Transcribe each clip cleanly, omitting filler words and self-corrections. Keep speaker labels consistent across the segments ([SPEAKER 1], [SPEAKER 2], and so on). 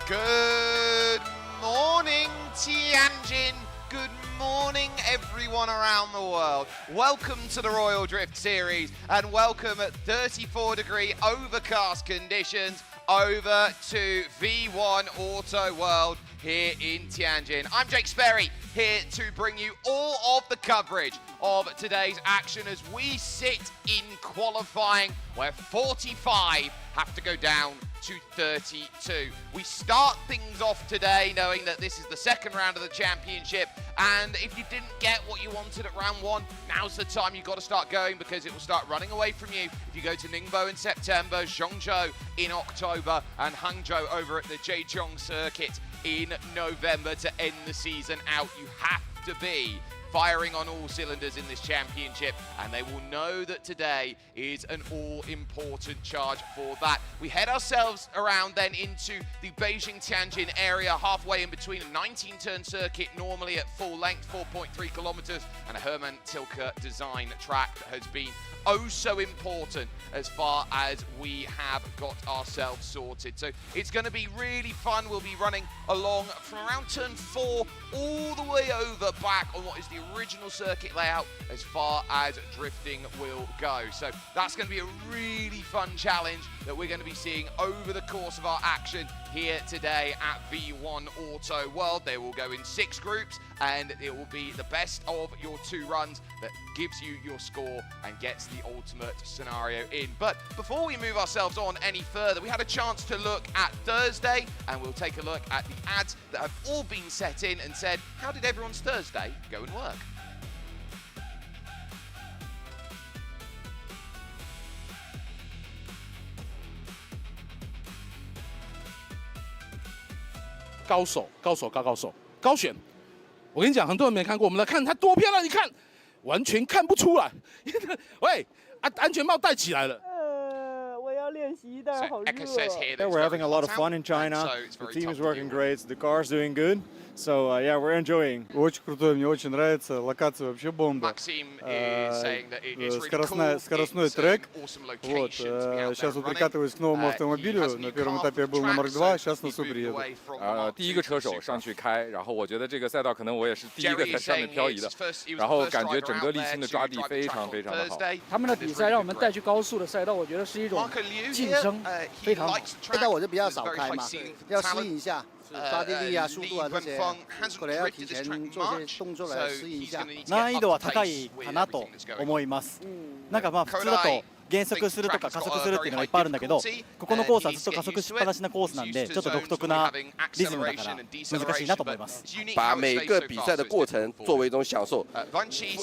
[SPEAKER 1] Good morning, Tianjin. Good morning, everyone around the world. Welcome to the Royal Drift Series and welcome at 34-degree overcast conditions over to V1 Auto World here in Tianjin. I'm Jake Sperry, here to bring you all of the coverage of today's action as we sit in qualifying where 45 have to go down to 32. We start things off today knowing that this is the second round of the championship, and if you didn't get what you wanted at round one, now's the time you've got to start going because it will start running away from you. If you go to Ningbo in September, Zhengzhou in October, and Hangzhou over at the Zhejiang circuit in November to end the season out, you have to be firing on all cylinders in this championship, and they will know that today is an all-important charge for that. We head ourselves around then into the Beijing-Tianjin area, halfway in between a 19-turn circuit, normally at full length, 4.3 kilometers, and a Hermann Tilke design track that has been oh so important as far as we have got ourselves sorted. So it's going to be really fun. We'll be running along from around turn 4 all the way over back on what is the original circuit layout as far as drifting will go. So that's going to be a really fun challenge that we're going to be seeing over the course of our action here today at V1 Auto World. They will go in 6 groups and it will be the best of your 2 runs that gives you your score and gets the ultimate scenario in. But before we move ourselves on any further, we had a chance to look at Thursday and we'll take a look at the ads that have all been set in and said, how did everyone's Thursday go and work?
[SPEAKER 2] 高手，高选。我跟你讲，很多人没看过，我们来看它多漂亮，你看，完全看不出来。喂，安全帽戴起来了。
[SPEAKER 3] 我要练习的，好热。
[SPEAKER 4] Yeah, we're having a lot of fun in China. The team is working great. The car's doing good. So yeah, we're enjoying.
[SPEAKER 5] Очень крутой, мне очень нравится. Локация вообще бомба. Скоростной трек. Вот. Сейчас вот прикатываюсь к новому автомобилю. На первом этапе я был на Марк 2, сейчас на Супре еду.
[SPEAKER 6] 第一个车手上去开，然后我觉得这个赛道可能我也是第一个在上面漂移的，然后感觉整个沥青的抓地非常非常的好。
[SPEAKER 7] 他们的比赛让我们带去高速的赛道，我觉得是一种晋升，非常好。
[SPEAKER 8] 现在我就比较少开嘛，要适应一下。 抓地力啊、速度啊这些，可能要提前做些動作来适应一下。
[SPEAKER 9] 難易度は高いかなと思います。なんかまあ普通だと減速するとか加速するっていうのがいっぱいあるんだけど、ここのコースはずっと加速しっぱなしなコースなんで、ちょっと独特なリズムだから難しいなと思います。
[SPEAKER 10] 把每个比赛的过程作为一种享受，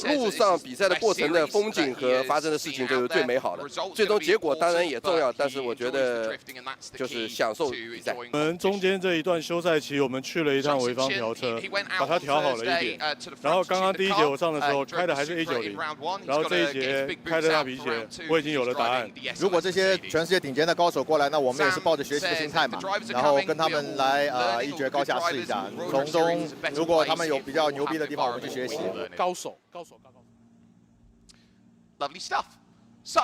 [SPEAKER 10] 路上比赛的过程的风景和发生的事情都是最美好的。最终结果当然也重要，但是我觉得就是享受比赛。
[SPEAKER 5] 我们中间这一段休赛期，我们去了一趟潍坊调车，把它调好了一点。然后刚刚第一节我上的时候开的还是 A90， 然后这一节开的大皮鞋，我已经有了答案。
[SPEAKER 8] 如果这些全世界顶尖的高手过来，那我们也是抱着学习的心态嘛，然后跟他们来一决高下试一下，从中如果他们有比较牛逼的地方，我们去学习。
[SPEAKER 2] 高手。
[SPEAKER 1] Lovely stuff. So,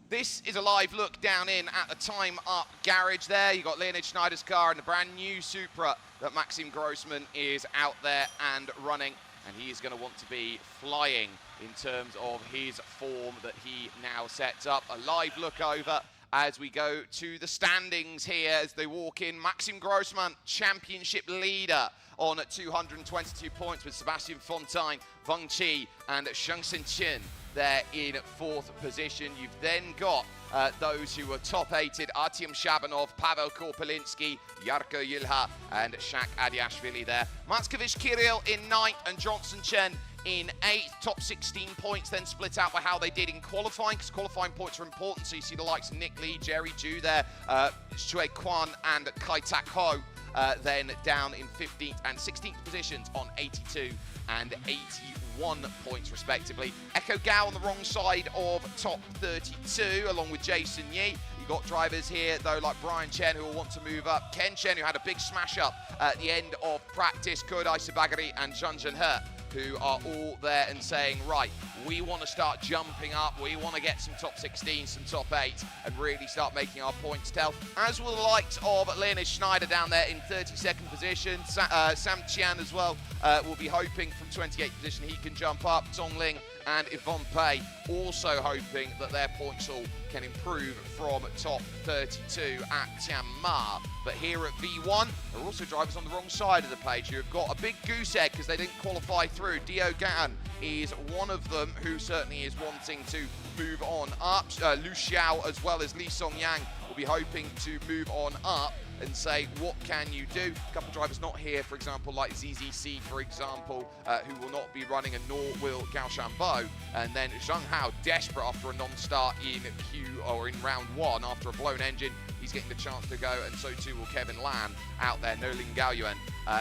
[SPEAKER 1] this is a live look down in at the Time Up garage there. You've got Leonid Schneider's car and the brand new Supra that Maxim Grossman is out there and running. And he is going to want to be flying in terms of his form that he now sets up. A live look over as we go to the standings here as they walk in. Maxim Grossman, championship leader on 222 points with Sebastian Fontaine, Wang Qi and Sheng Xinqin there in 4th position. You've then got those who were top-8ed, Artyom Shabanov, Pavel Korpelinski, Yarko Yilha and Shak Adiashvili there. Matskovich Kirill in 9th and Johnson Chen in 8th. Top 16 points then split out by how they did in qualifying, because qualifying points are important. So you see the likes of Nick Lee, Jerry Ju there, Shui Kwan and Kai Tak Ho then down in 15th and 16th positions on 82 and 81 points respectively. Echo Gao on the wrong side of top 32 along with Jason Yi. You've got drivers here though like Brian Chen who will want to move up. Ken Chen who had a big smash up at the end of practice. Kodai Sabagari and Zhang Zhenhe who are all there and saying, right, we want to start jumping up, we want to get some top 16, some top 8, and really start making our points tell. As will the likes of Leonid Schneider down there in 32nd position, Sam Tian as well will be hoping from 28th position he can jump up, Tong Ling and Yvonne Pei also hoping that their points all can improve from top 32 at Tianma. But here at V1, there are also drivers on the wrong side of the page. You've got a big goose egg because they didn't qualify through. Dio Gan is one of them who certainly is wanting to move on up. Lu Xiao as well as Li Song Yang will be hoping to move on up and say, what can you do? A couple of drivers not here, for example, like ZZC, for example, who will not be running, and nor will Gao Shanbo. And then Zhang Hao, desperate after a non-start in round 1 after a blown engine. He's getting the chance to go, and so too will Kevin Lam out there. No Ling Gaoyuan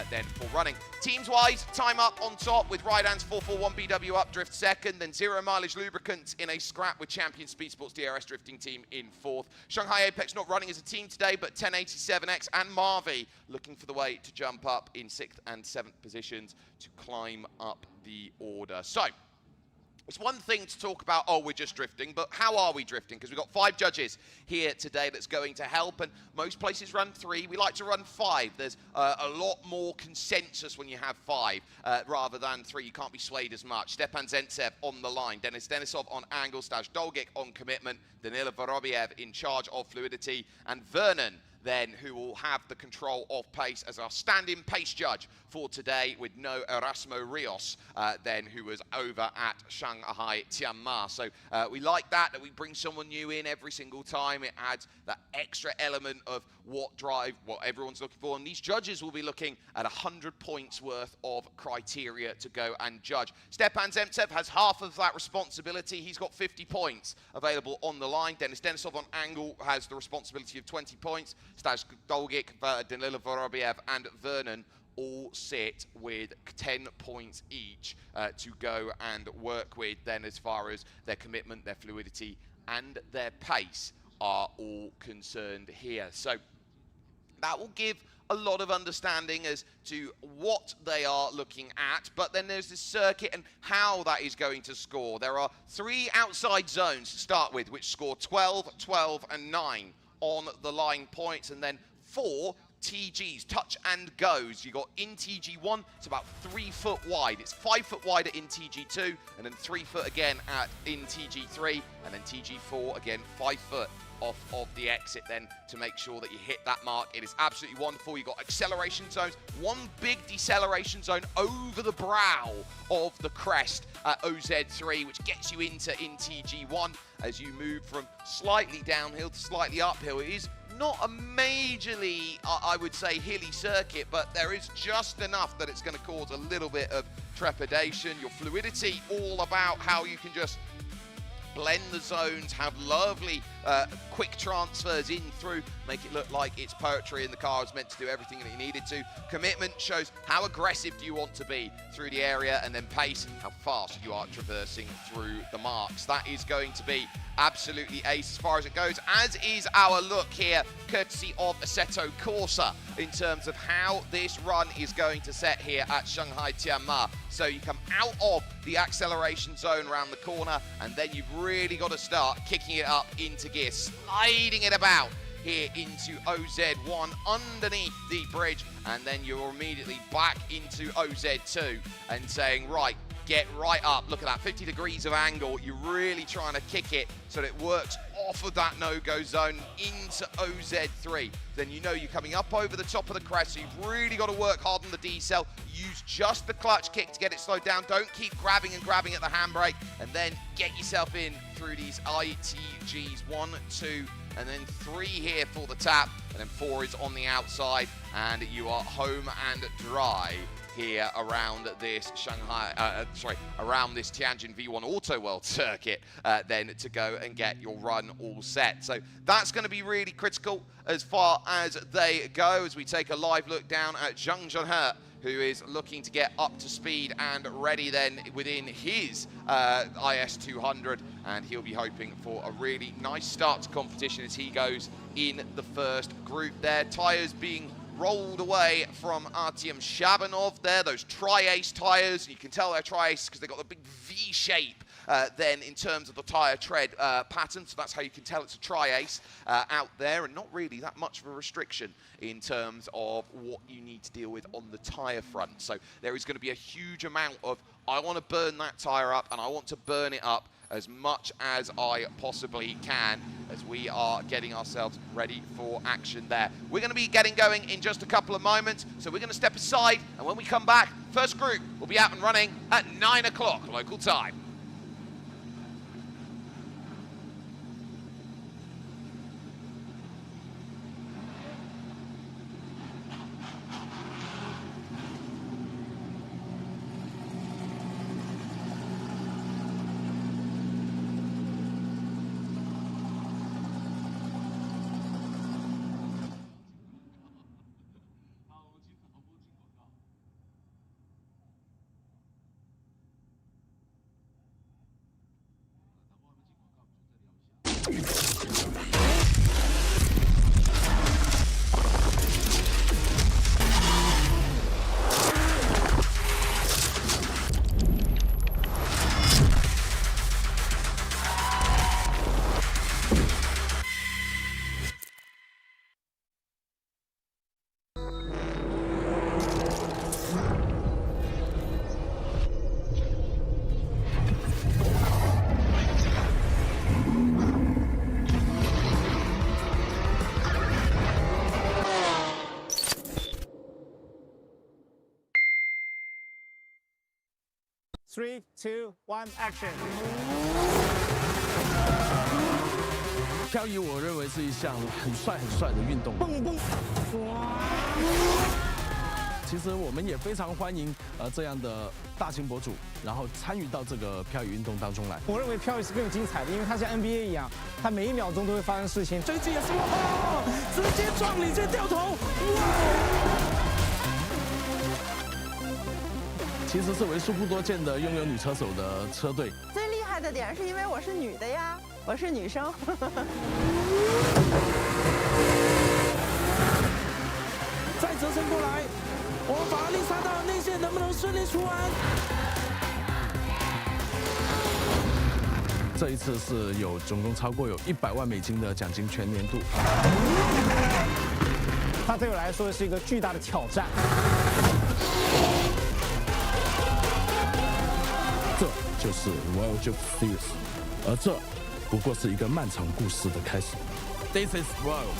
[SPEAKER 1] then for running. Teams-wise, time up on top with Rydans 441 BW up, drift second, then Zero Mileage Lubricants in a scrap with Champion Speed Sports DRS drifting team in 4th. Shanghai Apex not running as a team today, but 1087X and Marvi looking for the way to jump up in 6th and 7th positions to climb up the order. So, it's one thing to talk about, oh, we're just drifting, but how are we drifting? Because we've got 5 judges here today that's going to help, and most places run 3. We like to run 5. There's a lot more consensus when you have 5 rather than 3. You can't be swayed as much. Stepan Zentsev on the line, Denis Denisov on angle, Staj Dolgic on commitment, Danila Vorobiev in charge of fluidity, and Vernon then who will have the control of pace as our stand-in pace judge for today, with no Erasmo Rios then who was over at Shanghai Tianma. So we like that we bring someone new in every single time. It adds that extra element of what everyone's looking for, and these judges will be looking at 100 points worth of criteria to go and judge. Stepan Zemtsev has half of that responsibility. He's got 50 points available on the line. Denis Denisov on angle has the responsibility of 20 points. Staj Dolgic, Danila Vorobiev and Vernon all sit with 10 points each to go and work with then, as far as their commitment, their fluidity and their pace are all concerned here. So that will give a lot of understanding as to what they are looking at, but then there's this circuit and how that is going to score. There are 3 outside zones to start with, which score 12, 12 and 9 on the line points, and then 4 TGs, touch and goes. You got in TG1, it's about 3 foot wide. It's 5 foot wide at in TG2, and then 3 foot again at in TG3, and then TG4 again 5 foot off of the exit then to make sure that you hit that mark. It is absolutely wonderful. You've got acceleration zones, 1 big deceleration zone over the brow of the crest at OZ3, which gets you into in TG1 as you move from slightly downhill to slightly uphill. It is not a majorly, I would say, hilly circuit, but there is just enough that it's going to cause a little bit of trepidation. Your fluidity, all about how you can just blend the zones, have lovely quick transfers in through, make it look like it's poetry and the car is meant to do everything that it needed to. Commitment shows how aggressive do you want to be through the area, and then pace, how fast you are traversing through the marks. That is going to be absolutely ace as far as it goes, as is our look here, courtesy of Assetto Corsa, in terms of how this run is going to set here at Shanghai Tianma. So you come out of the acceleration zone around the corner, and then you've really got to start kicking it up into gear, sliding it about here into OZ1 underneath the bridge, and then you're immediately back into OZ2 and saying, right, get right up. Look at that, 50 degrees of angle. You're really trying to kick it so that it works off of that no-go zone into OZ3. Then you know you're coming up over the top of the crest, so you've really got to work hard on the decel. Use just the clutch kick to get it slowed down. Don't keep grabbing and grabbing at the handbrake, and then get yourself in through these ITGs. 1, 2, and then 3 here for the tap, and then 4 is on the outside, and you are home and dry here around this around this Tianjin V1 Auto World circuit, then to go and get your run all set. So that's going to be really critical as far as they go, as we take a live look down at Zhang Zhenhe, who is looking to get up to speed and ready then within his IS200, and he'll be hoping for a really nice start to competition as he goes in the first group there. Tyres being rolled away from Artyom Shabanov there, those tri-ace tyres. You can tell they're tri-ace because they've got the big V shape then in terms of the tyre tread pattern, so that's how you can tell it's a tri-ace out there, and not really that much of a restriction in terms of what you need to deal with on the tyre front. So there is going to be a huge amount of, I want to burn that tyre up, and I want to burn it up as much as I possibly can as we are getting ourselves ready for action there. We're going to be getting going in just a couple of moments, so we're going to step aside, and when we come back, first group will be out and running at 9 o'clock local time.
[SPEAKER 11] Three, two, one, action！
[SPEAKER 12] 漂移我认为是一项很帅的运动。
[SPEAKER 11] 蹦蹦！
[SPEAKER 12] 其实我们也非常欢迎这样的大型博主，然后参与到这个漂移运动当中来。
[SPEAKER 11] 我认为漂移是更精彩的，因为它像 NBA 一样，它每一秒钟都会发生事情。这次也是哇，直接撞领先掉头，哇！
[SPEAKER 12] 其实是为数不多见的拥有女车手的车队。
[SPEAKER 3] 最厉害的点是因为我是女的呀，我是女生。
[SPEAKER 12] 再折身过来，我们法拉利杀到内线能不能顺利出完？这一次是有总共超过有100万美金的奖金全年度。
[SPEAKER 11] 它对我来说是一个巨大的挑战。
[SPEAKER 12] 这就是 Royal Drift Series， 而这不过是一个漫长故事的开始。This is Royal。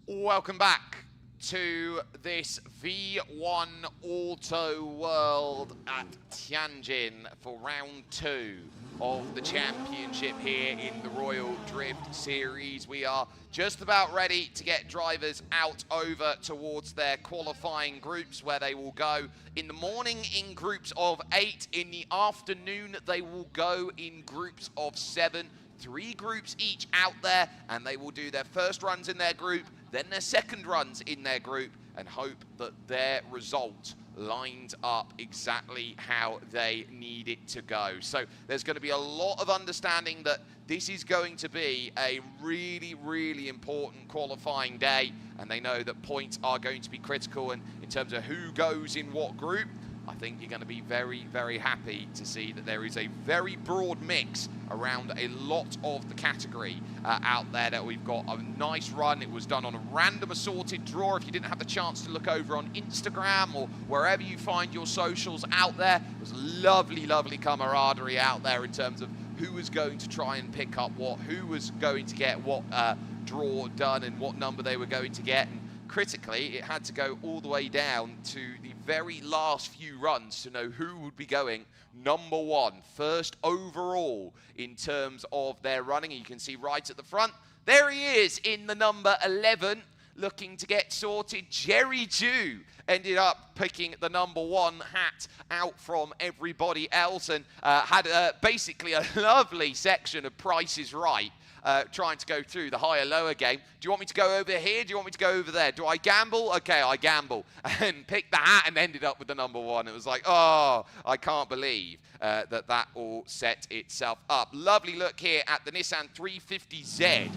[SPEAKER 1] Welcome back to this V1 Auto World at Tianjin for round 2 of the championship here in the Royal Drift Series. We are just about ready to get drivers out over towards their qualifying groups, where they will go in the morning in groups of 8, in the afternoon they will go in groups of 7. 3 groups each out there, and they will do their first runs in their group, then their second runs in their group, and hope that their result lines up exactly how they need it to go. So there's going to be a lot of understanding that this is going to be a really, really important qualifying day, and they know that points are going to be critical, and in terms of who goes in what group, I think you're going to be very, very happy to see that there is a very broad mix around a lot of the category out there, that we've got a nice run. It was done on a random assorted draw. If you didn't have the chance to look over on Instagram or wherever you find your socials out there, it was lovely, lovely camaraderie out there in terms of who was going to try and pick up what, who was going to get what draw done and what number they were going to get. And critically, it had to go all the way down to the very last few runs to know who would be going number one, first overall in terms of their running. And you can see right at the front, there he is in the number 11, looking to get sorted. Jerry Jew ended up picking the number one hat out from everybody else, and had basically a lovely section of Price is Right. Trying to go through the higher lower game. Do you want me to go over here? Do you want me to go over there? Do I gamble? Okay, I gamble. And picked the hat and ended up with the number one. It was like, oh, I can't believe that all set itself up. Lovely look here at the Nissan 350Z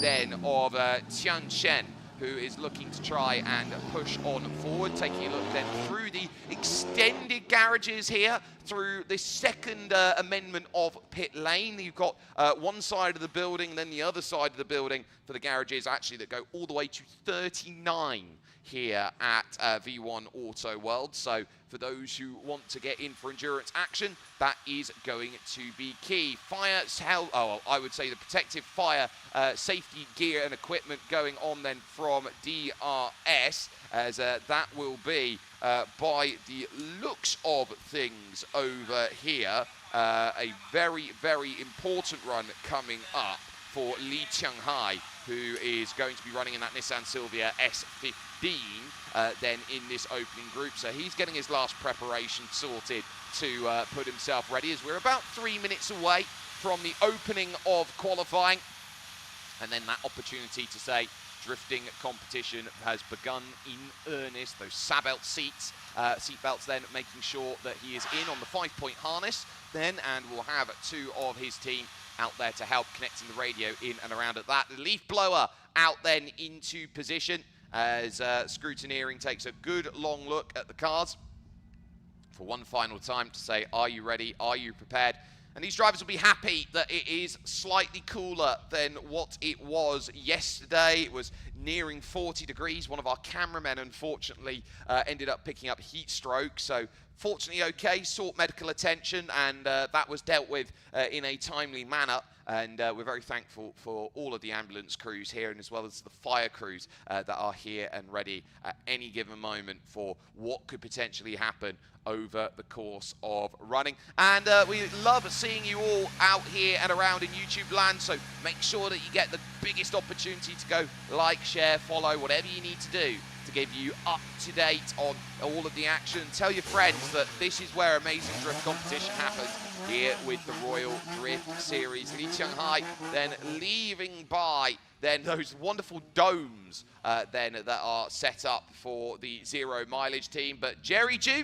[SPEAKER 1] then of Tianjin, who is looking to try and push on forward. Taking a look then through the extended garages here, through the second amendment of pit lane. You've got one side of the building, then the other side of the building for the garages actually that go all the way to 39 here at V1 Auto World. So for those who want to get in for endurance action, that is going to be key. I would say the protective fire safety gear and equipment going on then from DRS, as that will be by the looks of things over here a very, very important run coming up for Li Qianghai, who is going to be running in that Nissan Silvia S15 then in this opening group. So he's getting his last preparation sorted to put himself ready, as we're about 3 minutes away from the opening of qualifying. And then that opportunity to say drifting competition has begun in earnest. Those Sabelt seatbelts then making sure that he is in on the 5-point harness then, and we'll have two of his team out there to help connecting the radio in and around at that. The leaf blower out then into position as scrutineering takes a good long look at the cars for one final time to say, are you ready? Are you prepared? And these drivers will be happy that it is slightly cooler than what it was yesterday. It was nearing 40 degrees. One of our cameramen, unfortunately, ended up picking up heat stroke. So fortunately okay, sought medical attention, and that was dealt with in a timely manner. And we're very thankful for all of the ambulance crews here, and as well as the fire crews that are here and ready at any given moment for what could potentially happen over the course of running. And we love seeing you all out here and around in YouTube land, so make sure that you get the biggest opportunity to go like, share, follow, whatever you need to do to give you up to date on all of the action. Tell your friends that this is where amazing drift competition happens, here with the Royal Drift Series. Li Qianghai then leaving by then those wonderful domes then that are set up for the zero mileage team. But Jerry Jew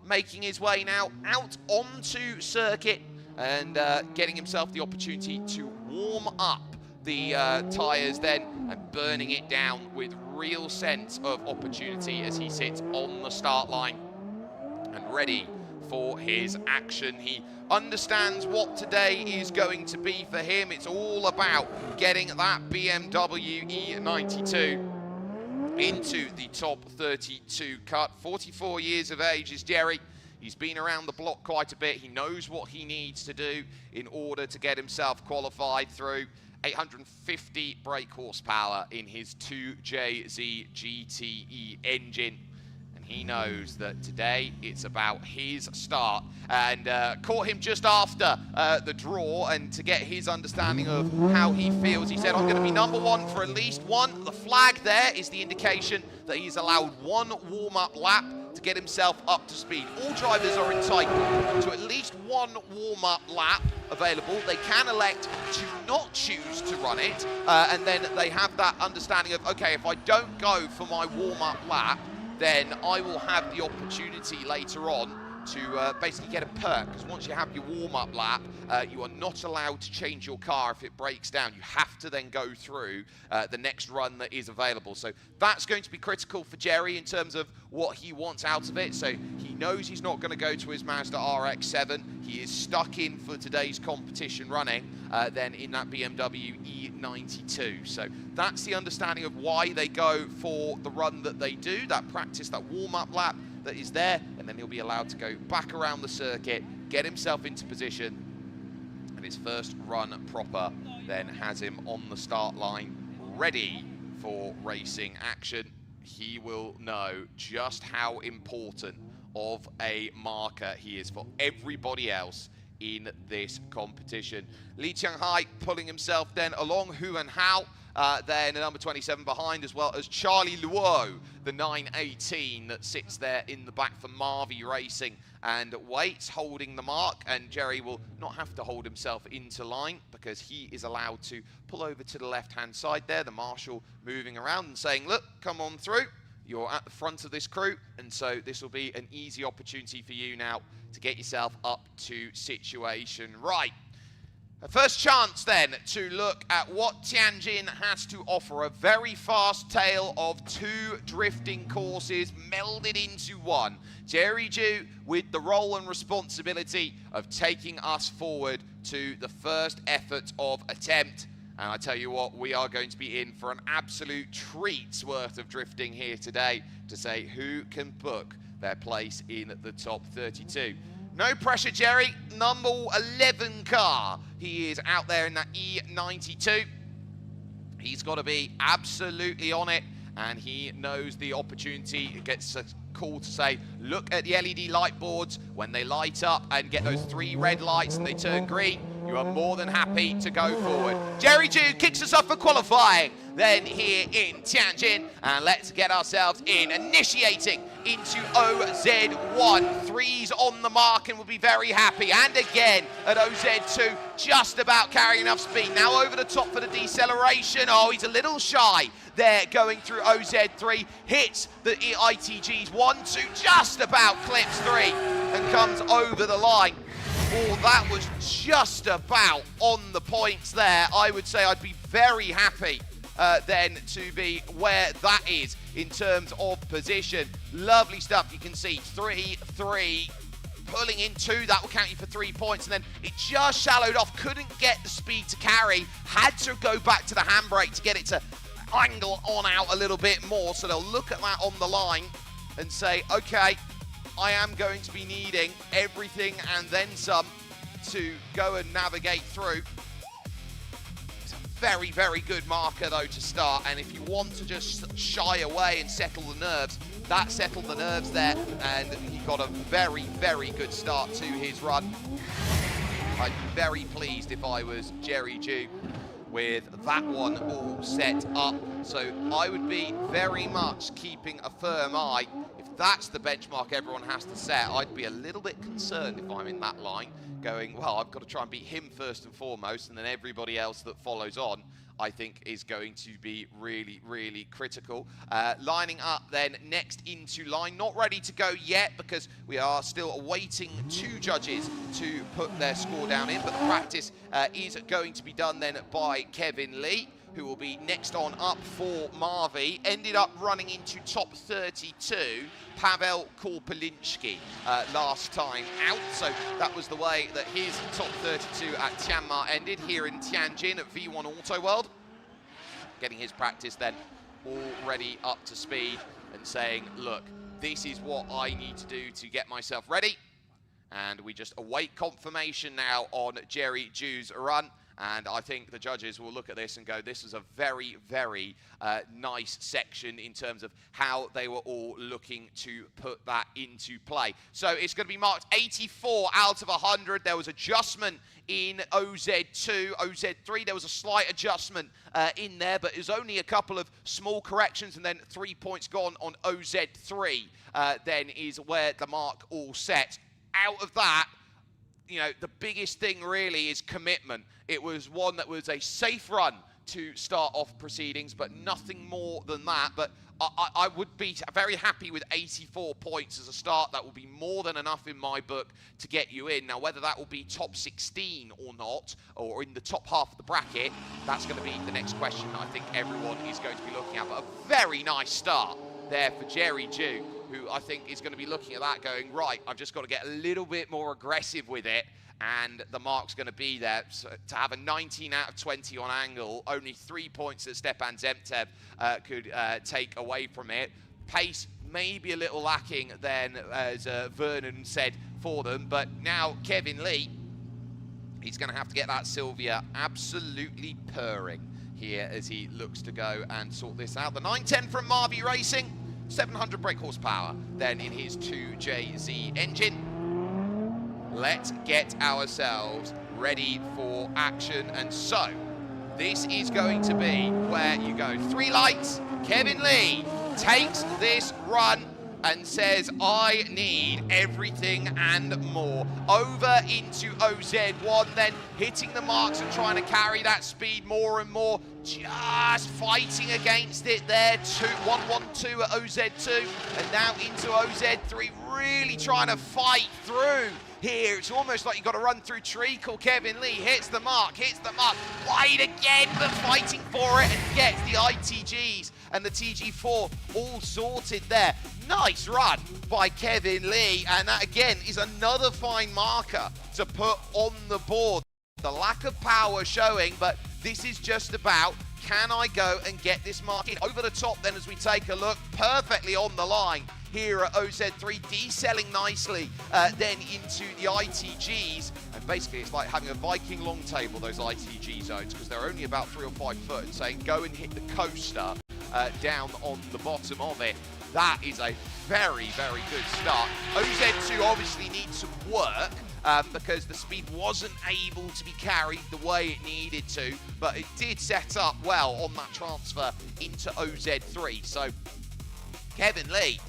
[SPEAKER 1] making his way now out onto circuit and getting himself the opportunity to warm up the tyres then, and burning it down with real sense of opportunity as he sits on the start line and ready for his action. He understands what today is going to be for him. It's all about getting that BMW E92 into the top 32 cut. 44 years of age is Jerry. He's been around the block quite a bit. He knows what he needs to do in order to get himself qualified through. 850 brake horsepower in his 2JZ GTE engine. And he knows that today it's about his start. And caught him just after the draw, and to get his understanding of how he feels, he said, I'm going to be number one for at least one. The flag there is the indication that he's allowed one warm-up lap to get himself up to speed. All drivers are entitled to at least one warm-up lap available. They can elect to not choose to run it, and then they have that understanding of, okay, if I don't go for my warm-up lap, then I will have the opportunity later on to basically get a perk, because once you have your warm-up lap, you are not allowed to change your car if it breaks down. You have to then go through the next run that is available. So that's going to be critical for Jerry in terms of what he wants out of it. So he knows he's not going to go to his Mazda RX-7. He is stuck in for today's competition running then in that BMW E92. So that's the understanding of why they go for the run that they do, that practice, that warm-up lap that is there, and then he'll be allowed to go back around the circuit, get himself into position, and his first run proper then has him on the start line, ready for racing action. He will know just how important of a marker he is for everybody else in this competition. Li Qianghai pulling himself then along Hu and Hao, then number 27 behind, as well as Charlie Luo, the 918 that sits there in the back for Marvi Racing, and waits, holding the mark, and Jerry will not have to hold himself into line because he is allowed to pull over to the left-hand side there, the marshal moving around and saying, look, come on through. You're at the front of this crew, and so this will be an easy opportunity for you now to get yourself up to situation. Right. A first chance then to look at what Tianjin has to offer. A very fast tale of two drifting courses melded into one. Jerry Ju with the role and responsibility of taking us forward to the first effort of attempt. And I tell you what, we are going to be in for an absolute treat's worth of drifting here today to say who can book their place in the top 32. No pressure, Jerry. Number 11 car. He is out there in that E92. He's got to be absolutely on it, and he knows the opportunity. He gets a call to say, look at the LED light boards. When they light up and get those 3 red lights and they turn green, you are more than happy to go forward. Jerry Ju kicks us off for qualifying then here in Tianjin, and let's get ourselves in, initiating into OZ1. 3's on the mark and we'll be very happy. And again at OZ2, just about carrying enough speed. Now over the top for the deceleration. Oh, he's a little shy there going through OZ3. Hits the ITGs 1-2, just about clips 3 and comes over the line. Oh, that was just about on the points there. I would say I'd be very happy then to be where that is in terms of position. Lovely stuff. You can see 3-3, pulling in 2. That will count you for 3 points. And then it just shallowed off. Couldn't get the speed to carry. Had to go back to the handbrake to get it to angle on out a little bit more. So they'll look at that on the line and say, okay, I am going to be needing everything and then some to go and navigate through. It's a very, very good marker, though, to start. And if you want to just shy away and settle the nerves, that settled the nerves there. And he got a very, very good start to his run. I'd be very pleased if I was Jerry Ju with that one all set up. So I would be very much keeping a firm eye. If that's the benchmark everyone has to set, I'd be a little bit concerned if I'm in that line going, well, I've got to try and beat him first and foremost, and then everybody else that follows on, I think, is going to be really, really critical. Lining up then next into line. Not ready to go yet because we are still awaiting 2 judges to put their score down in, but the practice is going to be done then by Kevin Lee, who will be next on up for Marvi. Ended up running into top 32, Pavel Korpelinski last time out. So that was the way that his top 32 at Tianma ended here in Tianjin at V1 Auto World. Getting his practice then already up to speed and saying, look, this is what I need to do to get myself ready. And we just await confirmation now on Jerry Ju's run. And I think the judges will look at this and go, this is a very, very nice section in terms of how they were all looking to put that into play. So it's going to be marked 84 out of 100. There was adjustment in OZ2. OZ3, there was a slight adjustment in there, but it was only a couple of small corrections, and then 3 points gone on OZ3 then is where the mark all set. Out of that, you know, the biggest thing really is commitment. It was one that was a safe run to start off proceedings, but nothing more than that. But I would be very happy with 84 points as a start. That will be more than enough in my book to get you in. Now, whether that will be top 16 or not, or in the top half of the bracket, that's going to be the next question that I think everyone is going to be looking at. But a very nice start there for Jerry Jew, who I think is going to be looking at that going, right, I've just got to get a little bit more aggressive with it, and the mark's going to be there. So to have a 19 out of 20 on angle, only 3 points that Stepan Zemtev could take away from it. Pace maybe a little lacking then, as Vernon said, for them, but now Kevin Lee, he's going to have to get that Sylvia absolutely purring here as he looks to go and sort this out. The 910 from Marvy Racing, 700 brake horsepower then in his 2JZ engine. Let's get ourselves ready for action. And so, this is going to be where you go. 3 lights, Kevin Lee takes this run and says, I need everything and more. Over into OZ1, then hitting the marks and trying to carry that speed more and more. Just fighting against it there. 1-1-2 at OZ2, and now into OZ3, really trying to fight through here. It's almost like you've got to run through treacle. Kevin Lee hits the mark, wide again, but fighting for it, and gets the ITGs and the TG4 all sorted there. Nice run by Kevin Lee, and that again is another fine marker to put on the board. The lack of power showing, but this is just about, can I go and get this mark in? Over the top then as we take a look, perfectly on the line here at OZ3, decelling nicely then into the ITGs, and basically it's like having a Viking long table, those ITG zones, because they're only about 3 or 5 foot, and saying go and hit the coaster down on the bottom of it. That is a very, very good start. OZ2 obviously needs some work, because the speed wasn't able to be carried the way it needed to, but it did set up well on that transfer into OZ3. So Kevin Lee,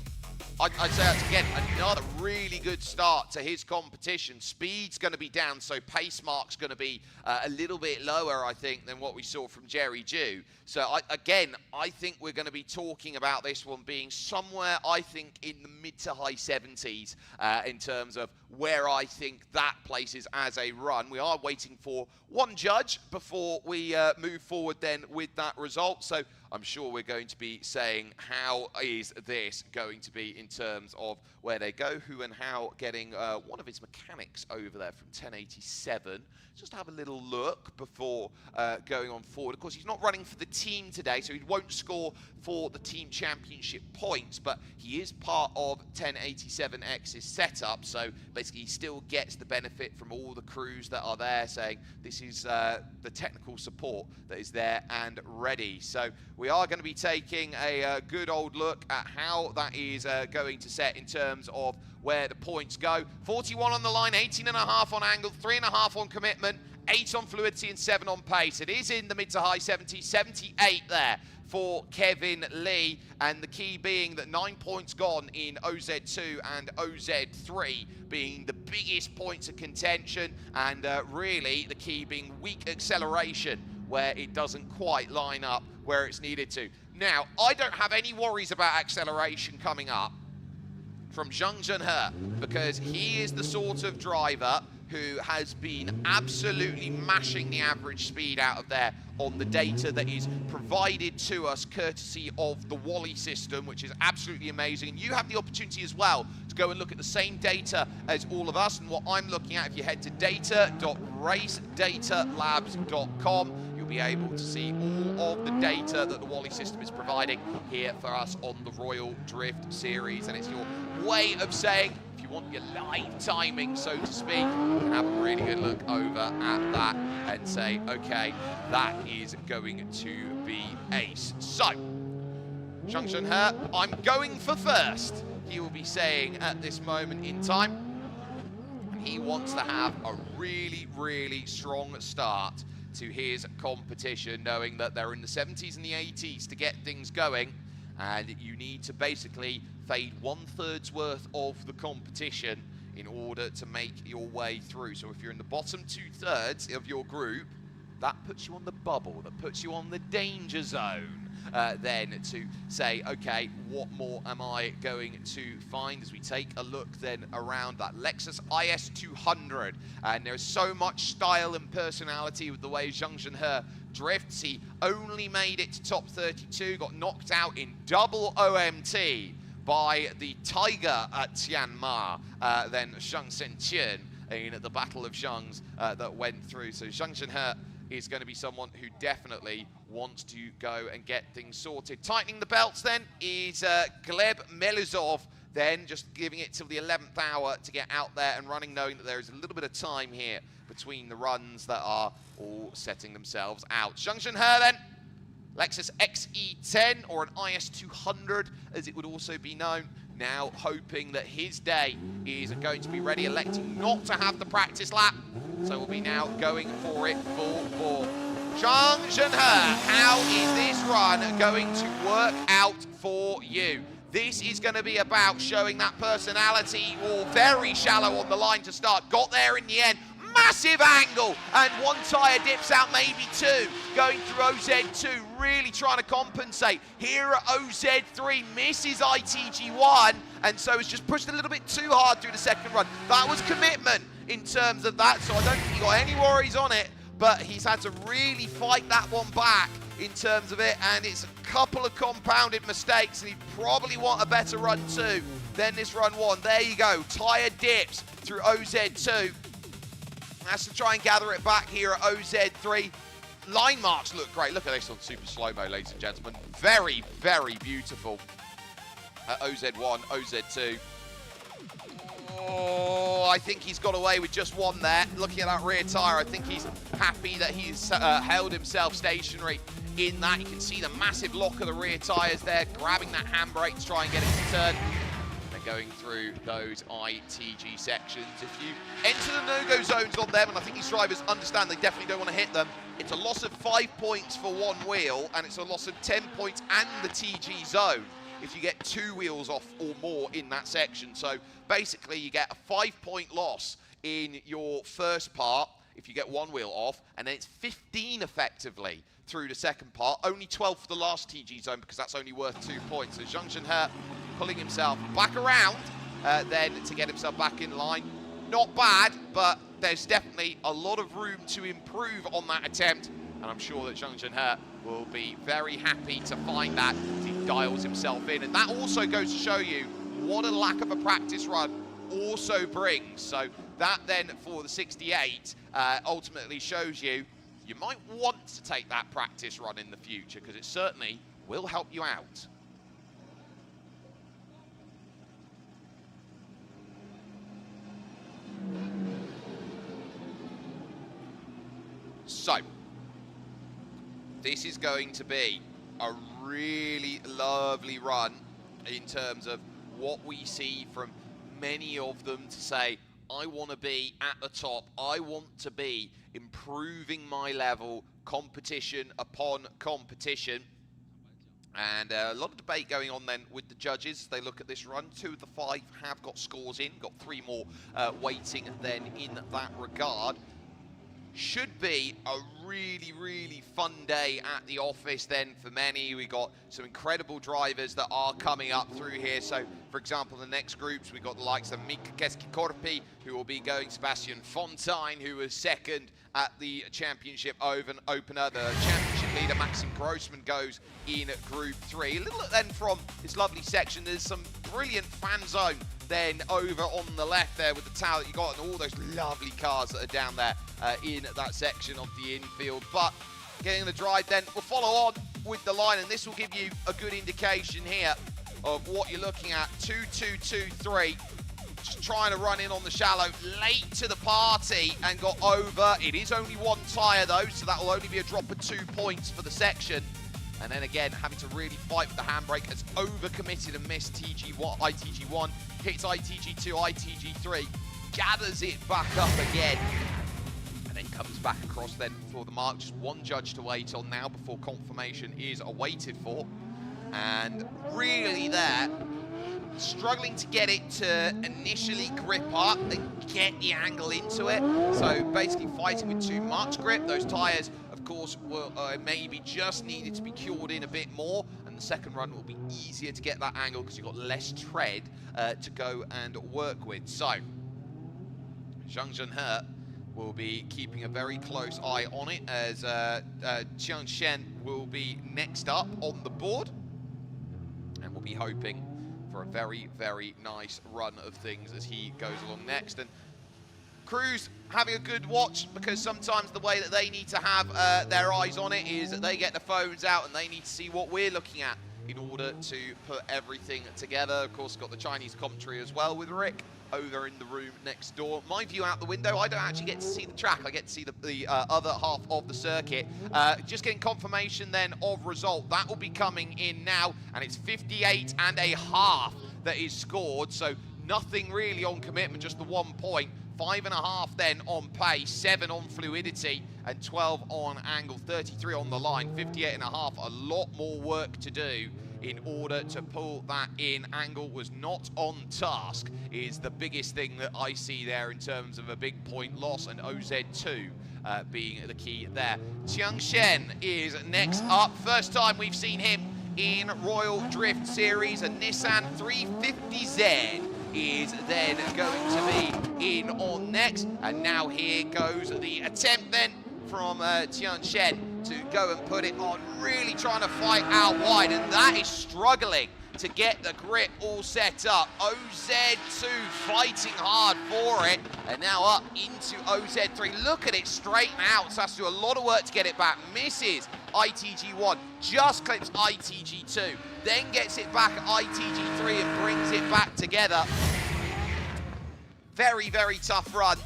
[SPEAKER 1] I'd say that's, again, another really good start to his competition. Speed's going to be down, so pace mark's going to be a little bit lower, I think, than what we saw from Jerry Jew. So, I think we're going to be talking about this one being somewhere, I think, in the mid to high 70s in terms of where I think that places as a run. We are waiting for one judge before we move forward then with that result. So I'm sure we're going to be saying, how is this going to be in terms of where they go, who and how, getting one of his mechanics over there from 1087. Just have a little look before going on forward. Of course, he's not running for the team today, so he won't score for the team championship points, but he is part of 1087X's setup, so basically he still gets the benefit from all the crews that are there, saying this is the technical support that is there and ready. So we are going to be taking a good old look at how that is going to set in terms of where the points go. 41 on the line, 18.5 on angle, 3.5 on commitment, 8 on fluidity, and 7 on pace. It is in the mid to high 70s, 78 there for Kevin Lee, and the key being that 9 points gone in OZ2 and OZ3 being the biggest points of contention, and really the key being weak acceleration where it doesn't quite line up where it's needed to. Now, I don't have any worries about acceleration coming up from Zhang Zhenhe, because he is the sort of driver who has been absolutely mashing the average speed out of there on the data that is provided to us courtesy of the Wally system, which is absolutely amazing. And you have the opportunity as well to go and look at the same data as all of us. And what I'm looking at, if you head to data.racedataLabs.com, you'll be able to see all of the data that the Wally system is providing here for us on the Royal Drift Series. And it's your way of saying, if you want your live timing, so to speak, you can have a really good look over at that and say, okay, that is going to be ace. So, Zhang Zhenhe, I'm going for first, he will be saying at this moment in time. He wants to have a really, really strong start to his competition, knowing that they're in the 70s and the 80s to get things going, and you need to basically fade 1/3's worth of the competition in order to make your way through. So if you're in the bottom 2/3 of your group, that puts you on the bubble, that puts you on the danger zone. Then to say, okay, what more am I going to find as we take a look then around that Lexus IS 200. And there's so much style and personality with the way Zhang Zhenhe drifts. He only made it to top 32, got knocked out in double OMT by the Tiger at Tianjin, then Zhang Zhenqian in the Battle of Zhangs that went through. So Zhang Zhenhe is going to be someone who definitely wants to go and get things sorted. Tightening the belts then is Gleb Meluzov, then just giving it till the 11th hour to get out there and running, knowing that there is a little bit of time here between the runs that are all setting themselves out. Zhang Zhenhe then, Lexus XE10 or an IS 200 as it would also be known, now hoping that his day is going to be ready, electing not to have the practice lap. So we'll be now going for it full bore. Zhang Zhenhe, how is this run going to work out for you? This is going to be about showing that personality, or very shallow on the line to start. Got there in the end. Massive angle, and one tyre dips out, maybe two. Going through OZ2, really trying to compensate. Here at OZ3, misses ITG1, and so it's just pushed a little bit too hard through the second run. That was commitment in terms of that, so I don't think he got any worries on it, but he's had to really fight that one back in terms of it, and it's a couple of compounded mistakes, and he'd probably want a better run two than this run one. There you go, tyre dips through OZ2. Has to try and gather it back here at OZ3. Line marks look great. Look at this on super slow-mo, ladies and gentlemen. Very, very beautiful at OZ1, OZ2. Oh, I think he's got away with just one there. Looking at that rear tyre, I think he's happy that he's held himself stationary in that. You can see the massive lock of the rear tyres there, grabbing that handbrake to try and get it to turn. Going through those ITG sections. If you enter the no-go zones on them, and I think these drivers understand they definitely don't want to hit them, it's a loss of 5 points for one wheel, and it's a loss of 10 points and the TG zone if you get 2 wheels off or more in that section. So basically you get a 5-point loss in your first part if you get 1 wheel off, and then it's 15 effectively through the second part. Only 12 for the last TG zone because that's only worth 2 points. So Zhang Zhenhe pulling himself back around then to get himself back in line. Not bad, but there's definitely a lot of room to improve on that attempt, and I'm sure that Zhang Zhenhe will be very happy to find that as he dials himself in. And that also goes to show you what a lack of a practice run also brings. So that then for the 68 ultimately shows you might want to take that practice run in the future, because it certainly will help you out. So, this is going to be a really lovely run in terms of what we see from many of them to say, I want to be at the top, I want to be improving my level, competition upon competition. And a lot of debate going on then with the judges. They look at this run. 2 of the 5 have got scores in, got 3 more waiting then in that regard. Should be a really, really fun day at the office then for many. We got some incredible drivers that are coming up through here. So, for example, the next groups, we've got the likes of Mika Keski-Korpi, who will be going, Sebastian Fontaine, who was second at the championship opener. The championship leader, Maxim Grossman, goes in Group 3. A little then from this lovely section, there's some brilliant fan zone then over on the left there with the tower that you got and all those lovely cars that are down there in that section of the infield. But getting the drive then, we'll follow on with the line, and this will give you a good indication here of what you're looking at. 2-2-2-3. Just trying to run in on the shallow, late to the party and got over. It is only 1 tyre though, so that will only be a drop of 2 points for the section. And then again, having to really fight with the handbrake, has overcommitted and missed ITG1, hits ITG2, ITG3, gathers it back up again, and then comes back across then for the mark. Just 1 judge to wait on now before confirmation is awaited for. And really there, struggling to get it to initially grip up and get the angle into it. So basically fighting with too much grip. Those tyres, of of course, will maybe just needed to be cured in a bit more, and the second run will be easier to get that angle because you've got less tread to go and work with. So, Zhang Zhenhe will be keeping a very close eye on it as Qiang Shen will be next up on the board, and we'll be hoping for a very, very nice run of things as he goes along next. And crews having a good watch, because sometimes the way that they need to have their eyes on it is that they get the phones out and they need to see what we're looking at in order to put everything together. Of course, got the Chinese commentary as well with Rick over in the room next door. My view out the window, I don't actually get to see the track. I get to see the other half of the circuit. Just getting confirmation then of result. That will be coming in now, and it's 58.5 that is scored. So nothing really on commitment, just the 1 point. 5.5 then on pace, 7 on fluidity, and 12 on angle, 33 on the line, 58.5. A lot more work to do in order to pull that in. Angle was not on task is the biggest thing that I see there in terms of a big point loss, and OZ2 being the key there. Qiang Shen is next up. First time we've seen him in Royal Drift Series. A Nissan 350Z is then going to be in on next. And now here goes the attempt then from Qiang Shen to go and put it on, really trying to fight out wide, and that is struggling to get the grip all set up. OZ2 fighting hard for it, and now up into OZ3. Look at it straighten out, so has to do a lot of work to get it back. Misses ITG1, just clips ITG2, then gets it back at ITG3 and brings it back together. Very, very tough run,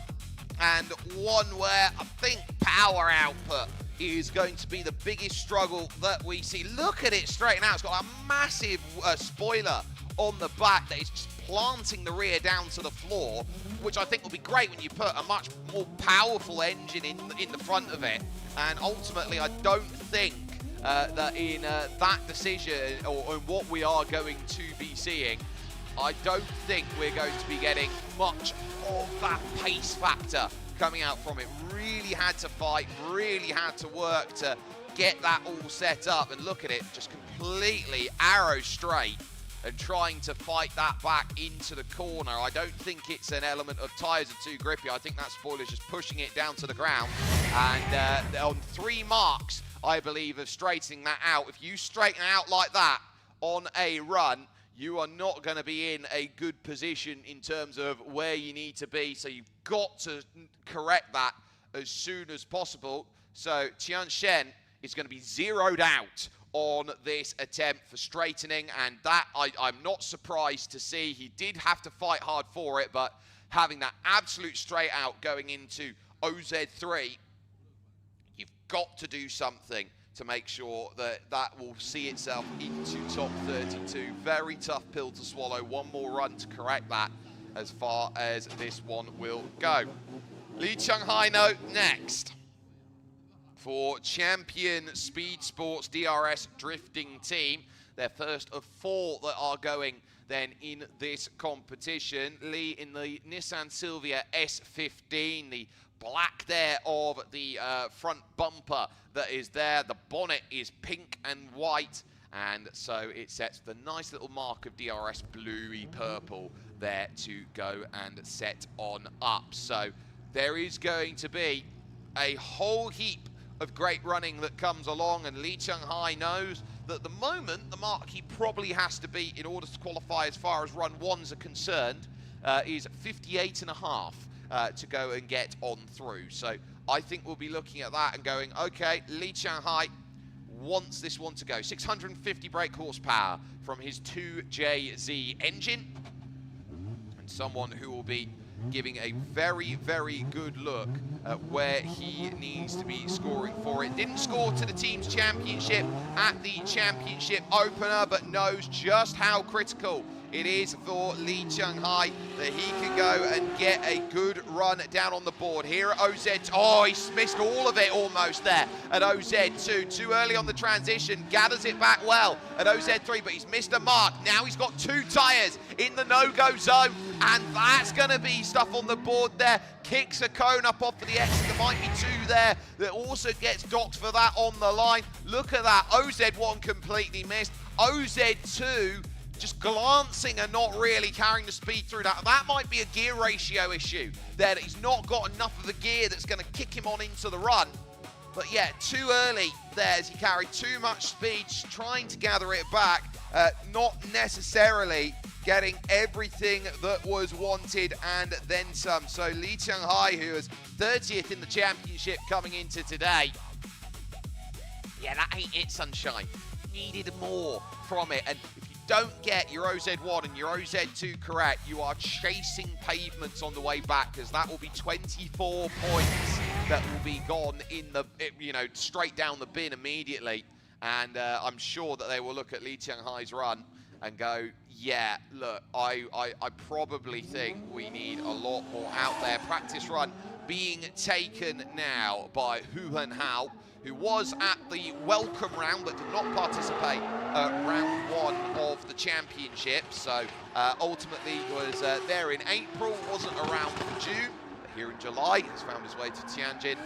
[SPEAKER 1] and one where I think power output is going to be the biggest struggle that we see. Look at it straighten out. It's got a massive spoiler on the back that is just planting the rear down to the floor, which I think will be great when you put a much more powerful engine in the front of it. And ultimately, I don't think that in that decision, or in what we are going to be seeing, I don't think we're going to be getting much of that pace factor coming out from it. Really had to fight, really had to work to get that all set up, and look at it, just completely arrow straight and trying to fight that back into the corner. I don't think it's an element of tyres are too grippy. I think that spoiler's just pushing it down to the ground. And on 3 marks, I believe, of straightening that out. If you straighten out like that on a run, you are not going to be in a good position in terms of where you need to be. So you've got to correct that as soon as possible. So Qiang Shen is going to be zeroed out on this attempt for straightening, and that I'm not surprised to see. He did have to fight hard for it, but having that absolute straight out going into OZ3, you've got to do something to make sure that that will see itself into top 32. Very tough pill to swallow. One more run to correct that as far as this one will go. Li Changhai note next for Champion Speed Sports DRS drifting team. Their first of 4 that are going then in this competition. Lee in the Nissan Silvia S15, the black there of the front bumper that is there. The bonnet is pink and white, and so it sets the nice little mark of DRS bluey purple there to go and set on up. So there is going to be a whole heap of great running that comes along, and Li Changhai knows that at the moment the mark he probably has to beat in order to qualify as far as run 1s are concerned is 58.5 to go and get on through. So I think we'll be looking at that and going, okay, Li Changhai wants this one to go. 650 brake horsepower from his 2JZ engine, and someone who will be giving a very, very good look at where he needs to be scoring for it. Didn't score to the team's championship at the championship opener, but knows just how critical it is for Lee Chung-hai that he can go and get a good run down on the board. Here at OZ, oh, he's missed all of it almost there at OZ2. Too early on the transition, gathers it back well at OZ3, but he's missed a mark. Now he's got 2 tyres in the no-go zone, and that's going to be stuff on the board there. Kicks a cone up off for the exit. There might be 2 there that also gets docked for that on the line. Look at that, OZ1 completely missed. OZ2 just glancing and not really carrying the speed through that. That might be a gear ratio issue there, that he's not got enough of a gear that's going to kick him on into the run. But yeah, too early there as he carried too much speed, trying to gather it back, not necessarily getting everything that was wanted and then some. So Lee Chung-hai, who is 30th in the championship coming into today, yeah, that ain't it, sunshine. Needed more from it, and if you don't get your OZ1 and your OZ2 correct, you are chasing pavements on the way back, because that will be 24 points that will be gone in the, straight down the bin immediately. And I'm sure that they will look at Lee Chung-hai's run and go, yeah, look, I probably think we need a lot more out there. Practice run being taken now by Hu Han-hao, who was at the welcome round but did not participate round 1 of the championship. So ultimately was there in April, wasn't around for June, but here in July has found his way to Tianjin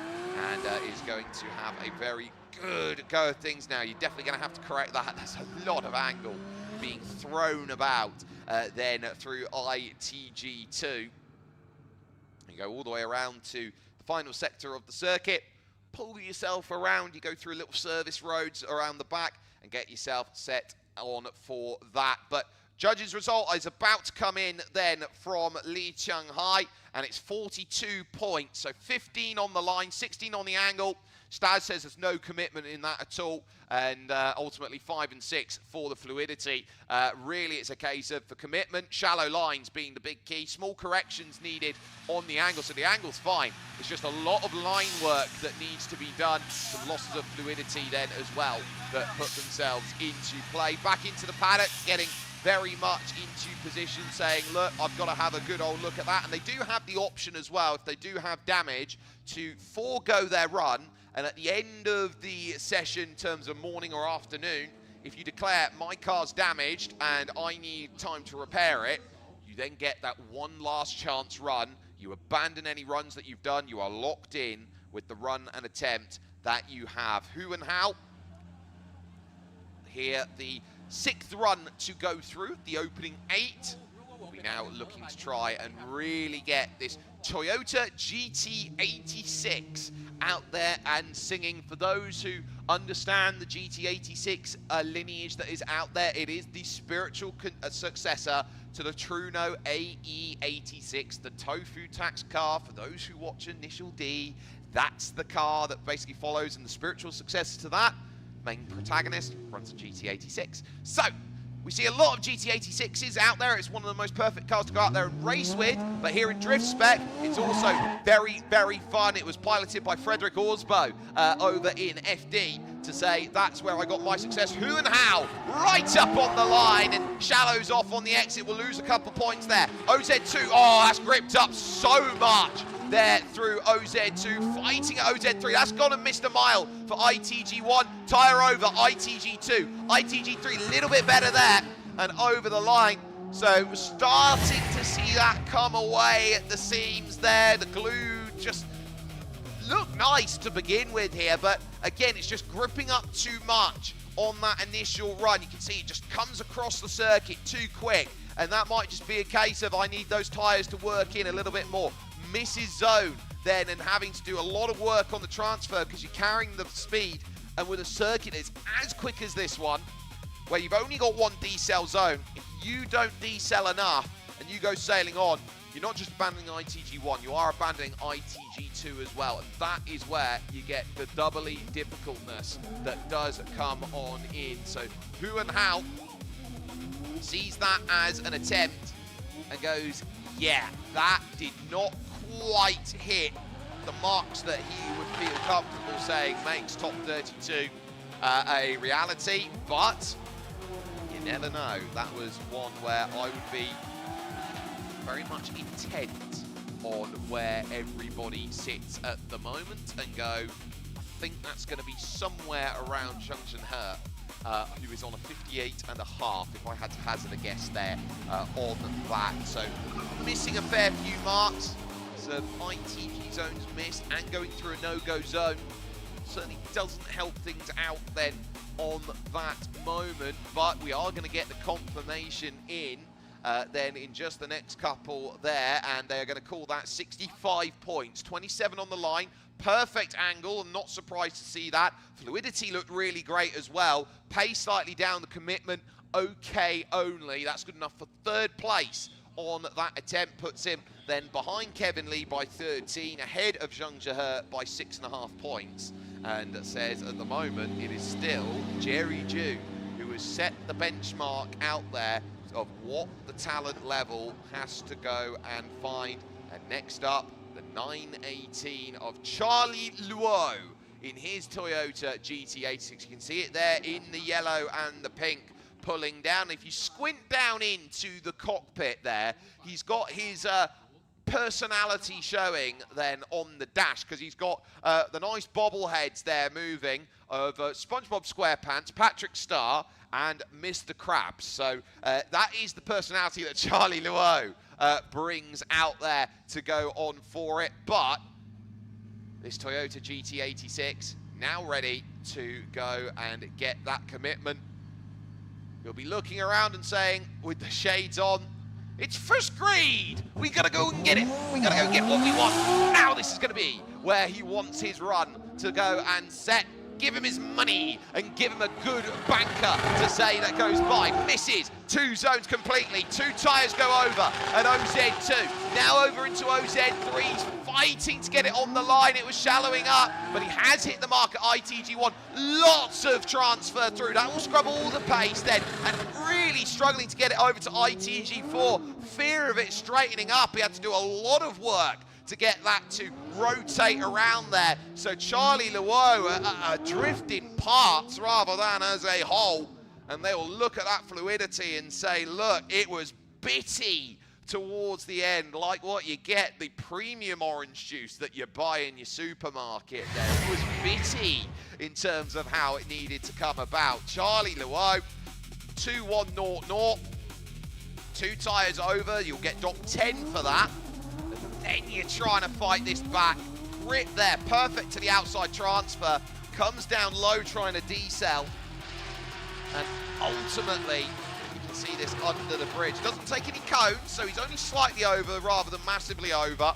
[SPEAKER 1] and is going to have a very good go of things now. You're definitely going to have to correct that. There's a lot of angle being thrown about then through ITG2. You go all the way around to the final sector of the circuit, pull yourself around, you go through little service roads around the back and get yourself set on for that. But judges' result is about to come in then from Lee Chung-hai, and it's 42 points. So 15 on the line, 16 on the angle. Staz says there's no commitment in that at all, and ultimately 5 and 6 for the fluidity. Really, it's a case of, for commitment, shallow lines being the big key. Small corrections needed on the angle, so the angle's fine. It's just a lot of line work that needs to be done. Some losses of fluidity then as well that put themselves into play. Back into the paddock, getting very much into position, saying, look, I've got to have a good old look at that. And they do have the option as well, if they do have damage, to forego their run. And at the end of the session, in terms of morning or afternoon, if you declare my car's damaged and I need time to repair it, you then get that one last chance run. You abandon any runs that you've done. You are locked in with the run and attempt that you have. Hu Han-hao, here the 6th run to go through, the opening 8. We're now looking to try and really get this Toyota GT86 out there and singing. For those who understand the GT86 lineage that is out there, it is the spiritual successor to the Truno AE86, the tofu tax car. For those who watch Initial D, that's the car that basically follows, and the spiritual successor to that main protagonist runs a GT86. So we see a lot of GT86s out there. It's one of the most perfect cars to go out there and race with. But here in Drift Spec, it's also very, very fun. It was piloted by Frederick Orsbo over in FD to say, that's where I got my success. Hu Han-hao right up on the line and shallows off on the exit. We'll lose a couple points there. OZ2, oh, that's gripped up so much there through OZ2, fighting at OZ3. That's gone and missed a mile for ITG1. Tyre over ITG2. ITG3 a little bit better there and over the line. So we're starting to see that come away at the seams there. The glue just looked nice to begin with here, but again, it's just gripping up too much on that initial run. You can see it just comes across the circuit too quick, and that might just be a case of I need those tyres to work in a little bit more. Misses zone then and having to do a lot of work on the transfer because you're carrying the speed, and with a circuit that's as quick as this one, where you've only got one decel zone, if you don't decel enough and you go sailing on, you're not just abandoning ITG1, you are abandoning ITG2 as well, and that is where you get the doubly difficultness that does come on in. So Hu Han-hao sees that as an attempt and goes, yeah, that did not quite hit the marks that he would feel comfortable saying makes top 32 a reality, but You never know. That was one where I would be very much intent on where everybody sits at the moment and go, I think that's going to be somewhere around Zheng Zhenhe, who is on a 58.5, if I had to hazard a guess there on that. So missing a fair few marks, some ITG zones missed and going through a no-go zone certainly doesn't help things out then on that moment, but we are going to get the confirmation in then in just the next couple there, and they're going to call that 65 points, 27 on the line, perfect angle. I'm not surprised to see that. Fluidity looked really great as well. Pace slightly down, the commitment okay only. That's good enough for third place on that attempt, puts him then behind Kevin Lee by 13, ahead of Zheng Zhenhe by 6.5 points. And says at the moment it is still Jerry Ju who has set the benchmark out there of what the talent level has to go and find. And next up, the 918 of Charlie Luo in his Toyota GT86. You can see it there in the yellow and the pink pulling down. If you squint down into the cockpit there, he's got his personality showing then on the dash, because he's got the nice bobbleheads there moving of SpongeBob SquarePants, Patrick Star, and Mr. Krabs. So that is the personality that Charlie Luo brings out there to go on for it. But this Toyota GT86 now ready to go and get that commitment. You'll be looking around and saying, with the shades on, it's first grade. We gotta go and get it. We gotta go and get what we want. Now this is gonna be where he wants his run to go and set. Give him his money and give him a good banker to say that goes by. Misses two zones completely. Two tyres go over at OZ2. Now over into OZ3. He's fighting to get it on the line. It was shallowing up, but he has hit the mark at ITG1. Lots of transfer through. That will scrub all the pace then, and really struggling to get it over to ITG4. Fear of it straightening up. He had to do a lot of work to get that to rotate around there. So Charlie Luo drifting parts rather than as a whole, and they will look at that fluidity and say, look, it was bitty towards the end, like what you get, the premium orange juice that you buy in your supermarket there. It was bitty in terms of how it needed to come about. Charlie Luo, 2-1-0-0, two tyres over, you'll get dot 10 for that. Then you're trying to fight this back. Grip there, perfect to the outside transfer. Comes down low trying to decel. And ultimately, you can see this under the bridge. Doesn't take any cones, so he's only slightly over rather than massively over.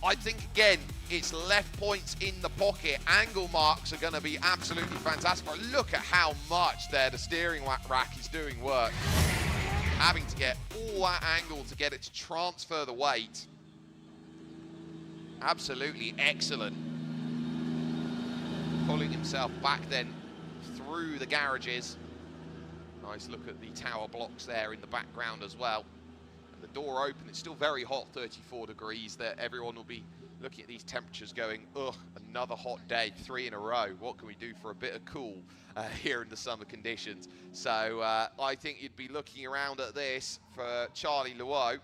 [SPEAKER 1] I think, again, it's left points in the pocket. Angle marks are going to be absolutely fantastic. But look at how much there the steering rack is doing work. Having to get all that angle to get it to transfer the weight. Absolutely excellent. Pulling himself back then through the garages. Nice look at the tower blocks there in the background as well. And the door open, it's still very hot, 34 degrees there. Everyone will be looking at these temperatures going, ugh, another hot day, 3 in a row. What can we do for a bit of cool here in the summer conditions? So I think you'd be looking around at this for Charlie Luo.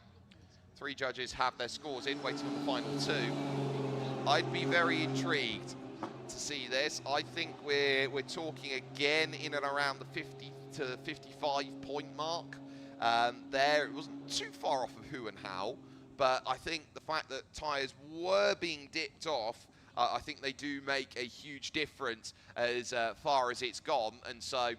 [SPEAKER 1] 3 judges have their scores in, waiting on the final 2. I'd be very intrigued to see this. I think we're talking again in and around the 50 to 55 point mark. There, it wasn't too far off of who and how. But I think the fact that tyres were being dipped off, I think they do make a huge difference as far as it's gone. And so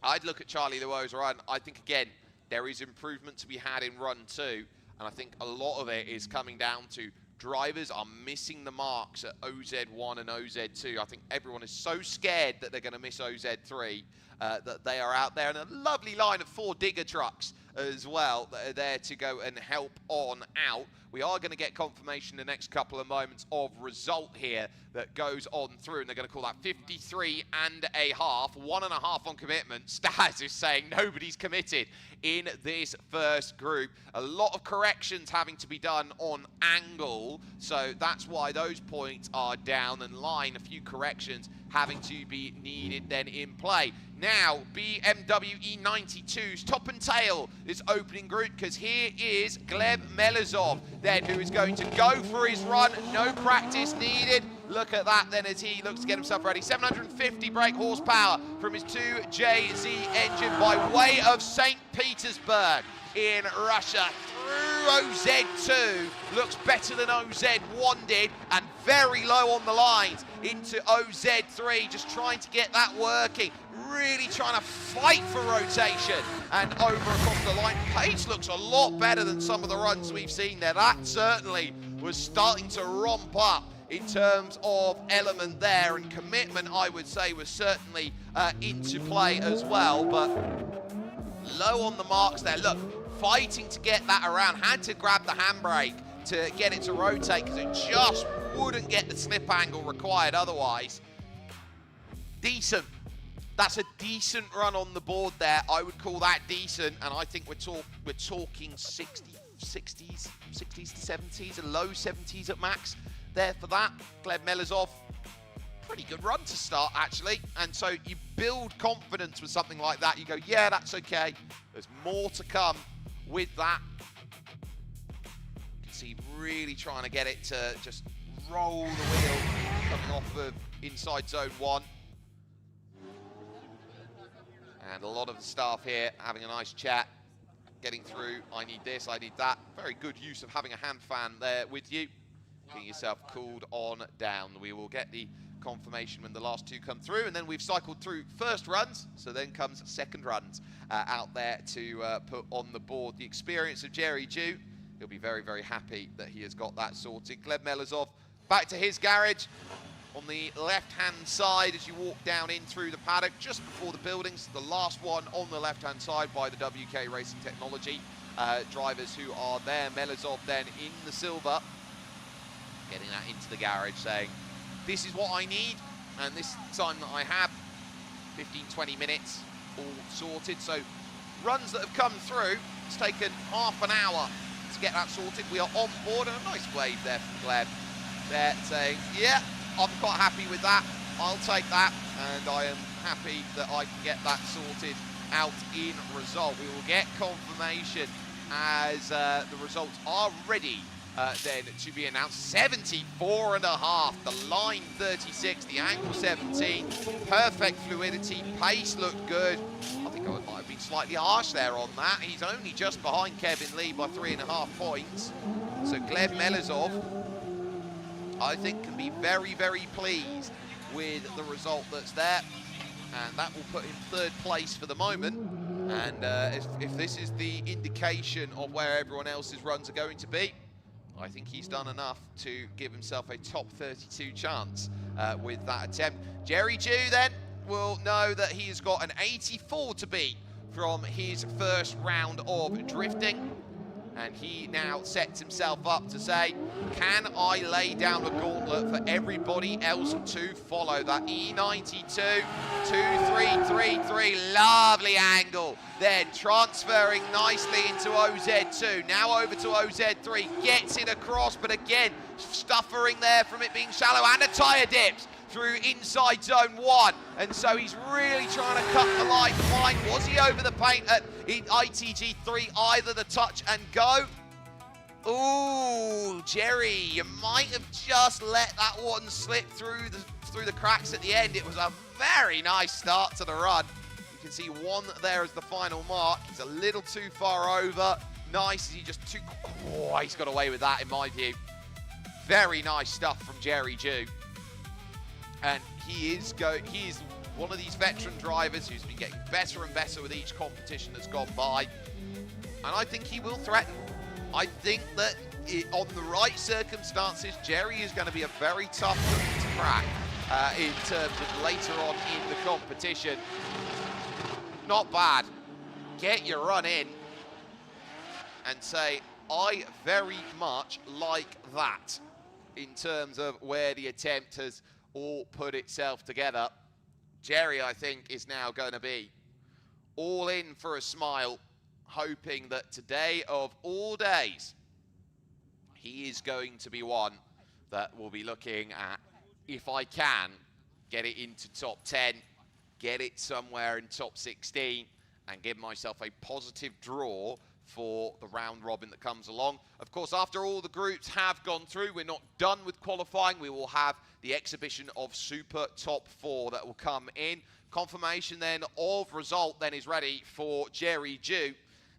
[SPEAKER 1] I'd look at Charlie Luo's run. I think, again, there is improvement to be had in run 2. And I think a lot of it is coming down to drivers are missing the marks at OZ1 and OZ2. I think everyone is so scared that they're going to miss OZ3 that they are out there. And a lovely line of 4 digger trucks as well that are there to go and help on out We are going to get confirmation in the next couple of moments of result here that goes on through, and they're going to call that 53.5, 1.5 on commitment. Staz is saying nobody's committed in this first group. A lot of corrections having to be done on angle, so that's why those points are down, and line, a few corrections having to be needed then in play. Now, BMW E92's top and tail is opening group, because here is Gleb Melizov then, who is going to go for his run. No practice needed. Look at that then as he looks to get himself ready. 750 brake horsepower from his 2JZ engine by way of St. Petersburg in Russia through OZ2. Looks better than OZ1 did, and very low on the lines into OZ3, just trying to get that working. Really trying to fight for rotation and over across the line. Pace looks a lot better than some of the runs we've seen there. That certainly was starting to romp up in terms of element there, and commitment, I would say, was certainly into play as well, but low on the marks there. Look, fighting to get that around, had to grab the handbrake to get it to rotate because it just wouldn't get the slip angle required otherwise. Decent. That's a decent run on the board there. I would call that decent, and I think we're talking 60s to 70s, and low 70s at max there for that. Gleb Melizov, pretty good run to start actually, and so you build confidence with something like that. You go, yeah, that's okay. There's more to come with that. You can see really trying to get it to just roll the wheel coming off of inside zone 1. And a lot of the staff here having a nice chat, getting through, I need this, I need that. Very good use of having a hand fan there with you. Getting yourself cooled on down. We will get the confirmation when the last two come through, and then we've cycled through first runs, so then comes second runs out there to put on the board. The experience of Jerry Jew, he'll be very, very happy that he has got that sorted. Gleb Melizov back to his garage. On the left-hand side as you walk down in through the paddock, just before the buildings, the last one on the left-hand side by the WK Racing Technology drivers who are there. Melizov then in the silver, getting that into the garage, saying, this is what I need, and this time that I have, 15-20 minutes, all sorted. So runs that have come through, it's taken half an hour to get that sorted. We are on board, and a nice wave there from Gleb. They're saying, yeah, I'm quite happy with that. I'll take that, and I am happy that I can get that sorted out in result. We will get confirmation as the results are ready then to be announced. 74.5, the line 36, the angle 17, perfect fluidity, pace looked good. I think I might have been slightly harsh there on that. He's only just behind Kevin Lee by 3.5 points. So Gleb Melizov, I think, can be very, very pleased with the result that's there, and that will put him third place for the moment. And if this is the indication of where everyone else's runs are going to be, I think he's done enough to give himself a top 32 chance with that attempt. Jerry Jew then will know that he has got an 84 to beat from his first round of drifting. And he now sets himself up to say, can I lay down a gauntlet for everybody else to follow? That E92, 2-3-3-3, lovely angle. Then transferring nicely into OZ2, now over to OZ3, gets it across, but again, stuffering there from it being shallow, and a tyre dips through inside zone 1, and so he's really trying to cut the line. Was he over the paint at ITG3, either the touch and go? Ooh, Jerry, you might have just let that one slip through the cracks at the end. It was a very nice start to the run. You can see 1 there as the final mark. He's a little too far over. Nice, he just took, oh, he's got away with that in my view. Very nice stuff from Jerry Jew. And he is one of these veteran drivers who's been getting better and better with each competition that's gone by. And I think he will threaten. I think that on the right circumstances, Jerry is going to be a very tough one to crack in terms of later on in the competition. Not bad. Get your run in and say, I very much like that in terms of where the attempt has all put itself together. Jerry, I think, is now going to be all in for a smile, hoping that today of all days, he is going to be one that will be looking at, if I can, get it into top 10, get it somewhere in top 16, and give myself a positive draw for the round robin that comes along. Of course, after all the groups have gone through, we're not done with qualifying. We will have the exhibition of Super Top 4 that will come in. Confirmation then of result then is ready for Jerry Jew.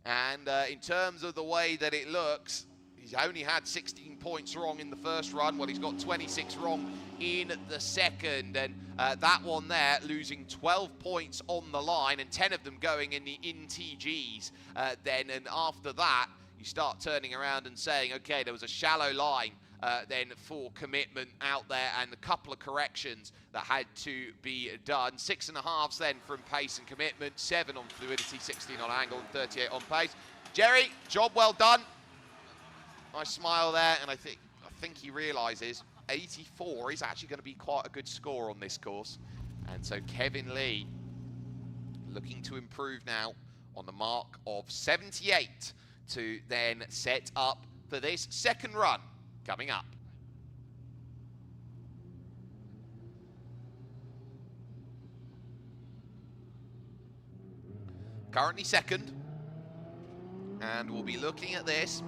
[SPEAKER 1] And in terms of the way that it looks, he's only had 16 points wrong in the first run. Well, he's got 26 wrong in the second. And that one there, losing 12 points on the line and 10 of them going in the INTGs. Then, and after that, you start turning around and saying, okay, there was a shallow line then for commitment out there and a couple of corrections that had to be done. 6.5s then from pace and commitment, 7 on fluidity, 16 on angle and 38 on pace. Jerry, job well done. Nice smile there, and I think he realizes 84 is actually going to be quite a good score on this course. And so Kevin Lee looking to improve now on the mark of 78 to then set up for this second run coming up. Currently second, and we'll be looking at this,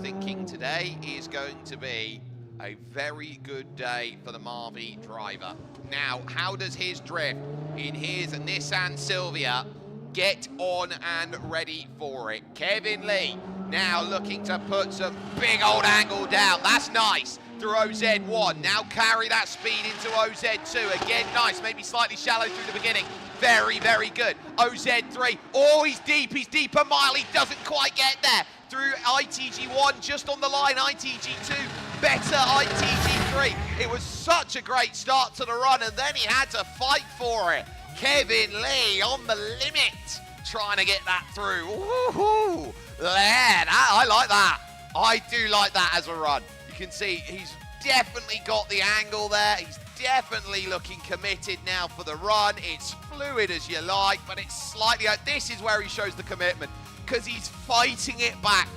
[SPEAKER 1] thinking today is going to be a very good day for the Marvi driver. Now, how does his drift in his Nissan Silvia get on and ready for it? Kevin Lee now looking to put some big old angle down. That's nice through OZ1. Now carry that speed into OZ2. Again, nice, maybe slightly shallow through the beginning. Very, very good. OZ3, oh, he's deep a mile. He doesn't quite get there. Through ITG1, just on the line, ITG2, better ITG3. It was such a great start to the run, and then he had to fight for it. Kevin Lee on the limit, trying to get that through. Woohoo! Yeah, I like that. I do like that as a run. You can see he's definitely got the angle there. He's definitely looking committed now for the run. It's fluid as you like, but it's slightly out. This is where he shows the commitment, because he's fighting it back,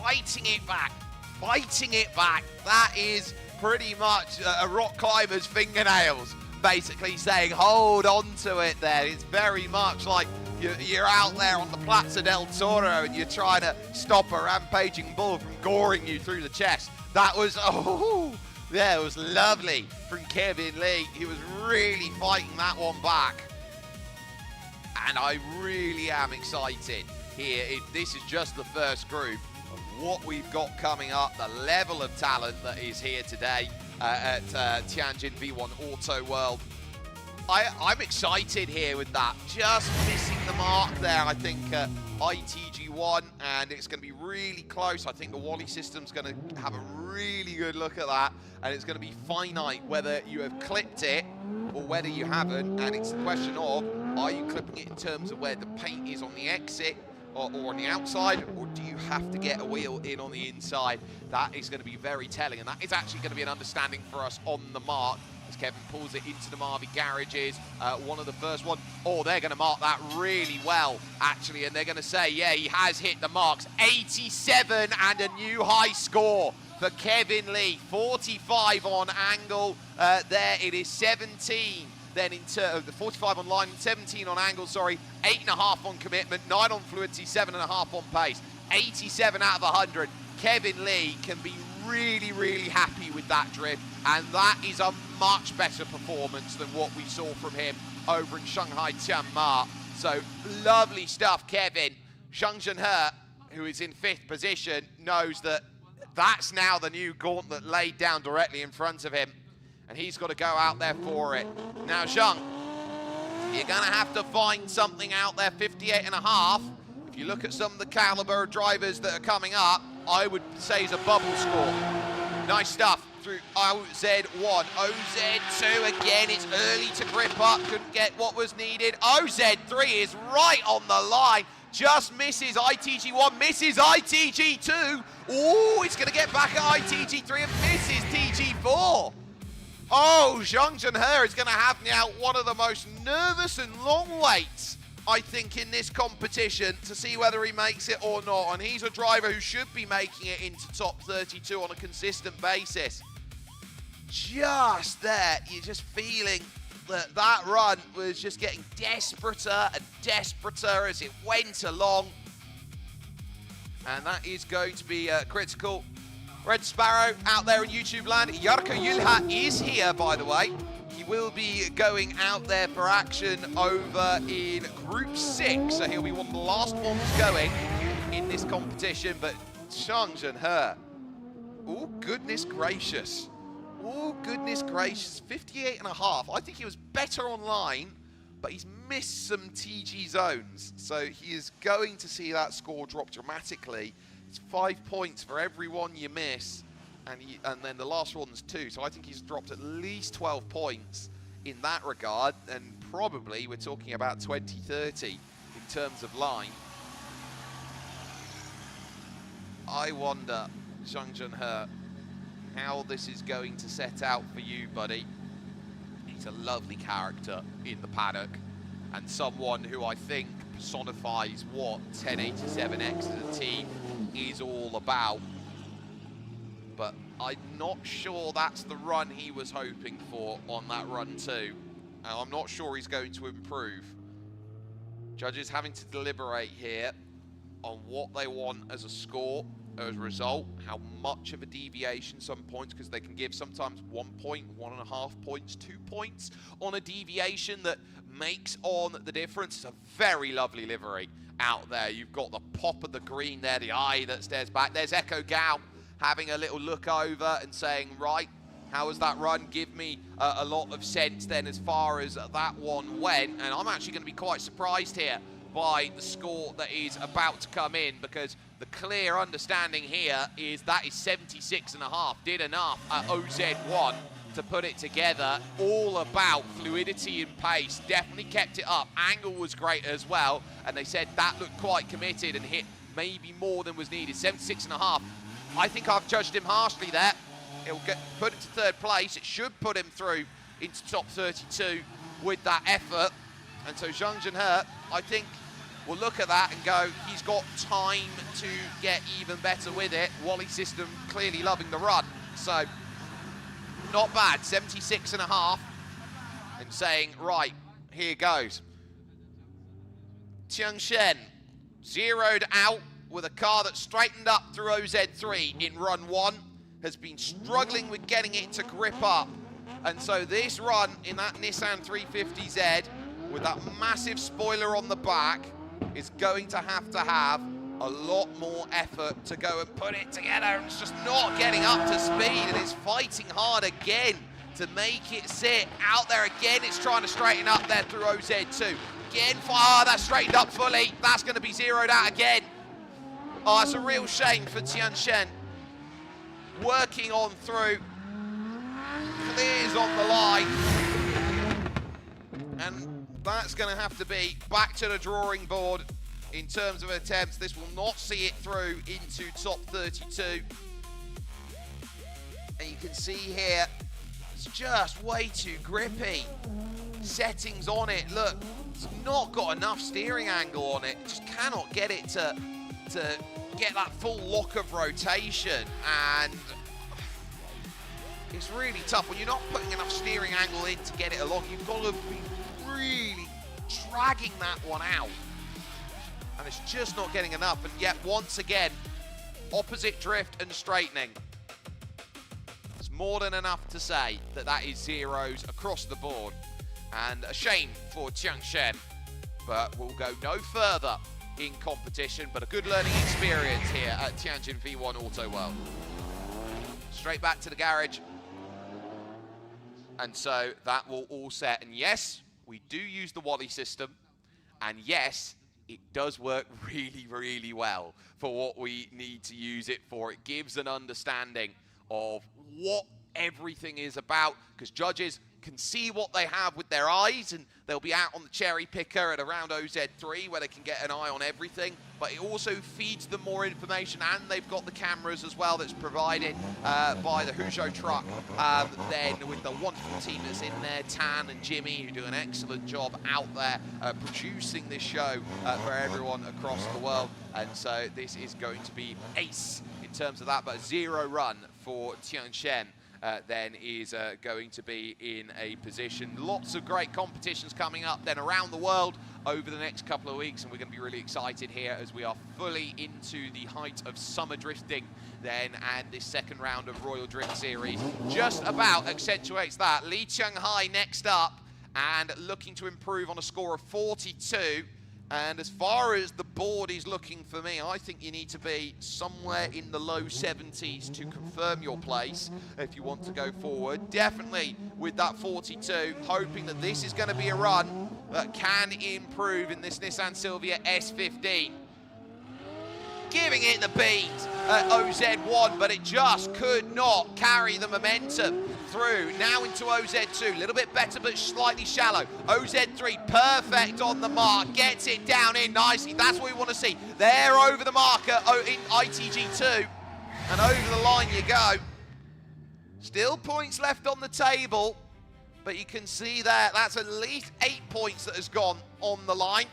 [SPEAKER 1] fighting it back, fighting it back. That is pretty much a rock climber's fingernails, basically saying, hold on to it there. It's very much like you're out there on the Plaza del Toro and you're trying to stop a rampaging bull from goring you through the chest. That was, oh, yeah, it was lovely from Kevin Lee. He was really fighting that one back. And I really am excited here. This is just the first group of what we've got coming up, the level of talent that is here today at Tianjin V1 Auto World. I'm excited here with that. Just missing the mark there, I think, ITG1, and it's going to be really close. I think the Wally system's going to have a really good look at that, and it's going to be finite whether you have clipped it or whether you haven't, and it's the question of, are you clipping it in terms of where the paint is on the exit or on the outside, or do you have to get a wheel in on the inside? That is going to be very telling, and that is actually going to be an understanding for us on the mark as Kevin pulls it into the Marvi garages. One of the first one. Oh, they're going to mark that really well, actually, and they're going to say, yeah, he has hit the marks. 87 and a new high score for Kevin Lee. 45 on angle. There it is, 17. Then into the 45 on line, 17 on angle, sorry, 8.5 on commitment, 9 on fluidity, 7.5 on pace, 87 out of 100. Kevin Lee can be really, really happy with that drift, and that is a much better performance than what we saw from him over in Shanghai Tianma. So lovely stuff, Kevin. Zhang Zhenhe, who is in 5th position, knows that that's now the new gauntlet laid down directly in front of him, and he's got to go out there for it. Now, Zhang, you're going to have to find something out there, 58.5. If you look at some of the caliber of drivers that are coming up, I would say is a bubble score. Nice stuff through OZ1. OZ2 again, it's early to grip up, couldn't get what was needed. OZ3 is right on the line. just misses ITG1, misses ITG2. Oh, it's going to get back at ITG3 and misses TG4. Oh, Zhang Junhe is going to have now one of the most nervous and long waits, I think, in this competition to see whether he makes it or not. And he's a driver who should be making it into top 32 on a consistent basis. Just there, you're just feeling that that run was just getting desperater and desperater as it went along. And that is going to be critical. Red Sparrow out there in YouTube land. Jarkko Ylhä is here, by the way. He will be going out there for action over in Group 6. So he'll be one of the last ones going in this competition. But Zhang Junhe, oh goodness gracious. Oh goodness gracious, 58.5. I think he was better online, but he's missed some TG zones. So he is going to see that score drop dramatically. It's 5 points for every one you miss, and then the last one's 2. So I think he's dropped at least 12 points in that regard, and probably we're talking about 20, 30 in terms of line. I wonder, Zhang Junhe, how this is going to set out for you, buddy. He's a lovely character in the paddock, and someone who I think personifies what 1087X as a team is all about. But I'm not sure that's the run he was hoping for on that run too. And I'm not sure he's going to improve. Judges having to deliberate here on what they want as a score, as a result, how much of a deviation some points, because they can give sometimes 1 point, 1.5 points, 2 points on a deviation that makes on the difference. It's a very lovely livery out there. You've got the pop of the green there, the eye that stares back. There's Echo Gao having a little look over and saying, right, how was that run? Give me a lot of sense then as far as that one went. And I'm actually going to be quite surprised here by the score that is about to come in, because the clear understanding here is that is 76.5. Did enough at OZ1 to put it together. All about fluidity and pace. Definitely kept it up. Angle was great as well. And they said that looked quite committed and hit maybe more than was needed. 76.5. I think I've judged him harshly there. It'll get put into 3rd place. It should put him through into top 32 with that effort. And so Zhang Junhe, I think, will look at that and go, he's got time to get even better with it. Wally System clearly loving the run. So, not bad, 76.5. And saying, right, here goes. Tianjin zeroed out with a car that straightened up through OZ3 in run 1. Has been struggling with getting it to grip up. And so this run in that Nissan 350Z with that massive spoiler on the back is going to have a lot more effort to go and put it together. And it's just not getting up to speed, and it's fighting hard again to make it sit. Out there again, it's trying to straighten up there through OZ2. Again, that's straightened up fully. That's going to be zeroed out again. Oh, it's a real shame for Tianjin. Working on through. Clears on the line. And that's going to have to be back to the drawing board in terms of attempts. This will not see it through into top 32. And you can see here, it's just way too grippy. Settings on it, look, it's not got enough steering angle on it. Just cannot get it to get that full lock of rotation. And it's really tough when you're not putting enough steering angle in to get it along. You've got to be really dragging that one out, and it's just not getting enough. And yet once again, opposite drift and straightening. It's more than enough to say that that is zeros across the board, and a shame for Tianjin, but we'll go no further in competition. But a good learning experience here at Tianjin V1 Auto World. Straight back to the garage, and so that will all set. And yes, we do use the Wally system, and yes, it does work really, really well for what we need to use it for. It gives an understanding of what everything is about, because judges can see what they have with their eyes, and they'll be out on the cherry picker at around OZ3 where they can get an eye on everything. But it also feeds them more information, and they've got the cameras as well that's provided by the Huzhou truck. Then with the wonderful team that's in there, Tan and Jimmy, who do an excellent job out there producing this show for everyone across the world. And so this is going to be ace in terms of that, but 0 run for Tianjin. Then is going to be in a position. Lots of great competitions coming up then around the world over the next couple of weeks, and we're going to be really excited here as we are fully into the height of summer drifting then, and this second round of Royal Drift Series just about accentuates that. Lee Chung-hai next up and looking to improve on a score of 42. And as far as the board is looking for me, I think you need to be somewhere in the low 70s to confirm your place if you want to go forward. Definitely with that 42, hoping that this is going to be a run that can improve in this Nissan Silvia S15. Giving it the beat at OZ1, but it just could not carry the momentum through. Now into OZ2, a little bit better but slightly shallow. OZ3, perfect on the mark, gets it down in nicely. That's what we want to see. There over the marker in ITG2, and over the line you go. Still points left on the table, but you can see there, that's at least 8 points that has gone on the line.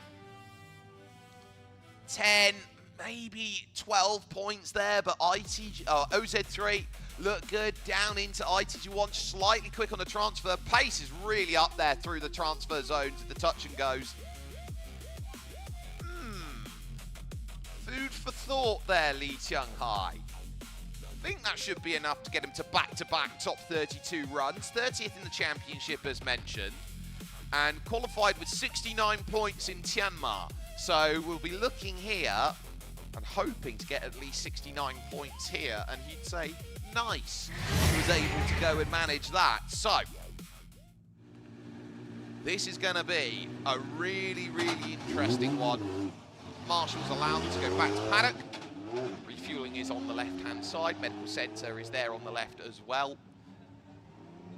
[SPEAKER 1] 10, maybe 12 points there, but OZ3 look good down into ITG1, slightly quick on the transfer. Pace is really up there through the transfer zones, the touch and goes. Food for thought there, Lee Chung-hai. I think that should be enough to get him to back-to-back top 32 runs. 30th in the championship as mentioned, and qualified with 69 points in Tianjin. So we'll be looking here and hoping to get at least 69 points here, and he'd say, nice. He was able to go and manage that. So, this is going to be a really, really interesting one. Marshall's allowed to go back to paddock. Refueling is on the left-hand side. Medical centre is there on the left as well.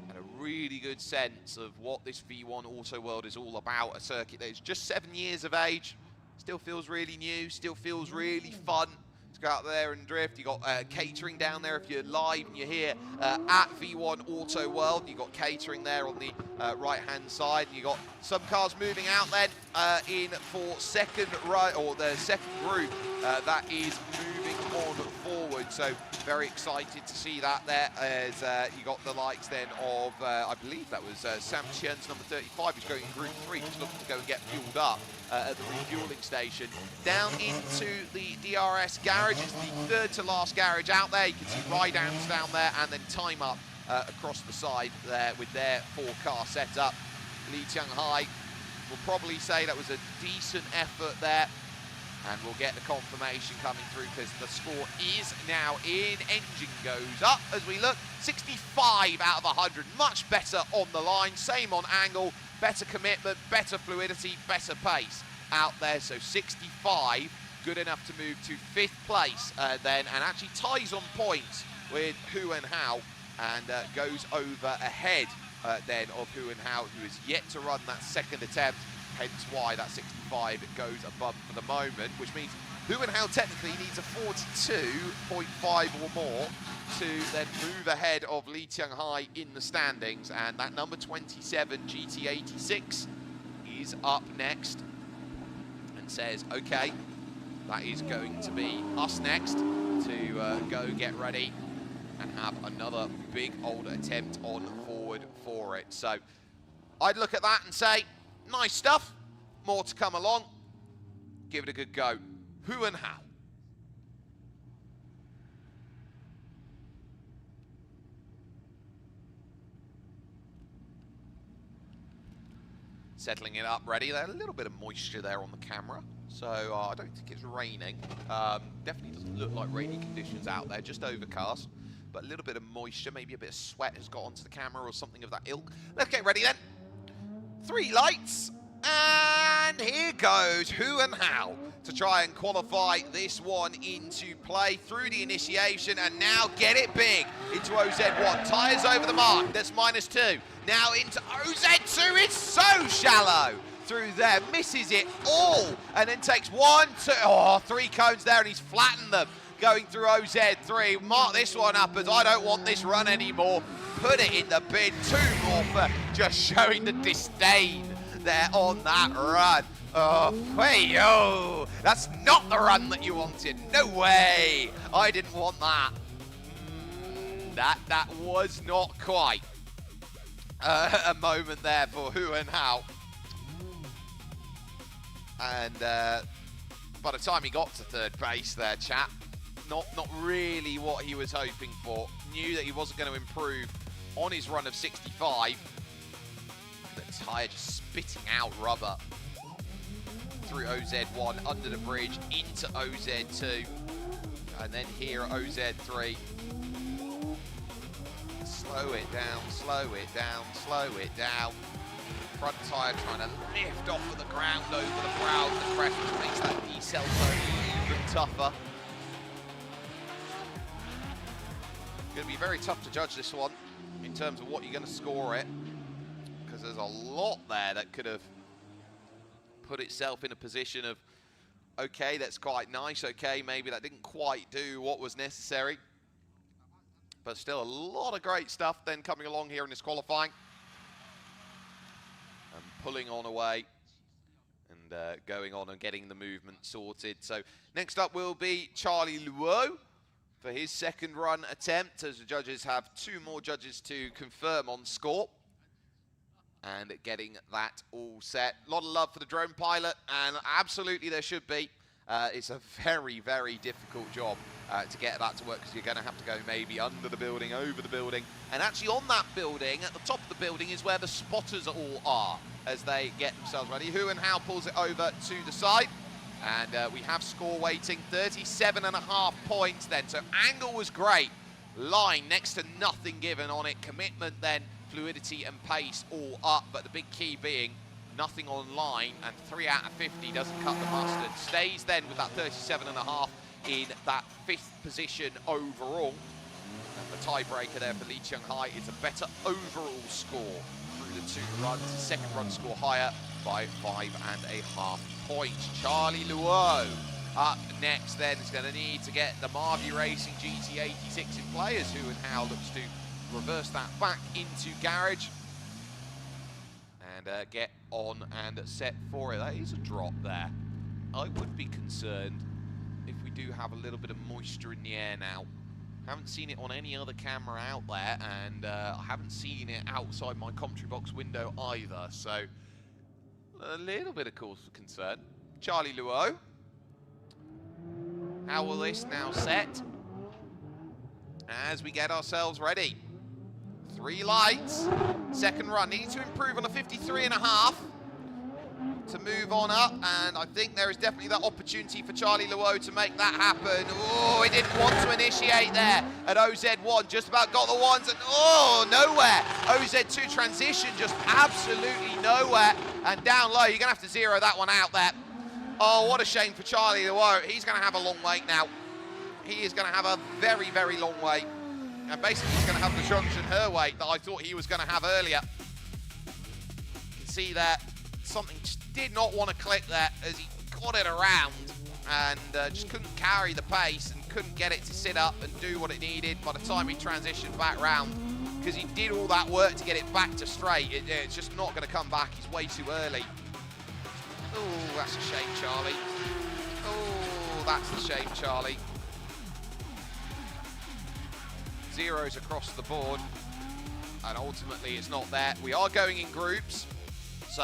[SPEAKER 1] And a really good sense of what this V1 Auto World is all about. A circuit that is just 7 years of age. Still feels really new, still feels really fun to go out there and drift. You got catering down there if you're live and you're here at V1 Auto World. You got catering there on the right-hand side. You got some cars moving out then in for second right, or the second group that is moving on forward. So very excited to see that there, as you got the likes then of I believe that was Sam Chien's number 35, who's going in group 3, just looking to go and get fueled up at the refueling station. Down into the DRS garage is the third to last garage out there. You can see ride-downs down there, and then time up across the side there with their 4-car setup. Lee Chung-hai will probably say that was a decent effort there, and we'll get the confirmation coming through because the score is now in. Engine goes up as we look. 65 out of 100, much better on the line, same on angle, better commitment, better fluidity, better pace out there. So 65, good enough to move to 5th place then, and actually ties on points with Hu and Hao, and goes over ahead then of Hu and Hao, who is yet to run that second attempt, hence why that 65 goes above for the moment, which means Hu and Hao technically needs a 42.5 or more to then move ahead of Lee Chung-hai in the standings. And that number 27 GT86 is up next and says, okay, that is going to be us next to go get ready and have another big old attempt on forward for it. So I'd look at that and say, nice stuff, more to come along, give it a good go. Hu and Hao. Settling it up, ready. There's a little bit of moisture there on the camera, so I don't think it's raining. Definitely doesn't look like rainy conditions out there, just overcast, but a little bit of moisture, maybe a bit of sweat has got onto the camera or something of that ilk. Let's get ready then. 3 lights, and here goes Who and How to try and qualify this one into play through the initiation, and now get it big into OZ1. Tyres over the mark, that's -2. Now into OZ2, it's so shallow through there, misses it all, and then takes 1, 2, 3 cones there, and he's flattened them going through OZ3. Mark this one up as I don't want this run anymore. Put it in the bin. 2 more for just showing the disdain there on that run. Oh, hey, yo, that's not the run that you wanted. No way. I didn't want that. That was not quite a moment there for Who and How. And by the time he got to 3rd base there, chap, not really what he was hoping for. Knew that he wasn't going to improve on his run of 65. The tyre just spitting out rubber through OZ1, under the bridge, into OZ2, and then here at OZ3. Slow it down, slow it down, slow it down. Front tyre trying to lift off of the ground over the brow of the crest, which makes that decel zone even tougher. Going to be very tough to judge this one in terms of what you're going to score it, because there's a lot there that could have put itself in a position of, okay, that's quite nice, okay, maybe that didn't quite do what was necessary, but still a lot of great stuff then coming along here in this qualifying. And pulling on away and going on and getting the movement sorted. So next up will be Charlie Luo for his 2nd run attempt, as the judges have 2 more judges to confirm on score. And getting that all set. A lot of love for the drone pilot, and absolutely there should be. It's a very, very difficult job to get that to work, because you're going to have to go maybe under the building, over the building. And actually on that building, at the top of the building, is where the spotters all are as they get themselves ready. Who and How pulls it over to the side. And we have score waiting, 37.5 points then. So angle was great. Line next to nothing given on it. Commitment then, fluidity and pace all up, but the big key being nothing on line, and 3 out of 50 doesn't cut the mustard. Stays then with that 37.5 in that 5th position overall. And the tiebreaker there for Lee Chung-hai is a better overall score through the 2 runs. The 2nd run score higher by 5.5 points. Charlie Luo up next then is going to need to get the Marvy Racing GT86 in play, as Who and How looks to reverse that back into garage and get on and set for it. That is a drop there. I would be concerned if we do have a little bit of moisture in the air now. Haven't seen it on any other camera out there, and I haven't seen it outside my commentary box window either, so a little bit of cause for concern. Charlie Luo. How will this now set as we get ourselves ready? 3 lights, 2nd run. Need to improve on a 53.5 to move on up, and I think there is definitely that opportunity for Charlie Luo to make that happen. Oh, he didn't want to initiate there at OZ1, just about got the ones, and oh, nowhere. OZ2 transition just absolutely nowhere, and down low, you're gonna have to zero that one out there. Oh, what a shame for Charlie Luo. He's gonna have a long wait now. He is gonna have a very, very long wait. And basically he's gonna have the junction her weight that I thought he was gonna have earlier. You can see that something just did not want to click there as he got it around and just couldn't carry the pace and couldn't get it to sit up and do what it needed by the time he transitioned back round, because he did all that work to get it back to straight. It's just not going to come back. He's way too early. Oh, that's a shame, Charlie. Oh, that's a shame, Charlie. Zeros across the board, and ultimately it's not there. We are going in groups, so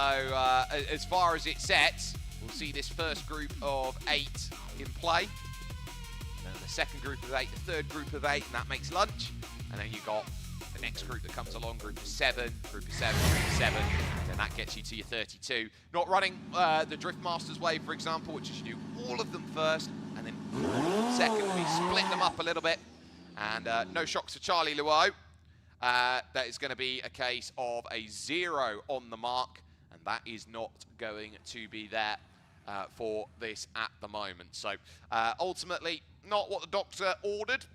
[SPEAKER 1] as far as it sets, we'll see this first group of 8 in play, and the 2nd group of 8, the 3rd group of 8, and that makes lunch, and then you got the next group that comes along, group of 7, group of 7, group of 7, and that gets you to your 32. Not running the Drift Masters way, for example, which is you do all of them first, and then all of them second. We split them up a little bit, and no shocks for Charlie Luo. That is going to be a case of a 0 on the mark, and that is not going to be there for this at the moment. So ultimately, not what the doctor ordered.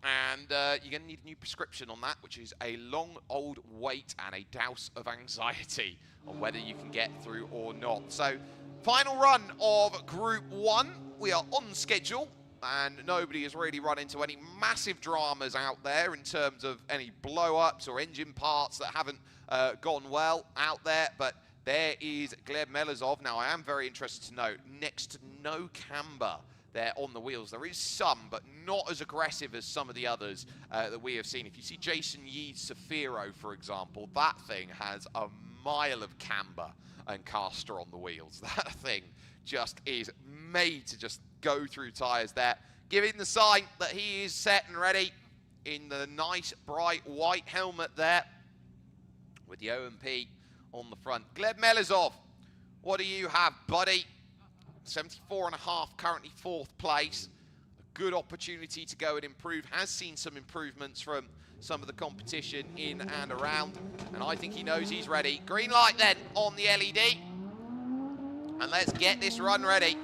[SPEAKER 1] And you're going to need a new prescription on that, which is a long old wait and a douse of anxiety on whether you can get through or not. So, final run of Group 1. We are on schedule, and nobody has really run into any massive dramas out there in terms of any blow-ups or engine parts that haven't gone well out there. But there is Gleb Melezov. Now, I am very interested to note, next to no camber there on the wheels. There is some, but not as aggressive as some of the others that we have seen. If you see Jason Yee's Safiro, for example, that thing has a mile of camber and caster on the wheels. That thing just is made to just go through tyres there, giving the sign that he is set and ready in the nice bright white helmet there with the OMP on the front. Gleb Melezov, what do you have, buddy? 74.5, currently 4th place. A good opportunity to go and improve. Has seen some improvements from some of the competition in and around. And I think he knows he's ready. Green light then on the LED. And let's get this run ready.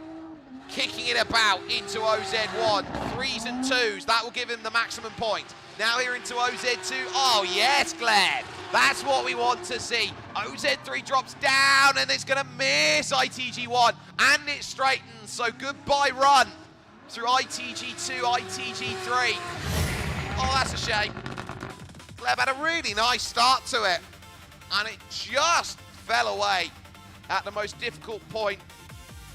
[SPEAKER 1] Kicking it about into OZ1. 3s and 2s. That will give him the maximum point. Now here into OZ2. Oh, yes, Gleb. That's what we want to see. OZ3 drops down, and it's going to miss ITG1. And it straightens, so goodbye run through ITG2, ITG3. Oh, that's a shame. Gleb had a really nice start to it, and it just fell away at the most difficult point,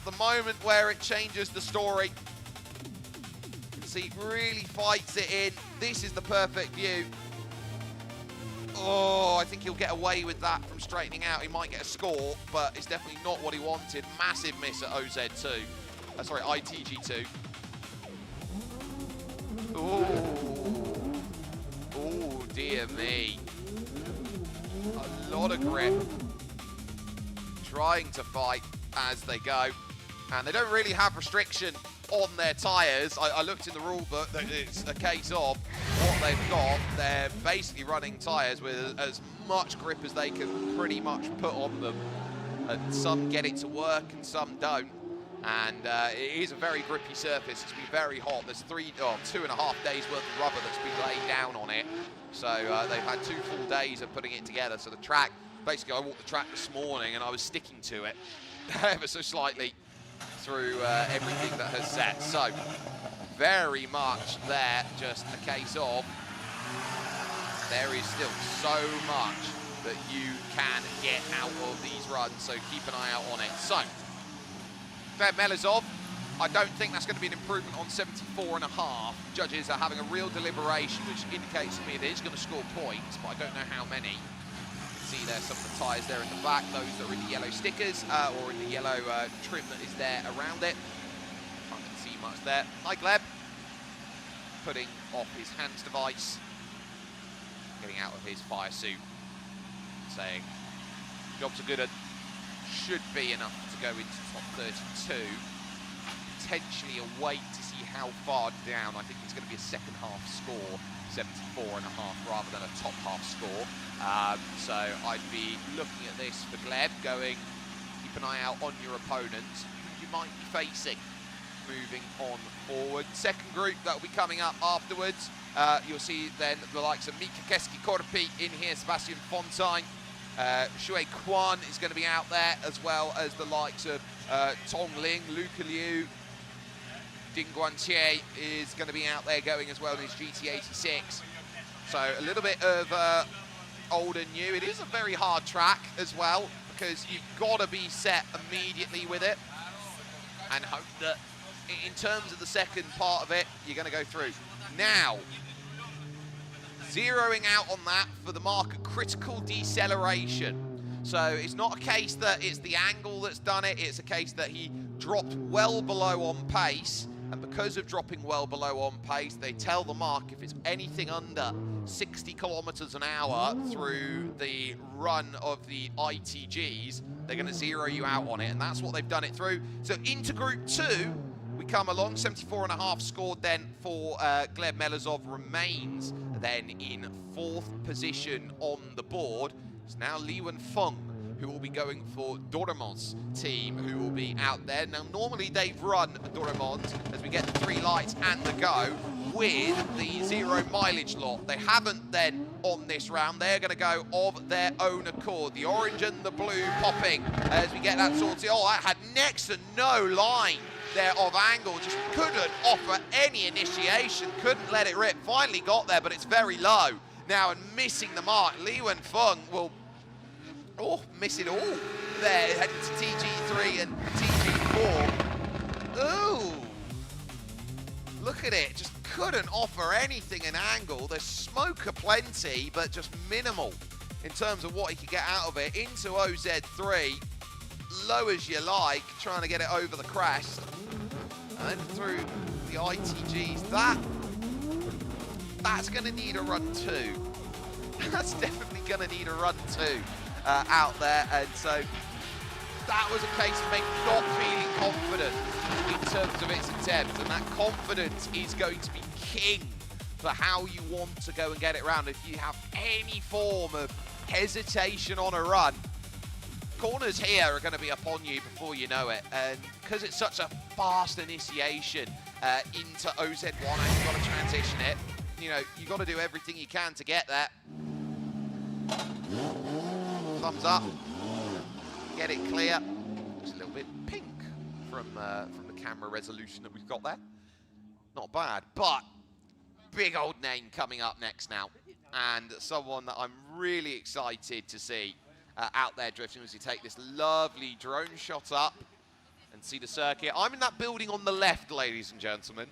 [SPEAKER 1] the moment where it changes the story. You can see it really fights it in. This is the perfect view. Oh, I think he'll get away with that from straightening out. He might get a score, but it's definitely not what he wanted. Massive miss at OZ2. Sorry, ITG2. Oh, dear me. A lot of grip. Trying to fight as they go. And they don't really have restriction on their tyres. I looked in the rule book, that it's a case of what they've got. They're basically running tyres with as much grip as they can pretty much put on them. And some get it to work and some don't. And it is a very grippy surface. It's been very hot. There's 2.5 days worth of rubber that's been laid down on it. So they've had 2 full days of putting it together. So the track, basically I walked the track this morning and I was sticking to it ever so slightly through everything that has set. So very much there, just a case of there is still so much that you can get out of these runs, so keep an eye out on it. So Gleb Melezov, I don't think that's going to be an improvement on 74.5. Judges are having a real deliberation, which indicates to me it is going to score points, but I don't know how many. See there's some of the tyres there in the back, those that are in the yellow stickers or in the yellow trim that is there around it. Can't really see much there. Hi Gleb. Putting off his hands device, getting out of his fire suit, saying jobs are good and should be enough to go into top 32. Potentially a wait to see how far down. I think it's going to be a second half score, 74.5 rather than a top half score. So I'd be looking at this for Gleb, going, keep an eye out on your opponents, who you might be facing moving on forward. Second group that will be coming up afterwards. You'll see then the likes of Mika Keski-Korpi in here, Sebastian Fontaine. Shui Quan is going to be out there, as well as the likes of Tong Ling, Luca Liu. Ding Guantier is going to be out there going as well in his GT86. So a little bit of old and new. It is a very hard track as well, because you've got to be set immediately with it and hope that in terms of the second part of it, you're going to go through. Now, zeroing out on that for the mark of critical deceleration. So it's not a case that it's the angle that's done it, it's a case that he dropped well below on pace, and because of dropping well below on pace, they tell the mark if it's anything under 60 kilometers an hour through the run of the ITGs, they're going to zero you out on it, and that's what they've done it through. So into Group 2, we come along, 74.5 scored then for Gleb Melezov, remains then in 4th position on the board. It's now Li Wenfeng who will be going for Doraemon's team, who will be out there. Now, normally they've run Doraemon's, as we get the 3 lights and the go, with the 0 mileage lot. They haven't then on this round. They're going to go of their own accord. The orange and the blue popping as we get that sorted. Oh, that had next to no line there of angle, just couldn't offer any initiation, couldn't let it rip. Finally got there, but it's very low now and missing the mark. Li Wenfeng will miss it all there, heading to TG3 and TG4. Ooh, look at it, just couldn't offer anything in angle. There's smoke aplenty, but just minimal in terms of what he could get out of it. Into OZ3, low as you like, trying to get it over the crest. And then through the ITGs, that's gonna need a run too. That's definitely gonna need a run too out there. And so that was a case of maybe not feeling confident in terms of its attempt. And that confidence is going to be king for how you want to go and get it around. If you have any form of hesitation on a run, corners here are going to be upon you before you know it, and because it's such a fast initiation into OZ1 and you've got to transition it, you know, you've got to do everything you can to get there. Thumbs up, get it clear. Looks a little bit pink from the camera resolution that we've got there. Not bad, but big old name coming up next now, and someone that I'm really excited to see out there drifting as you take this lovely drone shot up and see the circuit. I'm in that building on the left, ladies and gentlemen,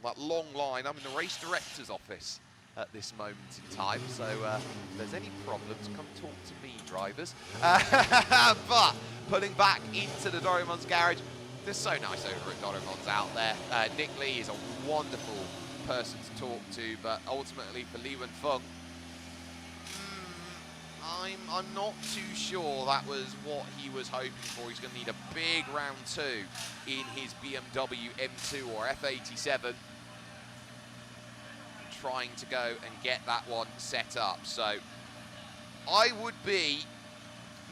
[SPEAKER 1] that long line. I'm in the race director's office at this moment in time, so if there's any problems, come talk to me, drivers. But pulling back into the Doraemon's garage, they're so nice over at Doraemon's out there. Nick Lee is a wonderful person to talk to, but ultimately for Li Wenfeng, I'm not too sure that was what he was hoping for. He's going to need a big round 2 in his BMW M2 or F87, trying to go and get that one set up. So I would be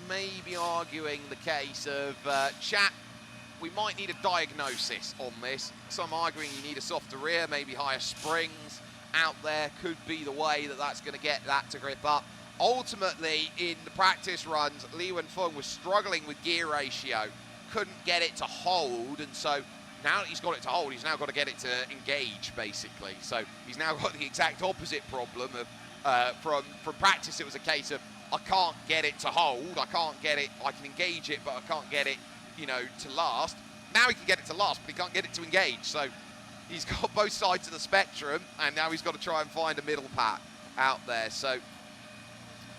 [SPEAKER 1] maybe arguing the case of, chat, we might need a diagnosis on this. Some arguing you need a softer rear, maybe higher springs out there could be the way that that's going to get that to grip up. Ultimately, in the practice runs, Li Wenfeng was struggling with gear ratio, couldn't get it to hold, and so now that he's got it to hold, he's now got to get it to engage, basically. So he's now got the exact opposite problem of, from practice, it was a case of, I can't get it to hold, I can't get it, I can engage it, but I can't get it, you know, to last. Now he can get it to last, but he can't get it to engage. So he's got both sides of the spectrum, and now he's got to try and find a middle path out there. So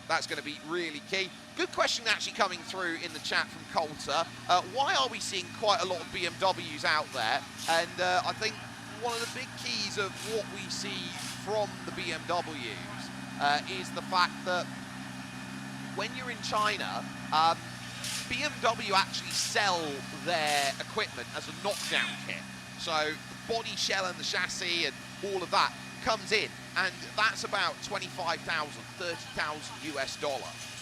[SPEAKER 1] that's going to be really key. Good question actually coming through in the chat from Coulter. Why are we seeing quite a lot of BMWs out there? And I think one of the big keys of what we see from the BMWs is the fact that when you're in China, BMW actually sell their equipment as a knockdown kit. So the body shell and the chassis and all of that comes in, and that's about $25,000, $30,000 US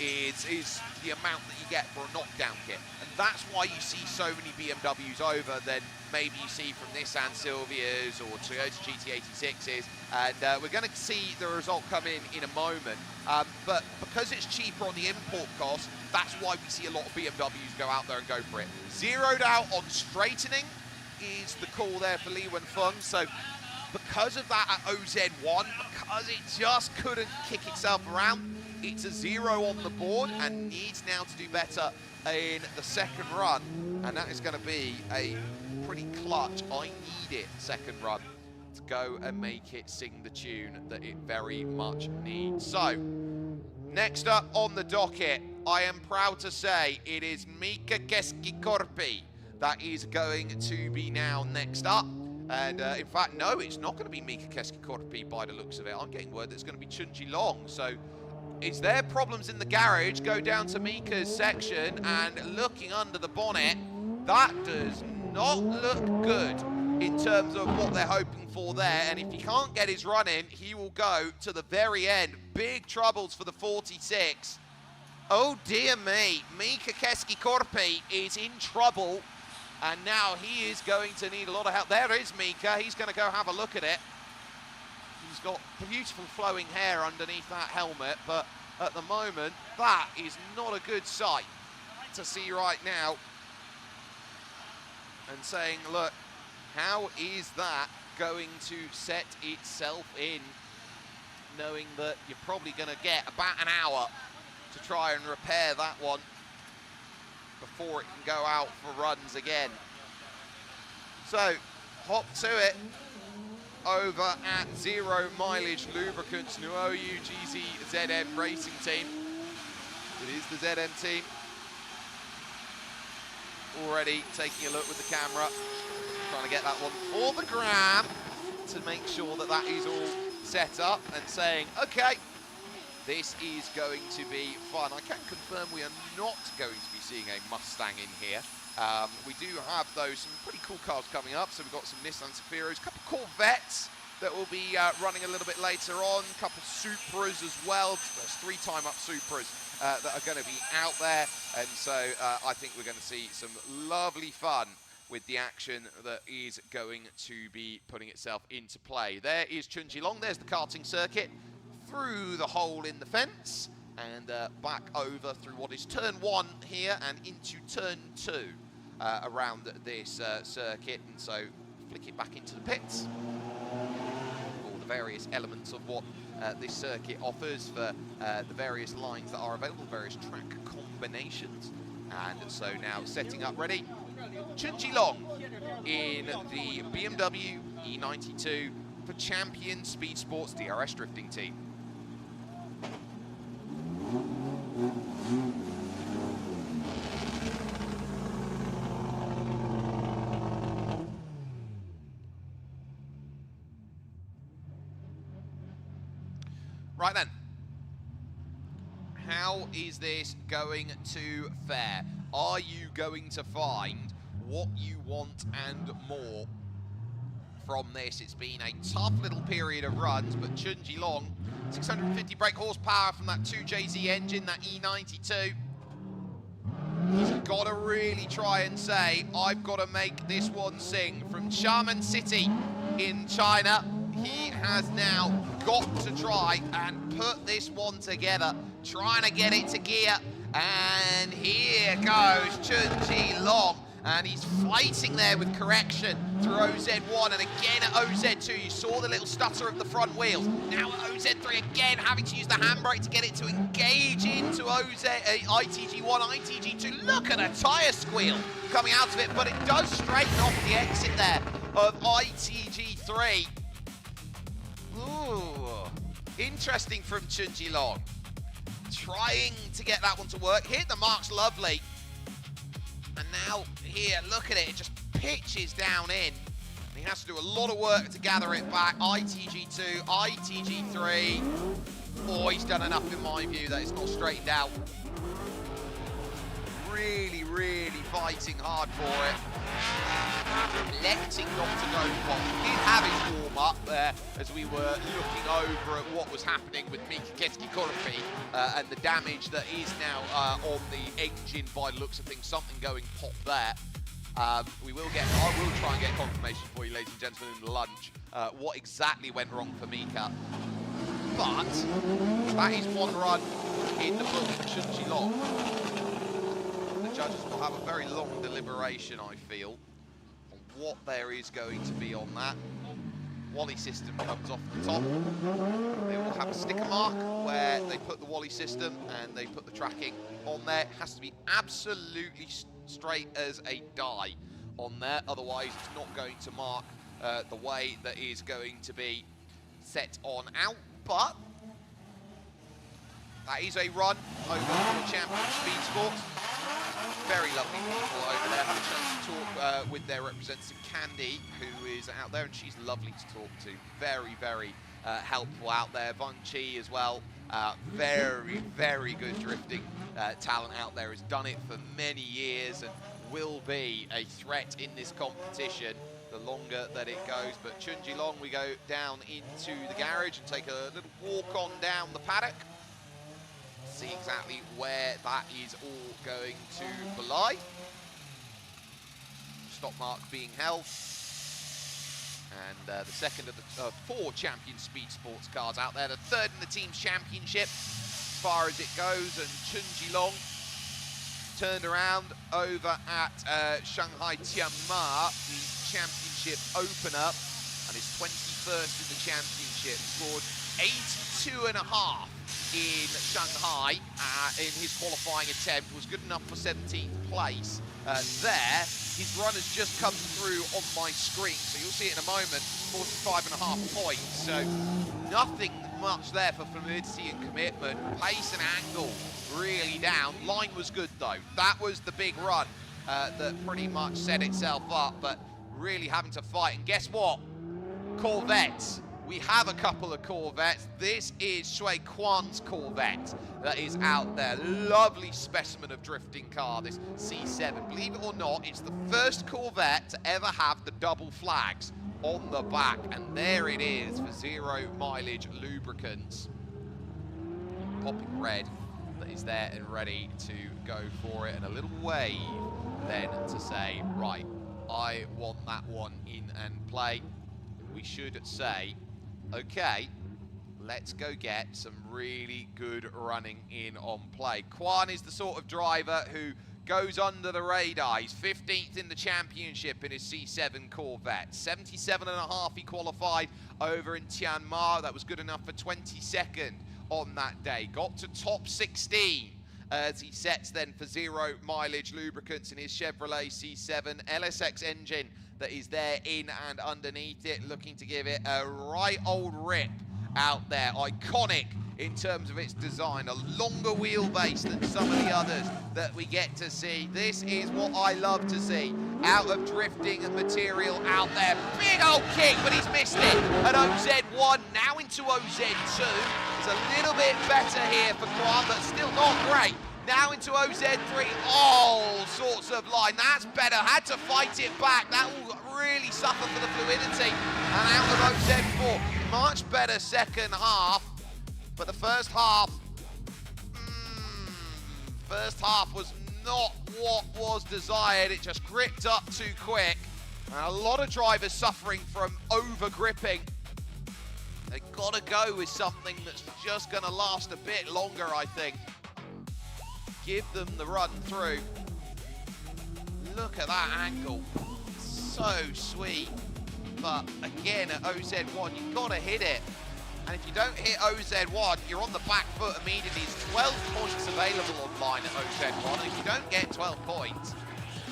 [SPEAKER 1] is the amount that you get for a knockdown kit. And that's why you see so many BMWs over than maybe you see from Nissan Silvias or Toyota GT86s. And we're going to see the result come in a moment. But because it's cheaper on the import cost, that's why we see a lot of BMWs go out there and go for it. Zeroed out on straightening is the call there for Li Wenfeng. So because of that at OZ1, because it just couldn't kick itself around, it's a 0 on the board and needs now to do better in the second run. And that is going to be a pretty clutch, I need it second run to go and make it sing the tune that it very much needs. So, next up on the docket, I am proud to say it is Mika Keskikorpi that is going to be now next up. And in fact, no, it's not going to be Mika Keskikorpi by the looks of it. I'm getting word that it's going to be Chunji Long. So is there problems in the garage? Go down to Mika's section and looking under the bonnet, that does not look good in terms of what they're hoping for there. And if he can't get his run in, he will go to the very end. Big troubles for the 46. Oh dear me, Mika Keski-Korpi is in trouble, and now he is going to need a lot of help. There is Mika, he's going to go have a look at it. He's got beautiful flowing hair underneath that helmet, but at the moment, that is not a good sight to see right now. And saying, look, how is that going to set itself in, knowing that you're probably going to get about an hour to try and repair that one before it can go out for runs again. So, hop to it over at Zero Mileage Lubricants, Nuoyu GZ ZM Racing Team. It is the ZM team. Already taking a look with the camera, trying to get that one for the gram to make sure that that is all set up and saying, okay, this is going to be fun. I can confirm we are not going to be seeing a Mustang in here. We do have, though, some pretty cool cars coming up. So we've got some Nissan Safiros, a couple Corvettes that will be running a little bit later on, a couple Supras as well. There's 3-time-up Supras that are going to be out there. And so I think we're going to see some lovely fun with the action that is going to be putting itself into play. There is Chunjilong, there's the karting circuit, through the hole in the fence, and back over through what is turn 1 here and into turn 2 around this circuit. And so flick it back into the pits. All the various elements of what this circuit offers for the various lines that are available, various track combinations. And so now setting up ready, Chunjilong in the BMW E92 for Champion Speed Sports DRS Drifting Team. Right then, how is this going to fare? Are you going to find what you want and more from this? It's been a tough little period of runs, but Chunjilong, 650 brake horsepower from that 2JZ engine, that E92. He's got to really try and say, I've got to make this one sing. From Xiamen City in China, he has now got to try and put this one together, trying to get it to gear. And here goes Chunjilong, and he's fighting there with correction through OZ1, and again at OZ2 you saw the little stutter of the front wheels. Now at OZ3 again having to use the handbrake to get it to engage into ITG1, ITG2. Look at a tyre squeal coming out of it, but it does straighten off the exit there of ITG3. Ooh, interesting from Chunjilong. Trying to get that one to work. Hit the marks lovely. And now here, look at it. It just pitches down in. And he has to do a lot of work to gather it back. ITG2, ITG3. Oh, he's done enough in my view that it's not straightened out. Really, really fighting hard for it. Electing not to go pop. He did have his warm-up there as we were looking over at what was happening with Mika Keski-Korpi and the damage that is now on the engine by the looks of things. Something going pop there. I will try and get confirmation for you, ladies and gentlemen, in the lunch, what exactly went wrong for Mika. But that is one run in the book for Chunjilong. The judges will have a very long deliberation, I feel, on what there is going to be on that. Wally system comes off the top. They will have a sticker mark where they put the Wally system and they put the tracking on there. It has to be absolutely straight as a die on there, otherwise it's not going to mark the way that is going to be set on out. But that is a run over for Champion Speed Sports. Very lovely people over there. Had a chance to talk with their representative Candy, who is out there, and she's lovely to talk to. Very, very helpful out there. Von Chi as well. Very, very good drifting talent out there. Has done it for many years and will be a threat in this competition the longer that it goes. But Chunjilong, we go down into the garage and take a little walk on down the paddock. see exactly where that is all going to belie. Stop mark being held. And the second of the 4 champion speed sports cars out there, the third in the team's championship as far as it goes, and Chun Jilong turned around over at Shanghai Tianma, the championship opener, and is 21st in the championship. Scored 82.5 in Shanghai in his qualifying attempt, was good enough for 17th place there. His run has just come through on my screen, so you'll see it in a moment, 45.5 points. So nothing much there for fluidity and commitment. Pace and angle really down. Line was good though. That was the big run that pretty much set itself up, but really having to fight. And guess what? Corvettes. We have a couple of Corvettes. This is Shui Kwan's Corvette that is out there. Lovely specimen of drifting car, this C7. Believe it or not, it's the first Corvette to ever have the double flags on the back. And there it is for 0 mileage lubricants. Popping red that is there and ready to go for it. And a little wave then to say, right, I want that one in and play. We should say, okay, let's go get some really good running in on play. Kwan is the sort of driver who goes under the radar. He's 15th in the championship in his C7 Corvette. 77.5 he qualified over in Tianjin. That was good enough for 22nd on that day. Got to top 16 as he sets then for 0 mileage lubricants in his Chevrolet C7 LSX engine that is there in and underneath it, looking to give it a right old rip out there. Iconic in terms of its design, a longer wheelbase than some of the others that we get to see. This is what I love to see out of drifting material out there. Big old kick, but he's missed it at OZ1, now into OZ2. It's a little bit better here for Kwan, but still not great. Now into OZ3, all sorts of line. That's better, had to fight it back. That will really suffer for the fluidity. And out of OZ4, much better second half. But the first half was not what was desired. It just gripped up too quick. And a lot of drivers suffering from over gripping. They've got to go with something that's just going to last a bit longer, I think. Give them the run through. Look at that angle. So sweet. But again, at OZ1, you've got to hit it. And if you don't hit OZ1, you're on the back foot immediately. There's 12 points available online at OZ1. And if you don't get 12 points,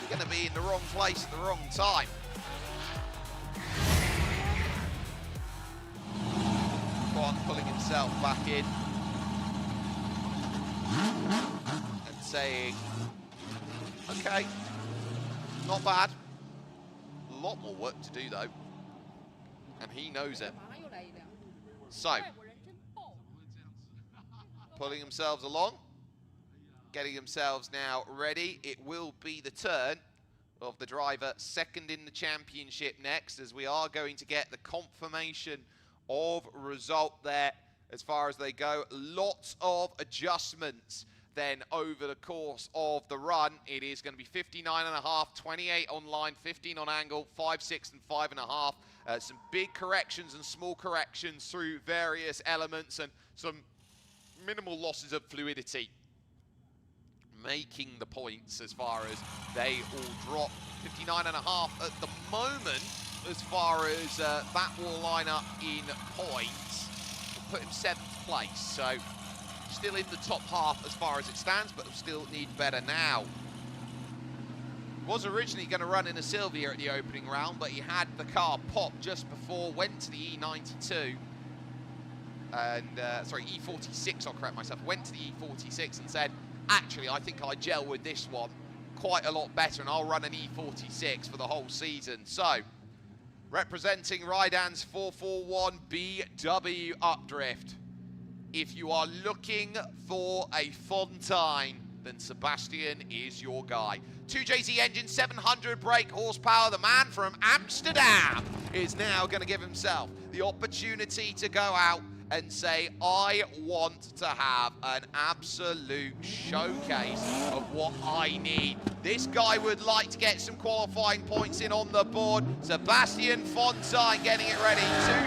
[SPEAKER 1] you're going to be in the wrong place at the wrong time. Kwan pulling himself back in. And saying, okay, not bad. A lot more work to do though. And he knows it. So, pulling themselves along, getting themselves now ready. It will be the turn of the driver second in the championship next, as we are going to get the confirmation of result there as far as they go. Lots of adjustments then over the course of the run. It is going to be 59.5, 28 on line, 15 on angle, 5, 6, and 5.5. Some big corrections and small corrections through various elements, and some minimal losses of fluidity, making the points as far as they all drop. 59.5 at the moment as far as that will line up in points. We'll put him 7th place, so still in the top half as far as it stands, but still need better now. Was originally going to run in a Sylvia at the opening round, but he had the car pop just before, went to the E92, and, sorry, E46, I'll correct myself, went to the E46 and said, actually, I think I gel with this one quite a lot better, and I'll run an E46 for the whole season. So, representing Raidan's 441 BW Updrift, if you are looking for a fun time, then Sebastian is your guy. 2JZ engine, 700 brake horsepower. The man from Amsterdam is now going to give himself the opportunity to go out and say, I want to have an absolute showcase of what I need. This guy would like to get some qualifying points in on the board. Sebastian Fontaine getting it ready.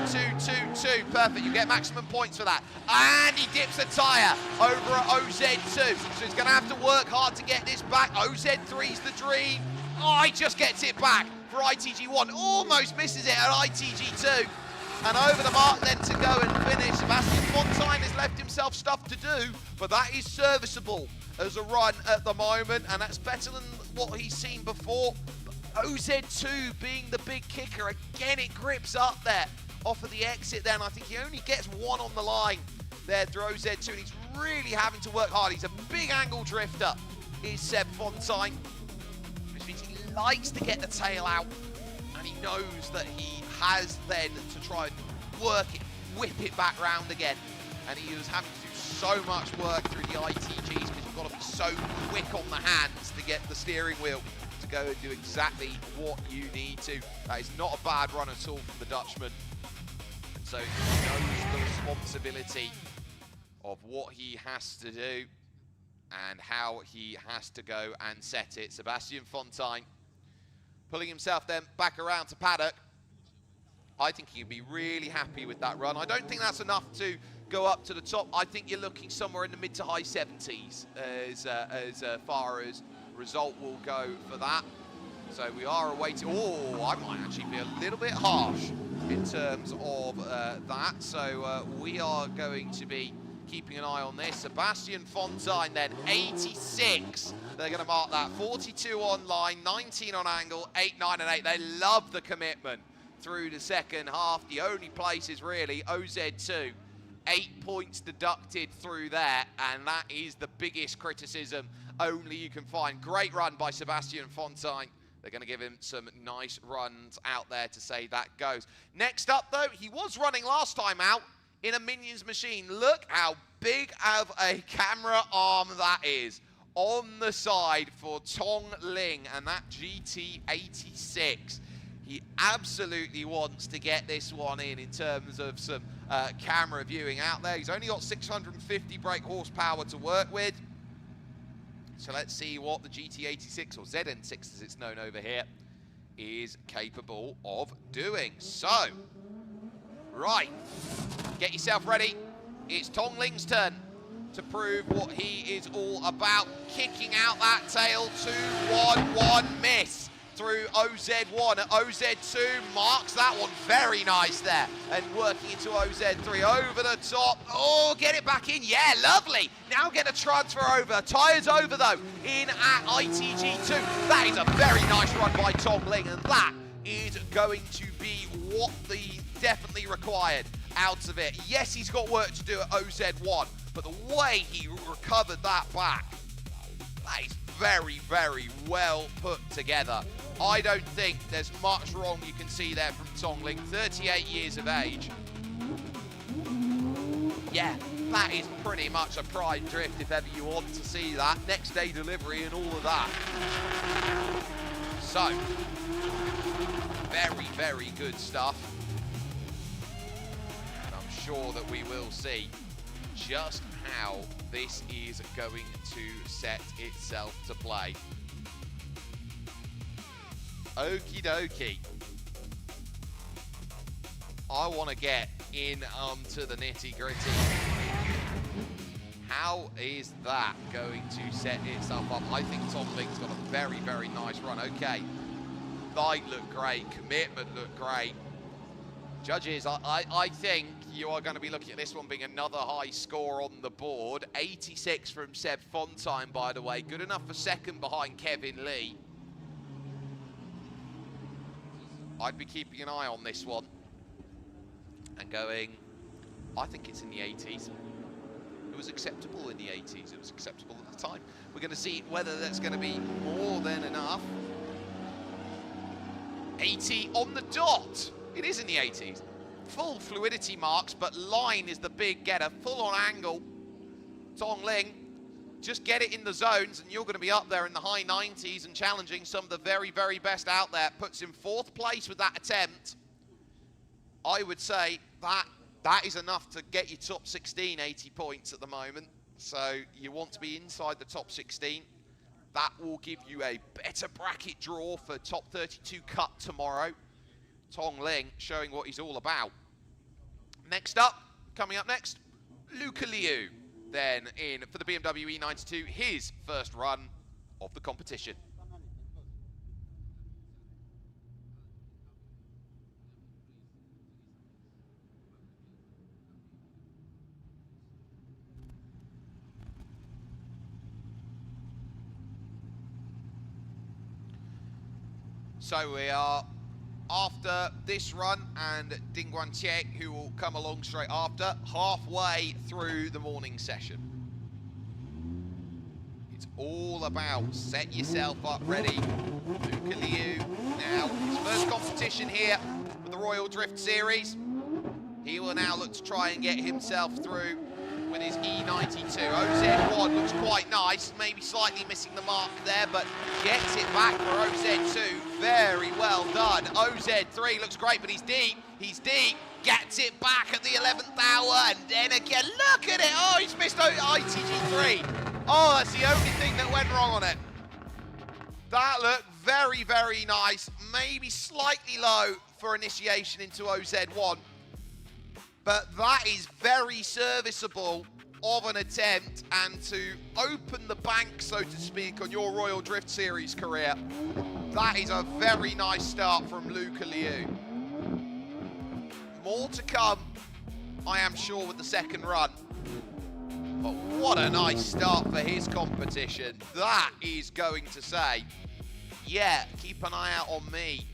[SPEAKER 1] 2-2-2-2. Perfect. You get maximum points for that. And he dips a tyre over at OZ2. So he's going to have to work hard to get this back. OZ3's the dream. Oh, he just gets it back for ITG1. Almost misses it at ITG2. And over the mark then to go and finish. Sebastian Fontaine has left himself stuff to do, but that is serviceable as a run at the moment, and that's better than what he's seen before. But OZ2 being the big kicker, again it grips up there off of the exit then. I think he only gets one on the line there through OZ2, and he's really having to work hard. He's a big angle drifter, is Seb Fontaine, which means he likes to get the tail out, and he knows that he has then to try and work it, whip it back round again. And he was having to do so much work through the ITGs because you've got to be so quick on the hands to get the steering wheel to go and do exactly what you need to. That is not a bad run at all from the Dutchman. And so he knows the responsibility of what he has to do and how he has to go and set it. Sebastian Fontaine pulling himself then back around to paddock. I think he'd be really happy with that run. I don't think that's enough to go up to the top. I think you're looking somewhere in the mid to high 70s as far as result will go for that. So we are awaiting. Oh, I might actually be a little bit harsh in terms of that. So we are going to be keeping an eye on this. Sebastian Fontaine then, 86. They're going to mark that. 42 on line, 19 on angle, 8, 9, and 8. They love the commitment through the second half. The only place is really OZ2. 8 points deducted through there, and that is the biggest criticism only you can find. Great run by Sebastian Fontaine. They're going to give him some nice runs out there to say that goes. Next up, though, he was running last time out in a Minions machine. Look how big of a camera arm that is on the side for Tong Ling and that GT86. He absolutely wants to get this one in terms of some camera viewing out there. He's only got 650 brake horsepower to work with. So let's see what the GT86, or ZN6 as it's known over here, is capable of doing. So, right, get yourself ready. It's Tong Ling's turn to prove what he is all about. Kicking out that tail, 2-1-1 miss through OZ1. At OZ2 marks that one very nice there, and working into OZ3 over the top. Oh, get it back in. Yeah, lovely. Now get a transfer over. Tyres over though in at ITG2. That is a very nice run by Tong Ling, and that is going to be what the definitely required out of it. Yes, he's got work to do at OZ1, but the way he recovered that back, that is very, very well put together. I don't think there's much wrong you can see there from Tong Ling, 38 years of age. Yeah, that is pretty much a pride drift if ever you want to see that. Next day delivery and all of that. So, very, very good stuff. And I'm sure that we will see just how this is going to set itself to play. Okie dokie. I want to get in to the nitty gritty. How is that going to set itself up? I think Tong Ling's got a very, very nice run. Okay, line looked great, commitment looked great. Judges, I think you are going to be looking at this one being another high score on the board. 86 from Seb Fontaine, by the way. Good enough for second behind Kevin Lee. I'd be keeping an eye on this one and going, I think it's in the 80s. It was acceptable in the 80s. It was acceptable at the time. We're going to see whether that's going to be more than enough. 80 on the dot. It is in the 80s. Full fluidity marks, but line is the big getter. Full on angle. Tong Ling, just get it in the zones and you're going to be up there in the high 90s and challenging some of the very, very best out there. Puts him 4th place with that attempt. I would say that That is enough to get you top 16, 80 points at the moment. So you want to be inside the top 16. That will give you a better bracket draw for top 32 cut tomorrow. Tong Ling showing what he's all about. Next up, coming up next, Luca Liu. Then in for the BMW E92, his first run of the competition. So we are after this run, and Ding Guanqie, who will come along straight after, halfway through the morning session. It's all about set yourself up ready. Luca Liu now, his first competition here with the Royal Drift Series. He will now look to try and get himself through with his E92. OZ1 looks quite nice, maybe slightly missing the mark there, but gets it back for OZ2. Very well done. OZ3 looks great, but he's deep. He's deep. Gets it back at the 11th hour, and then again, look at it. Oh, he's missed ITG3. Oh, that's the only thing that went wrong on it. That looked very, very nice. Maybe slightly low for initiation into OZ1. But that is very serviceable of an attempt, and to open the bank, so to speak, on your Royal Drift Series career, that is a very nice start from Luca Liu. More to come, I am sure, with the second run. But what a nice start for his competition. That is going to say, yeah, keep an eye out on me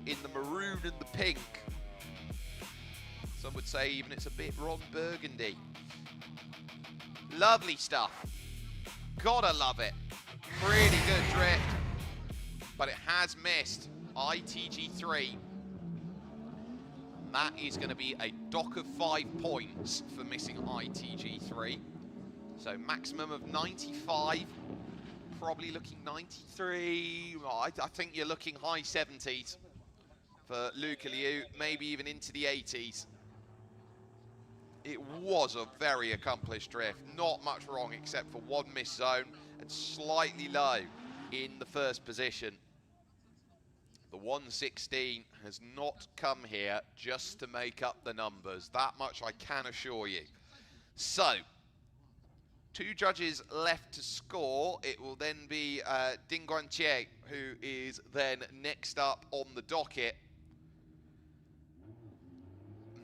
[SPEAKER 1] in the maroon and the pink. Some would say even it's a bit Ron Burgundy. Lovely stuff. Gotta love it. Really good drift. But it has missed ITG3. That is going to be a dock of 5 points for missing ITG3. So maximum of 95. Probably looking 93. I think you're looking high 70s for Luca Liu. Maybe even into the 80s. It was a very accomplished drift. Not much wrong except for one missed zone and slightly low in the first position. The 116 has not come here just to make up the numbers. That much I can assure you. So, 2 judges left to score. It will then be Ding Guanqie, who is then next up on the docket.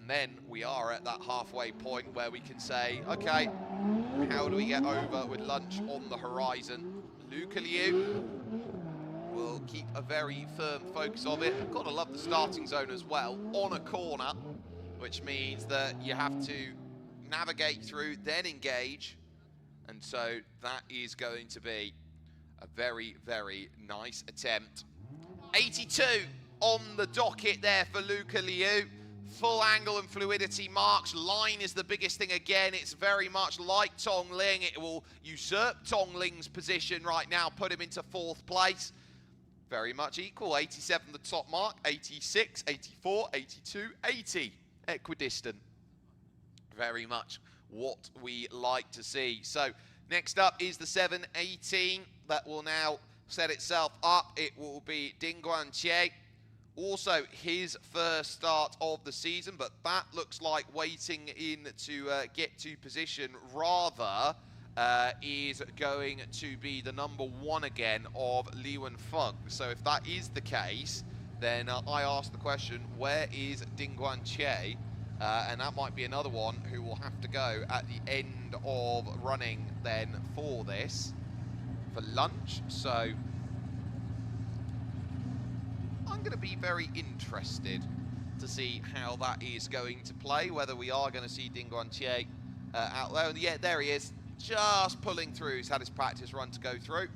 [SPEAKER 1] Then we are at that halfway point where we can say, okay, how do we get over with lunch on the horizon? Luca Liu will keep a very firm focus of it. Gotta love the starting zone as well, on a corner, which means that you have to navigate through, then engage. And so that is going to be a very, very nice attempt. 82 on the docket there for Luca Liu. Full angle and fluidity marks. Line is the biggest thing again. It's very much like Tong Ling. It will usurp Tong Ling's position right now, put him into 4th place. Very much equal. 87 the top mark, 86, 84, 82, 80. Equidistant. Very much what we like to see. So next up is the 718 that will now set itself up. It will be Ding Guanqie. Also his first start of the season, but that looks like waiting in to get to position rather is going to be the #1 again of Li Wenfeng. So if that is the case, then I ask the question, where is Ding Guanqie? And that might be another one who will have to go at the end of running then for this, for lunch. So I'm going to be very interested to see how that is going to play, whether we are going to see Ding Guanqie out there. And yeah, there he is, just pulling through. He's had his practice run to go through,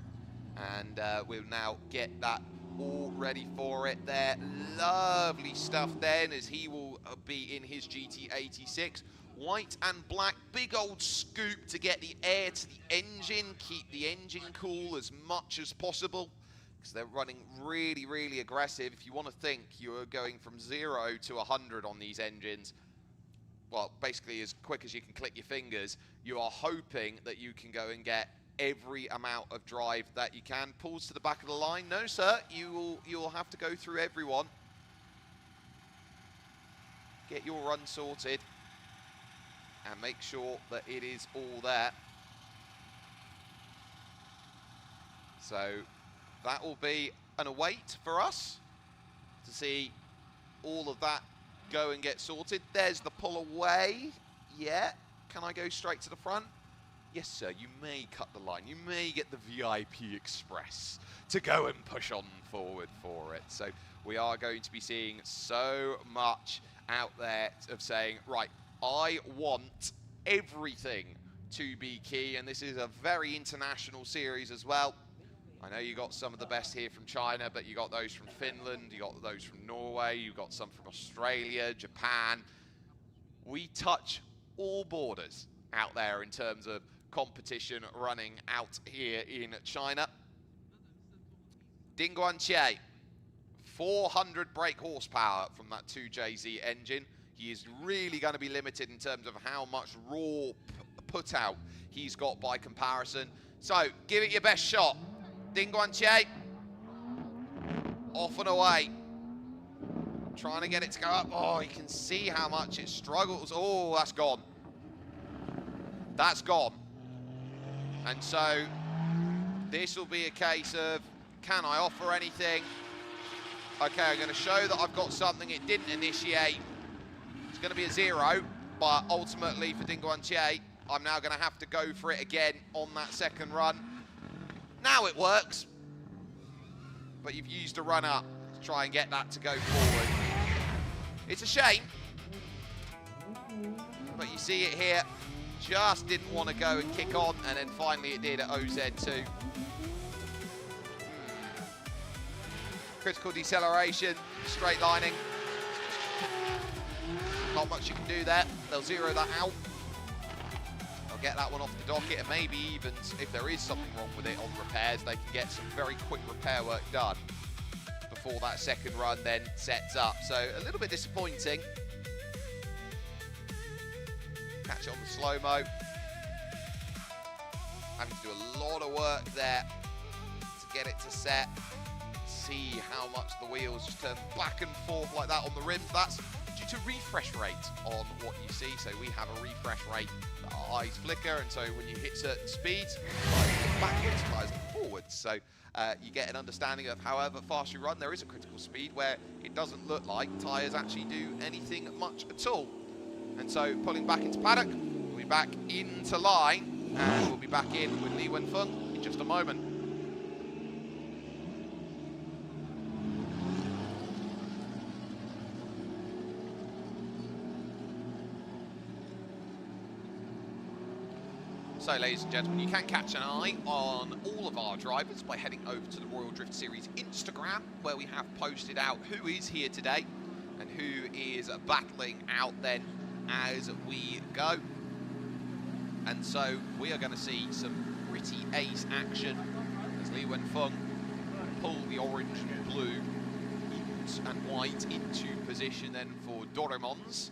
[SPEAKER 1] and we'll now get that all ready for it there. Lovely stuff then, as he will be in his GT86. White and black, big old scoop to get the air to the engine, keep the engine cool as much as possible. They're running really, really aggressive. If you want to think you're going from 0 to 100 on these engines, well, basically as quick as you can click your fingers, you are hoping that you can go and get every amount of drive that you can. Pulls to the back of the line. No, sir, you will have to go through everyone. Get your run sorted and make sure that it is all there. So that will be an await for us to see all of that go and get sorted. There's the pull away. Yeah. Can I go straight to the front? Yes, sir. You may cut the line. You may get the VIP Express to go and push on forward for it. So we are going to be seeing so much out there of saying, right, I want everything to be key. And this is a very international series as well. I know you got some of the best here from China, but you got those from Finland, you got those from Norway, you got some from Australia, Japan. We touch all borders out there in terms of competition running out here in China. Ding Guanqie, 400 brake horsepower from that 2JZ engine. He is really going to be limited in terms of how much raw put out he's got by comparison. So give it your best shot. Ding Guanqie, off and away. Trying to get it to go up. Oh, you can see how much it struggles. Oh, that's gone. That's gone. And so this will be a case of, can I offer anything? Okay, I'm going to show that I've got something. It didn't initiate. It's going to be a 0, but ultimately for Ding Guanqie, I'm now going to have to go for it again on that second run. Now it works, but you've used a run up to try and get that to go forward. It's a shame, but you see it here, just didn't want to go and kick on, and then finally it did at OZ2. Critical deceleration, straight lining. Not much you can do there. They'll zero that out. Get that one off the docket, and maybe even if there is something wrong with it on repairs, they can get some very quick repair work done before that second run then sets up. So a little bit disappointing. Catch it on the slow-mo. Having to do a lot of work there to get it to set. See how much the wheels just turn back and forth like that on the rims. That's due to refresh rate on what you see. So we have a refresh rate that our eyes flicker, and so when you hit certain speeds, tires look backwards, tires look forwards. So you get an understanding of however fast you run, there is a critical speed where it doesn't look like tires actually do anything much at all. And so pulling back into paddock, we'll be back into line, and we'll be back in with Li Wenfeng in just a moment. So, ladies and gentlemen, you can catch an eye on all of our drivers by heading over to the Royal Drift Series Instagram, where we have posted out who is here today and who is battling out then as we go. And so we are going to see some pretty ace action as Li Wenfeng pull the orange and blue and white into position then for Doremons.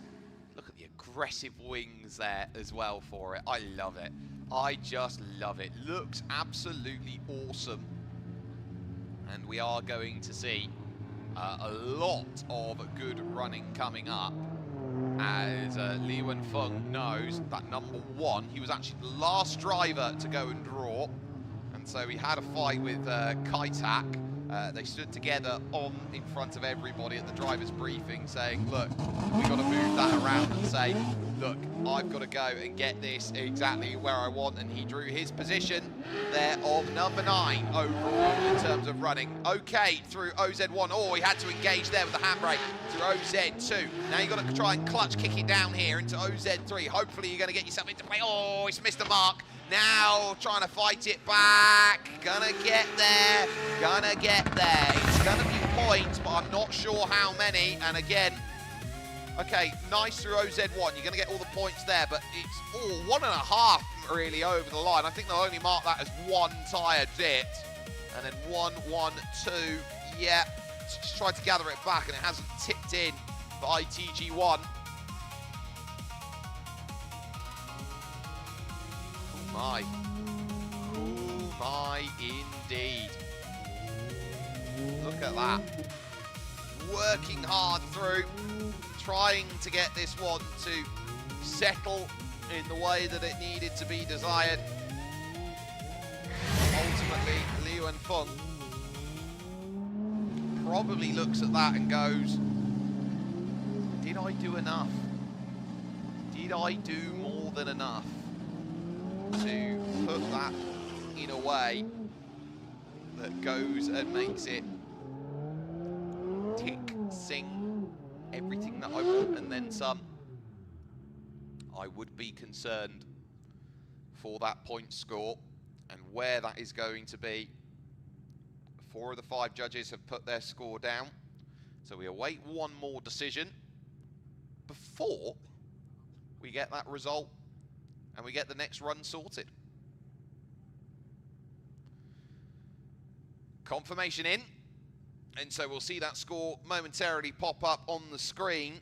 [SPEAKER 1] Look at the aggressive wings there as well for it. I love it. I just love it. Looks absolutely awesome. And we are going to see a lot of good running coming up, as Li Wenfeng knows that number 1, he was actually the last driver to go and draw. And so he had a fight with Kaitak. They stood together in front of everybody at the driver's briefing saying, look, we've got to move that around and say, look, I've got to go and get this exactly where I want. And he drew his position there of number 9 overall in terms of running. Okay, through OZ1. Oh, he had to engage there with the handbrake through OZ2. Now you've got to try and clutch kick it down here into OZ3. Hopefully you're going to get yourself into play. Oh, it's missed the mark. Now trying to fight it back. Gonna get there. Gonna get there. It's gonna be points, but I'm not sure how many. And again, okay, nice through OZ1. You're gonna get all the points there, but it's 1.5 really over the line. I think they'll only mark that as 1 tyre dit. And then 1, 1, 2. Yeah, just tried to gather it back and it hasn't tipped in for ITG1. my. Oh my, indeed. Look at that. Working hard through, trying to get this one to settle in the way that it needed to be desired. Ultimately, Liu and Feng probably looks at that and goes, did I do enough? Did I do more than enough to put that in a way that goes and makes it tick, sing, everything that I want and then some? I would be concerned for that point score and where that is going to be. 4 of the 5 judges have put their score down, so we await one more decision before we get that result and we get the next run sorted. Confirmation in, and so we'll see that score momentarily pop up on the screen.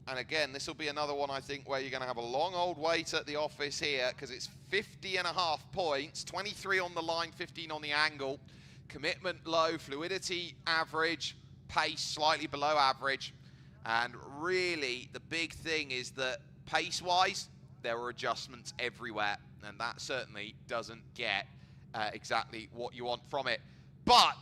[SPEAKER 1] And again, this will be another one, I think, where you're going to have a long old wait at the office here, because it's 50.5 points, 23 on the line, 15 on the angle. Commitment low, fluidity average, pace slightly below average. And really, the big thing is that pace-wise, there are adjustments everywhere, and that certainly doesn't get exactly what you want from it. But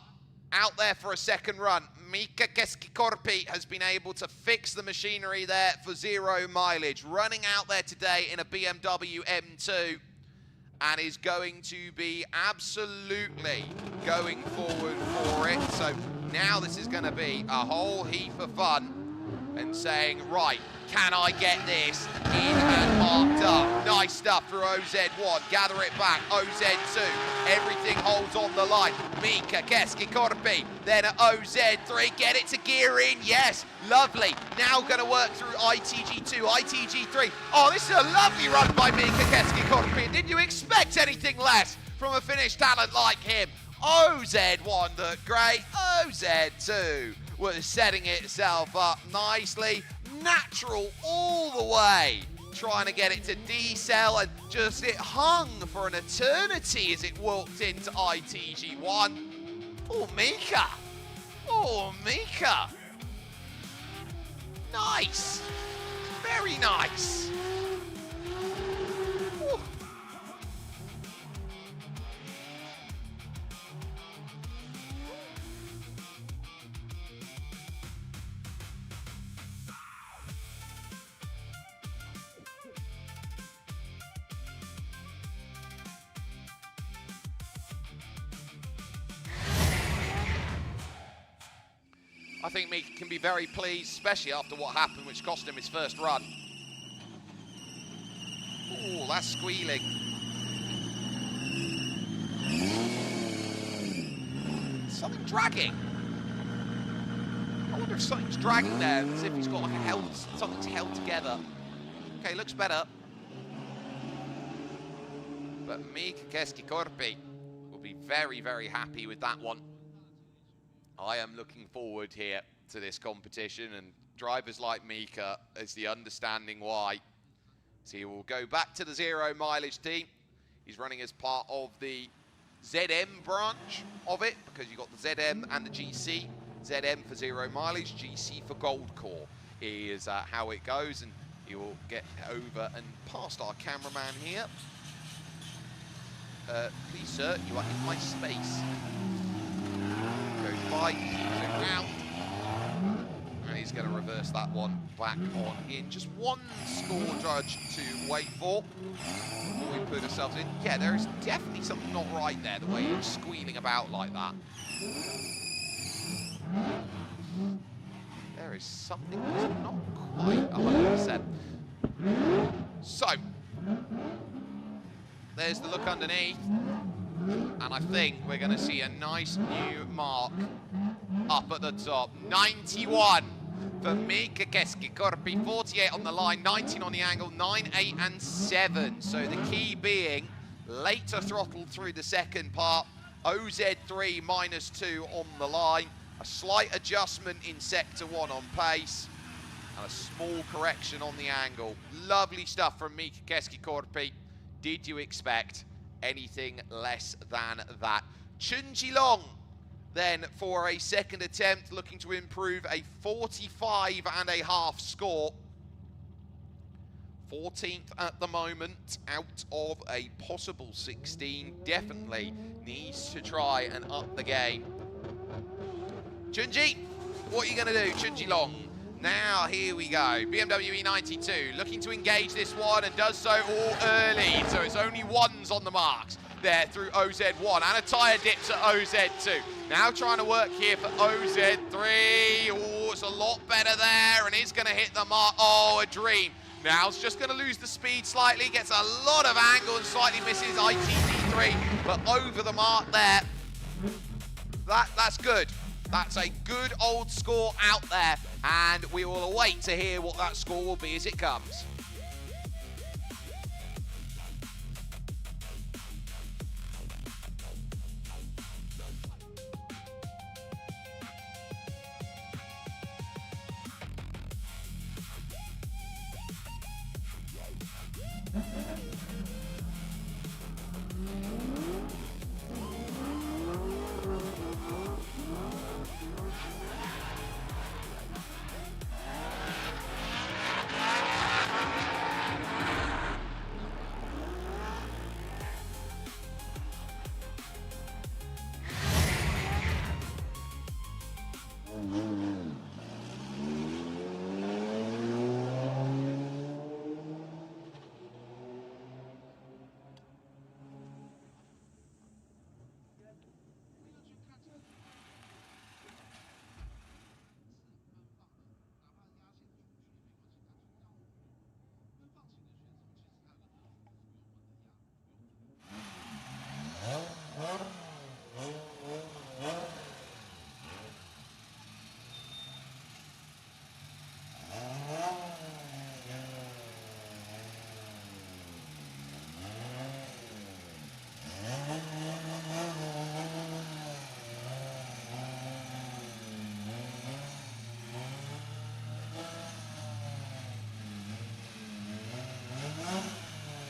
[SPEAKER 1] out there for a second run, Mika Keskikorpi has been able to fix the machinery there for 0 mileage, running out there today in a BMW M2, and is going to be absolutely going forward for it. So now this is going to be a whole heap of fun, and saying, right, can I get this in and marked up? Nice stuff for OZ1, gather it back, OZ2, everything holds on the line. Mika Keskikorpi, then at OZ3, get it to gear in, yes, lovely. Now gonna work through ITG2, ITG3. Oh, this is a lovely run by Mika Keskikorpi. Did you expect anything less from a Finnish talent like him? OZ1 looked great, OZ2 was setting itself up nicely, natural all the way, trying to get it to decel, and just it hung for an eternity as it walked into ITG1. Oh, Mika. Oh, Mika. Nice. Very nice. Ooh. I think Mika can be very pleased, especially after what happened, which cost him his first run. Ooh, that's squealing. Something dragging. I wonder if something's dragging there, as if he's got like a held, something's held together. Okay, looks better. But Mika Keskikorpi will be very, very happy with that one. I am looking forward here to this competition, and drivers like Mika is the understanding why. So he will go back to the 0 mileage team. He's running as part of the ZM branch of it, because you've got the ZM and the GC. ZM for 0 mileage, GC for Gold Core is how it goes, and he will get over and past our cameraman here. Please, sir, you are in my space. Goes by, keeps it round, and he's going to reverse that one back on in. Just one score judge to wait for before we put ourselves in. Yeah, there is definitely something not right there, the way he's squealing about like that. There is something that's not quite 100%. So, there's the look underneath. And I think we're going to see a nice new mark up at the top. 91 for Mika Keskikorpi, 48 on the line, 19 on the angle, 9, 8, and 7. So the key being later throttle through the second part, OZ3 -2 on the line, a slight adjustment in sector 1 on pace, and a small correction on the angle. Lovely stuff from Mika Keskikorpi. Did you expect anything less than that? Chunjilong then for a second attempt, looking to improve a 45.5 score. 14th at the moment, out of a possible 16. Definitely needs to try and up the game. Chunji, what are you going to do? Chunjilong. Now, here we go. BMW E92 looking to engage this one and does so all early. So it's only ones on the marks there through OZ1 and a tyre dips at OZ2. Now trying to work here for OZ3. Oh, it's a lot better there and is going to hit the mark. Oh, a dream. Now it's just going to lose the speed slightly, gets a lot of angle and slightly misses ITG3, but over the mark there. That's good. That's a good old score out there, and we will await to hear what that score will be as it comes.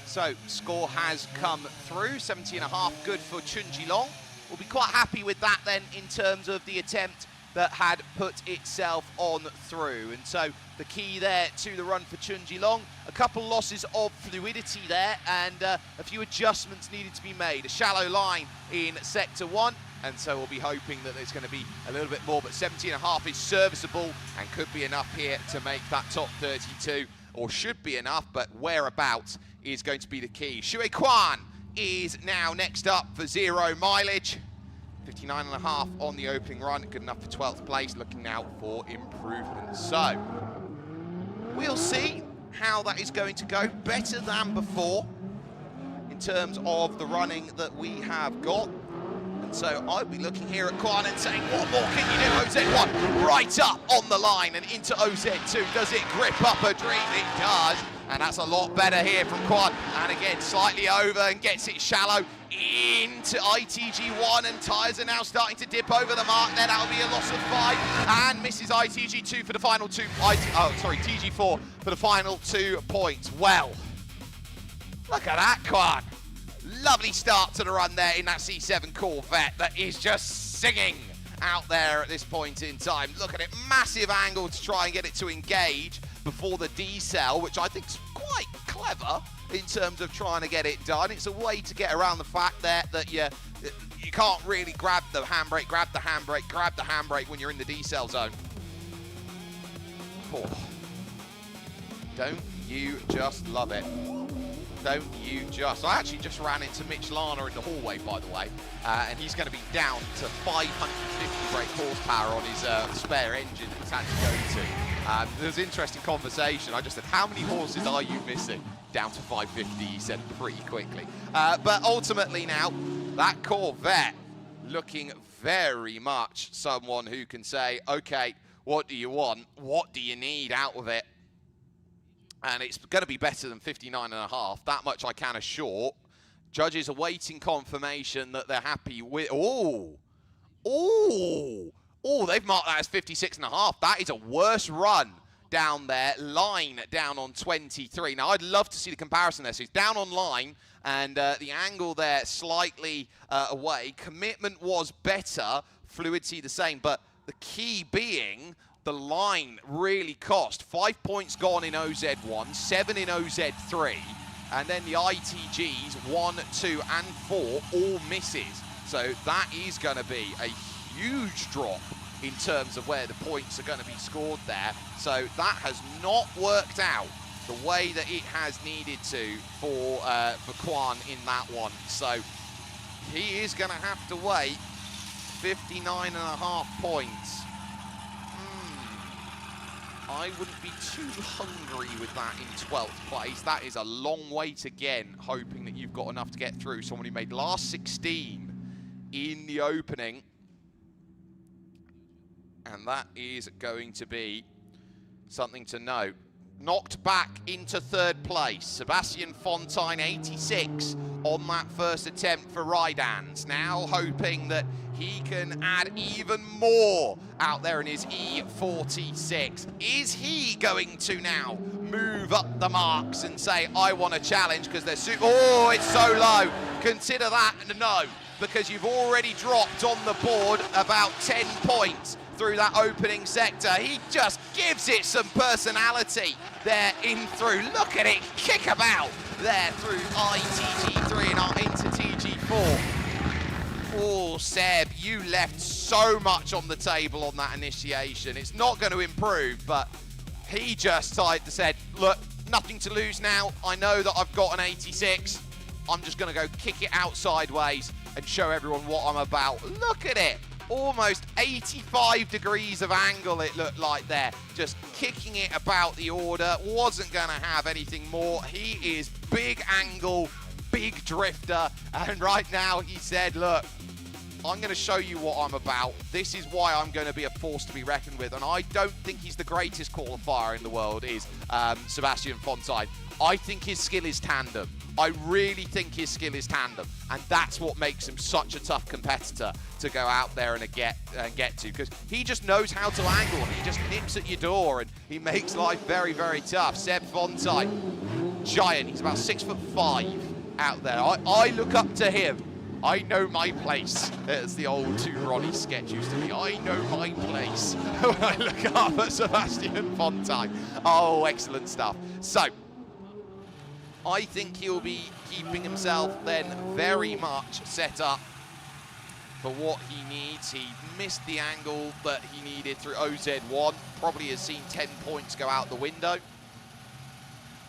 [SPEAKER 1] So, score has come through, 70.5, good for Chunjilong. We'll be quite happy with that then in terms of the attempt that had put itself on through. And so, the key there to the run for Chunjilong, a couple losses of fluidity there and a few adjustments needed to be made. A shallow line in Sector 1, and so we'll be hoping that there's going to be a little bit more, but 70.5 is serviceable and could be enough here to make that top 32, or should be enough, but whereabouts is going to be the key. Shui Quan is now next up for 0 mileage. 59.5 on the opening run, good enough for 12th place, looking now for improvement. So, we'll see how that is going to go. Better than before in terms of the running that we have got. And so I'd be looking here at Quan and saying, what more can you do? OZ1 right up on the line and into OZ2. Does it grip up a dream? It does. And that's a lot better here from Quan. And again, slightly over and gets it shallow into ITG1, and tyres are now starting to dip over the mark. Then that'll be a loss of 5 and misses ITG2 for the final 2. TG4 for the final 2 points. Well, look at that, Quan. Lovely start to the run there in that C7 Corvette that is just singing out there at this point in time. Look at it, massive angle to try and get it to engage before the D-cell, which I think is quite clever in terms of trying to get it done. It's a way to get around the fact that you can't really grab the handbrake, grab the handbrake when you're in the D-cell zone. Oh. Don't you just love it? Don't you just? I actually just ran into Mitch Lana in the hallway, by the way, and he's going to be down to 550 brake horsepower on his spare engine that he's had to go to. There was an interesting conversation. I just said, how many horses are you missing? Down to 550, he said pretty quickly. But ultimately now, that Corvette looking very much someone who can say, okay, what do you want? What do you need out of it? And it's going to be better than 59.5. That much I can assure. Judges are waiting confirmation that they're happy with. Oh, they've marked that as 56.5. That is a worse run down there. Line down on 23. Now, I'd love to see the comparison there. So he's down on line, and the angle there slightly away. Commitment was better, fluidity the same, but the key being the line really cost. 5 points gone in OZ1, 7 in OZ3, and then the ITGs 1, 2, and 4 all misses. So that is going to be a huge drop in terms of where the points are going to be scored there. So that has not worked out the way that it has needed to for Quan in that one. So he is going to have to wait 59.5 points. I wouldn't be too hungry with that in 12th place. That is a long wait again, hoping that you've got enough to get through. Someone who made last 16 in the opening. And that is going to be something to note. Knocked back into 3rd place. Sebastian Fontaine, 86 on that first attempt for Rydans. Now hoping that he can add even more out there in his E46. Is he going to now move up the marks and say, I want a challenge because they're oh, it's so low. Consider that no, because you've already dropped on the board about 10 points through that opening sector. He just gives it some personality there in through. Look at it kick about there through ITG3 and into TG4. Oh, Seb, you left so much on the table on that initiation. It's not going to improve, but he just said, look, nothing to lose now. I know that I've got an 86. I'm just going to go kick it out sideways and show everyone what I'm about. Look at it. Almost 85 degrees of angle it looked like there. Just kicking it about the order. Wasn't going to have anything more. He is big angle, big drifter. And right now he said, look, I'm going to show you what I'm about. This is why I'm going to be a force to be reckoned with. And I don't think he's the greatest qualifier in the world, is Sebastian Fontaine. I think his skill is tandem. I really think his skill is tandem, and that's what makes him such a tough competitor to go out there and get to, because he just knows how to angle, and he just nips at your door, and he makes life very, very tough. Seb Fontaine, giant, he's about 6'5" out there. I look up to him. I know my place, as the old Two Ronnie sketch used to be. I know my place when I look up at Sebastian Fontaine. Oh, excellent stuff. So, I think he'll be keeping himself then very much set up for what he needs. He missed the angle that he needed through OZ1. Probably has seen 10 points go out the window.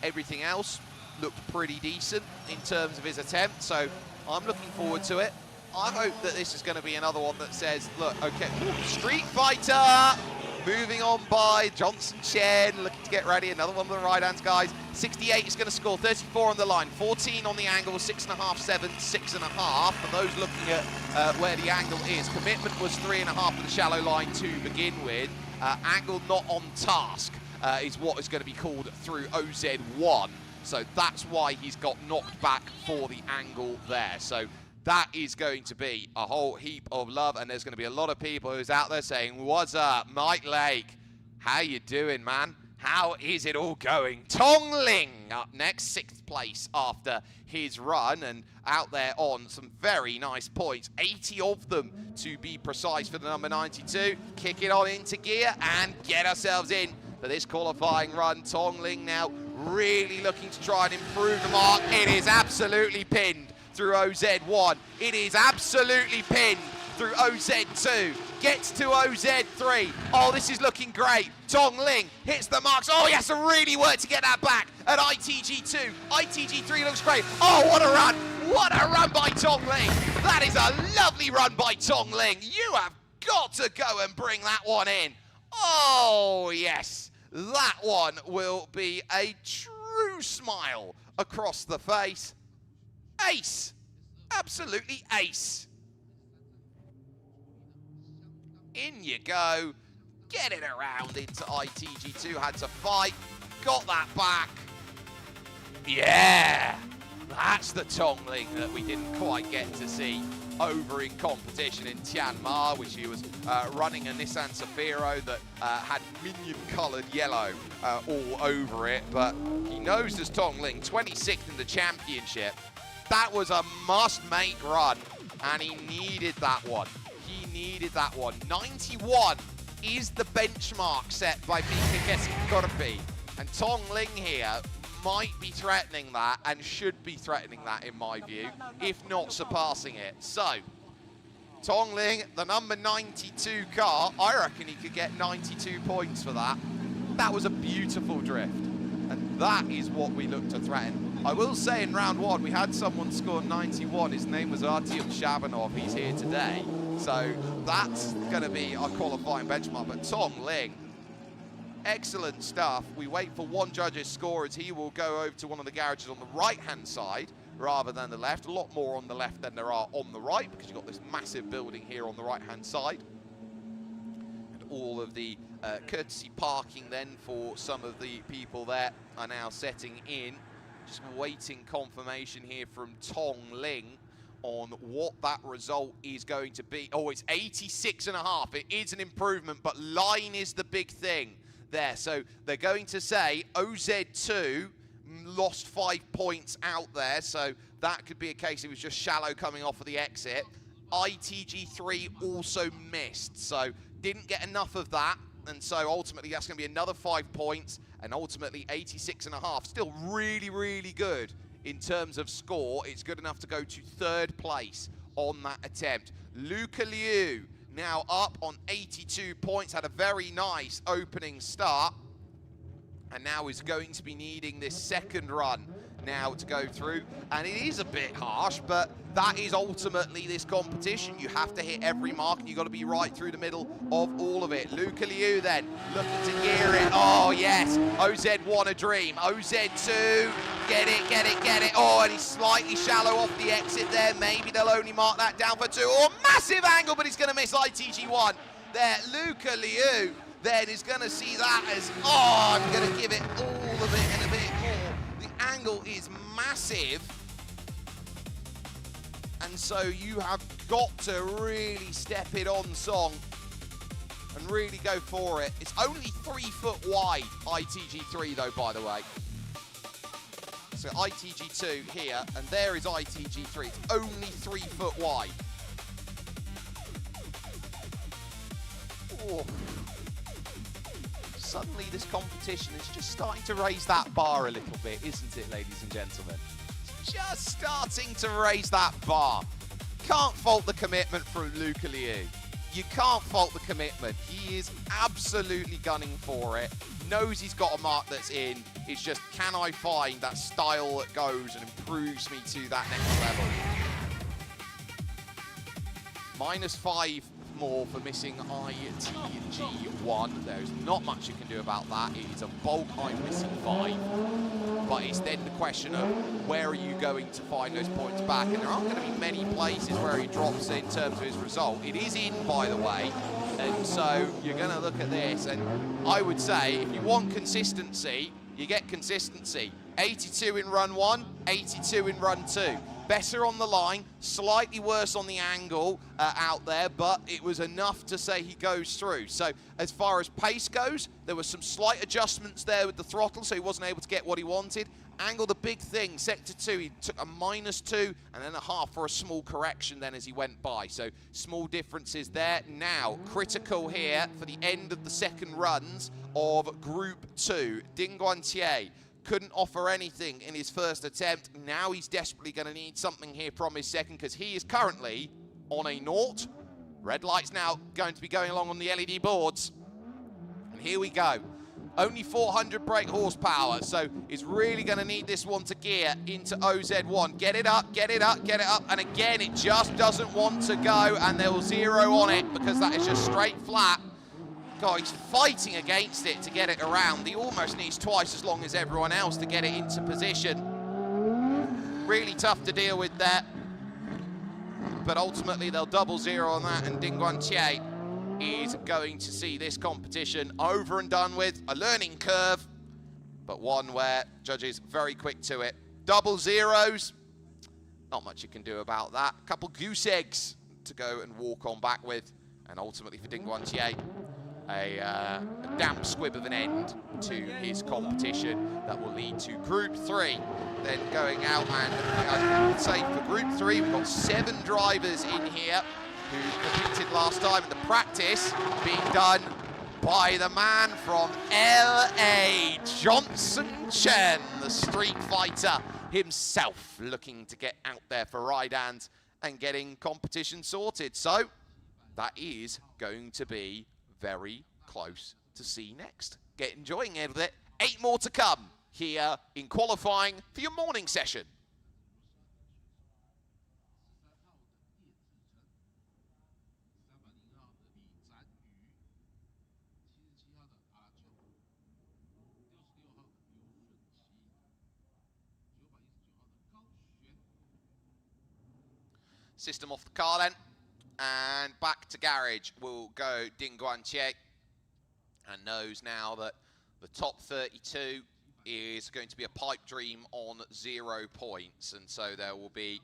[SPEAKER 1] Everything else looked pretty decent in terms of his attempt, so I'm looking forward to it. I hope that this is going to be another one that says, look, okay, Street Fighter! Moving on by Johnson Chen, looking to get ready. Another one of the right-hands guys. 68 is going to score, 34 on the line, 14 on the angle, 6.5, 7, 6.5. For those looking at where the angle is, commitment was 3.5 for the shallow line to begin with. Angle not on task is what is going to be called through OZ1. So that's why he's got knocked back for the angle there. So that is going to be a whole heap of love, and there's going to be a lot of people who's out there saying, what's up, Mike Lake? How you doing, man? How is it all going? Tong Ling up next, 6th place after his run, and out there on some very nice points, 80 of them to be precise for the number 92. Kick it on into gear and get ourselves in for this qualifying run. Tong Ling now really looking to try and improve the mark. It is absolutely pinned through OZ1. It is absolutely pinned through OZ2. Gets to OZ3. Oh, this is looking great. Tong Ling hits the marks. Oh, he has to really work to get that back at ITG2. ITG3 looks great. Oh, what a run. What a run by Tong Ling. That is a lovely run by Tong Ling. You have got to go and bring that one in. Oh, yes. That one will be a true smile across the face. Ace. Absolutely ace. In you go. Get it around into ITG2. Had to fight. Got that back. Yeah. That's the Tong Ling that we didn't quite get to see over in competition in Tianjin, which he was running a Nissan Safiro that had minion-coloured yellow all over it. But he knows as Tong Ling, 26th in the championship. That was a must-make run, and he needed that one. He needed that one. 91 is the benchmark set by Mika Kesikkorpi. And Tong Ling here might be threatening that, and should be threatening that in my view, if not surpassing it. So, Tong Ling, the number 92 car, I reckon he could get 92 points for that. That was a beautiful drift, and that is what we look to threaten. I will say in round one, we had someone score 91. His name was Artyom Shabanov. He's here today. So that's going to be our qualifying benchmark. But Tong Ling, excellent stuff. We wait for one judge's score as he will go over to one of the garages on the right-hand side rather than the left. A lot more on the left than there are on the right, because you've got this massive building here on the right-hand side. And all of the courtesy parking then for some of the people there are now setting in. Just waiting confirmation here from Tong Ling on what that result is going to be. Oh, it's 86.5. It is an improvement, but line is the big thing there. So they're going to say OZ2 lost 5 points out there. So that could be a case it was just shallow coming off of the exit. ITG3 also missed. So didn't get enough of that. And so ultimately that's going to be another 5 points, and ultimately 86.5. Still really, really good in terms of score. It's good enough to go to 3rd place on that attempt. Luca Liu now up on 82 points, had a very nice opening start, and now is going to be needing this 2nd run now to go through. And it is a bit harsh, but that is ultimately this competition. You have to hit every mark, and you've got to be right through the middle of all of it. Luca Liu then looking to gear it. Oh yes, OZ1 a dream. OZ2, get it, get it, get it. Oh, and he's slightly shallow off the exit there. Maybe they'll only mark that down for 2. Oh, massive angle, but he's going to miss ITG1 there. Luca Liu then is going to see that as, oh, I'm going to give it all of it and a bit more. The angle is massive, and so you have got to really step it on song and really go for it. It's only 3 foot wide, ITG3 though, by the way. So ITG2 here, and there is ITG3. It's only 3 foot wide. Oh. Suddenly this competition is just starting to raise that bar a little bit, isn't it, ladies and gentlemen? It's just starting to raise that bar. Can't fault the commitment from Luca Liu. You can't fault the commitment. He is absolutely gunning for it. Knows he's got a mark that's in. It's just, can I find that style that goes and improves me to that next level? -5 more for missing ITG1. There's not much you can do about that. It is a bulk I'm missing 5. But it's then the question of where are you going to find those points back? And there aren't going to be many places where he drops in terms of his result. It is in, by the way. And so you're going to look at this. And I would say if you want consistency, you get consistency. 82 in run 1, 82 in run 2. Better on the line, slightly worse on the angle out there, but it was enough to say he goes through. So as far as pace goes, there were some slight adjustments there with the throttle, so he wasn't able to get what he wanted. Angle, the big thing, sector 2, he took a -2 and then a half for a small correction then as he went by. So small differences there. Now, critical here for the end of the 2nd runs of Group 2. Ding Guantier couldn't offer anything in his 1st attempt. Now he's desperately going to need something here from his 2nd, because he is currently on a 0. Red light's now going to be going along on the LED boards. And here we go. Only 400 brake horsepower, so he's really going to need this one to gear into OZ1. Get it up, get it up, get it up. And again, it just doesn't want to go, and they'll 0 on it because that is just straight flat. God, he's fighting against it to get it around. He almost needs twice as long as everyone else to get it into position. Really tough to deal with there. But ultimately, they'll 0 on that, and Ding Guantier is going to see this competition over and done with. A learning curve, but one where judges very quick to it. 0s. Not much you can do about that. A couple goose eggs to go and walk on back with. And ultimately for Ding Guanxie, a damp squib of an end to his competition that will lead to Group 3. Then going out, and I would say for Group 3, we've got 7 drivers in here who competed last time in the practice, being done by the man from LA, Johnson Chen, the street fighter himself, looking to get out there for ride-ins and getting competition sorted. So that is going to be very close to see next. Get enjoying it with it. 8 more to come here in qualifying for your morning session. System off the car then, and back to garage will go Ding Guanxie, and knows now that the top 32 is going to be a pipe dream on 0 points, and so there will be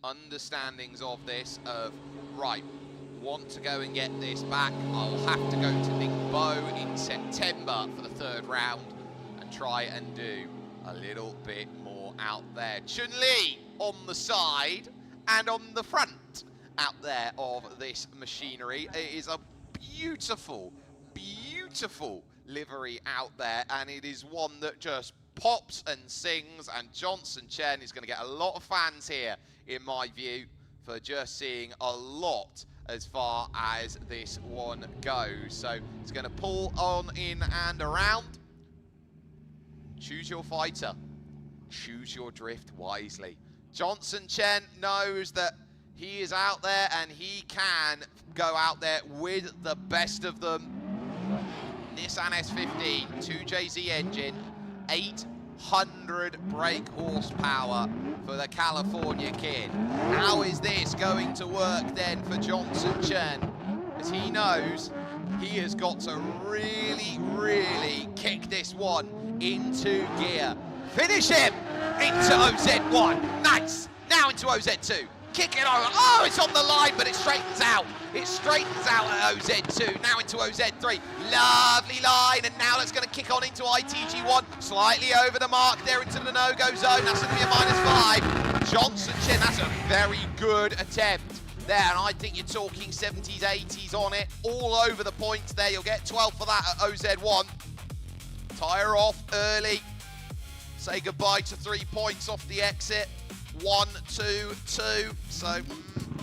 [SPEAKER 1] understandings of this of, right, want to go and get this back, I'll have to go to Ningbo in September for the 3rd round and try and do a little bit more out there. Chun-Li on the side and on the front out there of this machinery. It is a beautiful, beautiful livery out there, and it is one that just pops and sings, and Johnson Chen is going to get a lot of fans here, in my view, for just seeing a lot as far as this one goes. So it's going to pull on in and around. Choose your fighter. Choose your drift wisely. Johnson Chen knows that he is out there and he can go out there with the best of them. Nissan S15, 2JZ engine, 800 brake horsepower for the California kid. How is this going to work then for Johnson Chen? As he knows he has got to really, really kick this one into gear. Finish him into OZ1. Nice. Now into OZ2. Kick it over. Oh, it's on the line, but it straightens out. It straightens out at OZ2. Now into OZ3. Lovely line. And now it's going to kick on into ITG1. Slightly over the mark there into the no-go zone. That's going to be a -5. Johnson Chen, that's a very good attempt there. And I think you're talking 70s, 80s on it. All over the points there. You'll get 12 for that at OZ1. Tyre off early. Say goodbye to 3 points off the exit. 1, 2, 2. So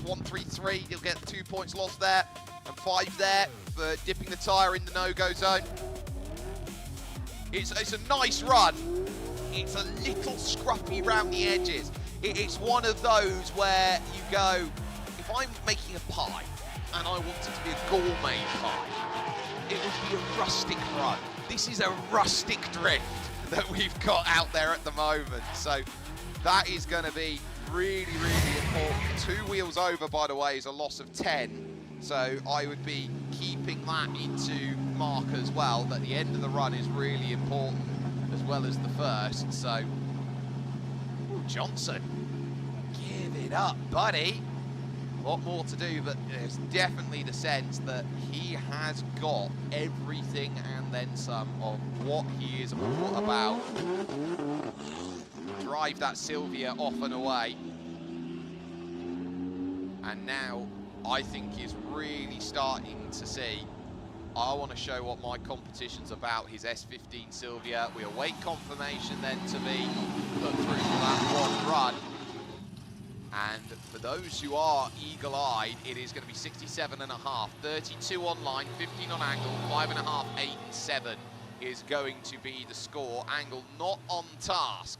[SPEAKER 1] 1, 3, 3. You'll get 2 points lost there, and 5 there for dipping the tyre in the no-go zone. It's a nice run. It's a little scruffy around the edges. It's one of those where you go, if I'm making a pie and I want it to be a gourmet pie, it would be a rustic run. This is a rustic drift that we've got out there at the moment. So that is going to be really, really important. 2 wheels over, by the way, is a loss of 10. So I would be keeping that into mark as well, that the end of the run is really important, as well as the first. So, ooh, Johnson, give it up, buddy. A lot more to do, but there's definitely the sense that he has got everything and then some of what he is all about. Drive that Sylvia off and away. And now I think he's really starting to see, I want to show what my competition's about. His S15 Sylvia. We await confirmation then to be put through for that one run. And for those who are eagle-eyed, it is going to be 67.5, 32 on line, 15 on angle, 5.5, 8 and 7 is going to be the score. Angle not on task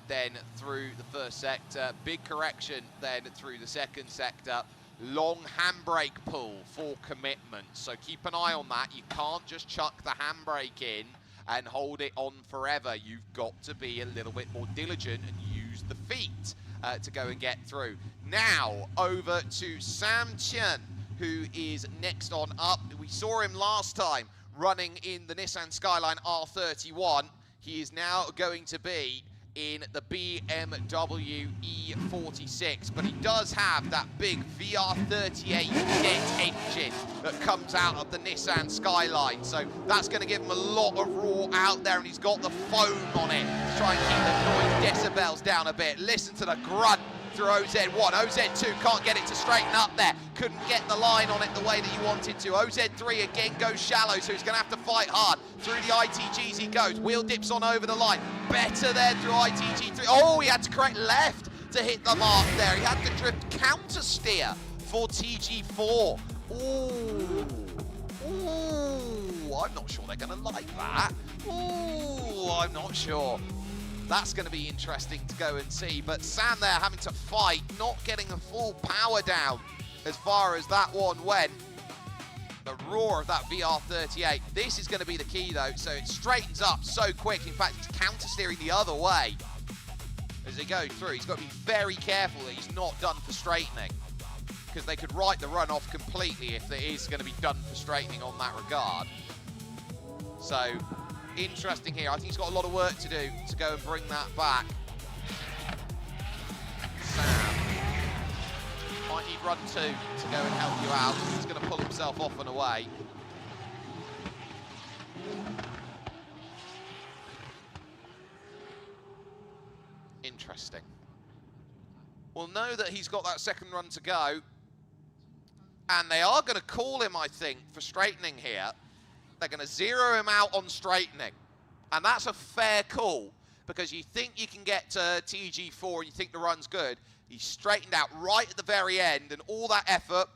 [SPEAKER 1] then through the first sector. Big correction then through the second sector. Long handbrake pull for commitment. So keep an eye on that. You can't just chuck the handbrake in and hold it on forever. You've got to be a little bit more diligent and use the feet to go and get through. Now over to Sam Chen, who is next on up. We saw him last time running in the Nissan Skyline R31. He is now going to be in the BMW E46, but he does have that big VR38 jet engine that comes out of the Nissan Skyline, so that's going to give him a lot of roar out there, and he's got the foam on it to try and keep the noise decibels down a bit. Listen to the grunt through OZ1. OZ2 can't get it to straighten up there. Couldn't get the line on it the way that he wanted to. OZ3 again goes shallow, so he's going to have to fight hard. Through the ITGs he goes. Wheel dips on over the line. Better there through ITG3. Oh, he had to correct left to hit the mark there. He had to drift counter steer for TG4. Ooh. Ooh. I'm not sure they're going to like that. Ooh, I'm not sure. That's going to be interesting to go and see. But Sam there having to fight, not getting a full power down as far as that one went. The roar of that VR38. This is going to be the key, though. So it straightens up so quick. In fact, it's counter-steering the other way as they go through. He's got to be very careful that he's not done for straightening, because they could write the run off completely if it is going to be done for straightening on that regard. So interesting here. I think he's got a lot of work to do to go and bring that back. Sam might need run 2 to go and help you out. He's going to pull himself off and away. Interesting. We'll know that he's got that second run to go, and they are going to call him, I think, for straightening here. They're going to zero him out on straightening, and that's a fair call, because you think you can get to TG4 and you think the run's good. He's straightened out right at the very end, and all that effort,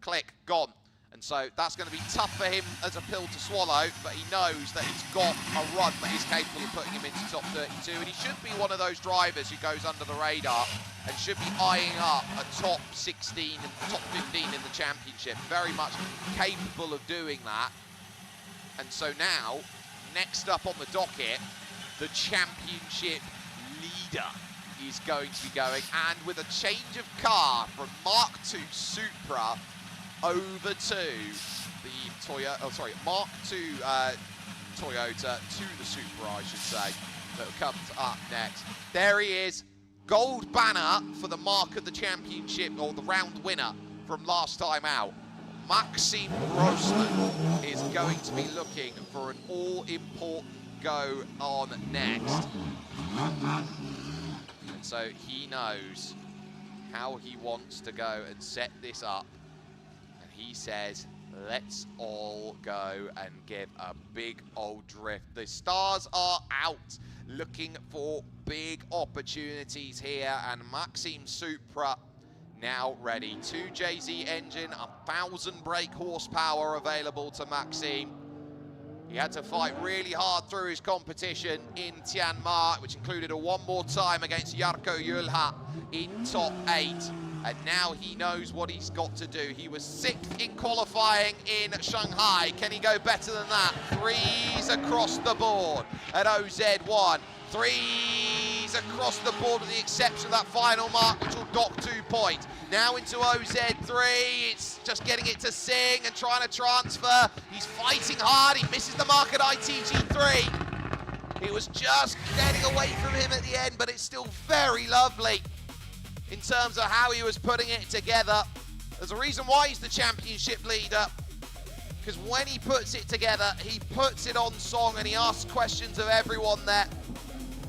[SPEAKER 1] click, gone. And so that's going to be tough for him as a pill to swallow, but he knows that he's got a run that is capable of putting him into top 32, and he should be one of those drivers who goes under the radar and should be eyeing up a top 16 and top 15 in the championship. Very much capable of doing that. And so now, next up on the docket, the championship leader is going to be going, and with a change of car from Mark II Supra over to the Toyota, Mark II Toyota to the Supra, I should say, that comes up next. There he is, gold banner for the mark of the championship, or the round winner from last time out. Maxim Grossman is going to be looking for an all-important go on next. And so he knows how he wants to go and set this up. And he says, let's all go and give a big old drift. The stars are out looking for big opportunities here, and Maxim Supra now ready. 2JZ engine, 1,000 brake horsepower available to Maxim. He had to fight really hard through his competition in Tianjin, which included a one more time against Jarkko Julha in top 8. And now he knows what he's got to do. He was 6th in qualifying in Shanghai. Can he go better than that? 3s across the board at OZ1. 3s across the board with the exception of that final mark, which will dock 2 points. Now into OZ3, it's just getting it to sing and trying to transfer. He's fighting hard, he misses the mark at ITG3. It was just getting away from him at the end, but it's still very lovely in terms of how he was putting it together. There's a reason why he's the championship leader, because when he puts it together, he puts it on song and he asks questions of everyone there.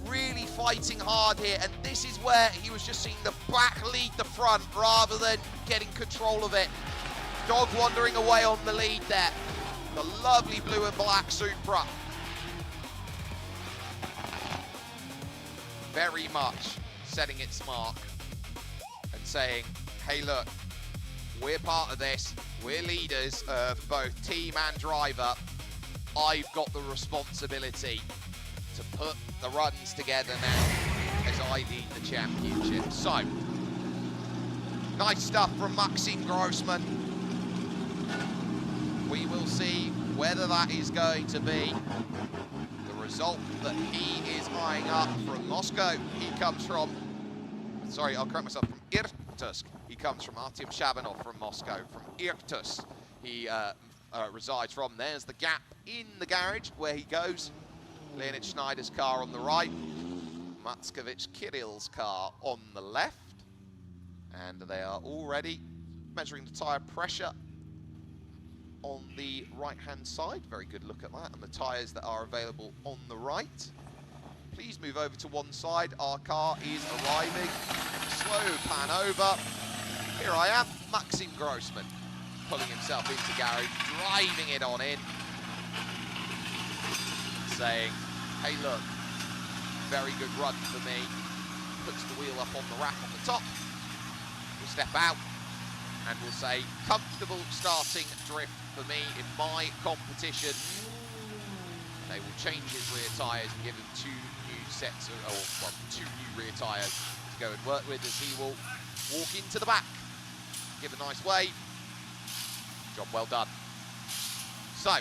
[SPEAKER 1] Really fighting hard here, and this is where he was just seeing the back lead the front rather than getting control of it. Dog wandering away on the lead there. The lovely blue and black Supra. Very much setting its mark and saying, hey look, we're part of this, we're leaders of both team and driver. I've got the responsibility to put the runs together now as I lead the championship. So, nice stuff from Maxim Grossman. We will see whether that is going to be the result that he is eyeing up from Moscow. He comes from, sorry, I'll correct myself, from Irkutsk. He comes from Artyom Shabanov from Moscow, from Irkutsk. He resides from. There's the gap in the garage where he goes. Leonid Schneider's car on the right. Matskovich-Kirill's car on the left. And they are already measuring the tyre pressure on the right-hand side. Very good look at that. And the tyres that are available on the right. Please move over to one side. Our car is arriving. Slow pan over. Here I am, Maxim Grossman, pulling himself into garage, driving it on in, saying, hey look, very good run for me. Puts the wheel up on the rack on the top. We'll step out and we'll say, comfortable starting drift for me in my competition. They will change his rear tyres and give him two new rear tyres to go and work with as he will walk into the back. Give a nice wave. Job well done. So,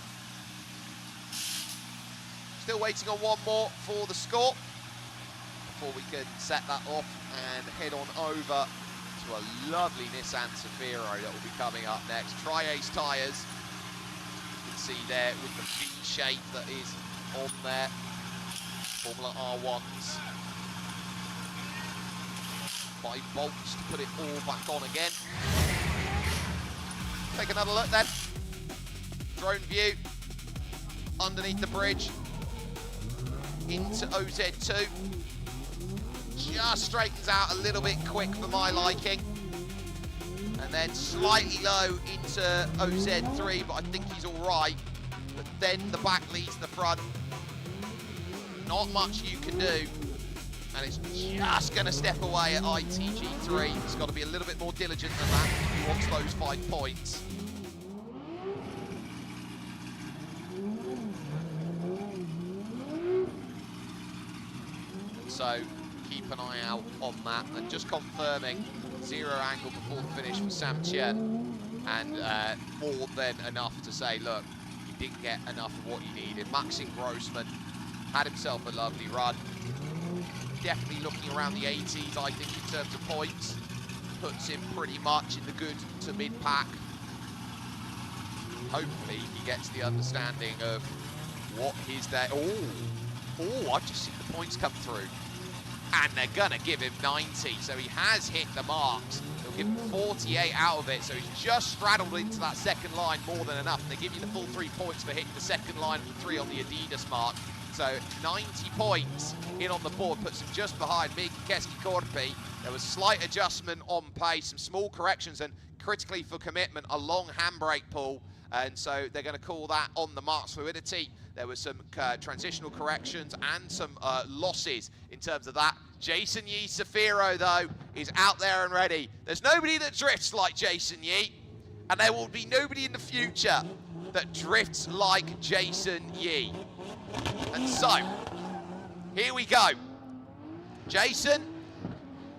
[SPEAKER 1] still waiting on one more for the score before we can set that off and head on over to a lovely Nissan Safiro that will be coming up next. Tri-Ace tyres. You can see there with the V shape that is on there. Formula R1s. 5 bolts to put it all back on again. Take another look then. Drone view. Underneath the bridge. Into OZ2. Just straightens out a little bit quick for my liking. And then slightly low into OZ3, but I think he's all right. But then the back leads the front. Not much you can do. And it's just going to step away at ITG3. He's got to be a little bit more diligent than that if he wants those 5 points. So keep an eye out on that. And just confirming, 0 angle before the finish for Sam Chen. And more than enough to say, look, you didn't get enough of what you needed. Maxim Grossman had himself a lovely run. Definitely looking around the 80s, I think, in terms of points. Puts him pretty much in the good to mid-pack. Hopefully he gets the understanding of what his day... Oh, I've just seen the points come through. And they're gonna give him 90, so he has hit the marks. They'll give him 48 out of it, so he's just straddled into that second line more than enough. And they give you the full 3 points for hitting the second line of the 3 on the Adidas mark. So 90 points in on the board, puts him just behind Mika Keski-Korpi. There was slight adjustment on pace, some small corrections, and critically for commitment, a long handbrake pull. And so they're going to call that on the marks fluidity. There was some transitional corrections and some losses in terms of that. Jason Yi Safiro, though, is out there and ready. There's nobody that drifts like Jason Yi, and there will be nobody in the future that drifts like Jason Yi. And so, here we go. Jason,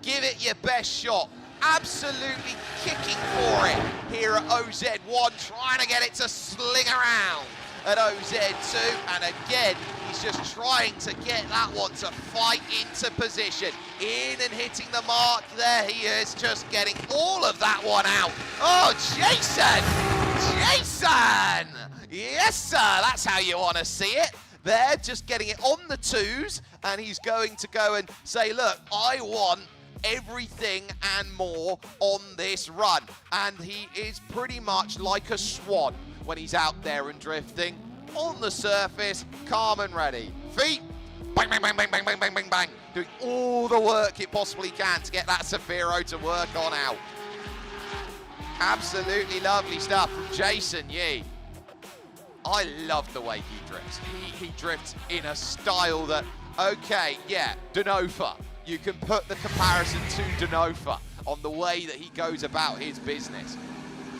[SPEAKER 1] give it your best shot. Absolutely kicking for it here at OZ1, trying to get it to sling around at OZ2. And again, he's just trying to get that one to fight into position. In and hitting the mark. There he is, just getting all of that one out. Oh, Jason! Jason! Yes, sir, that's how you want to see it. There, just getting it on the 2s, and he's going to go and say, look, I want everything and more on this run. And he is pretty much like a swan when he's out there and drifting. On the surface, calm and ready. Feet, bang, bang, bang, bang, bang, bang, bang, bang, bang. Doing all the work it possibly can to get that Safiro to work on out. Absolutely lovely stuff from Jason Yi. I love the way he drifts. He drifts in a style that, okay, yeah, Denofa. You can put the comparison to Denofa on the way that he goes about his business.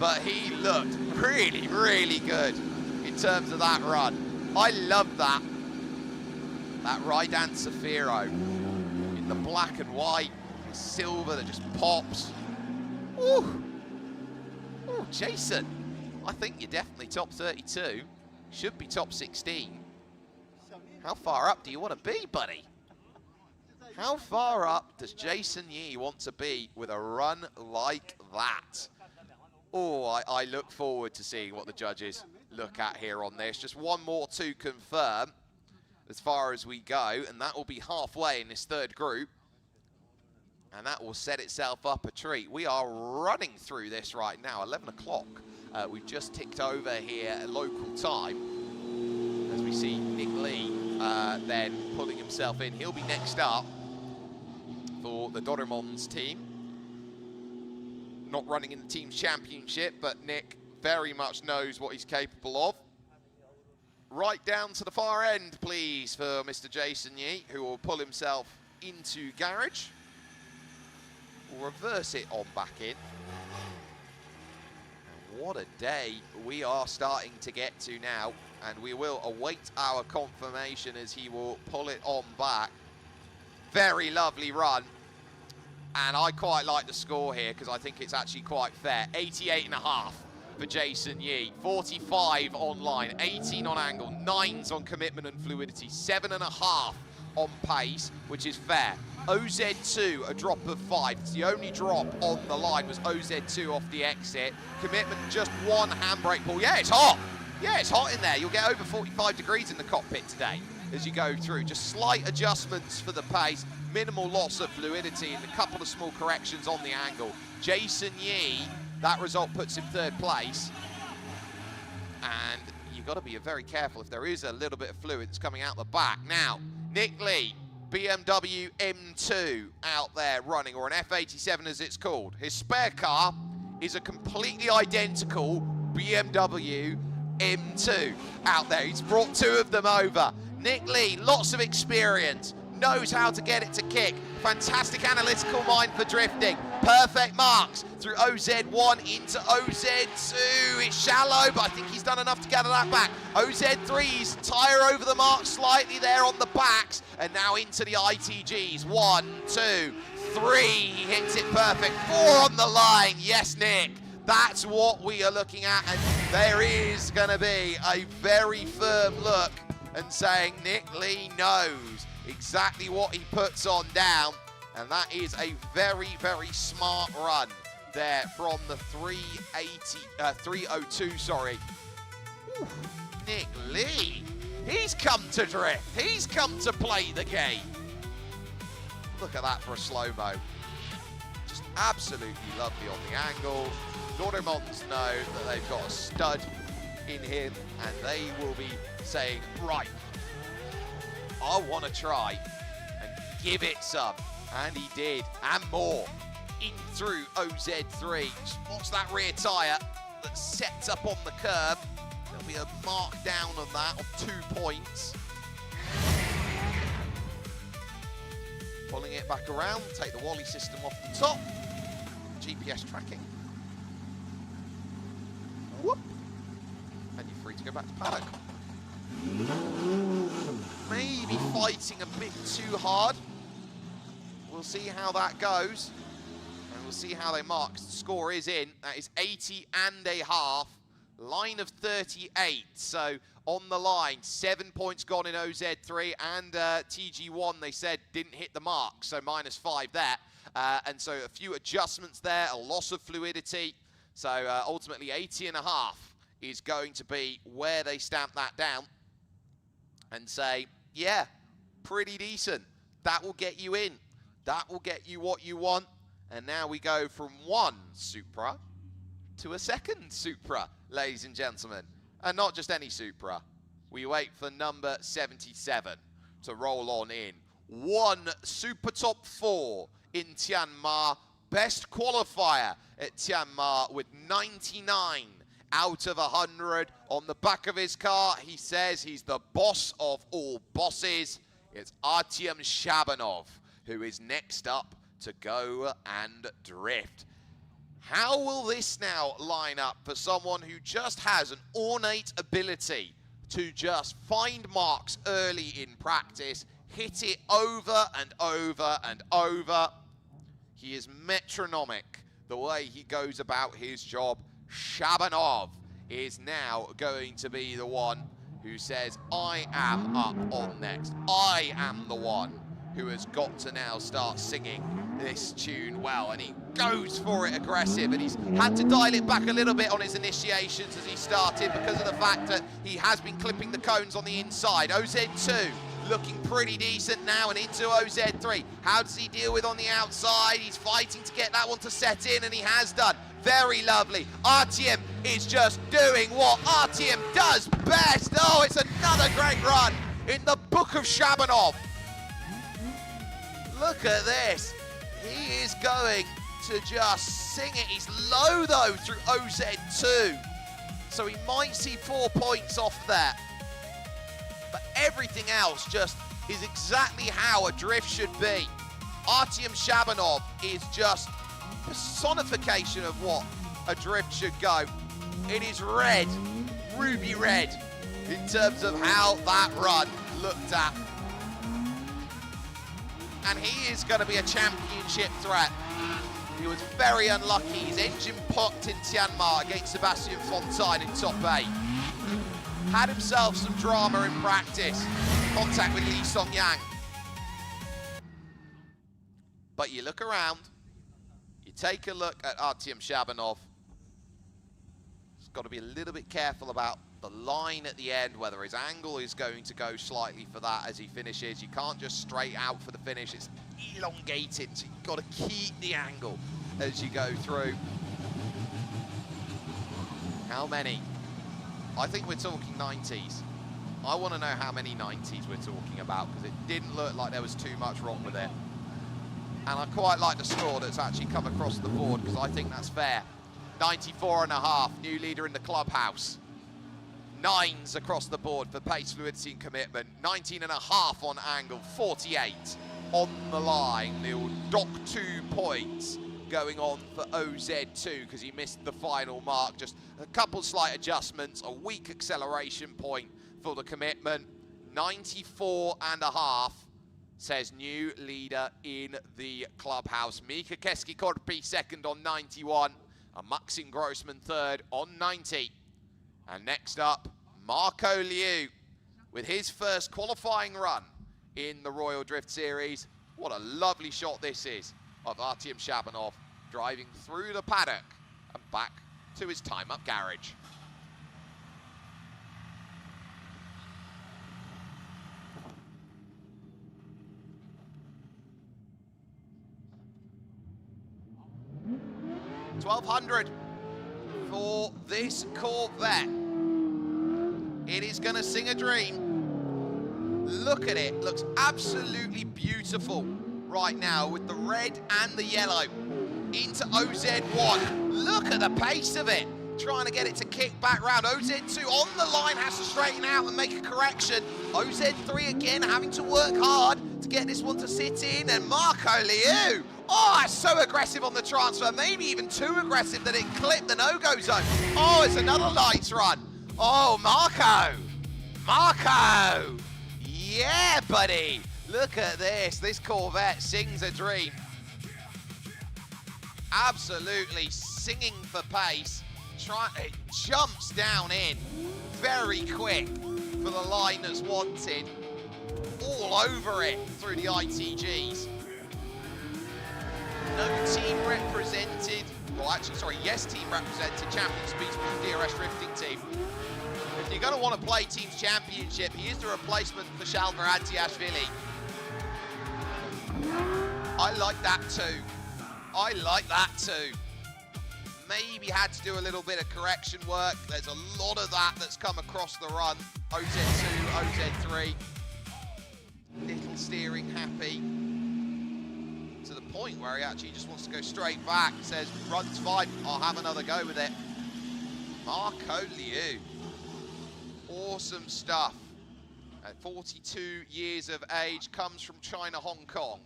[SPEAKER 1] But he looked really, really good in terms of that run. I love that. That Raidan Safiro in the black and white, the silver that just pops. Ooh. Ooh, Jason. I think you're definitely top 32. Should be top 16. How far up do you want to be, buddy? How far up does Jason Yi want to be with a run like that? Oh, I look forward to seeing what the judges look at here on this. Just one more to confirm. as far as we go, and that will be halfway in this third group. And that will set itself up a treat. We are running through this right now, 11 o'clock. We've just ticked over here at local time as we see Nick Lee then pulling himself in. He'll be next up for the Doraemon's team. Not running in the team's championship, but Nick very much knows what he's capable of. Right down to the far end, please, for Mr. Jason Yee, who will pull himself into garage. We'll reverse it on back in. And what a day we are starting to get to now, and we will await our confirmation as he will pull it on back. Very lovely run, and I quite like the score here because I think it's actually quite fair. 88.5 for Jason Yee, 45 online, 18 on angle, 9s on commitment and fluidity, 7.5 on pace, which is fair. OZ2, a drop of 5. It's the only drop on the line was OZ2 off the exit. Commitment, just 1 handbrake pull. Yeah, it's hot. Yeah, it's hot in there. You'll get over 45 degrees in the cockpit today as you go through. Just slight adjustments for the pace, minimal loss of fluidity, and a couple of small corrections on the angle. Jason Yee, that result puts him 3rd place. And you've got to be very careful if there is a little bit of fluid that's coming out the back. Now, Nick Lee, BMW M2 out there running, or an F87 as it's called. His spare car is a completely identical BMW M2 out there. He's brought 2 of them over. Nick Lee, lots of experience, knows how to get it to kick. Fantastic analytical mind for drifting. Perfect marks through OZ1 into OZ2. It's shallow, but I think he's done enough to gather that back. OZ3's tyre over the mark slightly there on the backs, and now into the ITGs. 1, 2, 3, he hits it perfect. 4 on the line, yes, Nick. That's what we are looking at, and there is gonna be a very firm look and saying Nick Lee knows exactly what he puts on down, and that is a very, very smart run there from the 302, sorry. Ooh, Nick Lee, he's come to drift. He's come to play the game. Look at that for a slow-mo. Just absolutely lovely on the angle. Doraemons know that they've got a stud in him, and they will be saying, right, I want to try and give it some. And he did, and more. In through OZ3. Just watch that rear tyre that sets up on the curb. There'll be a mark down on that of 2 points. Pulling it back around, take the Wally system off the top. GPS tracking. Whoop. And you're free to go back to paddock. Maybe fighting a bit too hard. We'll see how that goes. And we'll see how they mark. The score is in. That is 80.5. Line of 38. So on the line, 7 points gone in OZ3, and TG1, they said, didn't hit the mark. So -5 there. And so a few adjustments there, a loss of fluidity. So ultimately 80.5 is going to be where they stamp that down and say, yeah, pretty decent. That will get you in. That will get you what you want. And now we go from 1 Supra to a 2nd Supra, ladies and gentlemen. And not just any Supra. We wait for number 77 to roll on in. 1 Super Top 4 in Tianjin. Best qualifier at Tianjin with 99 out of 100. On the back of his car, he says he's the boss of all bosses. It's Artyom Shabanov, who is next up to go and drift. How will this now line up for someone who just has an ornate ability to just find marks early in practice, hit it over and over and over? He is metronomic the way he goes about his job. Shabanov is now going to be the one who says, I am up on next. I am the one who has got to now start singing this tune well, and he goes for it aggressive, and he's had to dial it back a little bit on his initiations as he started because of the fact that he has been clipping the cones on the inside. OZ2 looking pretty decent now and into OZ3. How does he deal with on the outside? He's fighting to get that one to set in, and he has done. Very lovely. Artyom is just doing what Artyom does best. Oh, it's another great run in the book of Shabanov. Look at this. He is going to just sing it. He's low though through OZ2. So he might see 4 points off that. But everything else just is exactly how a drift should be. Artyom Shabanov is just personification of what a drift should go. It is red, ruby red, in terms of how that run looked at. And he is going to be a championship threat. He was very unlucky. His engine popped in Tianjin against Sebastian Fontaine in top 8. Had himself some drama in practice. Contact with Lee Song-yang. But you look around, you take a look at Artyom Shabanov. He's got to be a little bit careful about the line at the end, whether his angle is going to go slightly for that as he finishes. You can't just straight out for the finish. It's elongated, so you've got to keep the angle as you go through. How many? I think we're talking 90s. I want to know how many 90s we're talking about, because it didn't look like there was too much wrong with it. And I quite like the score that's actually come across the board, because I think that's fair. 94.5, new leader in the clubhouse. 9s across the board for pace, fluidity and commitment. 19.5 on angle, 48 on the line. They'll dock 2 points going on for OZ2 because he missed the final mark. Just a couple slight adjustments, a weak acceleration point for the commitment. 94.5 says new leader in the clubhouse. Mika Keski-Korpi second on 91, and Maxim Grossman third on 90. And next up, Marco Liu with his first qualifying run in the Royal Drift Series. What a lovely shot this is of Artyom Shabanov driving through the paddock and back to his time-up garage. $1,200 for this Corvette. It is going to sing a dream. Look at it. Looks absolutely beautiful right now with the red and the yellow into OZ1. Look at the pace of it. Trying to get it to kick back round. OZ2 on the line, has to straighten out and make a correction. OZ3 again having to work hard to get this one to sit in. And Marco Liu, oh, that's so aggressive on the transfer. Maybe even too aggressive that it clipped the no-go zone. Oh, it's another lights run. Oh, Marco. Marco. Yeah, buddy. Look at this. This Corvette sings a dream. Absolutely singing for pace. It jumps down in very quick for the line that's wanted. All over it through the ITGs. No team represented. Well, actually, sorry, yes, team represented. Champion Speeds for the DRS drifting team. If you're going to want to play Teams Championship, he is the replacement for Shalva Antiashvili. I like that too. I like that too. Maybe had to do a little bit of correction work. There's a lot of that that's come across the run. OZ2, OZ3. Little steering happy. To the point where he actually just wants to go straight back. Says, run's fine, I'll have another go with it. Marco Liu. Awesome stuff. At 42 years of age, comes from China, Hong Kong.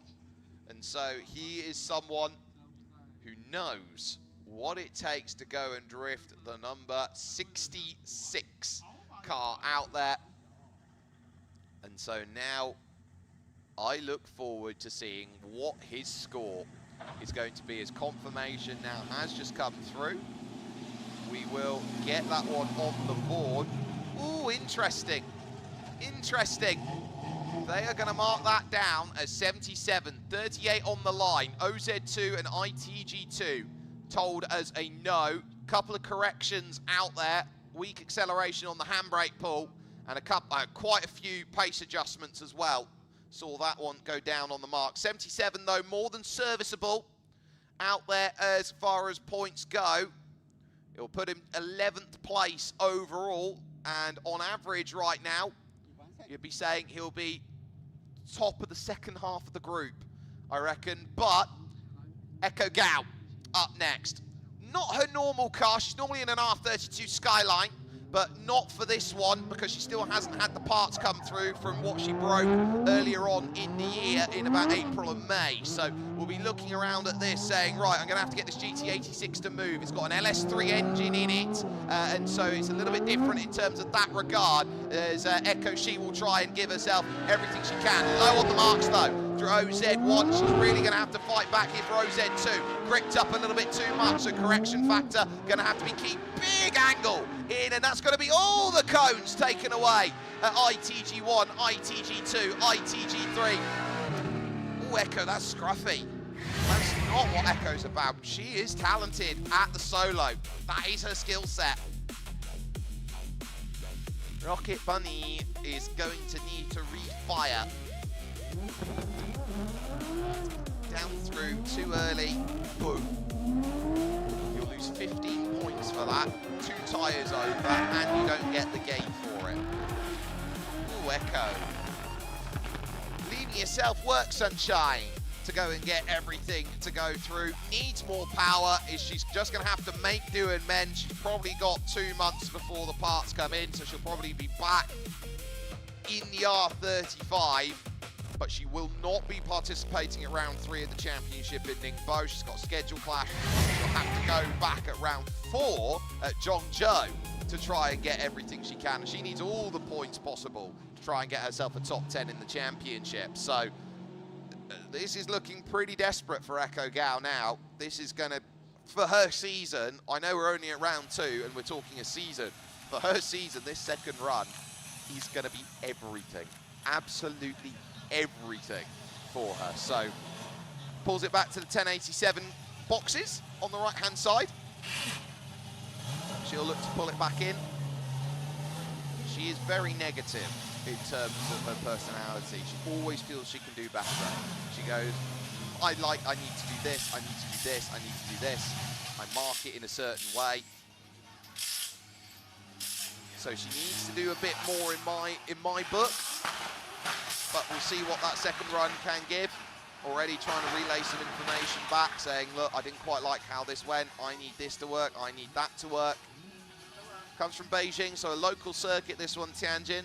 [SPEAKER 1] And so he is someone who knows what it takes to go and drift the number 66 car out there. And so now I look forward to seeing what his score is going to be. His confirmation now has just come through. We will get that one on the board. Ooh, interesting. Interesting. They are going to mark that down as 77, 38 on the line. OZ2 and ITG2 told as a no. Couple of corrections out there. Weak acceleration on the handbrake pull And quite a few pace adjustments as well. Saw that one go down on the mark. 77 though, more than serviceable out there as far as points go. It'll put him 11th place overall, and on average right now, you'd be saying he'll be top of the second half of the group, I reckon. But Echo Gao up next. Not her normal car, she's normally in an R32 Skyline, but not for this one because she still hasn't had the parts come through from what she broke earlier on in the year in about April and May. So we'll be looking around at this saying, right, I'm gonna have to get this GT86 to move. It's got an LS3 engine in it, and so it's a little bit different in terms of that regard. As Echo, she will try and give herself everything she can. Low on the marks though. Through OZ1, she's really going to have to fight back here for OZ2. Gripped up a little bit too much, so correction factor going to have to be key. Big angle in, and that's going to be all the cones taken away at ITG1, ITG2, ITG3. Oh, Echo, that's scruffy. That's not what Echo's about. She is talented at the solo. That is her skill set. Rocket Bunny is going to need to refire. Down through too early. Boom. You'll lose 15 points for that. 2 tyres over, and you don't get the gate for it. Ooh, Echo. Leaving yourself work, Sunshine, to go and get everything to go through. Needs more power. She's just going to have to make do and mend. She's probably got 2 months before the parts come in, so she'll probably be back in the R35. But she will not be participating at round 3 of the championship in Ningbo. She's got a schedule clash. She'll have to go back at round 4 at Zhongzhou to try and get everything she can. She needs all the points possible to try and get herself a top 10 in the championship. So this is looking pretty desperate for Echo Gao now. This is going to, for her season, I know we're only at round 2 and we're talking a season. For her season, this second run is going to be everything. Absolutely everything for her. So pulls it back to the 1087 boxes on the right hand side. She'll look to pull it back in. She is very negative in terms of her personality. She always feels she can do better. She goes, I need to do this, I need to do this, I need to do this. I mark it in a certain way. So she needs to do a bit more in my book. But we'll see what that second run can give. Already trying to relay some information back, saying, look, I didn't quite like how this went. I need this to work. I need that to work. Comes from Beijing, so a local circuit, this one, Tianjin.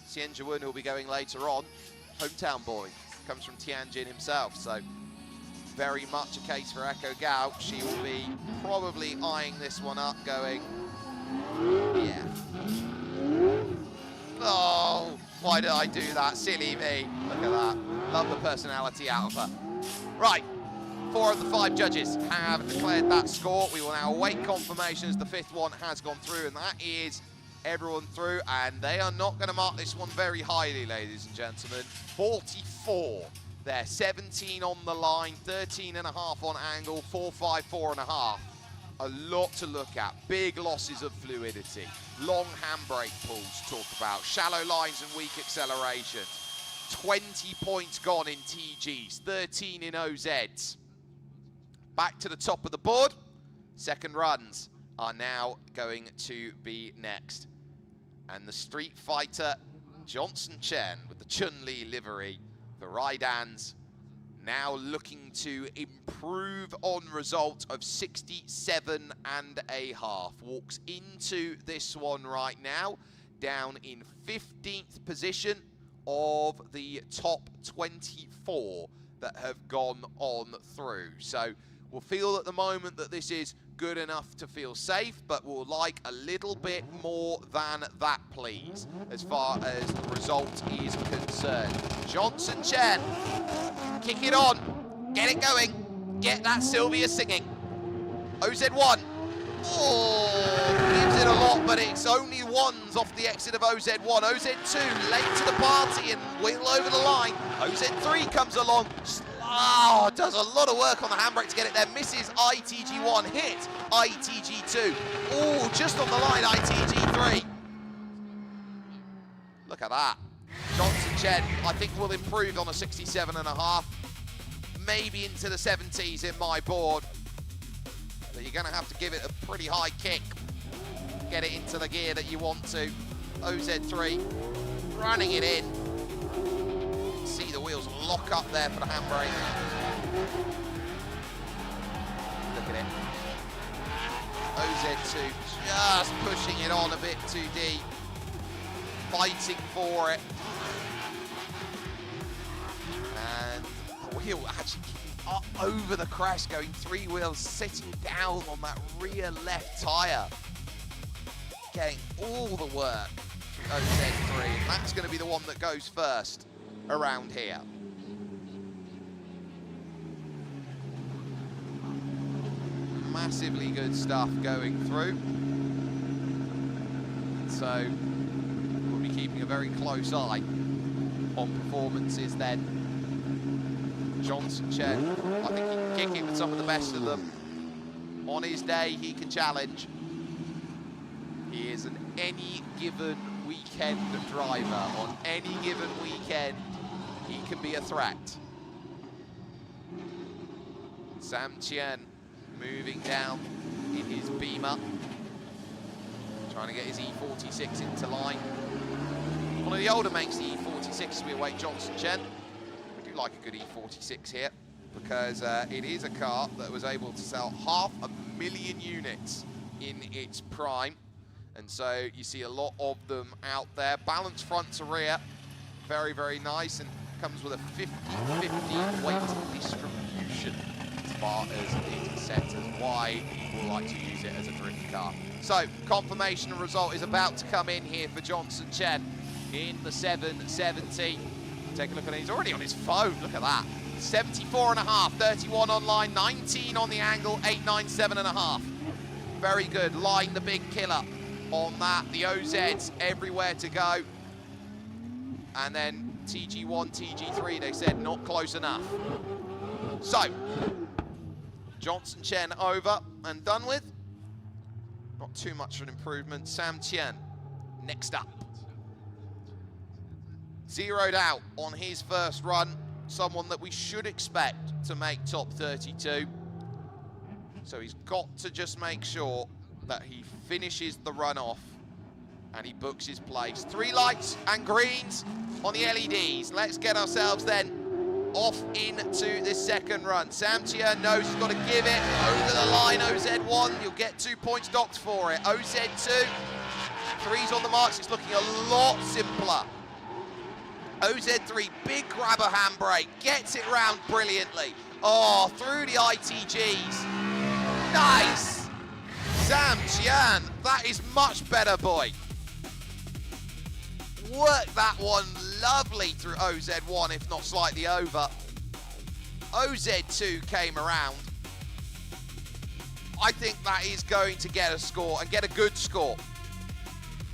[SPEAKER 1] Xian Jiwen, who'll be going later on. Hometown boy. Comes from Tianjin himself, so very much a case for Echo Gao. She will be probably eyeing this one up, going, yeah. Oh, why did I do that? Silly me. Look at that. Love the personality out of her. Right, 4 of the 5 judges have declared that score. We will now await confirmation as the 5th one has gone through, and that is everyone through, and they are not going to mark this one very highly, ladies and gentlemen. 44. There, 17 on the line, 13.5 on angle, 4.5, 4.5. A lot to look at. Big losses of fluidity. Long handbrake pulls talk about. Shallow lines and weak acceleration. 20 points gone in TGs, 13 in OZs. Back to the top of the board. Second runs are now going to be next. And the Street Fighter Johnson Chen with the Chun-Li livery for Raidans, now looking to improve on result of 67.5. Walks into this one right now, down in 15th position of the top 24 that have gone on through. So we'll feel at the moment that this is good enough to feel safe, but we'll like a little bit more than that, please, as far as the result is concerned. Johnson Chen, kick it on, get it going, get that Sylvia singing. OZ1, oh, gives it a lot, but it's only ones off the exit of OZ1. OZ2, late to the party and wheel over the line. OZ3 comes along, oh, does a lot of work on the handbrake to get it there. Misses ITG1, hit ITG2. Oh, just on the line, ITG3. Look at that. Johnson Chen, I think, will improve on a 67.5. Maybe into the 70s in my board. But you're going to have to give it a pretty high kick. Get it into the gear that you want to. OZ3 running it in. See the wheels lock up there for the handbrake. Look at it. OZ2 just pushing it on a bit too deep. Fighting for it. And the wheel actually up over the crash, going 3 wheels, sitting down on that rear left tyre. Getting all the work from OZ3, and that's going to be the one that goes first around here. Massively good stuff going through. So we'll be keeping a very close eye on performances then. Johnson Chen, I think he can kick it with some of the best of them. On his day, he can challenge. He is an any given weekend driver. On any given weekend, he can be a threat. Sam Chen moving down in his Beamer. Trying to get his E46 into line. One of the older makes the E46 as we await Johnson Chen. We do like a good E46 here because it is a car that was able to sell 500,000 units in its prime. And so you see a lot of them out there. Balanced front to rear, very, very nice, and comes with a 50-50 weight distribution as far as it is set as why people like to use it as a drift car. So confirmation result is about to come in here for Johnson Chen in the 770. Take a look at it, he's already on his phone, look at that. 74.5, 31 online, 19 on the angle, 897.5. Very good, line the big killer on that. The OZs everywhere to go. And then TG1, TG3, they said not close enough. So, Johnson Chen over and done with. Not too much of an improvement. Sam Chen, next up. Zeroed out on his first run. Someone that we should expect to make top 32. So he's got to just make sure that he finishes the run off and he books his place. 3 lights and greens on the LEDs. Let's get ourselves then off into this second run. Sam Chen knows he's got to give it over the line. OZ1, you'll get 2 points docked for it. OZ2, 3's on the marks. It's looking a lot simpler. OZ3, big grabber handbrake, gets it round brilliantly. Oh, through the ITGs. Nice! Sam Chen, that is much better, boy. Worked that one lovely through OZ1, if not slightly over. OZ2 came around. I think that is going to get a score, and get a good score.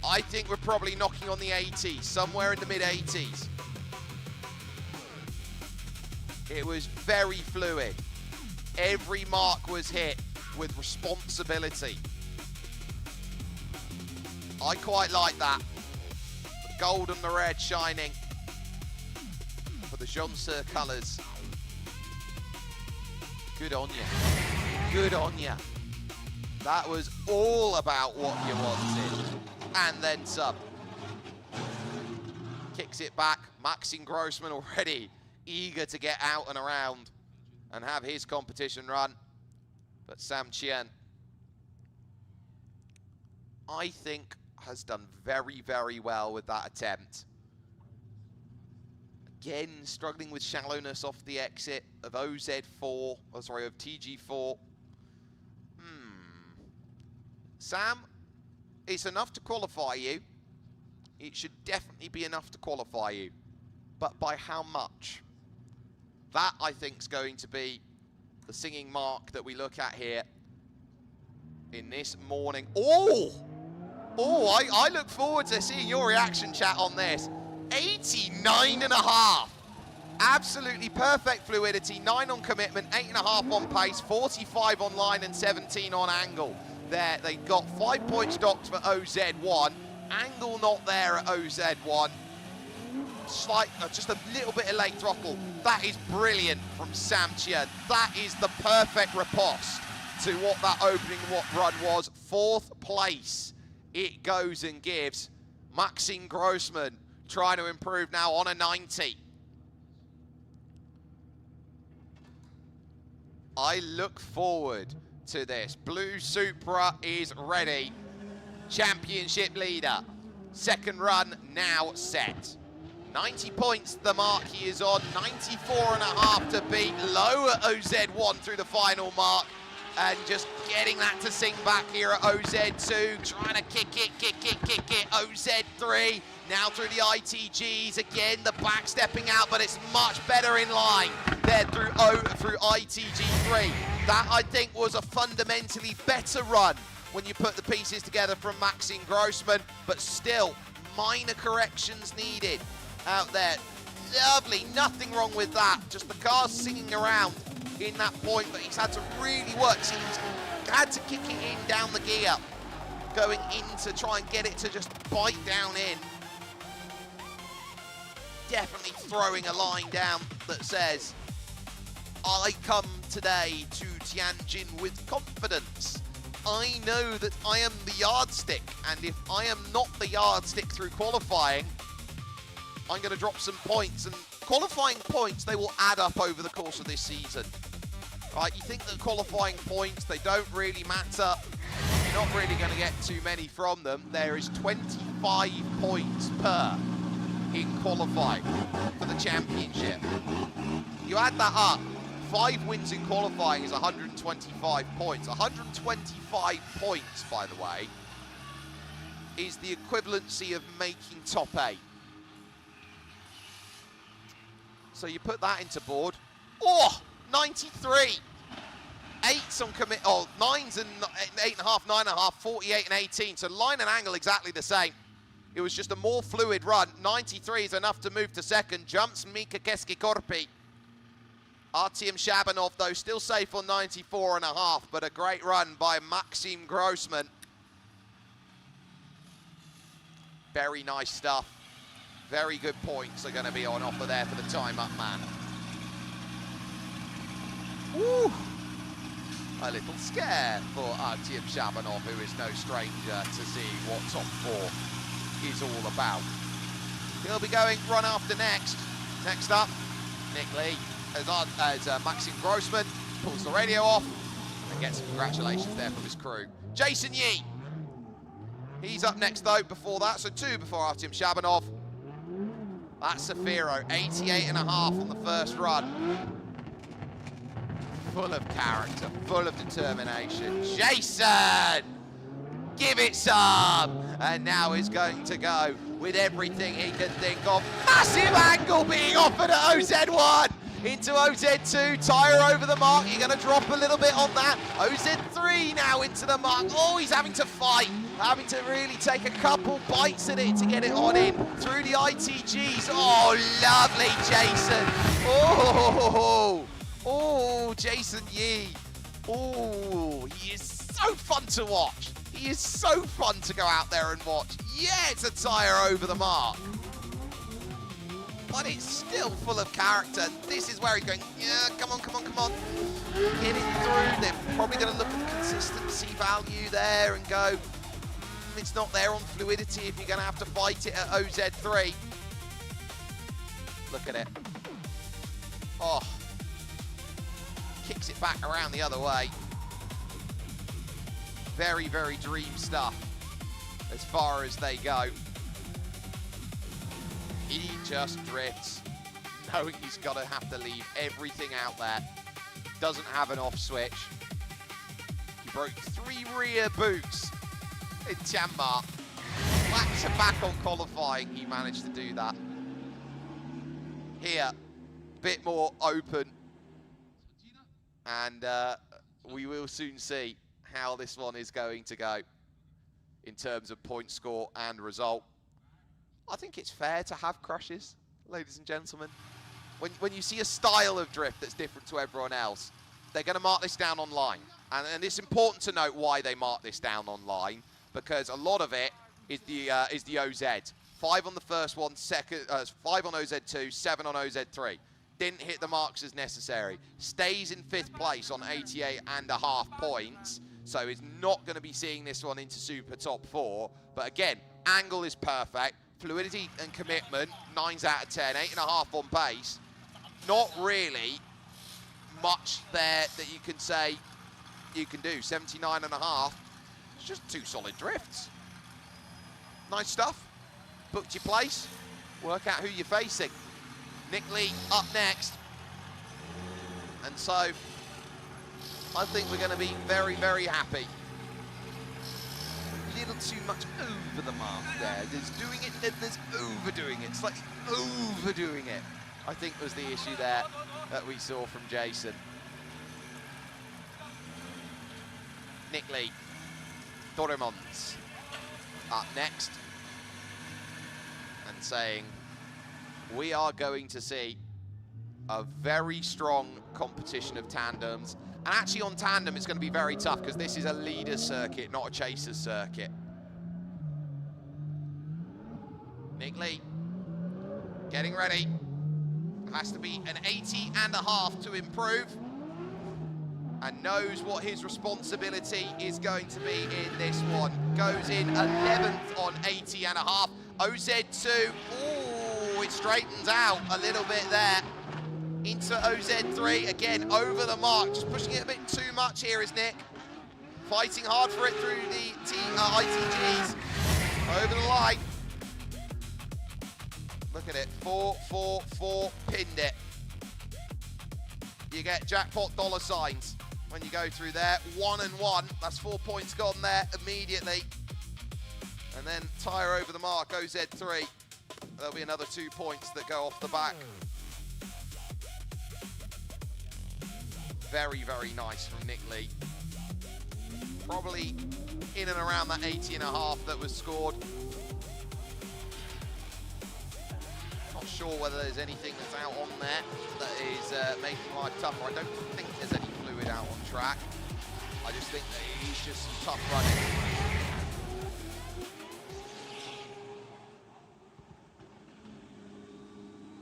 [SPEAKER 1] I think we're probably knocking on the 80s, somewhere in the mid-80s. It was very fluid. Every mark was hit with responsibility. I quite like that. The gold and the red shining for the Jeonse colours. Good on you. Good on you. That was all about what you wanted. And then some. Kicks it back. Maxim Grossman already eager to get out and around and have his competition run. But Sam Chen, I think, has done very, very well with that attempt. Again, struggling with shallowness off the exit of OZ4, oh sorry, of TG4. Sam, it's enough to qualify you. It should definitely be enough to qualify you. But by how much? That, I think, is going to be the singing mark that we look at here in this morning. Oh, I look forward to seeing your reaction chat on this. 89.5. Absolutely perfect fluidity. 9 on commitment, 8.5 on pace, 45 on line and 17 on angle. There, they got 5 points docked for OZ1. Angle not there at OZ1. just a little bit of late throttle. That is brilliant from Sam Chen. That is the perfect riposte to what that opening run was. 4th place it goes and gives. Maxime Grossman trying to improve now on a 90. I look forward to this. Blue Supra is ready. Championship leader. 2nd run now set. 90 points the mark he is on. 94.5 to beat. Low at OZ1 through the final mark. And just getting that to sink back here at OZ2. Trying to kick it. OZ3 now through the ITGs. Again, the back stepping out, but it's much better in line there through ITG3. That, I think, was a fundamentally better run when you put the pieces together from Maxime Grossman, but still, minor corrections needed out there. Lovely, nothing wrong with that. Just the car's singing around in that point, but he's had to really work. So he's had to kick it in down the gear, going in to try and get it to just bite down in. Definitely throwing a line down that says, I come today to Tianjin with confidence. I know that I am the yardstick, and if I am not the yardstick through qualifying, I'm going to drop some points, and qualifying points, they will add up over the course of this season. Right, you think that qualifying points, they don't really matter. You're not really going to get too many from them. There is 25 points per in qualifying for the championship. You add that up, 5 wins in qualifying is 125 points. 125 points, by the way, is the equivalency of making top 8. So you put that into board. Oh, 93. 8s on commit, 9s and 8.5, 9.5, 48 and 18. So line and angle exactly the same. It was just a more fluid run. 93 is enough to move to 2nd. Jumps Mika Keski-Korpi. Artyom Shabanov, though, still safe on 94.5, but a great run by Maxime Grossman. Very nice stuff. Very good points are going to be on offer there for the time-up man. Woo! A little scare for Artyom Shabanov, who is no stranger to see what top 4 is all about. He'll be going run after next. Next up, Nick Lee as Maxime Grossman pulls the radio off and gets some congratulations there from his crew. Jason Yee. He's up next though before that, so 2 before Artyom Shabanov. That's Safiro, 88.5 on the first run. Full of character, full of determination. Jason! Give it some! And now he's going to go with everything he can think of. Massive angle being offered at OZ1 into OZ2. Tyre over the mark. You're going to drop a little bit on that. OZ3 now into the mark. Oh, he's having to fight. Having to really take a couple bites at it to get it on in through the ITGs. Oh, lovely, Jason. Oh, Jason Yee. Oh, he is so fun to watch. He is so fun to go out there and watch. Yeah, it's a tyre over the mark. But it's still full of character. This is where he's going, yeah, come on. Get it through. They're probably going to look at the consistency value there and go, it's not there on fluidity if you're going to have to fight it at OZ3. Look at it. Oh. Kicks it back around the other way. Very, very dream stuff as far as they go. He just drifts, knowing he's got to have to leave everything out there. Doesn't have an off switch. He broke 3 rear boots in Tianjin. Back to back on qualifying, he managed to do that. Here, a bit more open. And we will soon see how this one is going to go in terms of point score and result. I think it's fair to have crushes, ladies and gentlemen. When you see a style of drift that's different to everyone else, they're going to mark this down online. And it's important to note why they mark this down online, because a lot of it is the OZ. 5 on the first one, 5 on OZ2, 7 on OZ3. Didn't hit the marks as necessary. Stays in 5th place on 88.5 points. So is not going to be seeing this one into super top 4. But again, angle is perfect. Fluidity and commitment, 9s out of 10, 8.5 on pace. Not really much there that you can say you can do. 79.5. It's just 2 solid drifts. Nice stuff. Booked your place. Work out who you're facing. Nick Lee up next. And so I think we're going to be very, very happy. A little too much over the mark there. There's doing it, and there's overdoing it. Slightly overdoing it, I think, was the issue there that we saw from Jason. Nick Lee, Torremons up next. And saying, we are going to see a very strong competition of tandems. And actually on tandem, it's going to be very tough because this is a leader circuit, not a chaser circuit. Nick Lee getting ready. Has to be an 80.5 to improve. And knows what his responsibility is going to be in this one. Goes in 11th on 80.5. OZ2, ooh, it straightens out a little bit there. Into OZ3, again, over the mark. Just pushing it a bit too much here is Nick. Fighting hard for it through the ITGs. Over the line. Look at it, 4-4-4, pinned it. You get jackpot dollar signs when you go through there. 1 and 1, that's 4 points gone there immediately. And then tyre over the mark, OZ3. There'll be another 2 points that go off the back. Very, very nice from Nick Lee. Probably in and around that 80.5 that was scored. Not sure whether there's anything that's out on there that is making life tougher. I don't think there's any fluid out on track. I just think that he's just tough running.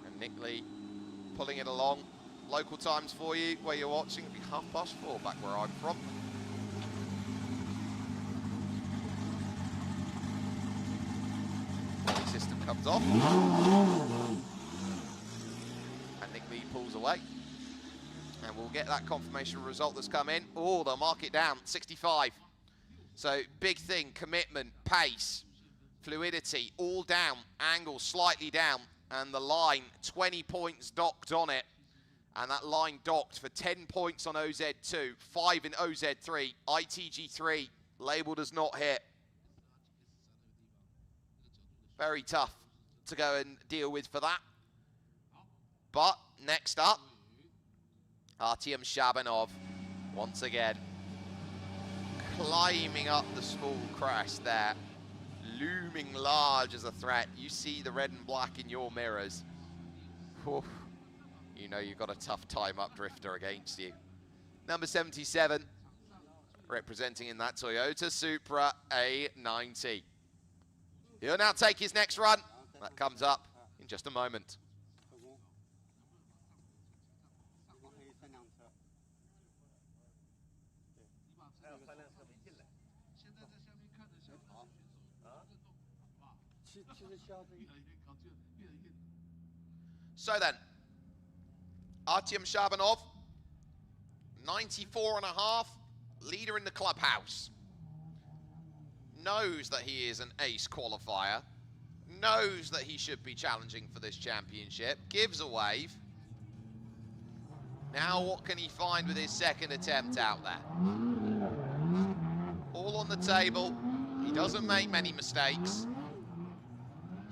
[SPEAKER 1] And Nick Lee pulling it along. Local times for you, where you're watching, it'll be 4:30 back where I'm from. The system comes off. And Nick Lee pulls away. And we'll get that confirmation result that's come in. Oh, they'll mark it down, 65. So big thing, commitment, pace, fluidity, all down, angle slightly down, and the line, 20 points docked on it. And that line docked for 10 points on OZ2, 5 in OZ3, ITG3 labeled as not hit. Very tough to go and deal with for that. But next up, Artyom Shabanov, once again, climbing up the small crest there, looming large as a threat. You see the red and black in your mirrors. Whew. You know you've got a tough time up drifter against you. Number 77, representing in that Toyota Supra A90. He'll now take his next run. That comes up in just a moment. So then, Artyom Shabanov, 94.5, leader in the clubhouse. Knows that he is an ace qualifier. Knows that he should be challenging for this championship. Gives a wave. Now what can he find with his second attempt out there? All on the table. He doesn't make many mistakes.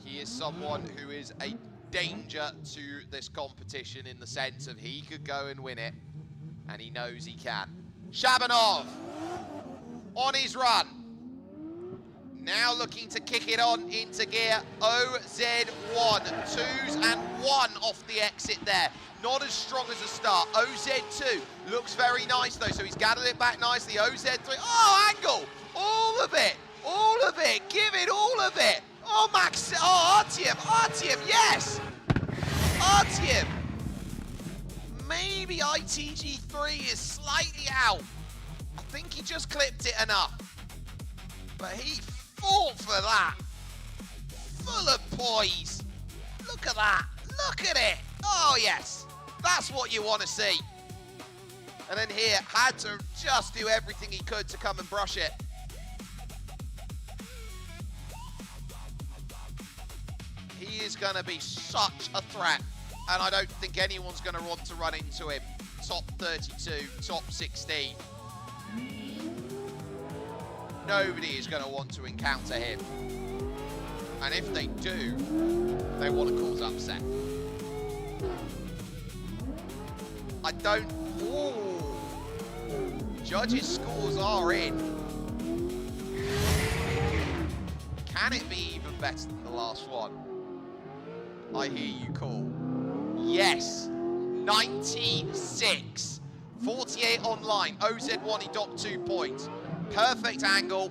[SPEAKER 1] He is someone who is a danger to this competition in the sense of he could go and win it, and he knows he can. Shabanov on his run. Now looking to kick it on into gear. OZ1, 2s and 1 off the exit there. Not as strong as a start. OZ2 looks very nice though, so he's gathered it back nicely. OZ3, oh, angle, all of it, give it all of it. Oh, Max, oh, Artyom, yes! Artyom! Maybe ITG3 is slightly out. I think he just clipped it enough. But he fought for that. Full of poise. Look at that, look at it. Oh yes, that's what you want to see. And then here, had to just do everything he could to come and brush it. He is going to be such a threat, and I don't think anyone's going to want to run into him. Top 32, top 16. Nobody is going to want to encounter him. And if they do, they want to cause upset. I don't... Ooh. Judges' scores are in. Can it be even better than the last one? I hear you call. Yes. 96. 48 online. OZ1, he docked 2 points. Perfect angle.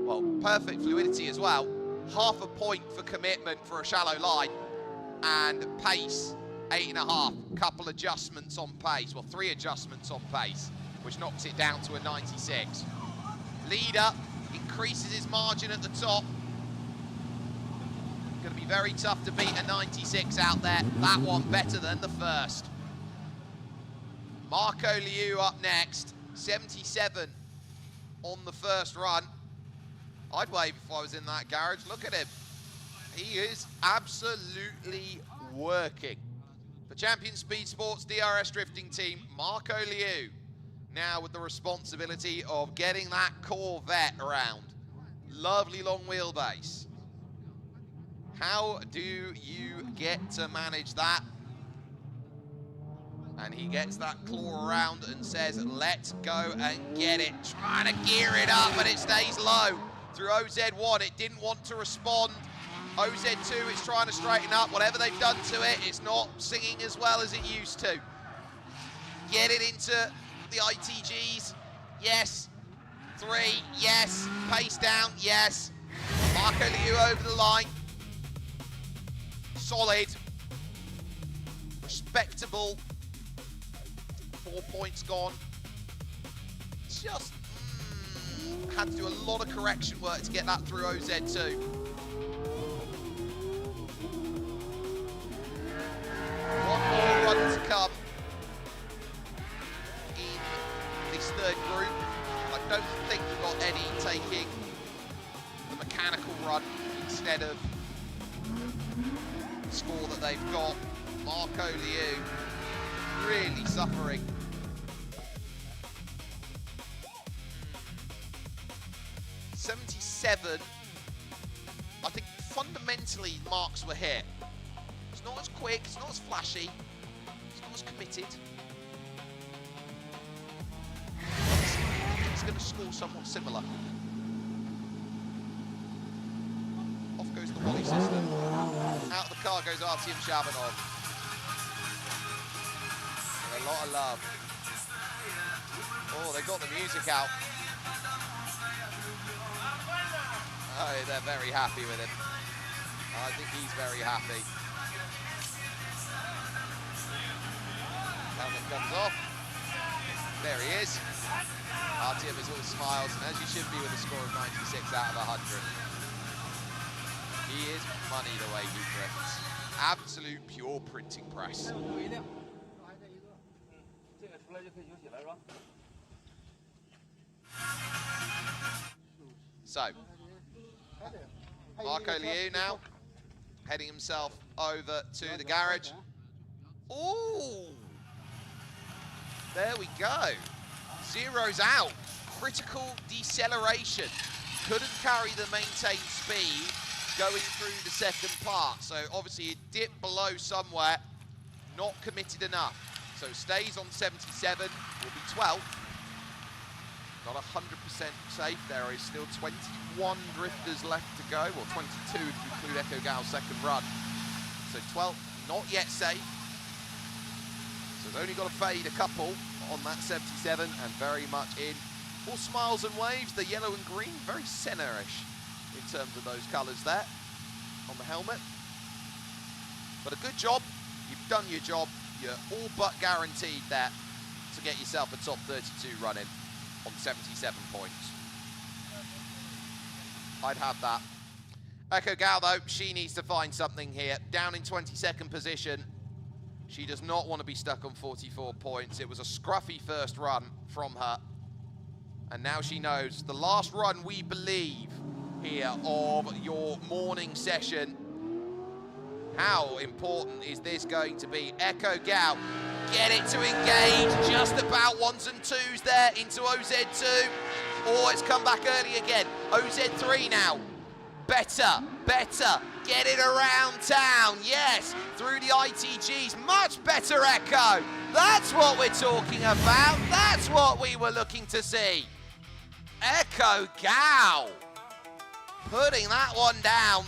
[SPEAKER 1] Well, perfect fluidity as well. Half a point for commitment for a shallow line. And pace, 8.5. Couple adjustments on pace. Well, 3 adjustments on pace, which knocks it down to a 96. Leader increases his margin at the top. Going to be very tough to beat a 96 out there. That one better than the first. Marco Liu up next. 77 on the first run. I'd wave if I was in that garage. Look at him. He is absolutely working. For Champion Speed Sports DRS drifting team, Marco Liu, now with the responsibility of getting that Corvette around. Lovely long wheelbase. How do you get to manage that? And he gets that claw around and says, let's go and get it. Trying to gear it up, but it stays low. Through OZ1, it didn't want to respond. OZ2 is trying to straighten up. Whatever they've done to it, it's not singing as well as it used to. Get it into the ITGs. Yes. 3, yes. Pace down, yes. Marco Liu over the line. Solid. Respectable. 4 points gone. Just had to do a lot of correction work to get that through OZ2. One more run to come in this third group. I don't think we've got any taking the mechanical run instead of the score that they've got. Marco Liu really suffering. I think fundamentally marks were hit. It's not as quick, it's not as flashy, it's not as committed. He's going to score somewhat similar. Off goes the volley system. Out of the car goes Artyom Shabanov. A lot of love. Oh, they got the music out. Oh, they're very happy with him. I think he's very happy. Helmet comes off. There he is. Artyom is all smiles, and as you should be with a score of 96 out of 100. He is money the way he drifts. Absolute pure printing press. So, Marco Liu now, heading himself over to the garage. Ooh! There we go. Zero's out. Critical deceleration. Couldn't carry the maintained speed going through the second part. So obviously it dipped below somewhere, not committed enough. So stays on 77, will be 12th. Not 100% safe. There is still 21 drifters left to go, or 22 if you include Echo Gal's second run. So 12th, not yet safe. So it's only got to fade a couple on that 77 and very much in. All smiles and waves, the yellow and green, very centre-ish. in terms of those colours there on the helmet. But a good job. You've done your job. You're all but guaranteed there to get yourself a top 32 run in on 77 points. I'd have that. Echo Gal, though, she needs to find something here. Down in 22nd position. She does not want to be stuck on 44 points. It was a scruffy first run from her. And now she knows the last run, we believe, here of your morning session. How important is this going to be? Echo Gal, get it to engage. Just about ones and twos there into OZ2. Oh, it's come back early again. OZ3 now. Better, better. Get it around town. Yes, through the ITGs. Much better, Echo. That's what we're talking about. That's what we were looking to see. Echo Gal putting that one down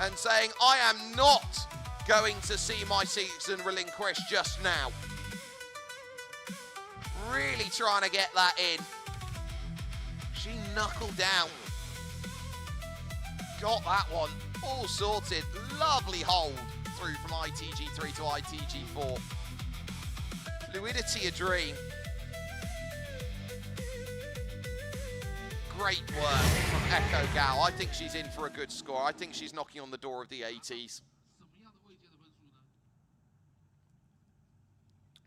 [SPEAKER 1] and saying, I am not going to see my season relinquished just now. Really trying to get that in. She knuckled down. Got that one all sorted. Lovely hold through from ITG3 to ITG4. Fluidity a dream. Great work from Echo Gal. I think she's in for a good score. I think she's knocking on the door of the 80s.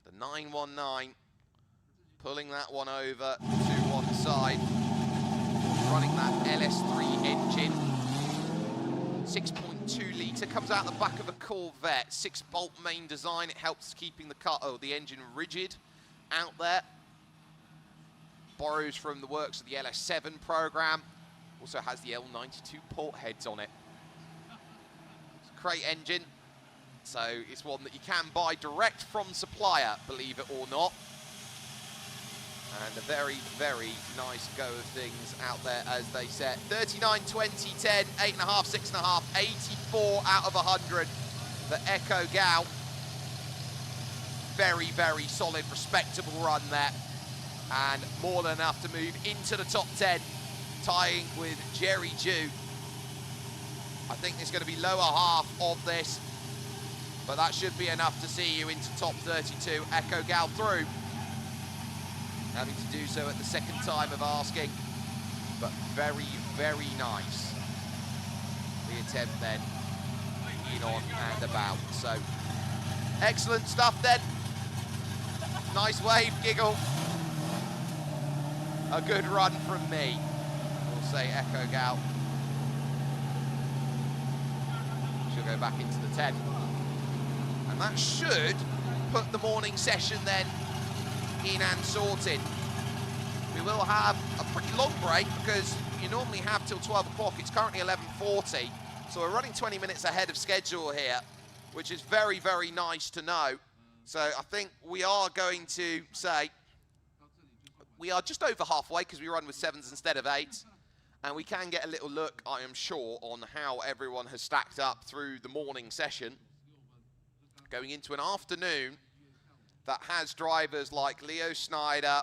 [SPEAKER 1] The 919, pulling that one over to one side. Running that LS3 engine. 6.2 litre, comes out the back of a Corvette. 6-bolt main design. It helps keeping the engine rigid out there. Borrows from the works of the LS7 program. Also has the L92 port heads on it. It's a great engine. So it's one that you can buy direct from supplier, believe it or not. And a very, very nice go of things out there, as they said. 39, 20, 10, 8.5, 6.5, 84 out of 100 for Echo Gal. Very, very solid, respectable run there. And more than enough to move into the top 10, tying with Jerry Jew. I think it's going to be lower half of this, but that should be enough to see you into top 32. Echo Gal through. Having to do so at the second time of asking, but very, very nice. The attempt then, in, on, and about. So, excellent stuff then. Nice wave, giggle. A good run from me, we'll say Echo Gal. She'll go back into the 10. And that should put the morning session then in and sorted. We will have a pretty long break because you normally have till 12 o'clock. It's currently 11:40, so we're running 20 minutes ahead of schedule here, which is very, very nice to know. So I think we are going to say we are just over halfway because we run with 7s instead of 8s, and we can get a little look, I am sure, on how everyone has stacked up through the morning session, going into an afternoon that has drivers like Leo Snyder,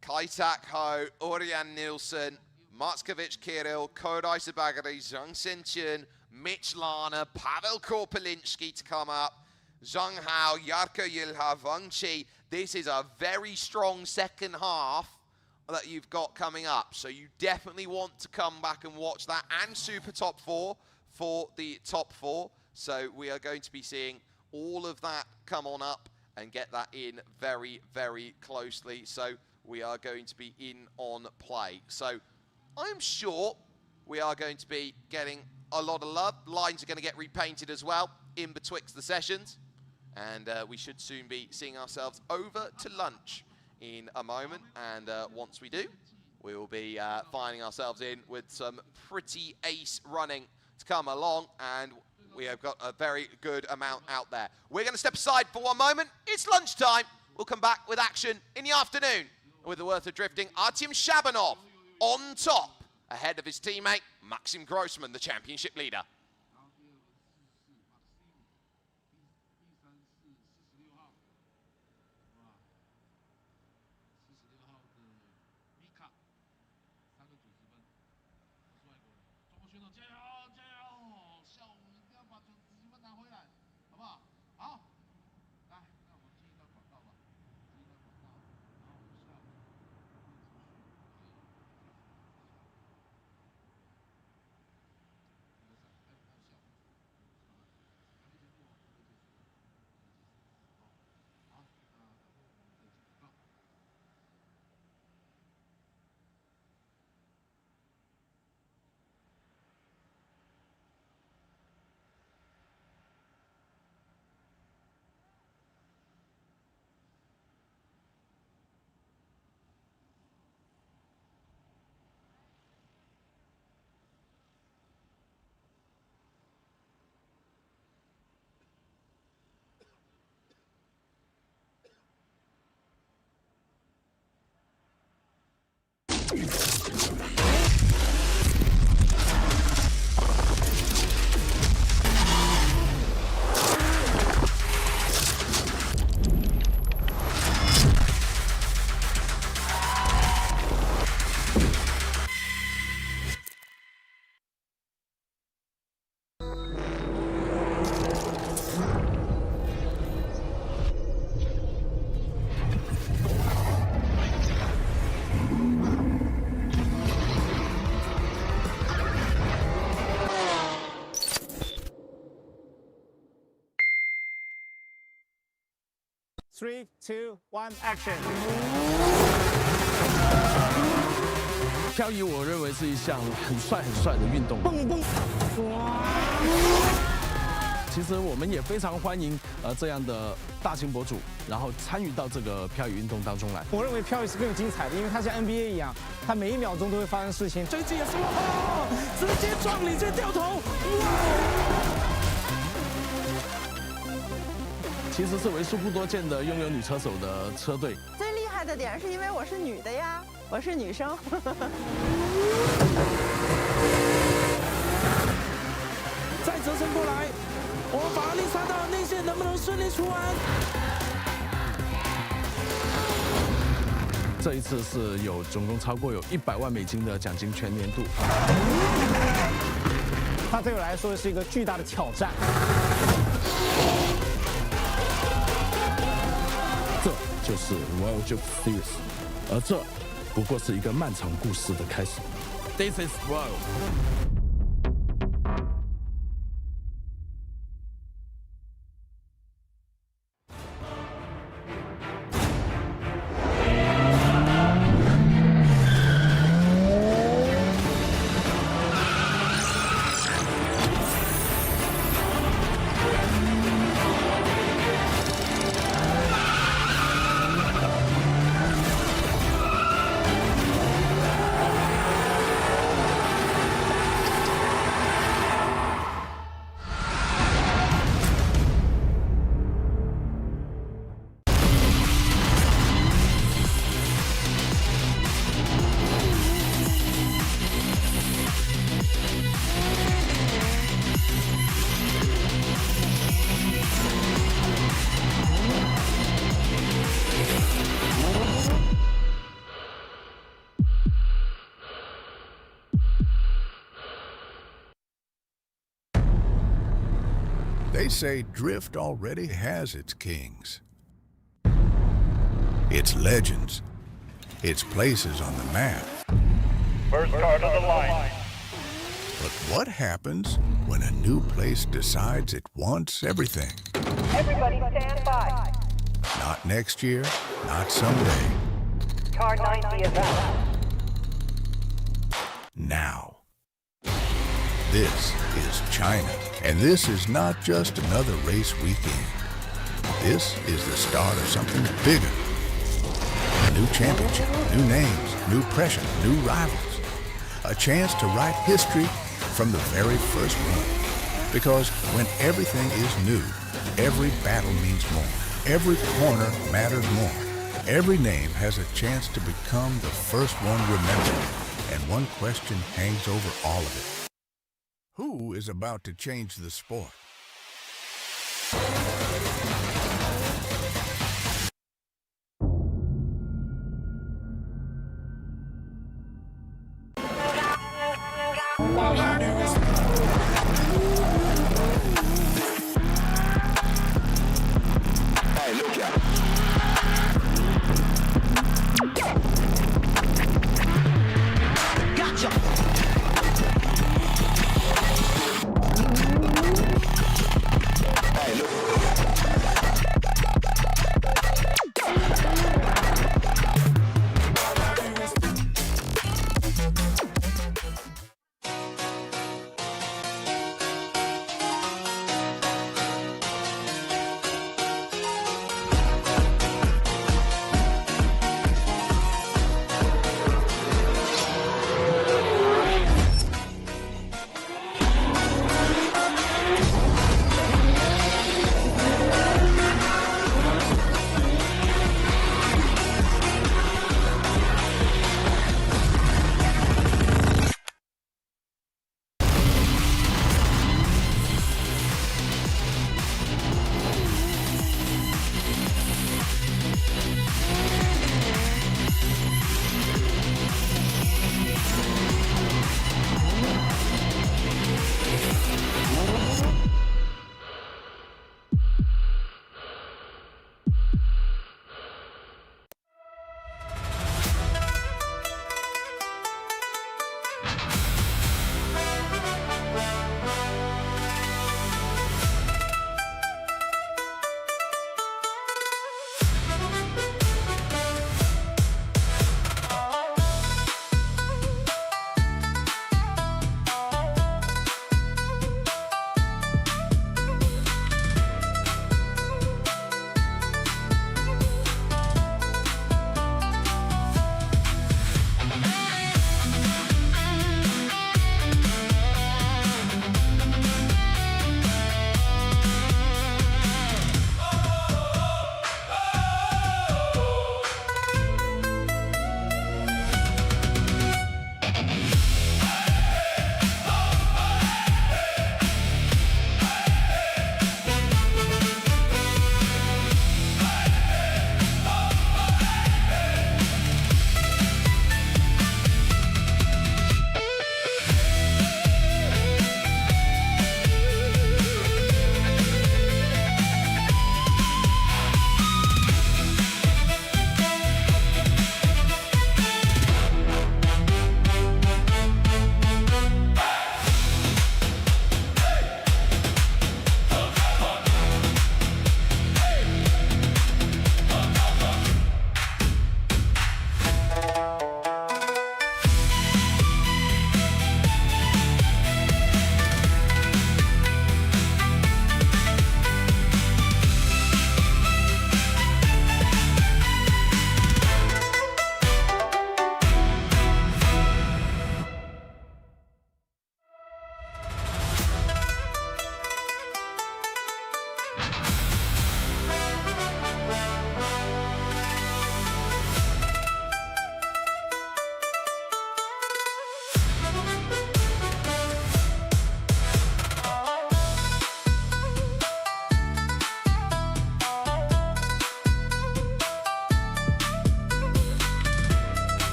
[SPEAKER 1] Kai-Tak Ho, Orion Nilsson, Matskovic Kirill, Kodai Sabagari, Zhang Senchun, Mitch Lana, Pavel Korpelinski to come up, Zhang Hao, Yarko Yilha, Wang Chi. This is a very strong second half that you've got coming up. So you definitely want to come back and watch that, and Super Top 4 for the top 4. So we are going to be seeing all of that come on up and get that in very, very closely. So we are going to be in on play. So I'm sure we are going to be getting a lot of love. Lines are going to get repainted as well in betwixt the sessions. And we should soon be seeing ourselves over to lunch in a moment. And once we do, we will be finding ourselves in with some pretty ace running to come along. And we have got a very good amount out there. We're going to step aside for one moment. It's lunchtime. We'll come back with action in the afternoon. With the worth of drifting, Artyom Shabanov on top, ahead of his teammate, Maxim Grossman, the championship leader.
[SPEAKER 11] 3, 2, 1, action！
[SPEAKER 12] 漂移我认为是一项很帅的运动。
[SPEAKER 11] 蹦蹦！
[SPEAKER 12] 其实我们也非常欢迎这样的大型博主，然后参与到这个漂移运动当中来。
[SPEAKER 11] 我认为漂移是更精彩的，因为它像 NBA 一样，它每一秒钟都会发生事情。这次也是哇，直接撞领这掉头，哇！
[SPEAKER 12] 其实是为数不多见的拥有女车手的车队。
[SPEAKER 3] 最厉害的点是因为我是女的呀，我是女生。
[SPEAKER 11] 再折身过来，我们法拉利3道内线能不能顺利出完？
[SPEAKER 12] 这一次是有总共超过有100万美金的奖金全年度。
[SPEAKER 11] 它对我来说是一个巨大的挑战。
[SPEAKER 12] 这就是 World of Series， 而这不过是一个漫长故事的开始。This is World。They
[SPEAKER 13] say drift already has its kings, its legends, its places on the map.
[SPEAKER 14] First car to the line.
[SPEAKER 13] But what happens when a new place decides it wants everything?
[SPEAKER 14] Everybody stand by.
[SPEAKER 13] Not next year, not someday.
[SPEAKER 14] Car 90 is out.
[SPEAKER 13] Now. This is China, and this is not just another race weekend. This is the start of something bigger. A new championship, new names, new pressure, new rivals. A chance to write history from the very first run. Because when everything is new, every battle means more. Every corner matters more. Every name has a chance to become the first one remembered. And one question hangs over all of it. Who is about to change the sport?
[SPEAKER 14] Hey, look out. Gotcha. Hey, look.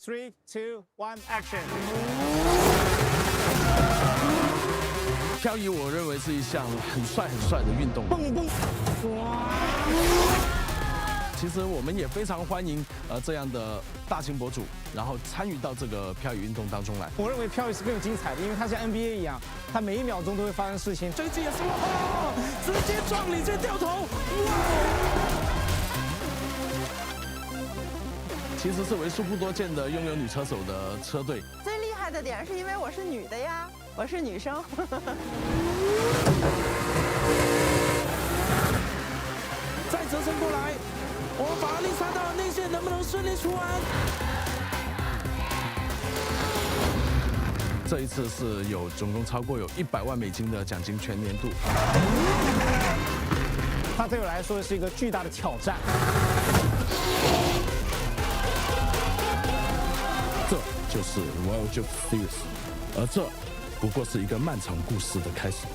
[SPEAKER 11] 3, 2, 1, action！
[SPEAKER 12] 漂移我认为是一项很帅的运动。
[SPEAKER 11] 蹦蹦！哇！
[SPEAKER 12] 其实我们也非常欢迎这样的大型博主，然后参与到这个漂移运动当中来。
[SPEAKER 11] 我认为漂移是更精彩的，因为它像 NBA 一样，它每1秒钟都会发生事情。这一次也是哇，直接撞领先掉头，哇！
[SPEAKER 12] 其实是为数不多见的拥有女车手的车队。
[SPEAKER 3] 最厉害的点是因为我是女的呀，我是女生。
[SPEAKER 7] 再折身过来，我们法拉利杀到了内线，能不能顺利出完？
[SPEAKER 12] 这一次是有总共超过有100万美金的奖金全年度。
[SPEAKER 11] 它对我来说是一个巨大的挑战。
[SPEAKER 12] 这就是 World of Series， 而这不过是一个漫长故事的开始。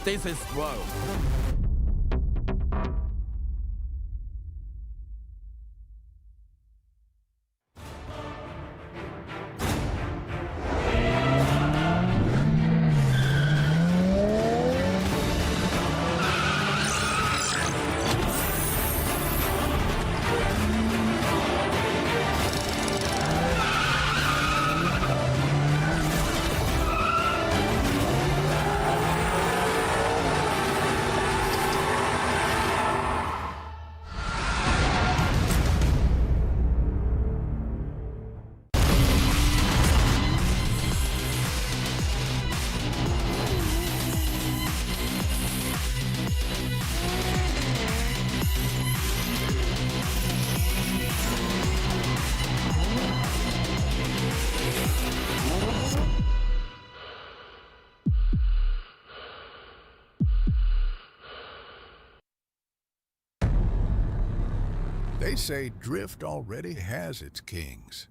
[SPEAKER 12] This is World。They
[SPEAKER 13] say drift already has its kings,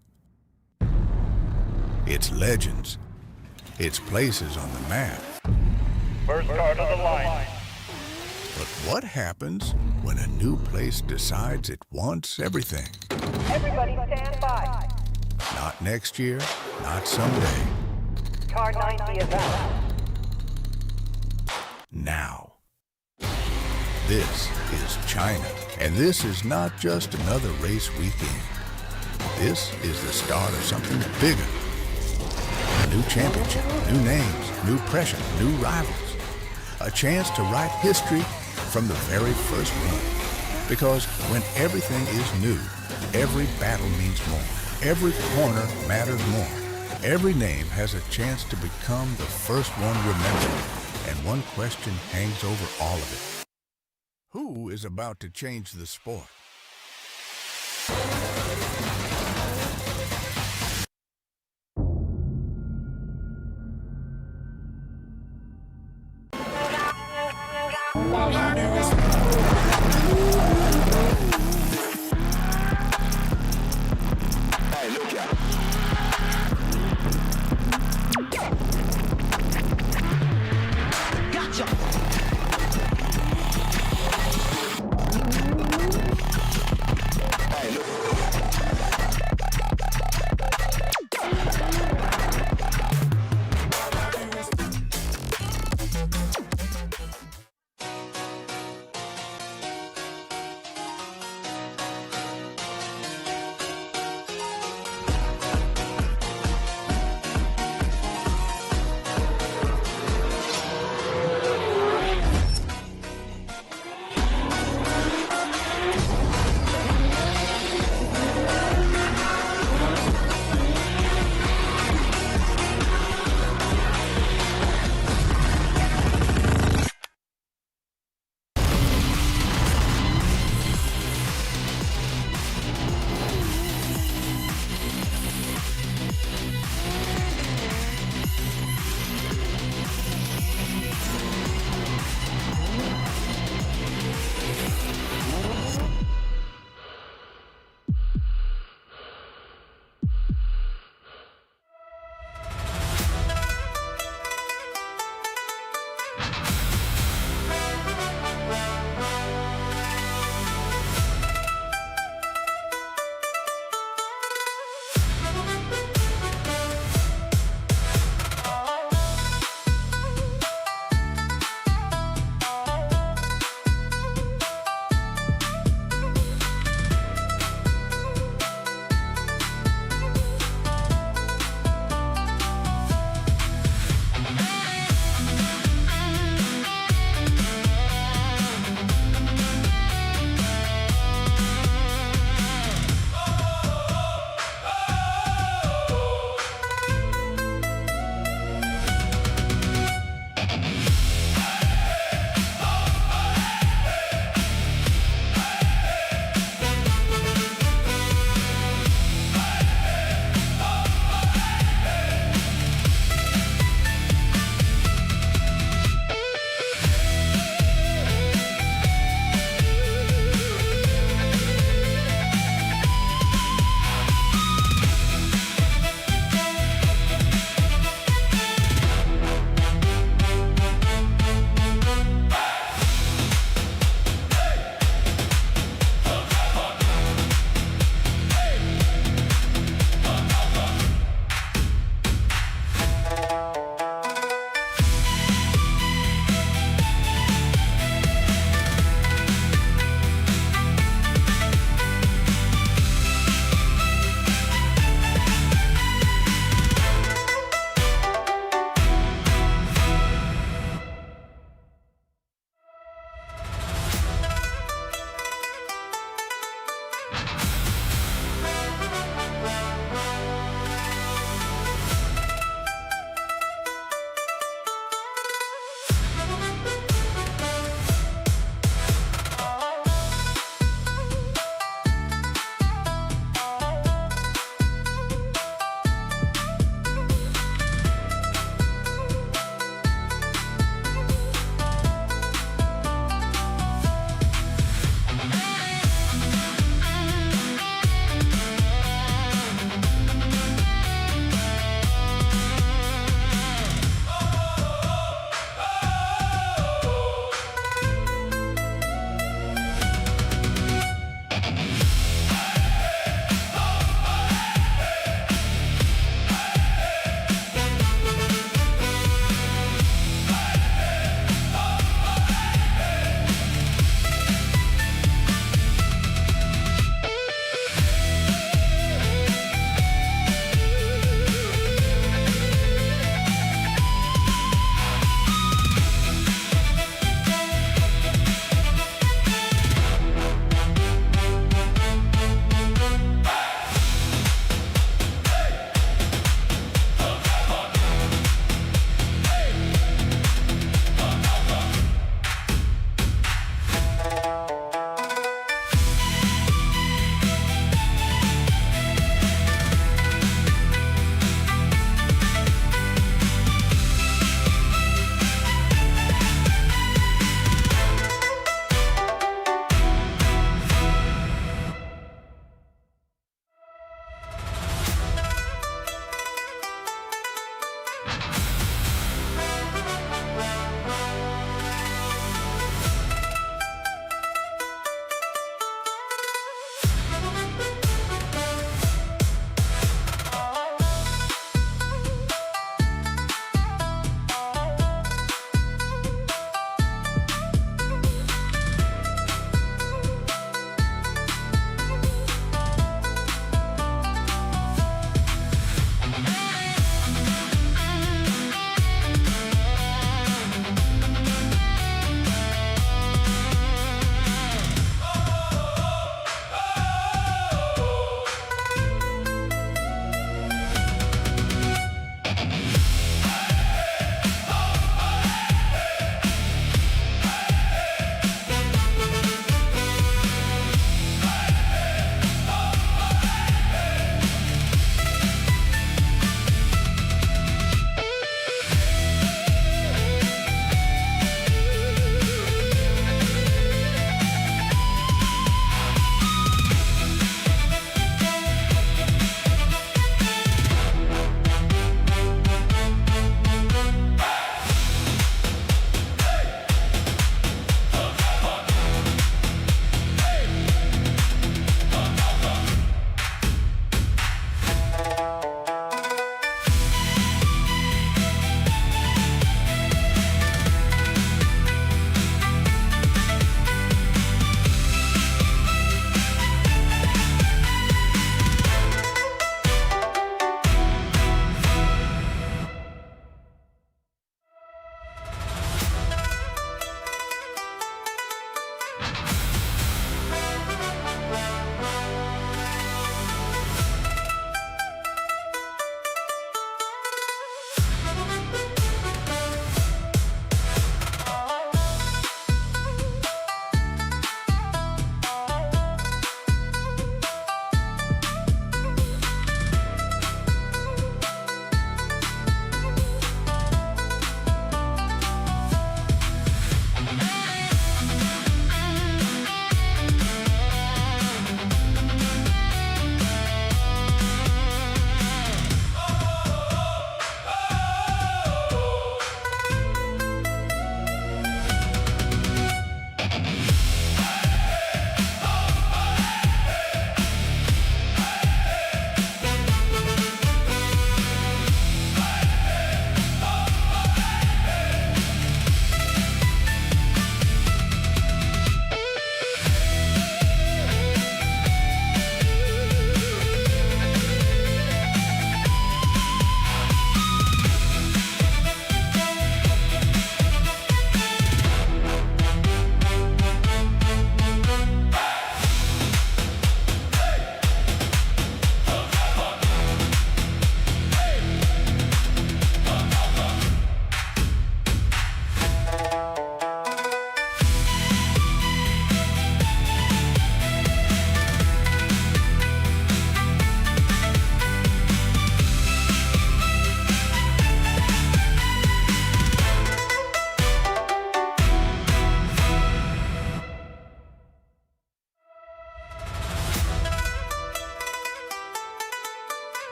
[SPEAKER 13] its legends, its places on the map.
[SPEAKER 14] First car to the line.
[SPEAKER 13] But what happens when a new place decides it wants everything?
[SPEAKER 14] Everybody stand by.
[SPEAKER 13] Not next year, not someday.
[SPEAKER 14] Car 90 is out.
[SPEAKER 13] Now. This is China, and this is not just another race weekend. This is the start of something bigger. A new championship, new names, new pressure, new rivals. A chance to write history from the very first run. Because when everything is new, every battle means more. Every corner matters more. Every name has a chance to become the first one remembered. And one question hangs over all of it. Who is about to change the sport?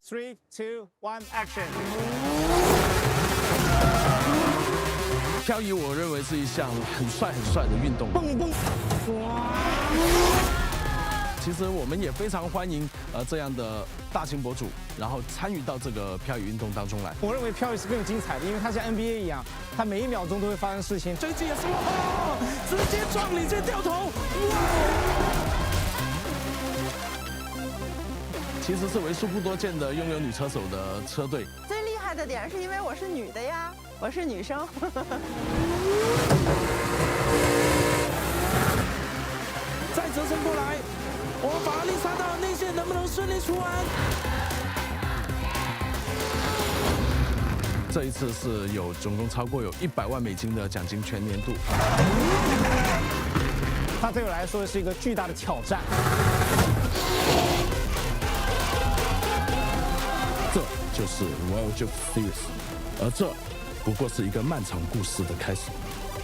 [SPEAKER 11] 3, 2, 1, action！
[SPEAKER 12] 漂移我认为是一项很帅的运动。
[SPEAKER 11] 蹦蹦！
[SPEAKER 12] 其实我们也非常欢迎这样的大型博主，然后参与到这个漂移运动当中来。
[SPEAKER 11] 我认为漂移是更精彩的，因为它像 NBA 一样，它每一秒钟都会发生事情。这一次也是哇，直接撞领先掉头，哇！
[SPEAKER 12] 其实是为数不多见的拥有女车手的车队。
[SPEAKER 3] 最厉害的点是因为我是女的呀，我是女生。
[SPEAKER 7] 再折身过来，我们法拉利3道内线能不能顺利出弯？
[SPEAKER 12] 这一次是总共超过有100万美金的奖金全年度。
[SPEAKER 11] 它对我来说是一个巨大的挑战。
[SPEAKER 12] 这就是 World of Series， 而这不过是一个漫长故事的开始。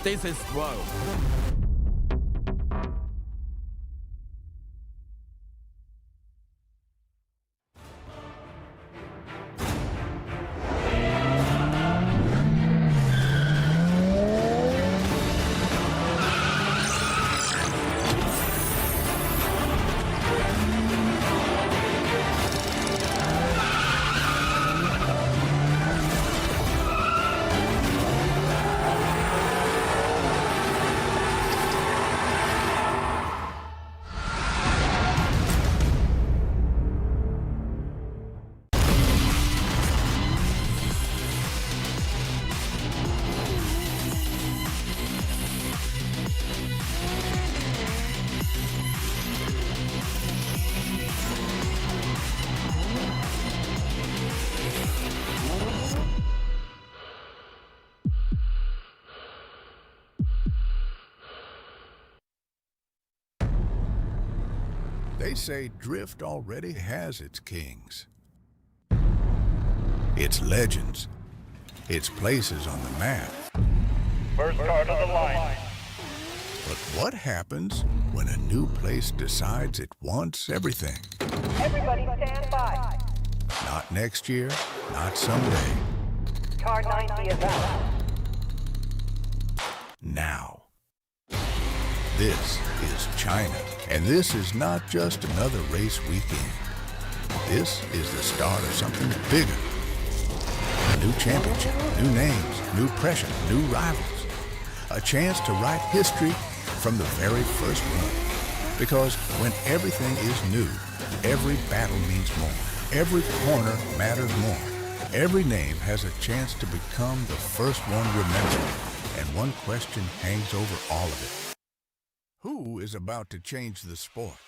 [SPEAKER 12] This is World。They
[SPEAKER 13] say drift already has its kings, its legends, its places on the map.
[SPEAKER 14] First car to the line.
[SPEAKER 13] But what happens when a new place decides it wants everything?
[SPEAKER 14] Everybody stand by.
[SPEAKER 13] Not next year, not someday.
[SPEAKER 14] Car 90 is out.
[SPEAKER 13] Now. This is China, and this is not just another race weekend. This is the start of something bigger. A new championship, new names, new pressure, new rivals. A chance to write history from the very first run. Because when everything is new, every battle means more. Every corner matters more. Every name has a chance to become the first one remembered. And one question hangs over all of it. Who is about to change the sport?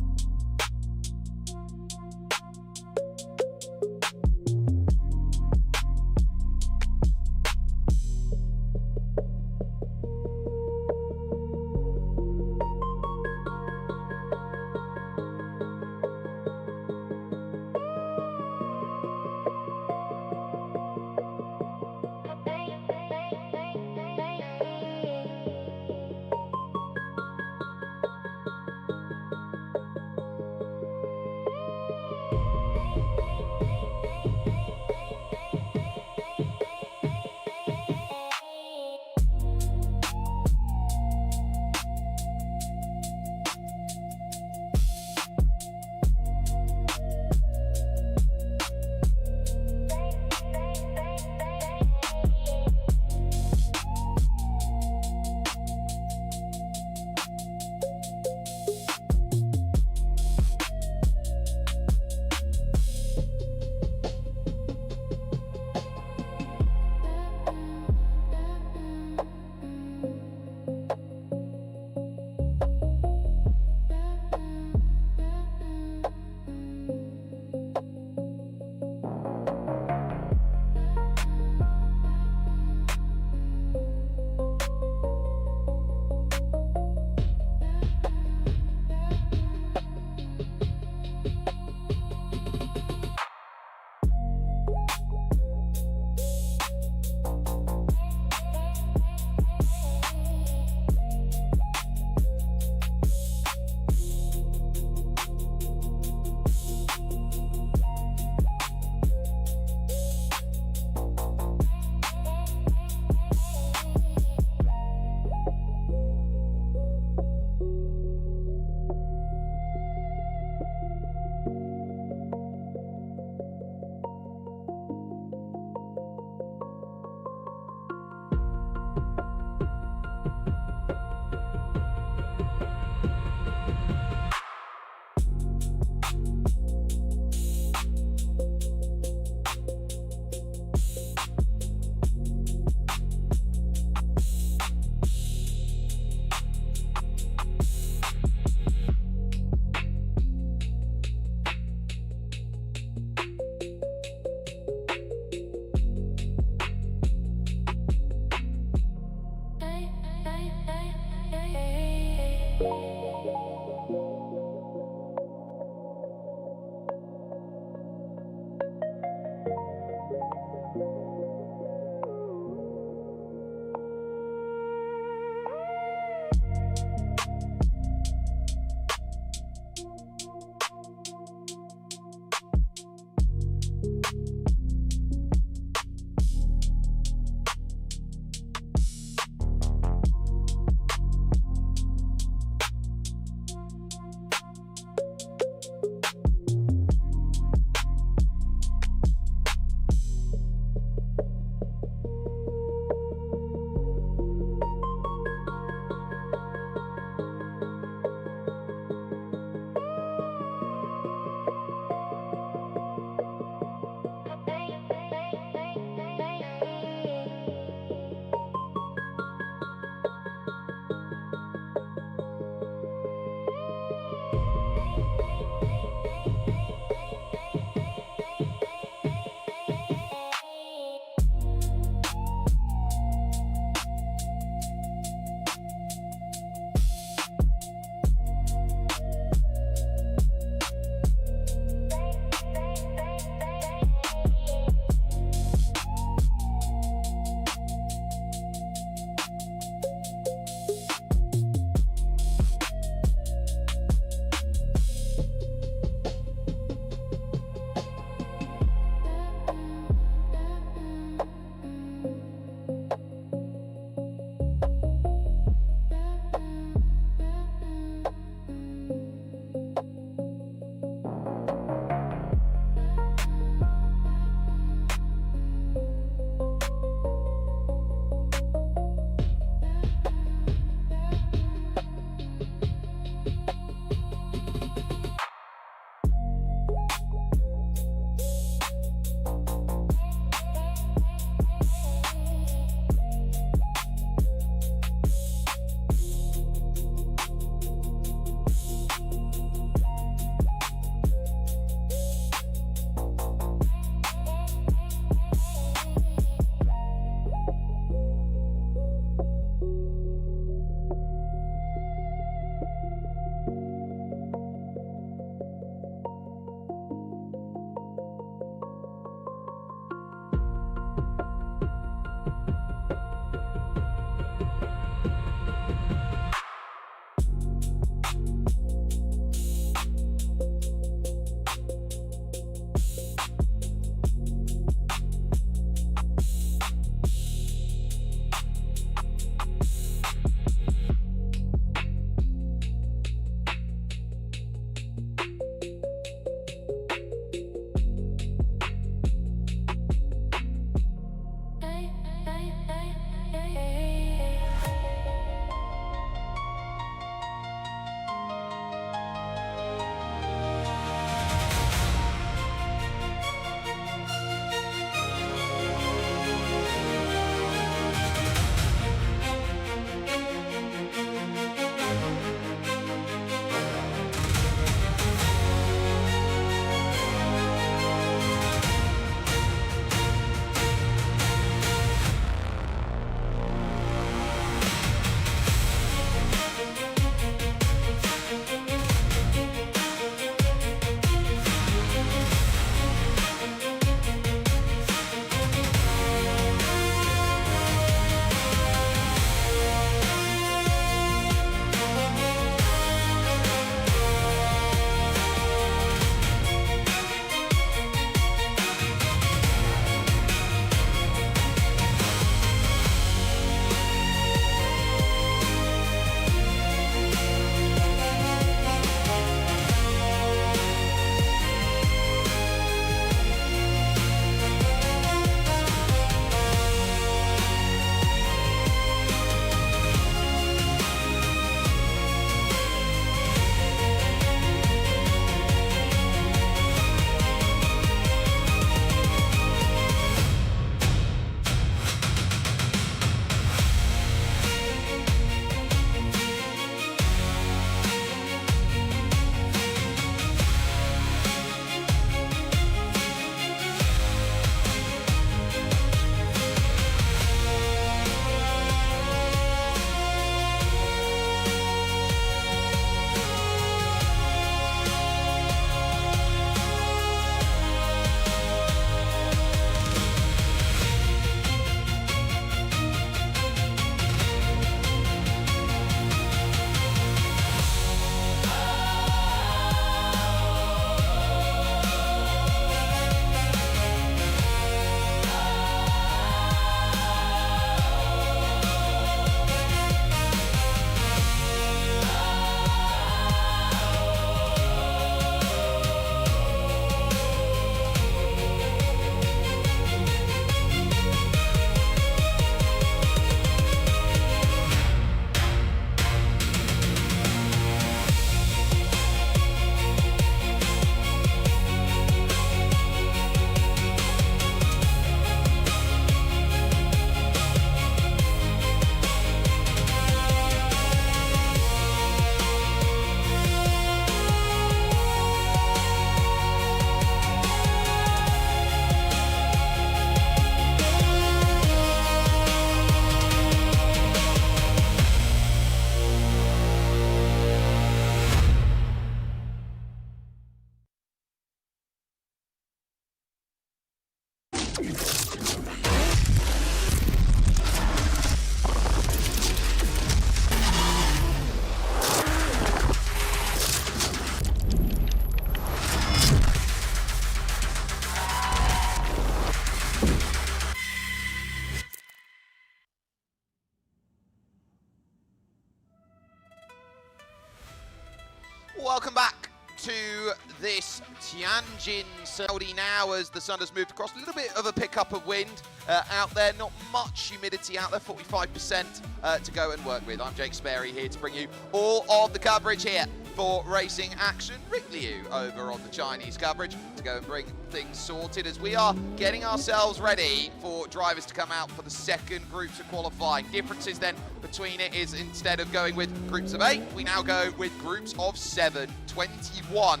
[SPEAKER 1] Tianjin Saudi now as the sun has moved across. A little bit of a pickup of wind out there, not much humidity out there, 45% to go and work with. I'm Jake Sperry here to bring you all of the coverage here for Racing Action. Rick Liu over on the Chinese coverage to go and bring things sorted as we are getting ourselves ready for drivers to come out for the second groups of qualifying. Differences then between it is instead of going with groups of 8, we now go with groups of 7, 21.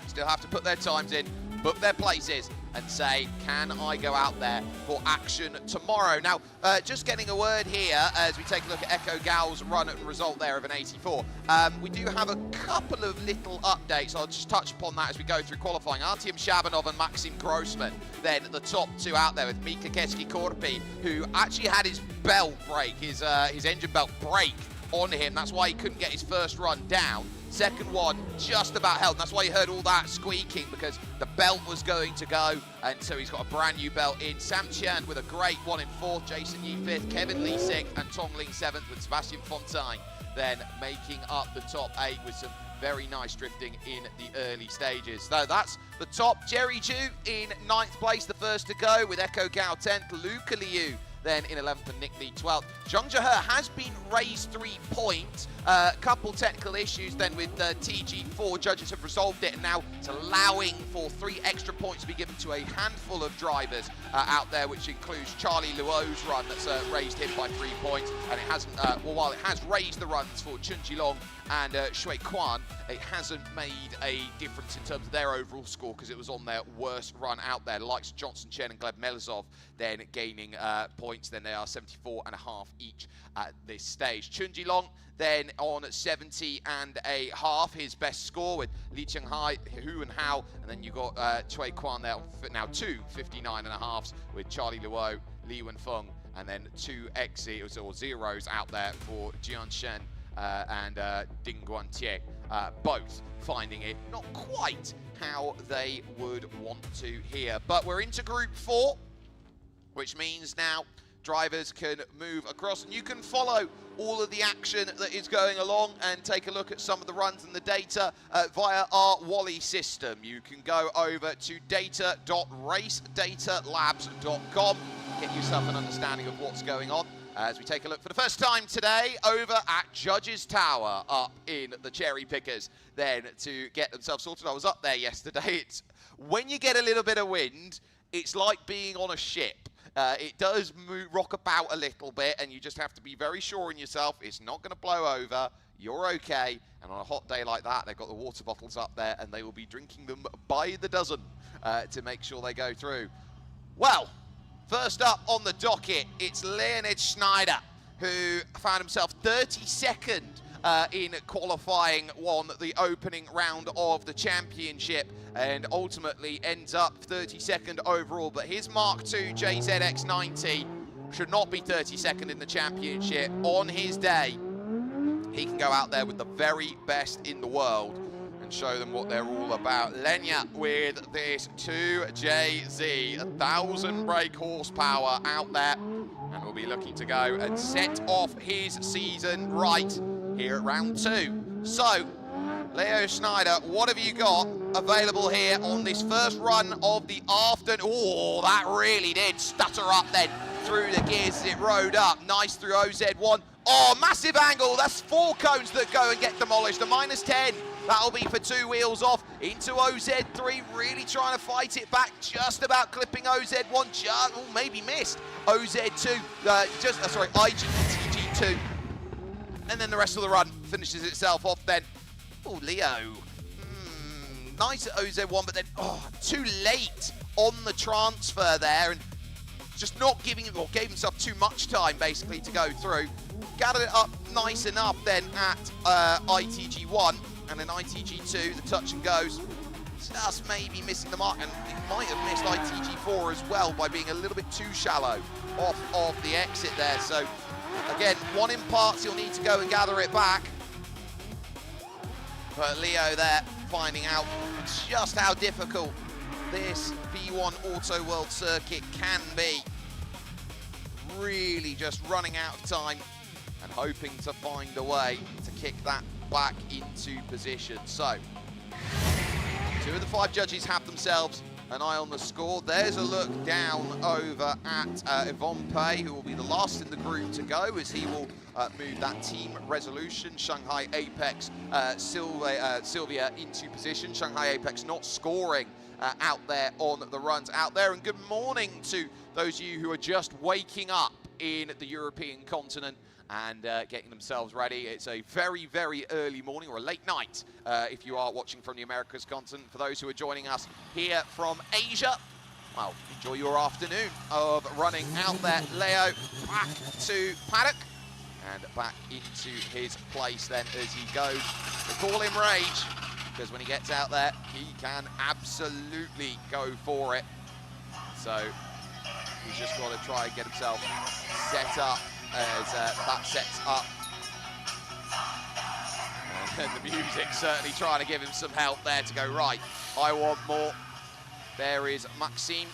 [SPEAKER 1] Still have to put their times in, book their places, and say, can I go out there for action tomorrow? Now, just getting a word here as we take a look at Echo Gal's run and result there of an 84. We do have a couple of little updates. I'll just touch upon that as we go through qualifying. Artyom Shabanov and Maxim Grossman, then the top two out there with Mika Keski-Korpi, who actually had his belt break, his engine belt break on him. That's why he couldn't get his first run down. Second one just about held. That's why you heard all that squeaking, because the belt was going to go, and so he's got a brand new belt in. Sam Chen with a great one in 4th, Jason Yi 5th, Kevin Lee 6th, and Tong Ling 7th, with Sebastian Fontaine then making up the top 8 with some very nice drifting in the early stages. So that's the top. Jerry Ju in 9th place, the first to go, with Echo Gao 10th, Luca Liu then in 11th and Nick Lee 12th. Zhang Zhehe has been raised 3 points. Couple technical issues then with TG4. Judges have resolved it, and now it's allowing for 3 extra points to be given to a handful of drivers out there, which includes Charlie Luo's run that's raised him by 3 points. And it hasn't, well, while it has raised the runs for Chun Jilong and Shui Quan, it hasn't made a difference in terms of their overall score, because it was on their worst run out there. The likes of Johnson Chen and Gleb Melizov then gaining points. Then they are 74.5 each at this stage. Chun Jilong then on 70.5, his best score, with Li Chenghai, Hu and Hao, and then you got Chui Quan there now 2 59.5s with Charlie Luo, Li Wenfeng, and then 2 exits or zeros out there for Jian Shen and Ding Guantie, both finding it not quite how they would want to here. But we're into Group 4, which means now drivers can move across, and you can follow all of the action that is going along and take a look at some of the runs and the data via our Wally system. You can go over to data.racedataLabs.com, get yourself an understanding of what's going on as we take a look for the first time today over at Judges Tower up in the Cherry Pickers then to get themselves sorted. I was up there yesterday. It's when you get a little bit of wind, it's like being on a ship. It does rock about a little bit, and you just have to be very sure in yourself. It's not going to blow over. You're okay. And on a hot day like that, they've got the water bottles up there, and they will be drinking them by the dozen to make sure they go through. Well, first up on the docket, it's Leonid Schneider, who found himself 32nd in qualifying, won the opening round of the championship, and ultimately ends up 32nd overall. But his Mark II JZX90 should not be 32nd in the championship. On his day, he can go out there with the very best in the world and show them what they're all about. Lenya with this 2JZ, 1,000 brake horsepower out there, and will be looking to go and set off his season right here at round 2. So, Leo Schneider, what have you got available here on this first run of the afternoon? Oh, that really did stutter up then through the gears as it rode up. Nice through OZ1. Oh, massive angle. That's 4 cones that go and get demolished. The -10. That'll be for 2 wheels off into OZ3, really trying to fight it back, just about clipping OZ1, maybe missed. OZ2, IGTG2. And then the rest of the run finishes itself off then. Oh, Leo. Nice at OZ1, but then, too late on the transfer there, and just not giving him, or gave himself too much time, basically, to go through. Gathered it up nice enough then at ITG1, and then ITG2, the touch and goes, just maybe missing the mark, and he might have missed ITG4 as well by being a little bit too shallow off of the exit there. So, again, 1 in parts, he'll need to go and gather it back. But Leo there finding out just how difficult this V1 Auto World circuit can be. Really just running out of time and hoping to find a way to kick that back into position. So, 2 of the 5 judges have themselves an eye on the score. There's a look down over at Yvonne Pei, who will be the last in the group to go, as he will move that team resolution. Shanghai Apex, Sylvia into position. Shanghai Apex not scoring out there on the runs out there. And good morning to those of you who are just waking up in the European continent and getting themselves ready. It's a very, very early morning, or a late night if you are watching from the Americas continent. For those who are joining us here from Asia, well, enjoy your afternoon of running out there. Leo back to paddock and back into his place then as he goes. They call him Rage, because when he gets out there, he can absolutely go for it. So he's just got to try and get himself set up as that sets up. And the music certainly trying to give him some help there to go, right, I want more. There is Maxime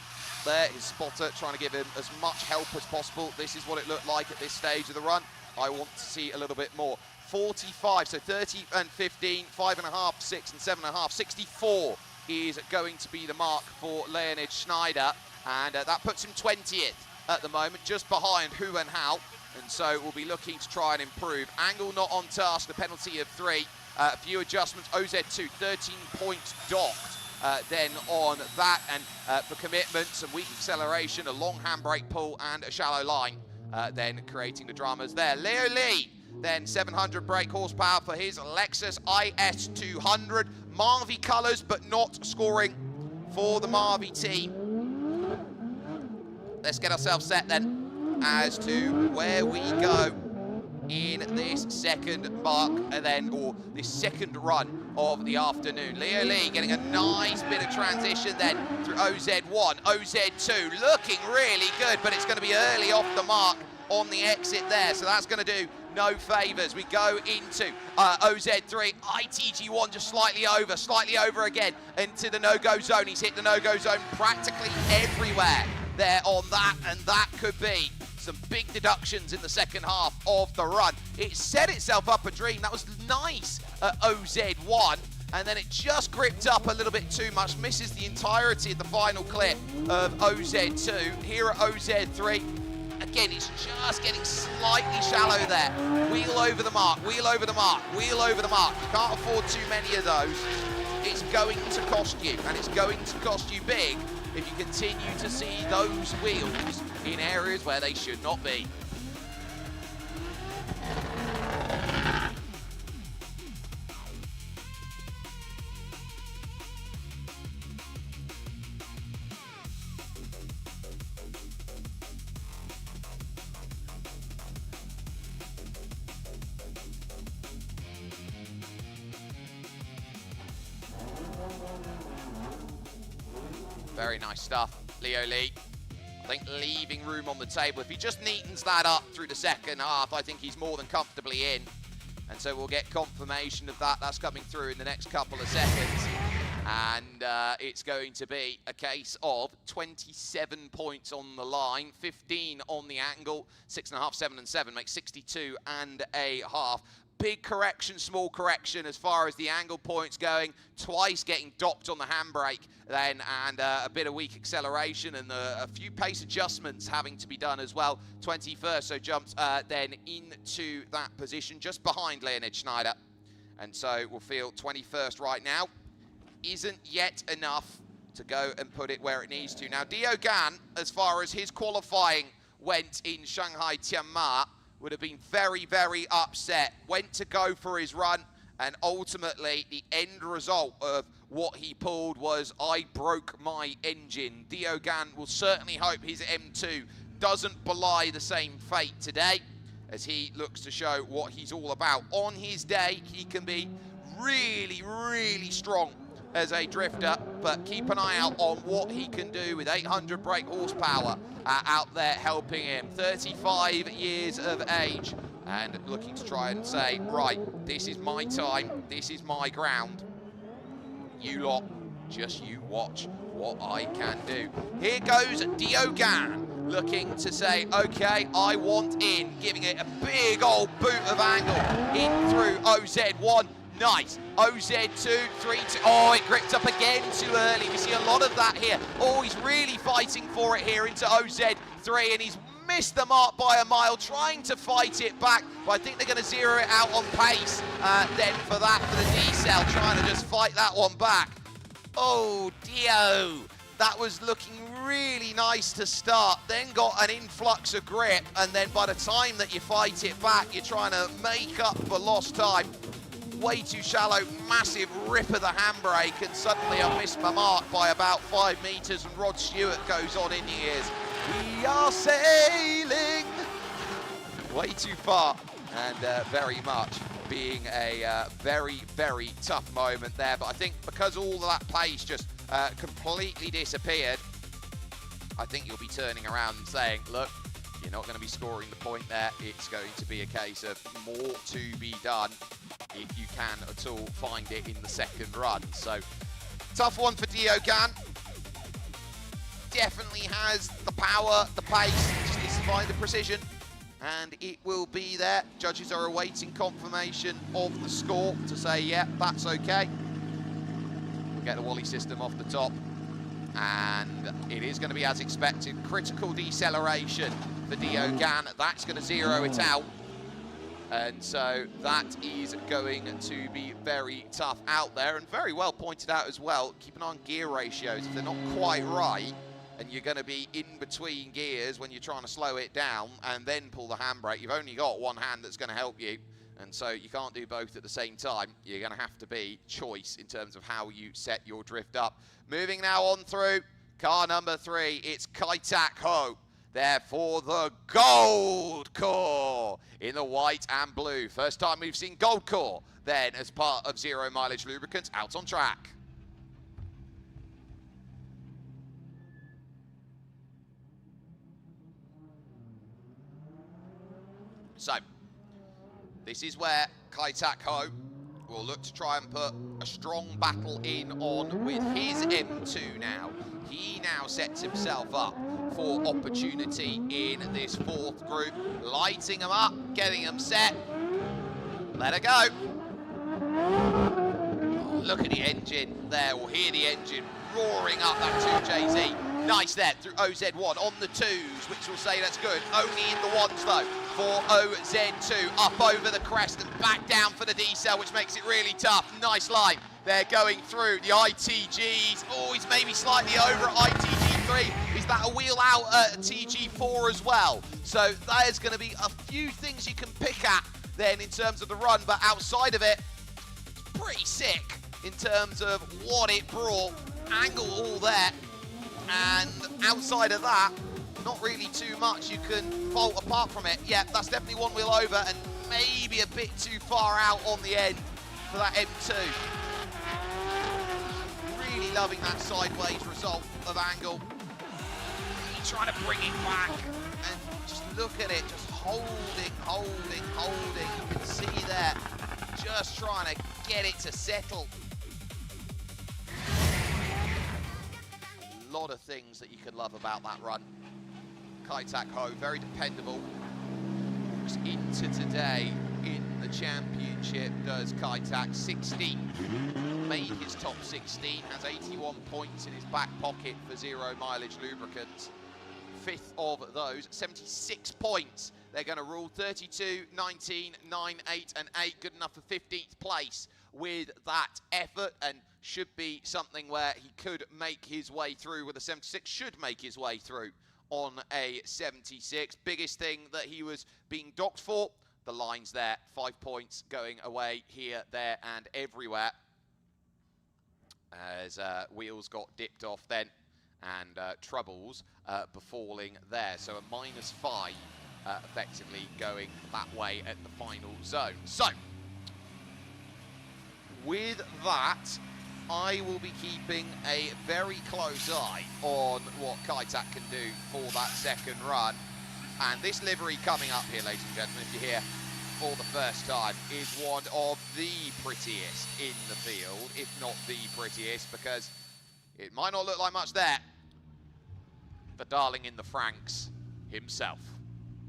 [SPEAKER 1] there, his spotter, trying to give him as much help as possible. This is what it looked like at this stage of the run. I want to see a little bit more. 45, so 30 and 15, 5.5, 6 and 7.5. 64 is going to be the mark for Leonid Schneider, and that puts him 20th at the moment, just behind Hu and Hao. And so we'll be looking to try and improve. Angle not on task, the penalty of 3. A few adjustments. OZ2, 13 points docked then on that. And for commitment, some weak acceleration, a long handbrake pull, and a shallow line, then creating the dramas there. Leo Lee, then 700 brake horsepower for his Lexus IS200. Marvy colours, but not scoring for the Marvy team. Let's get ourselves set then as to where we go in this second mark, and then, or this second run of the afternoon. Leo Lee getting a nice bit of transition then through OZ1, OZ2, looking really good, but it's going to be early off the mark on the exit there, so that's going to do no favours. We go into OZ3, ITG1 just slightly over again into the no-go zone. He's hit the no-go zone practically everywhere there on that, and that could be some big deductions in the second half of the run. It set itself up a dream. That was nice at OZ1, and then it just gripped up a little bit too much, misses the entirety of the final clip of OZ2. Here at OZ3, again, it's just getting slightly shallow there. Wheel over the mark, wheel over the mark, wheel over the mark. You can't afford too many of those. It's going to cost you, and it's going to cost you big if you continue to see those wheels in areas where they should not be. Very nice stuff, Leo Lee. I think leaving room on the table. If he just neatens that up through the second half, I think he's more than comfortably in. And so we'll get confirmation of that. That's coming through in the next couple of seconds. And it's going to be a case of 27 points on the line, 15 on the angle, 6.5, 7 and 7 makes 62 and a half. Big correction, small correction as far as the angle points going. Twice getting docked on the handbrake then, and a bit of weak acceleration, and a few pace adjustments having to be done as well. 21st, so jumps then into that position just behind Leonid Schneider. And so we'll feel 21st right now. Isn't yet enough to go and put it where it needs to. Now, Dio Gan, as far as his qualifying went in Shanghai Tianjin, would have been very, very upset. Went to go for his run, and ultimately the end result of what he pulled was, I broke my engine. Dio Gan will certainly hope his M2 doesn't belie the same fate today, as he looks to show what he's all about. On his day, he can be really, really strong as a drifter, but keep an eye out on what he can do with 800 brake horsepower out there helping him. 35 years of age, and looking to try and say, right, this is my time, this is my ground. You lot, just you watch what I can do. Here goes Dio Gan, looking to say, okay, I want in, giving it a big old boot of angle in through OZ1. Nice. OZ2, 3-2. Oh, it gripped up again too early. We see a lot of that here. Oh, he's really fighting for it here into OZ3, and he's missed the mark by a mile, trying to fight it back, but I think they're going to zero it out on pace then for the D-Cell, trying to just fight that one back. Oh, Dio. That was looking really nice to start, then got an influx of grip, and then by the time that you fight it back, you're trying to make up for lost time. Way too shallow, massive rip of the handbrake, and suddenly I missed my mark by about 5 meters, and Rod Stewart goes on in the ears. We are sailing way too far, and very much being a very, very tough moment there. But I think because all of that pace just completely disappeared, I think you'll be turning around and saying, look, you're not going to be scoring the point there. It's going to be a case of more to be done if you can at all find it in the second run. So, tough one for Diogan. Definitely has the power, the pace, just needs to find the precision, and it will be there. Judges are awaiting confirmation of the score to say, yeah, that's okay. We'll get the Wally system off the top, and it is going to be as expected. Critical deceleration for Diogan. That's going to zero it out. And so that is going to be very tough out there, and very well pointed out as well. Keep an eye on gear ratios. If they're not quite right, and you're going to be in between gears when you're trying to slow it down and then pull the handbrake, you've only got one hand that's going to help you, and so you can't do both at the same time. You're going to have to be choice in terms of how you set your drift up. Moving now on through car number 3, it's Kai-Tak Ho. There for the gold core in the white and blue. First time we've seen gold core then as part of Zero Mileage Lubricants out on track. So, this is where Kai-Tak Ho will look to try and put a strong battle in on with his M2 now. He now sets himself up for opportunity in this 4th group, lighting them up, getting them set. Let her go. Oh, look at the engine there. We'll hear the engine roaring up that 2JZ. Nice there through OZ1 on the 2s, which will say that's good. Only in the 1s though for OZ2. Up over the crest and back down for the D-Cell, which makes it really tough. Nice line. They're going through the ITGs. Oh, he's maybe slightly over at ITG3. Is that a wheel out at TG4 as well? So there's going to be a few things you can pick at then in terms of the run, but outside of it, it's pretty sick in terms of what it brought. Angle all there. And outside of that, not really too much you can fault apart from it. Yeah, that's definitely one wheel over and maybe a bit too far out on the end for that M2. Really loving that sideways result of angle. Really trying to bring it back and just look at it, just holding. You can see there, just trying to get it to settle. Lot of things that you could love about that run. Kai-Tak Ho, very dependable. Walks into today in the championship, does Kai-Tak 16. Made his top 16, has 81 points in his back pocket for Zero Mileage Lubricants. 5th of those, 76 points. They're going to rule 32, 19, 9, 8, and 8. Good enough for 15th place with that effort, and should be something where he could make his way through with a 76, should make his way through on a 76. Biggest thing that he was being docked for, the lines there, 5 points going away here, there, and everywhere. As wheels got dipped off then, and troubles befalling there. So a -5 effectively going that way at the final zone. So, with that, I will be keeping a very close eye on what Kai-Tak can do for that second run. And this livery coming up here, ladies and gentlemen, if you're here for the first time, is one of the prettiest in the field, if not the prettiest, because it might not look like much there. The darling in the Franks himself,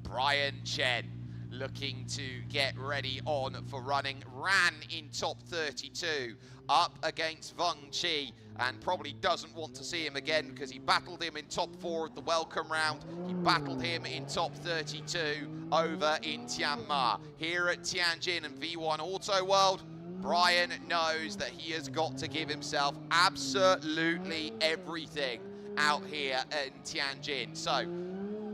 [SPEAKER 1] Brian Chen, looking to get ready on for running. Ran in top 32 up against Vung Chi, and probably doesn't want to see him again because he battled him in top 4 of the welcome round. He battled him in top 32 over in Tianjin. Here at Tianjin and V1 Auto World, Brian knows that he has got to give himself absolutely everything out here in Tianjin. So,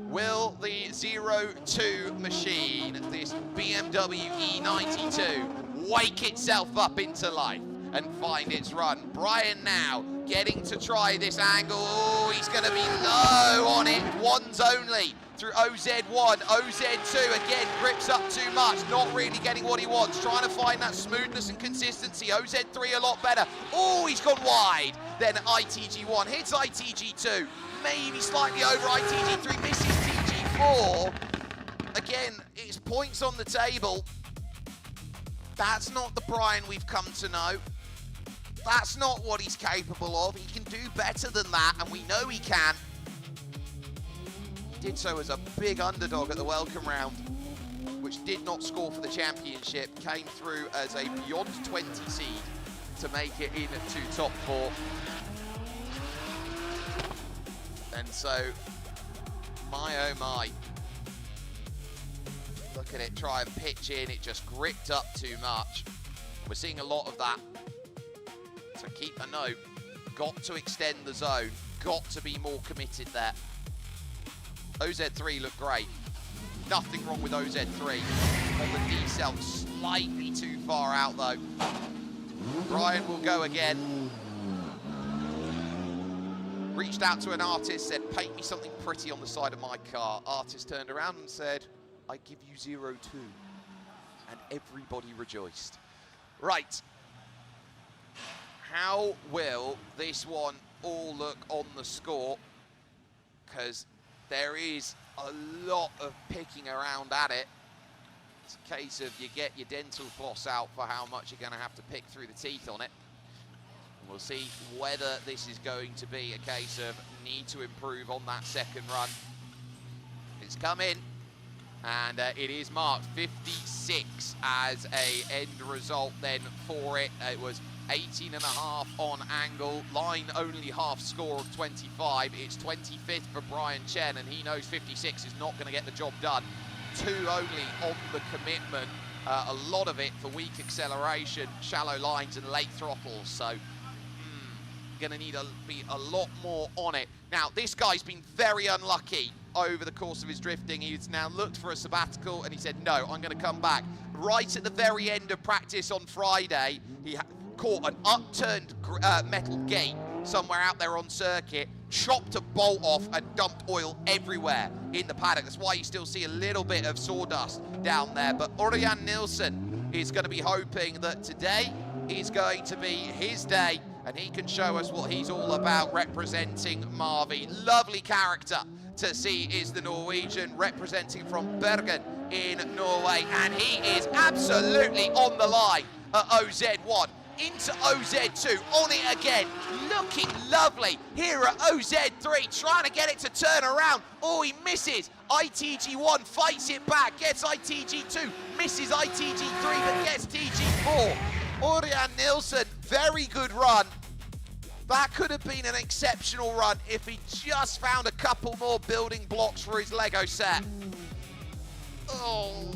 [SPEAKER 1] will the 0-2 machine, this BMW E92, wake itself up into life and find its run? Brian now getting to try this angle. Oh, he's going to be low on it. Ones only through OZ1. OZ2 again grips up too much, not really getting what he wants, trying to find that smoothness and consistency. OZ3 a lot better. Oh, he's gone wide. Then ITG1 hits ITG2, maybe slightly over ITG3, misses TG4. Again, it's points on the table. That's not the Brian we've come to know. That's not what he's capable of. He can do better than that, and we know he can. He did so as a big underdog at the welcome round, which did not score for the championship. Came through as a beyond 20 seed to make it into top 4. And so, my oh my. Look at it, try and pitch in. It just gripped up too much. We're seeing a lot of that. So keep a note. Got to extend the zone. Got to be more committed there. OZ3 looked great. Nothing wrong with OZ3. On the D-cell, slightly too far out though. Brian will go again. Reached out to an artist, said, paint me something pretty on the side of my car. Artist turned around and said, I give you 0-2. And everybody rejoiced. Right. How will this one all look on the score? Because there is a lot of picking around at it. It's a case of you get your dental floss out for how much you're going to have to pick through the teeth on it. We'll see whether this is going to be a case of need to improve on that second run. It's come in, and it is marked 56 as a end result then for it. It was 18.5 on angle, line only half score of 25. It's 25th for Brian Chen, and he knows 56 is not going to get the job done. 2 only on the commitment, a lot of it for weak acceleration, shallow lines and late throttles, so going to need to be a lot more on it. Now, this guy's been very unlucky over the course of his drifting. He's now looked for a sabbatical, and he said, no, I'm going to come back. Right at the very end of practice on Friday, he caught an upturned metal gate somewhere out there on circuit, chopped a bolt off and dumped oil everywhere in the paddock. That's why you still see a little bit of sawdust down there. But Orion Nilsson is going to be hoping that today is going to be his day, and he can show us what he's all about representing Marvi. Lovely character to see is the Norwegian representing from Bergen in Norway, and he is absolutely on the line at OZ1. Into OZ2, on it again, looking lovely here at OZ3, trying to get it to turn around. Oh, he misses. ITG1 fights it back, gets ITG2, misses ITG3, but gets TG4. Orion Nilsson, very good run. That could have been an exceptional run if he just found a couple more building blocks for his Lego set. Oh,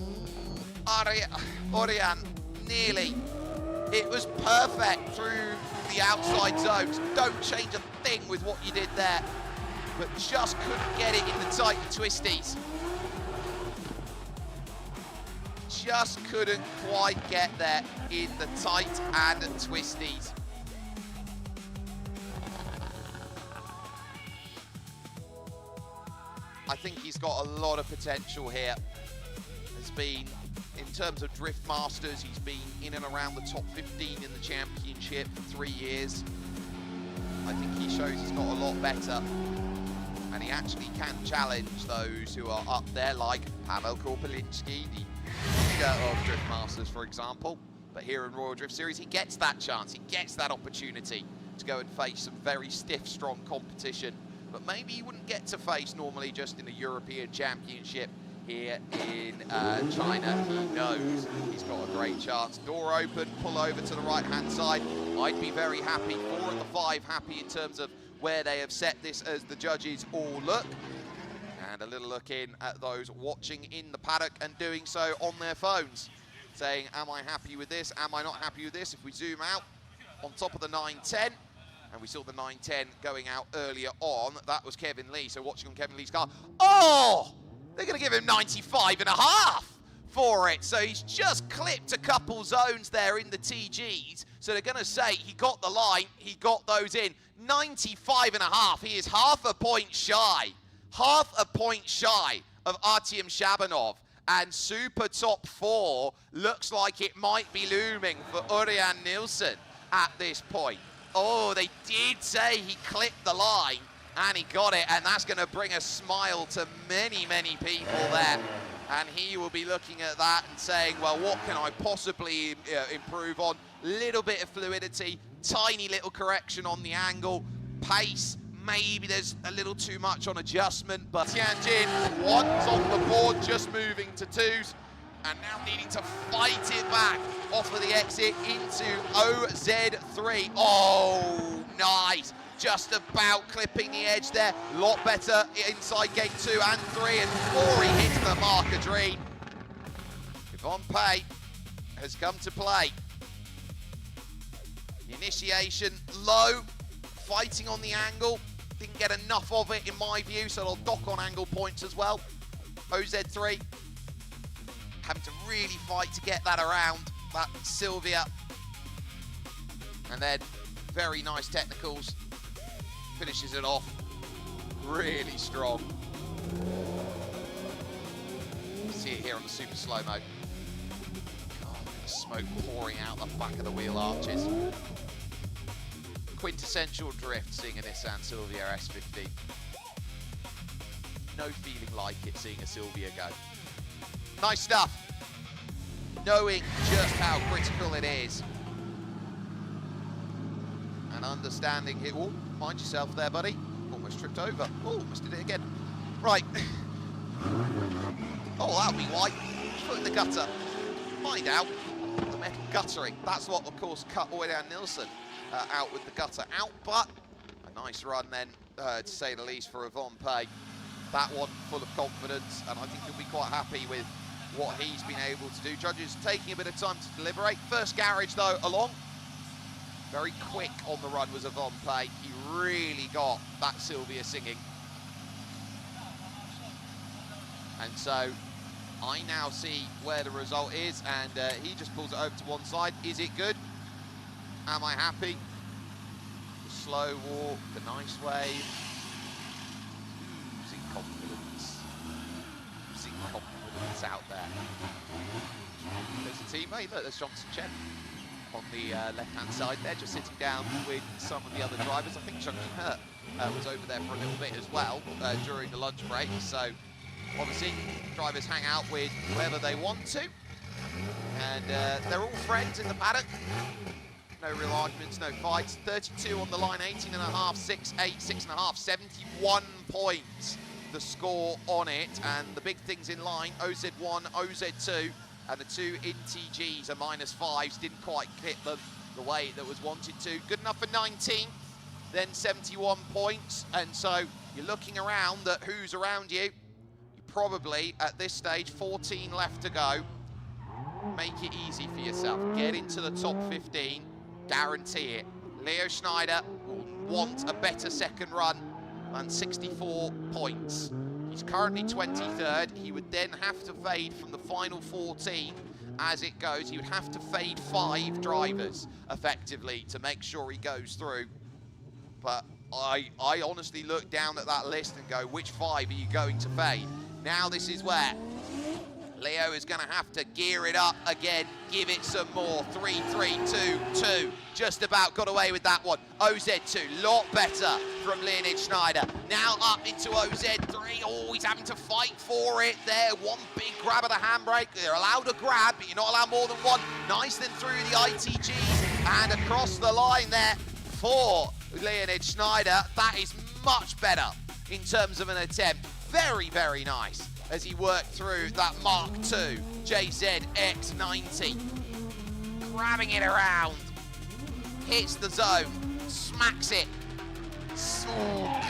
[SPEAKER 1] Orion, nearly. It was perfect through the outside zones. Don't change a thing with what you did there, but just couldn't get it in the tight and twisties. Just couldn't quite get there in the tight and twisties. I think he's got a lot of potential here. There's been, in terms of Drift Masters, he's been in and around the top 15 in the championship for 3 years. I think he shows he's got a lot better, and he actually can challenge those who are up there, like Pavel Korpelinski, the leader of Drift Masters, for example. But here in Royal Drift Series, he gets that chance, he gets that opportunity to go and face some very stiff, strong competition. But maybe he wouldn't get to face normally just in the European Championship here in China. He knows he's got a great chance. Door open, pull over to the right-hand side. I'd be very happy, 4 of the 5 happy in terms of where they have set this as the judges all look. And a little look in at those watching in the paddock and doing so on their phones, saying, am I happy with this? Am I not happy with this? If we zoom out on top of the 910, and we saw the 910 going out earlier on, that was Kevin Lee. So watching on Kevin Lee's car, oh! They're going to give him 95.5 for it. So he's just clipped a couple zones there in the TGs. So they're going to say he got the line, he got those in. 95.5. He is half a point shy. Half a point shy of Artyom Shabanov. And super top 4 looks like it might be looming for Urian Nilsson at this point. Oh, they did say he clipped the line. And he got it, and that's going to bring a smile to many, many people there. And he will be looking at that and saying, well, what can I possibly improve on? Little bit of fluidity, tiny little correction on the angle, pace, maybe there's a little too much on adjustment, but Tianjin, 1's on the board, just moving to 2s, and now needing to fight it back off of the exit into OZ3. Oh, nice. Just about clipping the edge there. Lot better inside gate 2 and 3, and 4 he hits the marker dream. Yvonne Pei has come to play. The initiation low, fighting on the angle. Didn't get enough of it in my view, so they'll dock on angle points as well. OZ3 having to really fight to get that around, that Sylvia. And then very nice technicals. Finishes it off really strong. See it here on the super slow-mo. Smoke pouring out the back of the wheel arches. Quintessential drift seeing a Nissan Silvia S15. No feeling like it seeing a Silvia go. Nice stuff. Knowing just how critical it is. And understanding it. Oh, mind yourself there, buddy. Almost tripped over. Oh, almost did it again. Right. Oh, that'll be white. Foot in the gutter. Find out. The metal guttering. That's what, of course, cut Urian Nilsson out with the gutter out. But a nice run then, to say the least, for Yvonne Pei. That one full of confidence, and I think he'll be quite happy with what he's been able to do. Judges taking a bit of time to deliberate. First garage, though, along. Very quick on the run was Yvonne Pei. He really got that Sylvia singing. And so I now see where the result is, and he just pulls it over to one side. Is it good? Am I happy? The slow walk, the nice wave. Oozing confidence. Oozing confidence out there. There's a teammate, look, there's Johnson Chen on the left-hand side there, just sitting down with some of the other drivers. I think Chunky Hurt was over there for a little bit as well during the lunch break. So obviously, drivers hang out with whoever they want to. And they're all friends in the paddock. No real arguments, no fights. 32 on the line, 18.5, 6, 8, 6.5, 71 points. The score on it. And the big things in line, OZ1, OZ2, and the 2 in TGs are -5s. Didn't quite hit them the way that was wanted to. Good enough for 19th, then 71 points. And so you're looking around at who's around you. Probably at this stage, 14 left to go. Make it easy for yourself. Get into the top 15, guarantee it. Leo Schneider will want a better second run than 64 points. He's currently 23rd. He would then have to fade from the final 14 as it goes. He would have to fade 5 drivers effectively to make sure he goes through. But I honestly look down at that list and go, which 5 are you going to fade? Now this is where Leo is going to have to gear it up again, give it some more. 3, 3, 2, 2. Just about got away with that one. OZ2, lot better from Leonid Schneider. Now up into OZ3. Oh, he's having to fight for it there. One big grab of the handbrake. They're allowed a grab, but you're not allowed more than one. Nice then through the ITGs and across the line there for Leonid Schneider. That is much better in terms of an attempt. Very, very nice. as he worked through that Mark II JZX90. Grabbing it around, hits the zone, smacks it,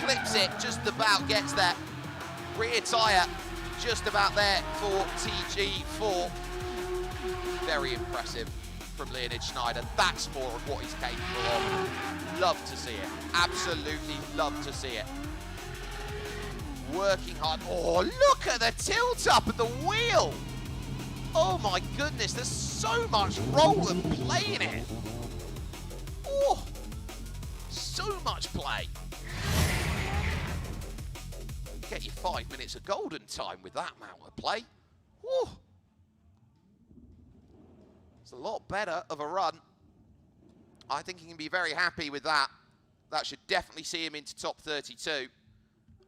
[SPEAKER 1] clips it, just about gets there. Rear tyre just about there for TG4. Very impressive from Leonid Schneider. That's more of what he's capable of. Love to see it. Absolutely love to see it. Working hard. Oh, look at the tilt up at the wheel. Oh my goodness, there's so much roll and play in it. Oh, so much play. Get your 5 minutes of golden time with that amount of play. Woo. It's a lot better of a run. I think he can be very happy with that. That should definitely see him into top 32.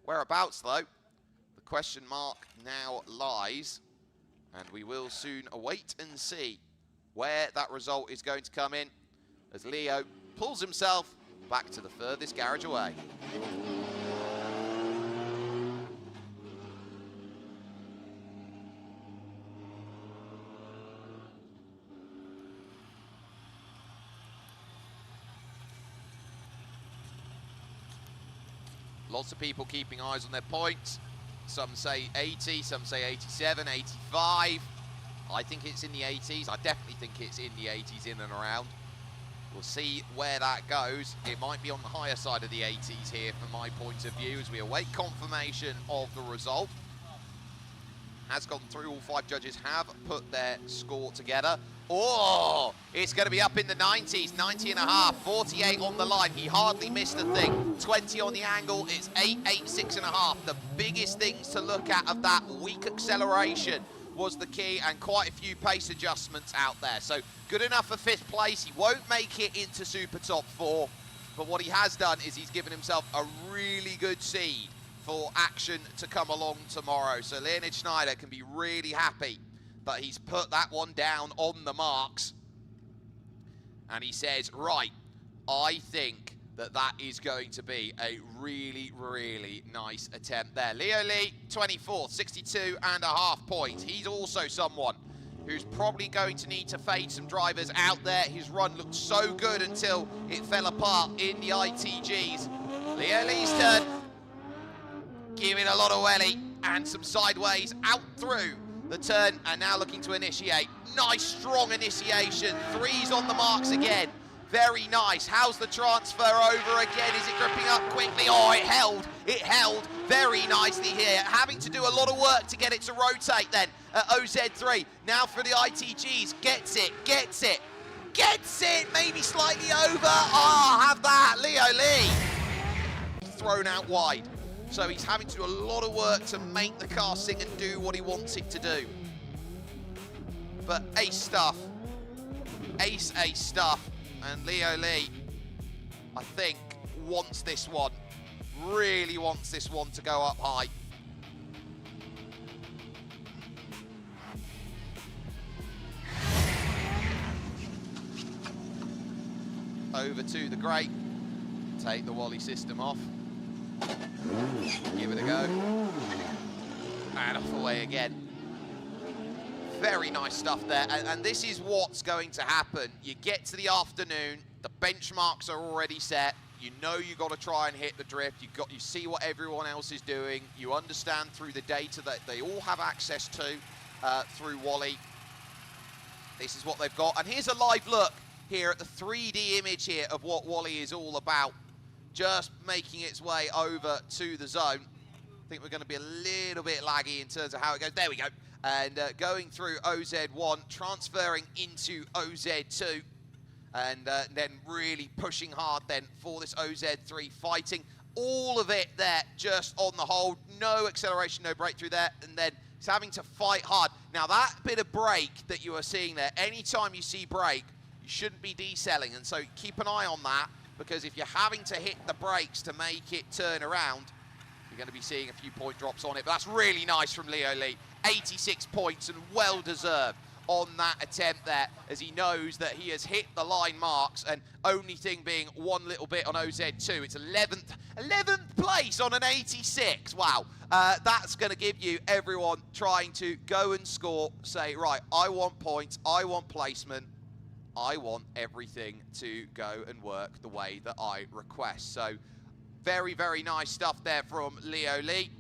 [SPEAKER 1] Whereabouts, though? The question mark now lies, and we will soon await and see where that result is going to come in as Leo pulls himself back to the furthest garage away. Lots of people keeping eyes on their points. Some say 80, some say 87, 85. I think it's in the 80s. I definitely think it's in the 80s, in and around. We'll see where that goes. It might be on the higher side of the 80s here from my point of view as we await confirmation of the result. Has gone through, all 5 judges have put their score together. Oh, it's going to be up in the 90s, 90 and a half, 48 on the line. He hardly missed a thing. 20 on the angle, it's 886 and a half. The biggest things to look at of that weak acceleration was the key, and quite a few pace adjustments out there. So good enough for 5th place. He won't make it into Super Top 4, but what he has done is he's given himself a really good seed for action to come along tomorrow. So Leonid Schneider can be really happy that he's put that one down on the marks. And he says, right, I think that that is going to be a really, really nice attempt there. Leo Lee, 24th, 62.5 points. He's also someone who's probably going to need to fade some drivers out there. His run looked so good until it fell apart in the ITGs. Leo Lee's turn. Giving a lot of welly and some sideways out through the turn, and now looking to initiate. Nice, strong initiation. 3s on the marks again. Very nice. How's the transfer over again? Is it gripping up quickly? Oh, it held. It held very nicely here. Having to do a lot of work to get it to rotate then at OZ3. Now for the ITGs. Gets it, gets it, gets it. Maybe slightly over. Ah, have that. Leo Lee. Thrown out wide. So he's having to do a lot of work to make the car sing and do what he wants it to do. But ace stuff. Ace stuff. And Leo Lee, I think, wants this one. Really wants this one to go up high. Over to the grate. Take the Wally system off. Give it a go. And off away again. Very nice stuff there. And this is what's going to happen. You get to the afternoon, the benchmarks are already set. You know you got to try and hit the drift. You see what everyone else is doing. You understand through the data that they all have access to through Wally. This is what they've got. And here's a live look here at the 3D image here of what Wally is all about. Just making its way over to the zone. I think we're going to be a little bit laggy in terms of how it goes. There we go. And going through OZ1, transferring into OZ2, and then really pushing hard then for this OZ3, fighting all of it there, just on the hold. No acceleration, no breakthrough there, and then he's having to fight hard. Now that bit of brake that you are seeing there, anytime you see brake, you shouldn't be decelling, and so keep an eye on that, because if you're having to hit the brakes to make it turn around, you're going to be seeing a few point drops on it. But that's really nice from Leo Lee. 86 points and well deserved. on that attempt there, as he knows that he has hit the line marks, and only thing being one little bit on OZ2. It's 11th place on an 86. Wow, that's going to give you everyone trying to go and score, say, right, I want points, I want placement, I want everything to go and work the way that I request. So very, very nice stuff there from Leo Lee.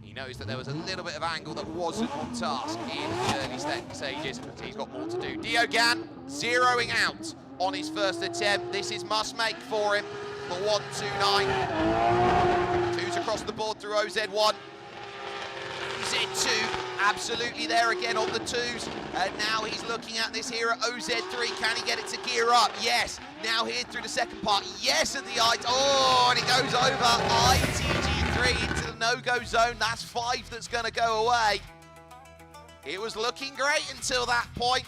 [SPEAKER 1] He knows that there was a little bit of angle that wasn't on task in the early stages, but he's got more to do. Diogan zeroing out on his first attempt. This is must make for him for 129. Twos across the board through OZ1. Z2 absolutely there again on the twos, and now he's looking at this here at OZ3. Can he get it to gear up? Yes. Now here through the second part, yes, at the and it goes over ITG3 into the no-go zone. That's 5 that's going to go away. It was looking great until that point,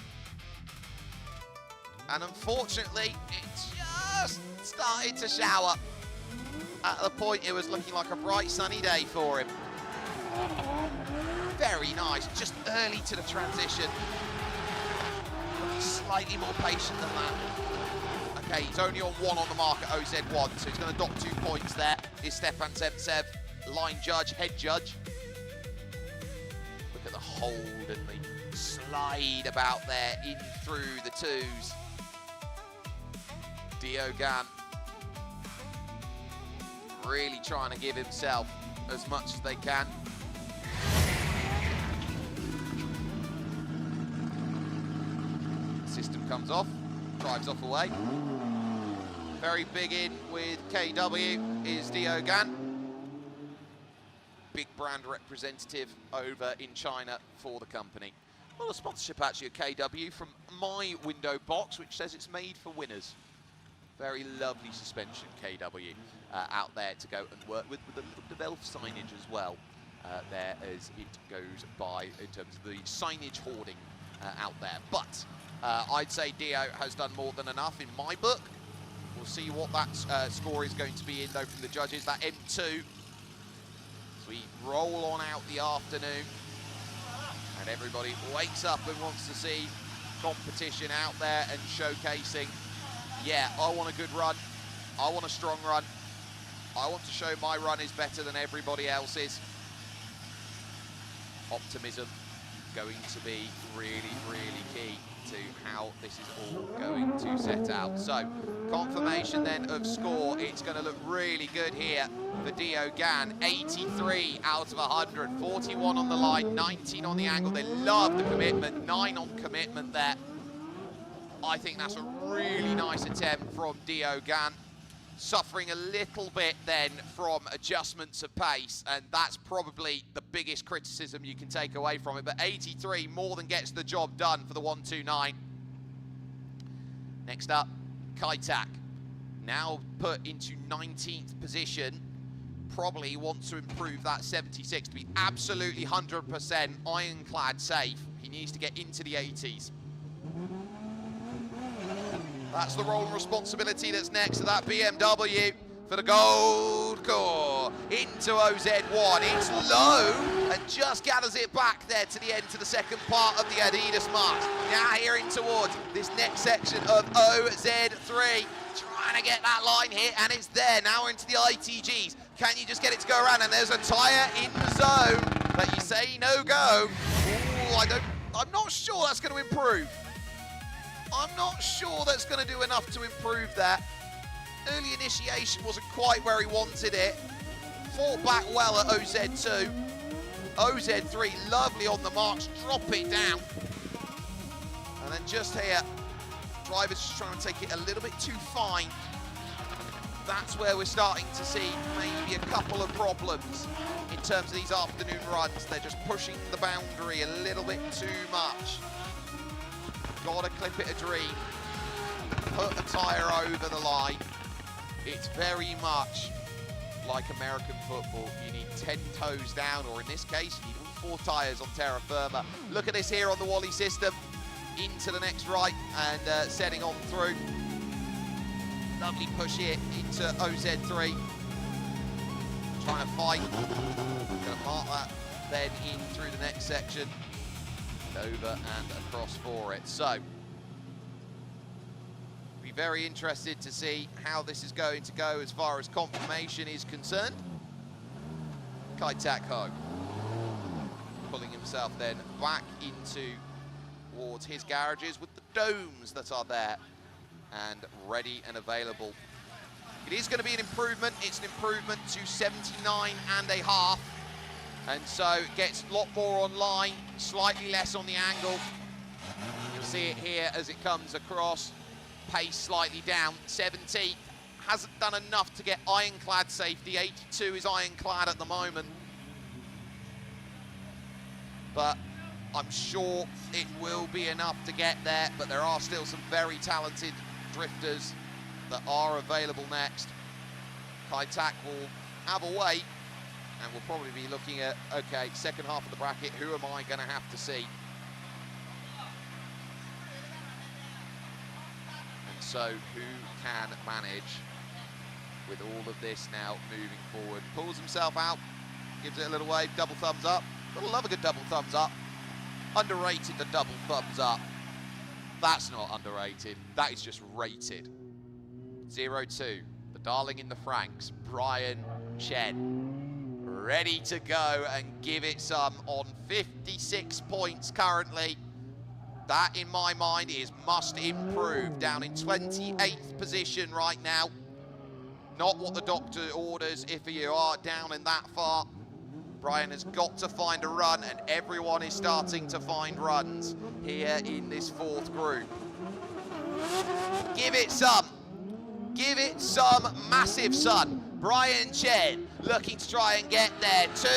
[SPEAKER 1] and unfortunately it just started to shower at the point it was looking like a bright sunny day for him. Very nice, just early to the transition. Slightly more patient than that. Okay, he's only on 1 on the mark at OZ1, so he's going to dock 2 points there. Is Stefan Zemtsev, line judge, head judge. Look at the hold and the slide about there in through the twos. Diogan really trying to give himself as much as they can. System comes off, drives off away. Very big in with KW is Diogan. Big brand representative over in China for the company. Well, a sponsorship actually of KW from my window box, which says it's made for winners. Very lovely suspension, KW, out there to go and work with a little bit of elf signage as well. There as it goes by in terms of the signage hoarding out there. But I'd say Dio has done more than enough in my book. We'll see what that score is going to be in though from the judges. That M2. So we roll on out the afternoon, and everybody wakes up and wants to see competition out there and showcasing. Yeah, I want a good run. I want a strong run. I want to show my run is better than everybody else's. Optimism going to be really, really key to how this is all going to set out. So, confirmation then of score. It's going to look really good here for Diogan. 83 out of 100, 41 on the line, 19 on the angle. They love the commitment, 9 on commitment there. I think that's a really nice attempt from Diogan. Suffering a little bit then from adjustments of pace, and that's probably the biggest criticism you can take away from it. But 83 more than gets the job done for the 129. Next up, Kaitak, now put into 19th position. Probably wants to improve that 76 to be absolutely 100% ironclad safe. He needs to get into the 80s. That's the role and responsibility that's next to that BMW for the gold core. Into OZ1, it's low and just gathers it back there to the end to the second part of the Adidas marks. Now heading towards this next section of OZ3. Trying to get that line hit, and it's there. Now we're into the ITGs. Can you just get it to go around? And there's a tyre in the zone that you say no go. Ooh, I'm not sure that's going to improve. I'm not sure that's going to do enough to improve that. Early initiation wasn't quite where he wanted it. Fought back well at OZ2. OZ3, lovely on the marks, drop it down. And then just here, driver's just trying to take it a little bit too fine. That's where we're starting to see maybe a couple of problems in terms of these afternoon runs. They're just pushing the boundary a little bit too much. Gotta clip it a dream, put a tyre over the line. It's very much like American football. You need 10 toes down, or in this case, you need all 4 tyres on terra firma. Look at this here on the Wally system. Into the next right and setting on through. Lovely push here into OZ3. Trying to fight. Gonna mark that then in through the next section. over and across for it. So, be very interested to see how this is going to go as far as confirmation is concerned. Kai Tak Ho pulling himself then back into towards his garages with the domes that are there and ready and available. It is going to be an improvement. It's an improvement to 79.5, and so it gets a lot more online, slightly less on the angle. You'll see it here as it comes across. Pace slightly down. 70 hasn't done enough to get ironclad safety. 82 is ironclad at the moment, but I'm sure it will be enough to get there. But there are still some very talented drifters that are available next. Kai Tak will have a wait, and we'll probably be looking at, okay, second half of the bracket, who am I going to have to see? And so who can manage with all of this now moving forward? Pulls himself out, gives it a little wave, double thumbs up. Gotta love a good double thumbs up. Underrated, the double thumbs up. That's not underrated, that is just rated. 0-2, the darling in the Franks, Brian Chen, ready to go and give it some on 56 points currently. That, in my mind, is must improve, down in 28th position right now. Not what the doctor orders if you are down in that far. Brian has got to find a run, and everyone is starting to find runs here in this fourth group. Give it some. Give it some massive sun. Brian Chen looking to try and get there. 2,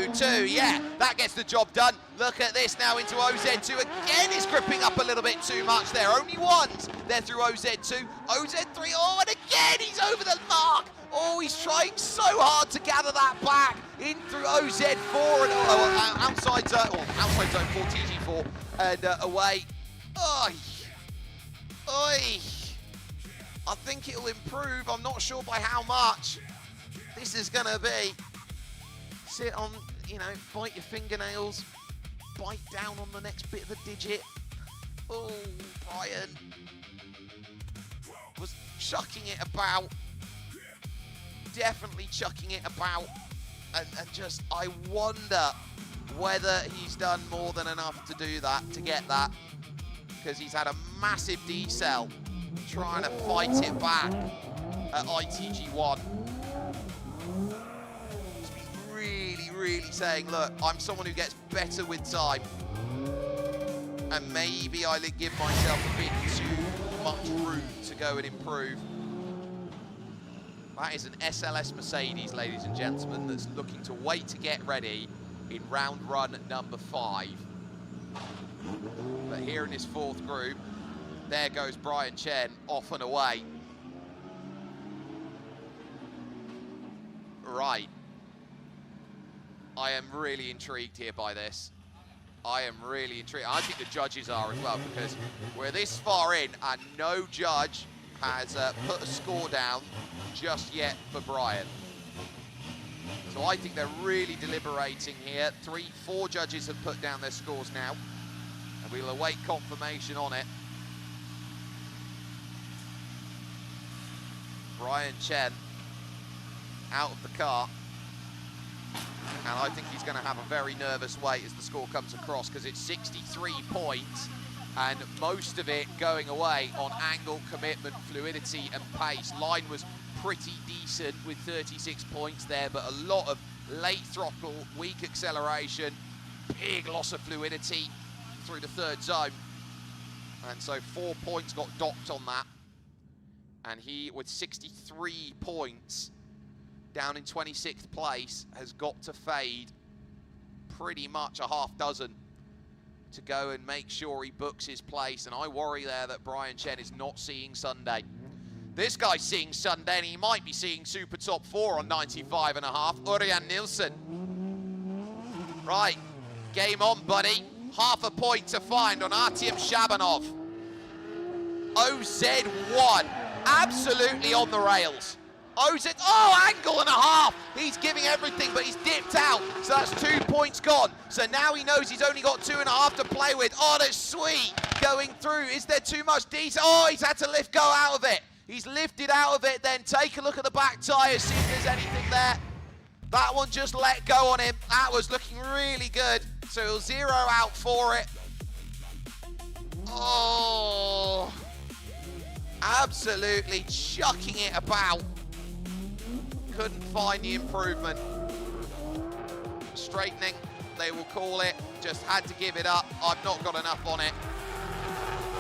[SPEAKER 1] 2, 2, 2. Yeah, that gets the job done. Look at this now into OZ2. Again, is gripping up a little bit too much there. Only once there through OZ2. OZ3, oh, and again he's over the mark. Oh, he's trying so hard to gather that back in through OZ4 and outside zone 4, TG4, and away. Oi, oi. I think it'll improve. I'm not sure by how much. This is gonna be sit on, you know, bite your fingernails, bite down on the next bit of the digit. Oh, Brian was chucking it about. Definitely chucking it about, and just, I wonder whether he's done more than enough to do that, to get that, because he's had a massive decel trying to fight it back at ITG1. He's really, really saying, look, I'm someone who gets better with time, and maybe I give myself a bit too much room to go and improve. That is an SLS Mercedes, ladies and gentlemen, that's looking to wait to get ready in round run number 5. But here in this fourth group, there goes Brian Chen off and away. Right. I am really intrigued here by this. I am really intrigued. I think the judges are as well, because we're this far in and no judge has put a score down just yet for Brian. So I think they're really deliberating here. 3, 4 judges have put down their scores now, and we'll await confirmation on it. Brian Chen out of the car, and I think he's going to have a very nervous wait as the score comes across, because it's 63 points, and most of it going away on angle, commitment, fluidity and pace. Line was pretty decent with 36 points there, but a lot of late throttle, weak acceleration, big loss of fluidity through the third zone. And so 4 points got docked on that. And he, with 63 points, down in 26th place, has got to fade pretty much a half dozen to go and make sure he books his place. And I worry there that Brian Chen is not seeing Sunday. This guy's seeing Sunday, and he might be seeing Super Top 4 on 95.5. Ørjan Nilsen. Right, game on, buddy. Half a point to find on Artyom Shabanov. OZ1, absolutely on the rails. OZ, oh, angle and a half. He's giving everything, but he's dipped out. So that's 2 points gone. So now he knows he's only got 2.5 to play with. Oh, that's sweet. Going through. Is there too much detail? Oh, he's had to go out of it. He's lifted out of it. Then take a look at the back tyres, see if there's anything there. That one just let go on him. That was looking really good. So he'll 0 out for it. Oh, absolutely chucking it about. Couldn't find the improvement. Straightening, they will call it. Just had to give it up. I've not got enough on it.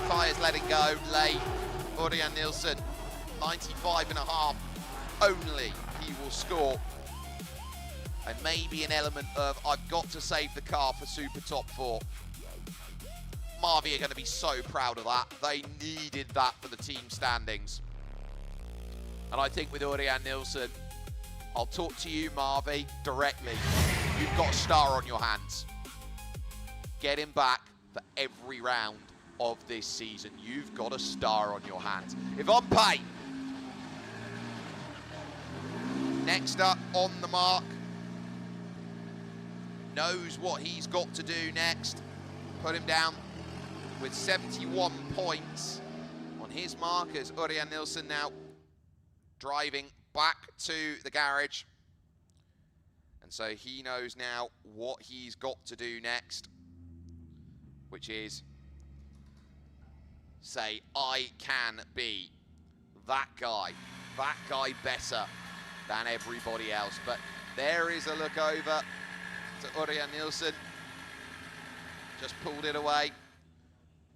[SPEAKER 1] Tyres letting go, late. Ørjan Nilsen, 95.5 only he will score. And maybe an element of, I've got to save the car for Super Top 4. Marvi are going to be so proud of that. They needed that for the team standings. And I think with Ørjan Nilsen, I'll talk to you, Marvi, directly. You've got a star on your hands. Get him back for every round of this season. You've got a star on your hands. Yvonne Pay, next up on the mark, knows what he's got to do next. Put him down with 71 points on his markers. Ørjan Nilsen now driving back to the garage. And so he knows now what he's got to do next, which is say, I can be that guy better than everybody else. But there is a look over to Ørjan Nilsen. Just pulled it away.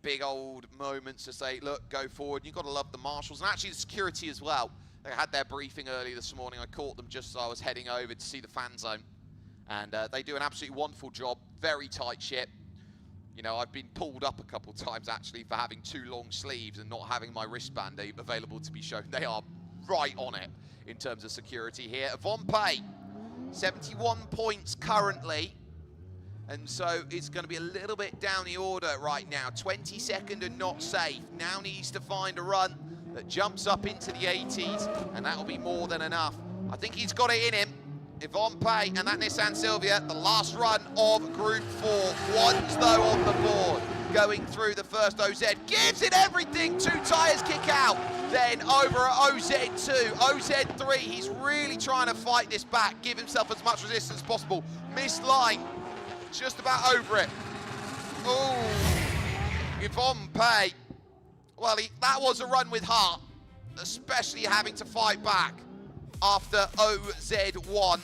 [SPEAKER 1] Big old moments to say, look, go forward. You've got to love the marshals and actually the security as well. They had their briefing early this morning. I caught them just as I was heading over to see the fan zone. And they do an absolutely wonderful job. Very tight ship. You know, I've been pulled up a couple times actually for having too long sleeves and not having my wristband available to be shown. They are right on it in terms of security here. Yvonne Pay, 71 points currently. And so it's going to be a little bit down the order right now. 22nd and not safe. Now needs to find a run that jumps up into the 80s, and that'll be more than enough. I think he's got it in him. Yvonne Pay and that Nissan Silvia, the last run of Group 4. One's though on the board. Going through the first OZ, gives it everything. 2 tyres kick out. Then over at OZ2, OZ3, he's really trying to fight this back, give himself as much resistance as possible. Missed line, just about over it. Oh, Yvonne Pay. Well, that was a run with heart, especially having to fight back after OZ1.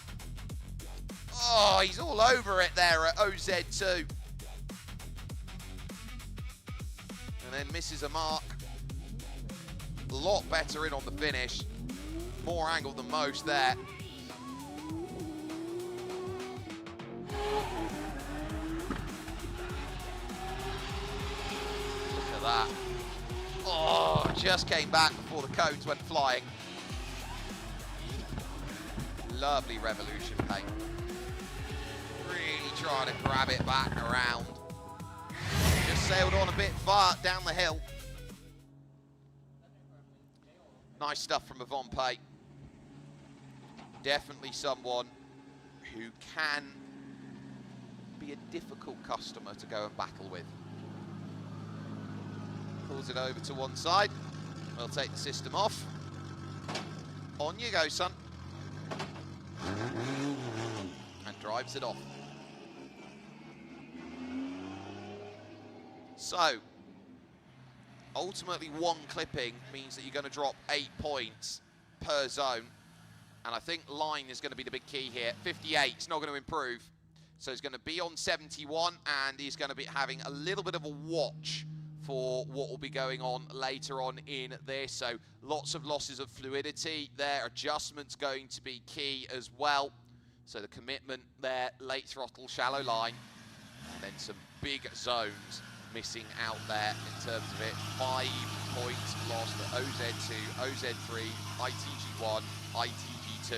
[SPEAKER 1] Oh, he's all over it there at OZ2. And then misses a mark. A lot better in on the finish. More angle than most there. Look at that. Oh, just came back before the cones went flying. Lovely revolution paint. Really trying to grab it back around. Just sailed on a bit far down the hill. Nice stuff from Yvonne Pay. Definitely someone who can be a difficult customer to go and battle with. Pulls it over to one side. We'll take the system off. On you go, son. And drives it off. So, ultimately one clipping means that you're going to drop 8 points per zone. And I think line is going to be the big key here. 58, it's not going to improve. So he's going to be on 71 and he's going to be having a little bit of a watch for what will be going on later on in this. So lots of losses of fluidity there. Adjustments going to be key as well. So the commitment there, late throttle, shallow line, and then some big zones missing out there in terms of it. 5 points lost at OZ2, OZ3, ITG1, ITG2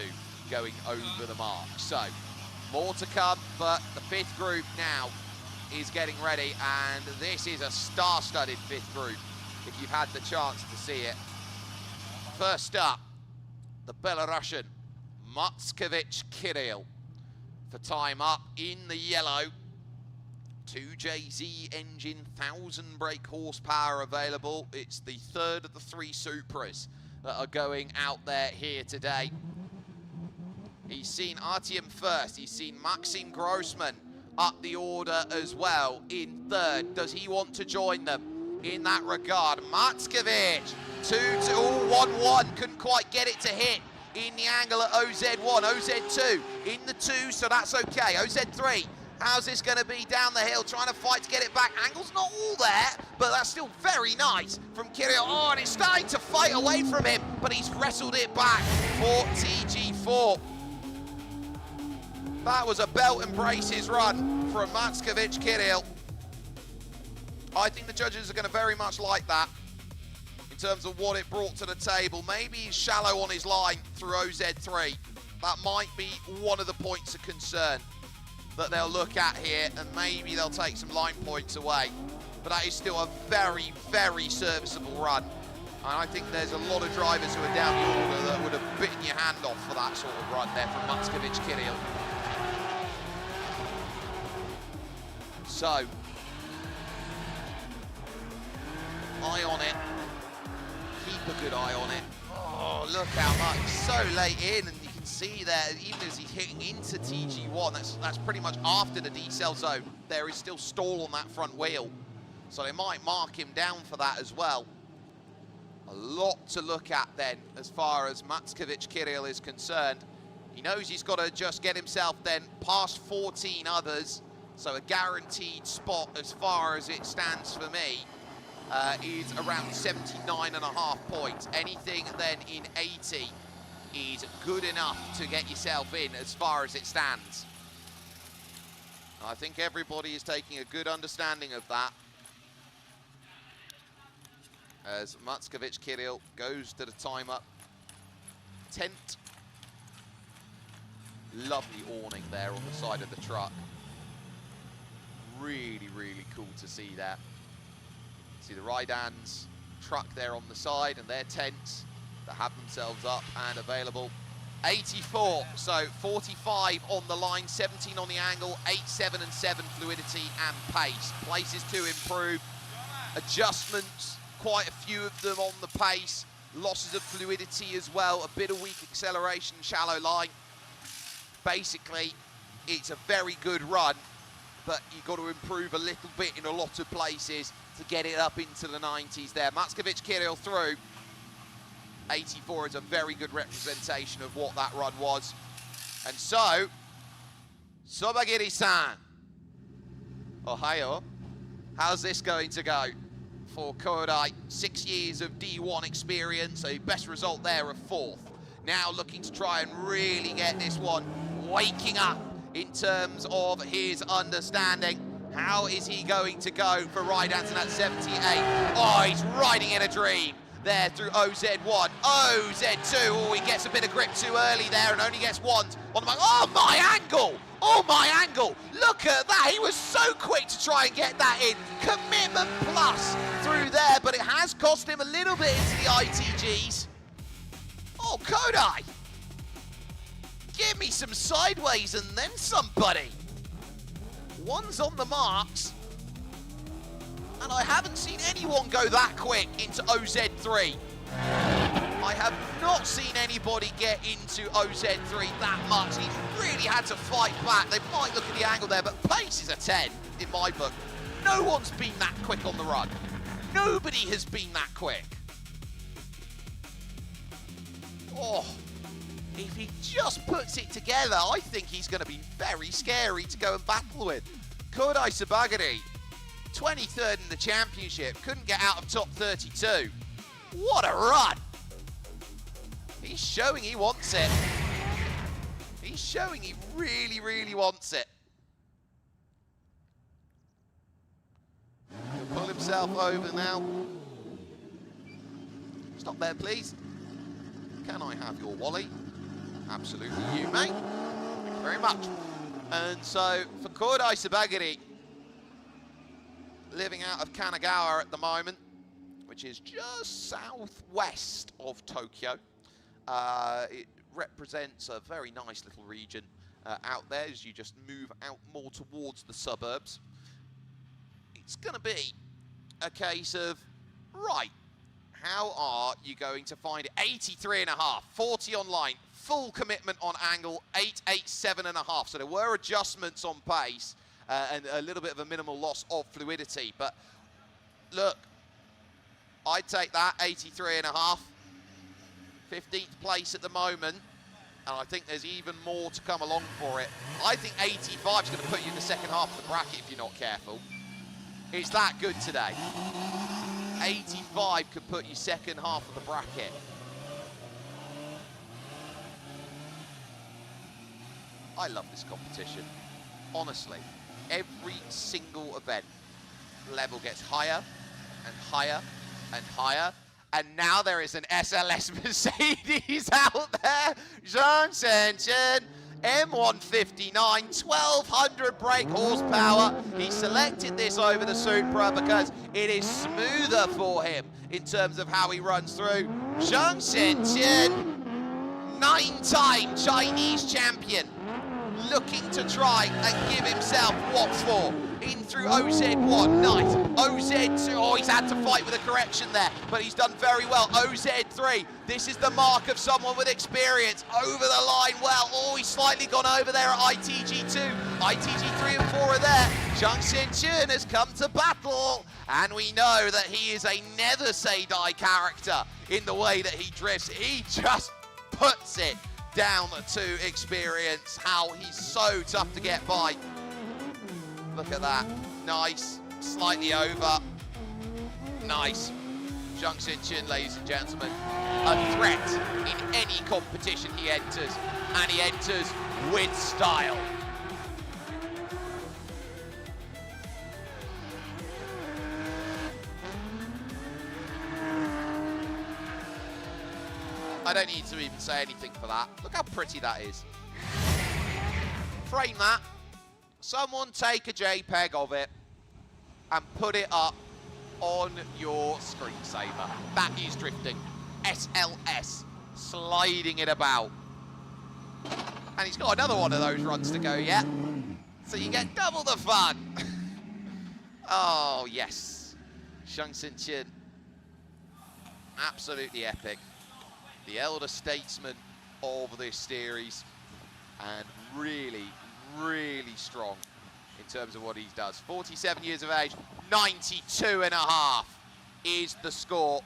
[SPEAKER 1] going over the mark. So more to come, but the 5th group now is getting ready, and this is a star-studded 5th group if you've had the chance to see it. First up, the Belarusian Matskevich Kirill for time up in the yellow. 2JZ engine, 1,000 brake horsepower available. It's the third of the 3 Supras that are going out there here today. He's seen Artyom first. He's seen Maxim Grossman up the order as well in third. Does he want to join them in that regard? Matskevich, 1-1, couldn't quite get it to hit in the angle at OZ1, OZ2 in the 2, so that's okay. OZ3, how's this going to be down the hill, trying to fight to get it back. Angle's not all there, but that's still very nice from Kirill. Oh, and it's starting to fight away from him, but he's wrestled it back for TG4. That was a belt and braces run from Matskevich Kirill. I think the judges are going to very much like that in terms of what it brought to the table. Maybe he's shallow on his line through OZ3. That might be one of the points of concern that they'll look at here, and maybe they'll take some line points away. But that is still a very, very serviceable run. And I think there's a lot of drivers who are down the order that would have bitten your hand off for that sort of run there from Matskevich Kirill. So, eye on it. Keep a good eye on it. Oh, look how much. So late in, and you can see there, even as he's hitting into TG1, that's pretty much after the decel zone. There is still stall on that front wheel. So they might mark him down for that as well. A lot to look at then, as far as Matskevich Kirill is concerned. He knows he's got to just get himself then past 14 others. So a guaranteed spot, as far as it stands for me, is around 79.5 points. Anything then in 80 is good enough to get yourself in, as far as it stands. I think everybody is taking a good understanding of that, as Matskevich Kirill goes to the time up tent. Lovely awning there on the side of the truck. Really, really cool to see that. See the Rydan's truck there on the side and their tents that have themselves up and available. 84, so 45 on the line, 17 on the angle, 8, 7 and 7 fluidity and pace. Places to improve. Adjustments, quite a few of them on the pace. Losses of fluidity as well, a bit of weak acceleration, shallow line. Basically, it's a very good run, but you've got to improve a little bit in a lot of places to get it up into the 90s there. Matskevich Kirill through. 84 is a very good representation of what that run was. And so, Sobagiri-san, Ohio, how's this going to go for Kodai? 6 years of D1 experience, a best result there of 4th. Now looking to try and really get this one waking up in terms of his understanding. How is he going to go for Rydanson at 78? Oh, he's riding in a dream there through OZ1. OZ2, oh, he gets a bit of grip too early there and only gets ones on the back. Oh, my angle! Oh, my angle! Look at that, he was so quick to try and get that in. Commitment plus through there, but it has cost him a little bit into the ITGs. Oh, Kodai! Give me some sideways and then some, buddy. One's on the marks. And I haven't seen anyone go that quick into OZ3. I have not seen anybody get into OZ3 that much. He's really had to fight back. They might look at the angle there, but pace is a 10 in my book. No one's been that quick on the run. Nobody has been that quick. Oh, if he just puts it together, I think he's going to be very scary to go and battle with. Kodai Sabagari, 23rd in the championship, couldn't get out of top 32. What a run! He's showing he wants it. He's showing he really, really wants it. He'll pull himself over now. Stop there, please. Can I have your Wally? Absolutely, you may. Thank you very much. And so, for Kodai Sabagiri, living out of Kanagawa at the moment, which is just southwest of Tokyo, It represents a very nice little region out there as you just move out more towards the suburbs. It's going to be a case of, right, how are you going to find it? 83.5, 40 online, full commitment on angle, 887.5. So there were adjustments on pace and a little bit of a minimal loss of fluidity. But look, I'd take that, 83.5. 15th place at the moment. And I think there's even more to come along for it. I think 85 is going to put you in the second half of the bracket if you're not careful. It's that good today. 85 could put you second half of the bracket. I love this competition. Honestly, every single event level gets higher and higher and higher. And now there is an SLS Mercedes out there. Zhang Shenzhen, M159, 1200 brake horsepower. He selected this over the Supra because it is smoother for him in terms of how he runs through. Zhang Shenzhen, 9-time Chinese champion, looking to try and give himself what's for. In through OZ1, nice. OZ2, oh, he's had to fight with a correction there, but he's done very well. OZ3, this is the mark of someone with experience. Over the line well. Oh, he's slightly gone over there at ITG2. ITG3 and 4 are there. Zhang Xinchun has come to battle, and we know that he is a never say die character in the way that he drifts. He just puts it down to experience, how he's so tough to get by. Look at that. Nice. Slightly over. Nice. Zhang Xinchun, ladies and gentlemen. A threat in any competition he enters. And he enters with style. I don't need to even say anything for that. Look how pretty that is. Frame that. Someone take a JPEG of it and put it up on your screensaver. That is drifting. SLS, sliding it about. And he's got another one of those runs to go yet. So you get double the fun. Oh, yes. Zhang Xinchun, absolutely epic. The elder statesman of this series, and really strong in terms of what he does. 47 years of age, 92.5 is the score.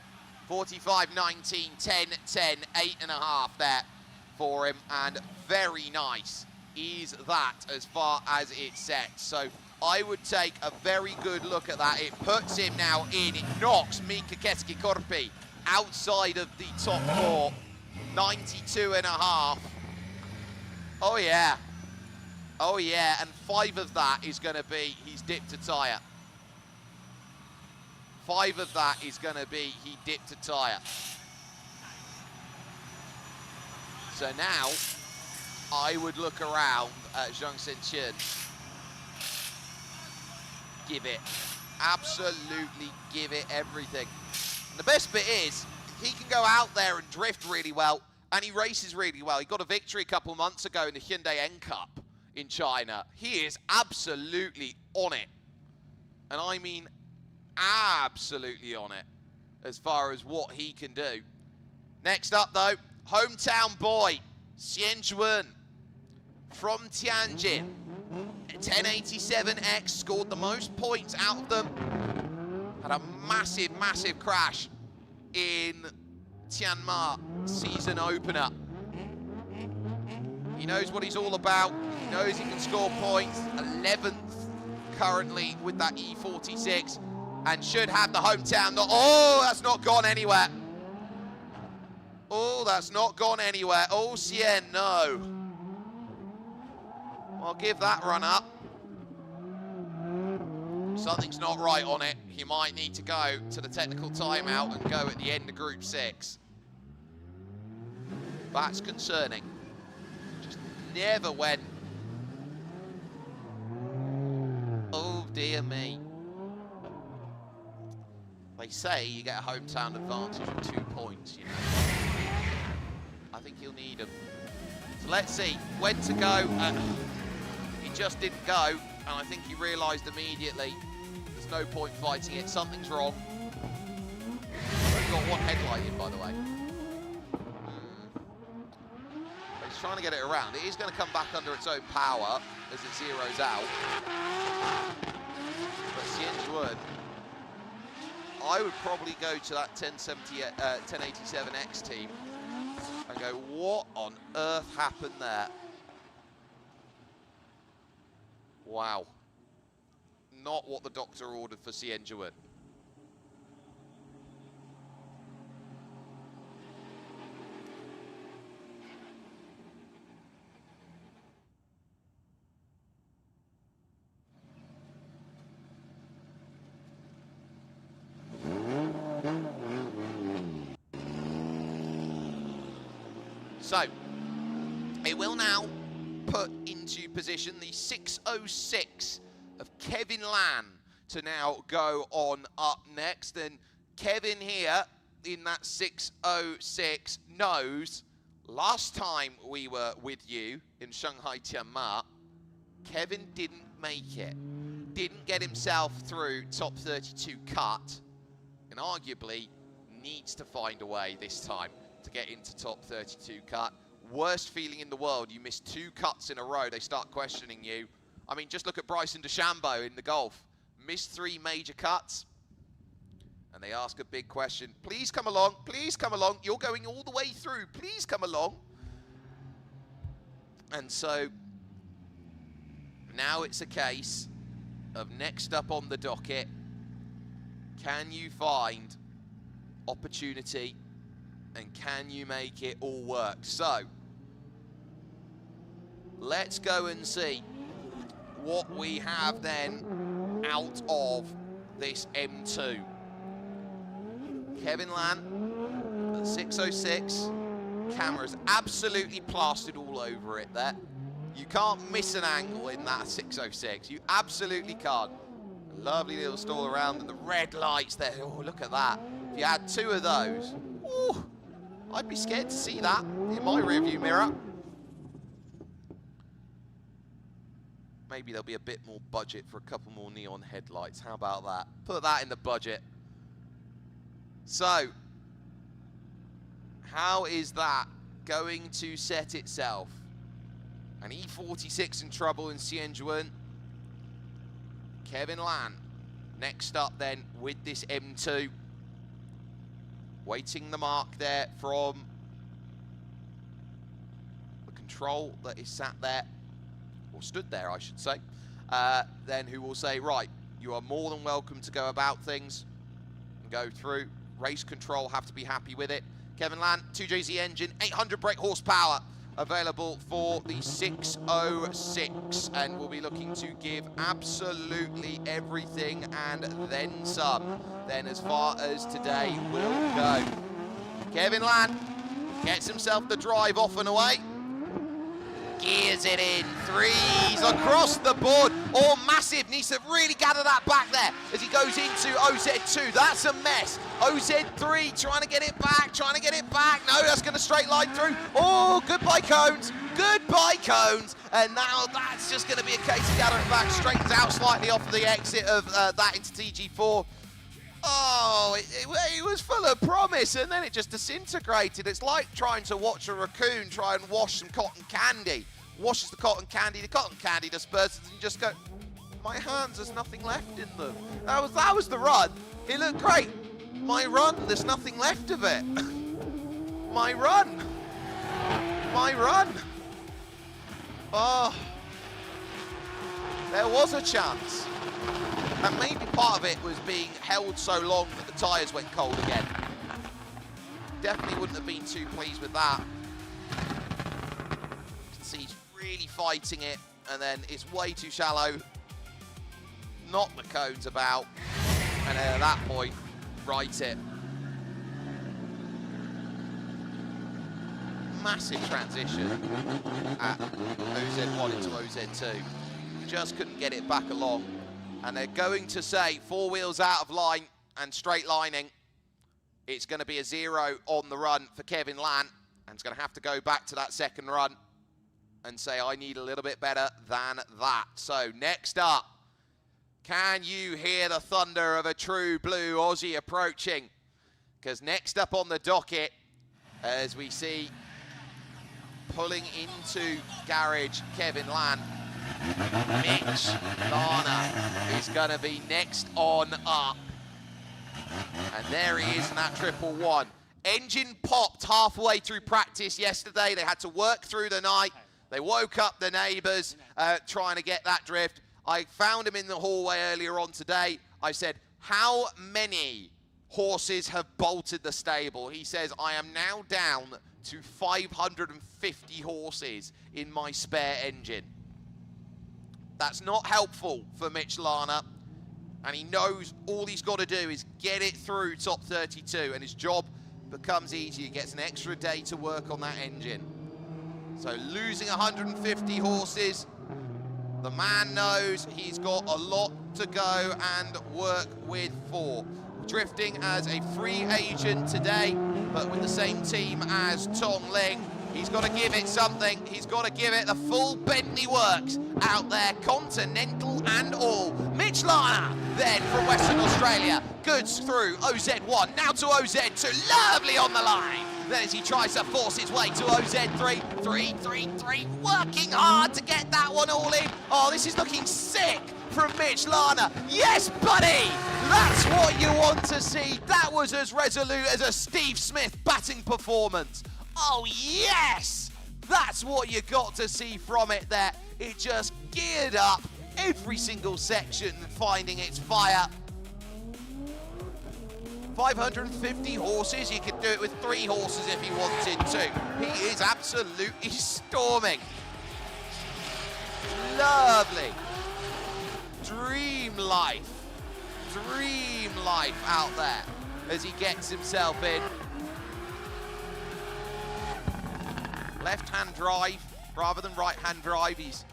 [SPEAKER 1] 45, 19, 10, 10, 8.5 there for him, and very nice is that as far as it's set. So I would take a very good look at that. It puts him now in, it knocks Mika Keski-Korpi outside of the top four. 92.5. Oh yeah. Oh yeah, and 5 of that is going to be he's dipped a tyre. 5 of that is going to be he dipped a tyre. So now I would look around at Zhang Xinchun. Give it. Absolutely give it everything. And the best bit is he can go out there and drift really well, and he races really well. He got a victory a couple months ago in the Hyundai N Cup in China. He is absolutely on it. And I mean absolutely on it as far as what he can do. Next up though, hometown boy, Xian Zhuan from Tianjin. 1087X, scored the most points out of them. Had a massive crash in Tianma season opener. He knows what he's all about. He knows he can score points. 11th currently with that E46, and should have the hometown. Oh, that's not gone anywhere. Oh, that's not gone anywhere. Oh, Xian, no. I'll give that run up. Something's not right on it. He might need to go to the technical timeout and go at the end of Group 6. That's concerning. Just never went. Oh, dear me. They say you get a hometown advantage of 2 points, you know. I think he'll need them. So let's see when to go. He just didn't go, and I think he realised immediately there's no point fighting it. Something's wrong. We've got one headlight in, by the way. He's trying to get it around. It is going to come back under its own power as it zeroes out. But Tianjin, I would probably go to that 1087X team and go, what on earth happened there? Wow. Not what the doctor ordered for Tianjin. So, it will now put into position the 606 of Kevin Lan to now go on up next. And Kevin here in that 606 knows last time we were with you in Shanghai Tianma, Kevin didn't make it. Didn't get himself through top 32 cut, and arguably needs to find a way this time to get into top 32 cut. Worst feeling in the world. You miss 2 cuts in a row, they start questioning you. I mean, just look at Bryson DeChambeau in the golf. Missed 3 major cuts, and they ask a big question. Please come along, please come along. You're going all the way through, please come along. And so now it's a case of next up on the docket, can you find opportunity and can you make it all work? So let's go and see what we have then out of this M2. Kevin Lan at 606. Camera's absolutely plastered all over it there. You can't miss an angle in that 606. You absolutely can't. A lovely little stall around and the red lights there. Oh, look at that. If you had 2 of those, ooh, I'd be scared to see that in my rearview mirror. Maybe there'll be a bit more budget for a couple more neon headlights. How about that? Put that in the budget. So, how is that going to set itself? An E46 in trouble in Tianjin. Kevin Lan next up then with this M2. Waiting the mark there from the control that is sat there, or stood there, I should say. Then who will say, right, you are more than welcome to go about things and go through. Race control have to be happy with it. Kevin Lan, 2JZ engine, 800 brake horsepower, available for the 606, and we'll be looking to give absolutely everything and then some. Then as far as today will go. Kevin Lan gets himself the drive off and away. Gears it in, 3s across the board. Oh, massive, needs to really gather that back there as he goes into OZ2. That's a mess. OZ3 trying to get it back, No, that's going to straight line through. Oh, goodbye cones, And now that's just going to be a case of gathering back. Straightens out slightly off the exit of that into TG4. Oh, it was full of promise, and then it just disintegrated. It's like trying to watch a raccoon try and wash some cotton candy. Washes the cotton candy disperses, and you just go, my hands, there's nothing left in them. That was the run. It looked great. My run, there's nothing left of it. My run. Oh, there was a chance. And maybe part of it was being held so long that the tyres went cold again. Definitely wouldn't have been too pleased with that. You can see he's really fighting it, and then it's way too shallow. Knock the cones about, and then at that point, right it. Massive transition at OZ1 into OZ2. Just couldn't get it back along. And they're going to say 4 wheels out of line and straight lining. It's going to be a 0 on the run for Kevin Lan. And is going to have to go back to that second run and say, I need a little bit better than that. So next up, can you hear the thunder of a true blue Aussie approaching? Because next up on the docket, as we see pulling into garage Kevin Lan, Mitch Lana is going to be next on up. And there he is in that 111. Engine popped halfway through practice yesterday. They had to work through the night. They woke up the neighbors trying to get that drift. I found him in the hallway earlier on today. I said, how many horses have bolted the stable? He says, I am now down to 550 horses in my spare engine. That's not helpful for Mitch Lana. And he knows all he's got to do is get it through top 32, and his job becomes easier. He gets an extra day to work on that engine. So losing 150 horses, the man knows he's got a lot to go and work with for. Drifting as a free agent today, but with the same team as Tong Ling. He's got to give it something. He's got to give it the full Bentley works out there, Continental and all. Mitch Lana then from Western Australia. Goods through OZ1, now to OZ2, lovely on the line. Then as he tries to force his way to OZ3, 3, working hard to get that one all in. Oh, this is looking sick from Mitch Lana. Yes, buddy! That's what you want to see. That was as resolute as a Steve Smith batting performance. Oh, yes! That's what you got to see from it there. It just geared up every single section, finding its fire. 550 horses, you could do it with 3 horses if he wanted to. He is absolutely storming. Lovely. Dream life out there as he gets himself in. Left-hand drive rather than right-hand drive. He's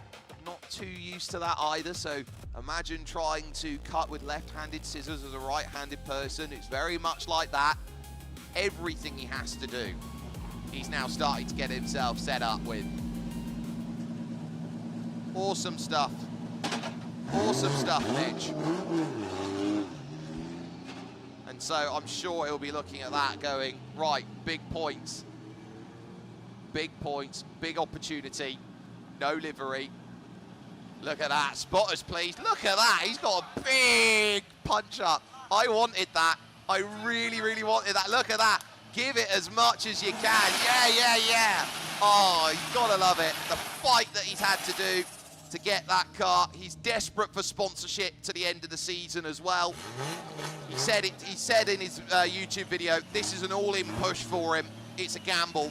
[SPEAKER 1] not too used to that either, so imagine trying to cut with left-handed scissors as a right-handed person. It's very much like that. Everything he has to do, he's now starting to get himself set up with. Awesome stuff. Awesome stuff, Mitch. And so I'm sure he'll be looking at that going, right, big points. Big points, big opportunity, no livery. Look at that, spotters please, look at that, he's got a big punch up. I wanted that, I really, really wanted that. Look at that, give it as much as you can, yeah. Oh, you've gotta love it, the fight that he's had to do to get that car. He's desperate for sponsorship to the end of the season as well. He said in his YouTube video, this is an all-in push for him, it's a gamble.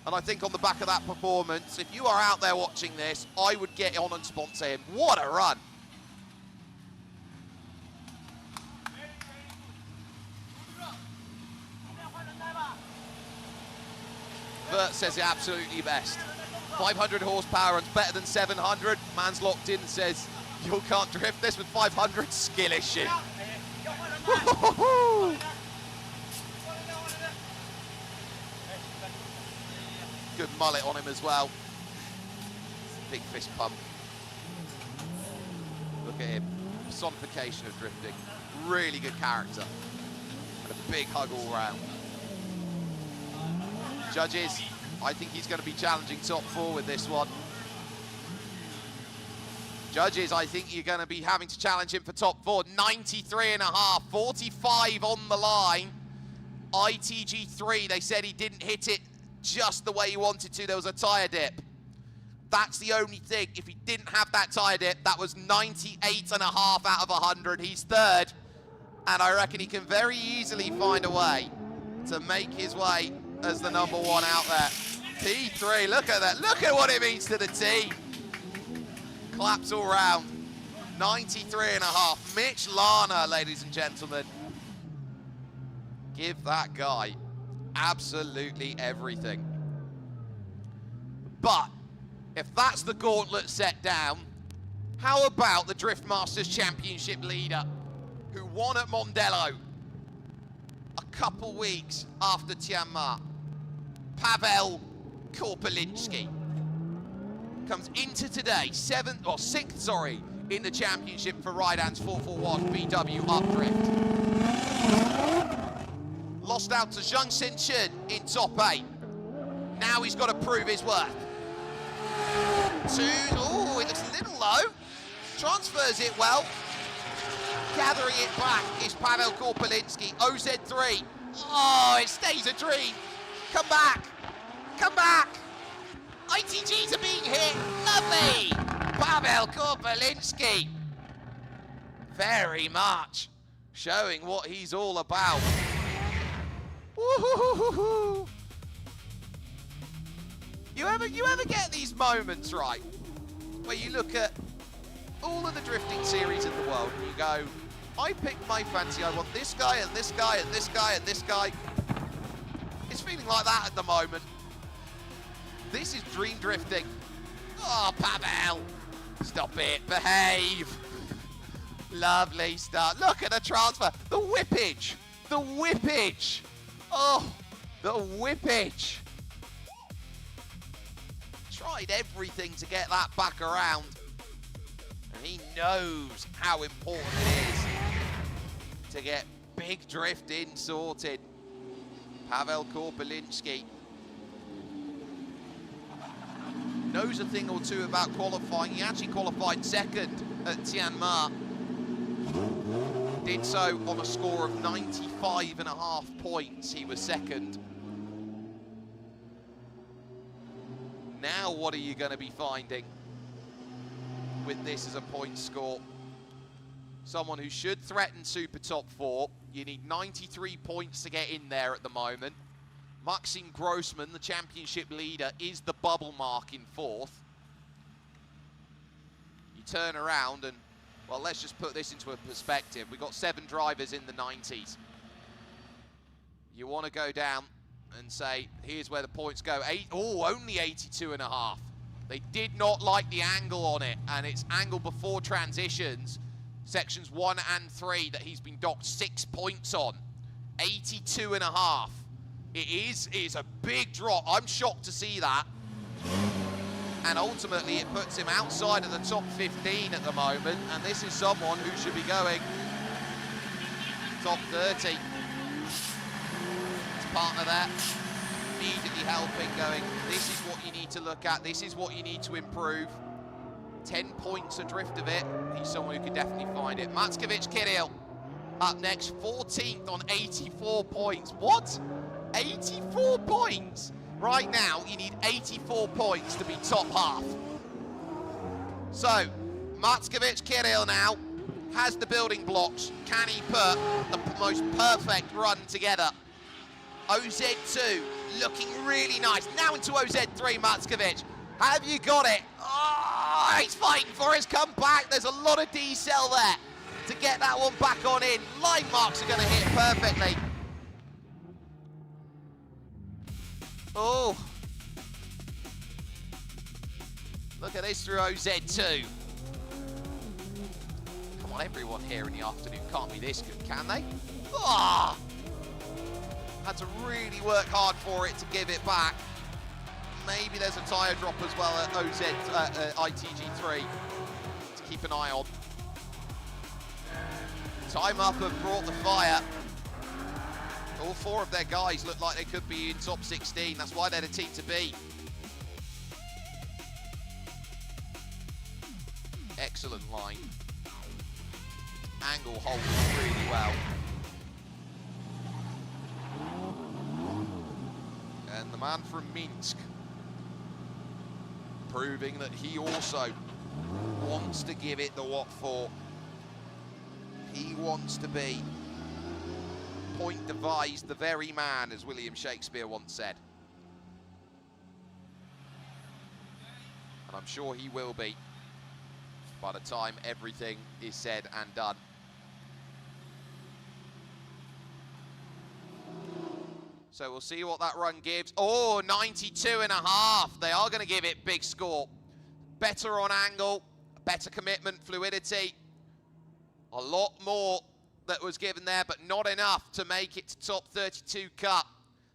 [SPEAKER 1] And I think on the back of that performance, if you are out there watching this, I would get on and sponsor him. What a run. Vert says it absolutely best. 500 horsepower and better than 700. Man's locked in and says, you can't drift this with 500 skill issue. Good mullet on him as well. Big fist pump. Look at him. Personification of drifting. Really good character. And a big hug all round. Judges, I think he's going to be challenging top 4 with this one. Judges, I think you're going to be having to challenge him for top 4. 93.5, 45 on the line. ITG3, they said he didn't hit it just the way he wanted to. There was a tyre dip. That's the only thing. If he didn't have that tyre dip, that was 98.5 out of 100. He's third, and I reckon he can very easily find a way to make his way as the #1 out there. P3, look at that. Look at what it means to the team. Claps all round. 93.5. Mitch Lana, ladies and gentlemen. Give that guy absolutely everything. But if that's the gauntlet set down, how about the Drift Masters Championship leader who won at Mondello a couple weeks after Tianjin? Pavel Korpelinski comes into today, sixth, in the championship for Rydan's 441 VW Updrift. Lost out to Zhang Xinchen in top 8. Now he's got to prove his worth. Oh, it looks a little low. Transfers it well. Gathering it back is Pavel Korpelinski, OZ3. Oh, it stays a dream. Come back. Come back. ITGs are being hit. Lovely. Pavel Korpelinski. Very much showing what he's all about. Woo-hoo-hoo-hoo-hoo. You ever get these moments, right, where you look at all of the drifting series in the world and you go, I picked my fancy, I want this guy and this guy and this guy and this guy. It's feeling like that at the moment. This is dream drifting. Oh, Pavel. Stop it, behave. Lovely start. Look at the transfer. The whippage. The whippage. Oh, the whippage. Tried everything to get that back around. And he knows how important it is to get big drifting sorted. Pavel Korpelinski knows a thing or two about qualifying. He actually qualified second at Tianjin. Did so on a score of 95.5 points. He was second. Now what are you going to be finding with this as a point score? Someone who should threaten Super Top 4. You need 93 points to get in there at the moment. Maxim Grossman, the championship leader, is the bubble mark in 4th. You turn around and, well, let's just put this into a perspective. We've got 7 drivers in the 90s. You want to go down and say, here's where the points go. Only 82.5. They did not like the angle on it, and it's angle before transitions, sections 1 and 3, that he's been docked 6 points on. 82.5. It is a big drop. I'm shocked to see that. And ultimately, it puts him outside of the top 15 at the moment, and this is someone who should be going top 30. His partner there, immediately helping, going, this is what you need to look at, this is what you need to improve. 10 points adrift of it. He's someone who can definitely find it. Matskevich Kirill up next, 14th on 84 points. What? 84 points? Right now, you need 84 points to be top half. So, Matskevich Kirill now has the building blocks. Can he put the most perfect run together? OZ2 looking really nice. Now into OZ3, Matskevich. Have you got it? Oh, he's fighting for his comeback. There's a lot of decel there to get that one back on in. Line marks are going to hit perfectly. Oh. Look at this through OZ2. Come on, everyone here in the afternoon can't be this good, can they? Ah! Had to really work hard for it to give it back. Maybe there's a tyre drop as well at ITG3 to keep an eye on. Time Up have brought the fire. All 4 of their guys look like they could be in top 16. That's why they're the team to beat. Excellent line. Angle holds really well. And the man from Minsk proving that he also wants to give it the what for. He wants to be point devised, the very man, as William Shakespeare once said. And I'm sure he will be by the time everything is said and done. So we'll see what that run gives. Oh, 92.5. They are going to give it big score. Better on angle, better commitment, fluidity. A lot more that was given there, but not enough to make it to top 32 cut.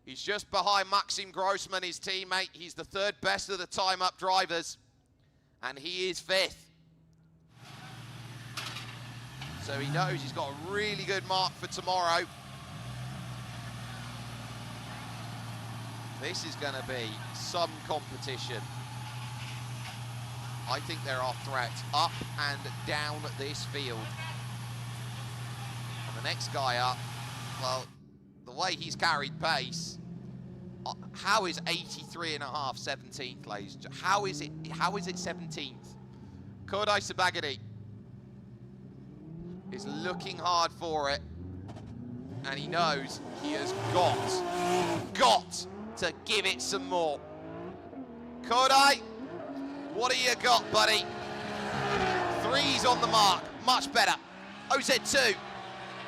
[SPEAKER 1] He's just behind Maxim Grossman, his teammate. He's the third best of the time-up drivers, and he is 5th. So he knows he's got a really good mark for tomorrow. This is going to be some competition. I think there are threats up and down this field. And the next guy up, well, the way he's carried pace, how is 83.5 17th, ladies? How is it 17th? Kodai Sabagadi is looking hard for it, and he knows he has got to give it some more. Kodai, what do you got, buddy? 3's on the mark, much better. OZ2,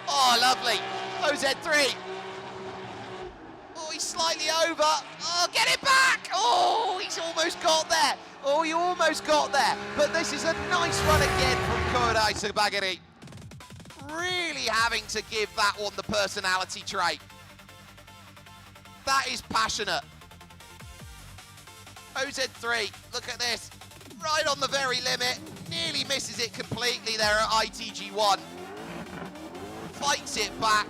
[SPEAKER 1] oh, lovely. OZ3, oh, he's slightly over. Oh, get it back. Oh, he's almost got there. Oh, he almost got there. But this is a nice run again from Kodai Sabagadi. Really having to give that one the personality trait. That is passionate. OZ3, look at this. Right on the very limit. Nearly misses it completely there at ITG1. Fights it back.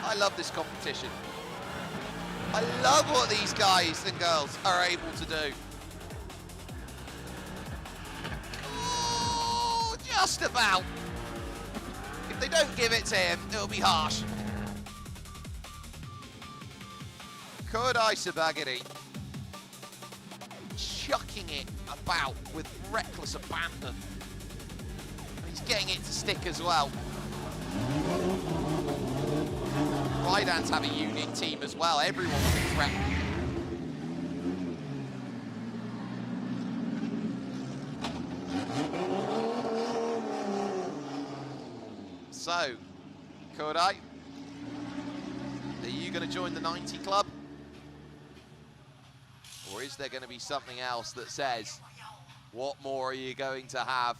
[SPEAKER 1] I love this competition. I love what these guys and girls are able to do. Oh, just about. If they don't give it to him, it'll be harsh. Kodai Sabagadi chucking it about with reckless abandon. And he's getting it to stick as well. Rydans have a unique team as well. Everyone's a threat. So, Kodai, are you going to join the 90 club? Or is there going to be something else that says, what more are you going to have?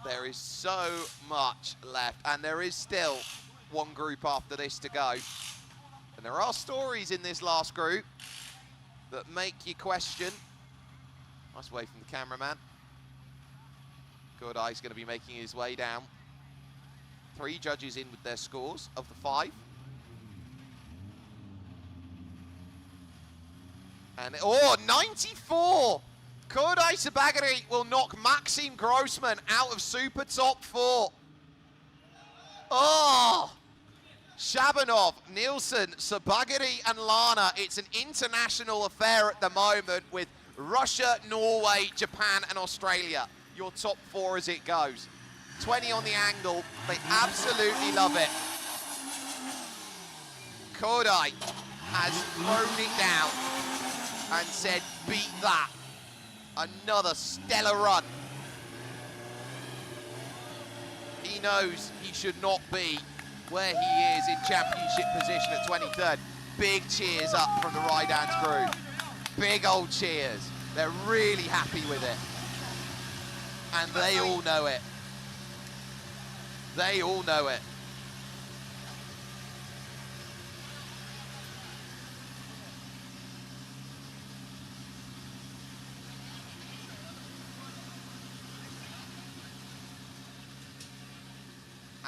[SPEAKER 1] There is so much left, and there is still one group after this to go. And there are stories in this last group that make you question. Nice way from the cameraman. Kodai's going to be making his way down. 3 judges in with their scores of the 5. And, oh, 94! Kodai Sabagadi will knock Maxim Grossman out of Super Top 4. Oh! Shabanov, Nielsen, Sabagadi and Lana. It's an international affair at the moment with Russia, Norway, Japan and Australia. Your top 4 as it goes. 20 on the angle. They absolutely love it. Kodai has thrown it down and said, beat that. Another stellar run. He knows he should not be where he is in championship position at 23rd. Big cheers up from the Rydans crew. Big old cheers. They're really happy with it. And they all know it. They all know it.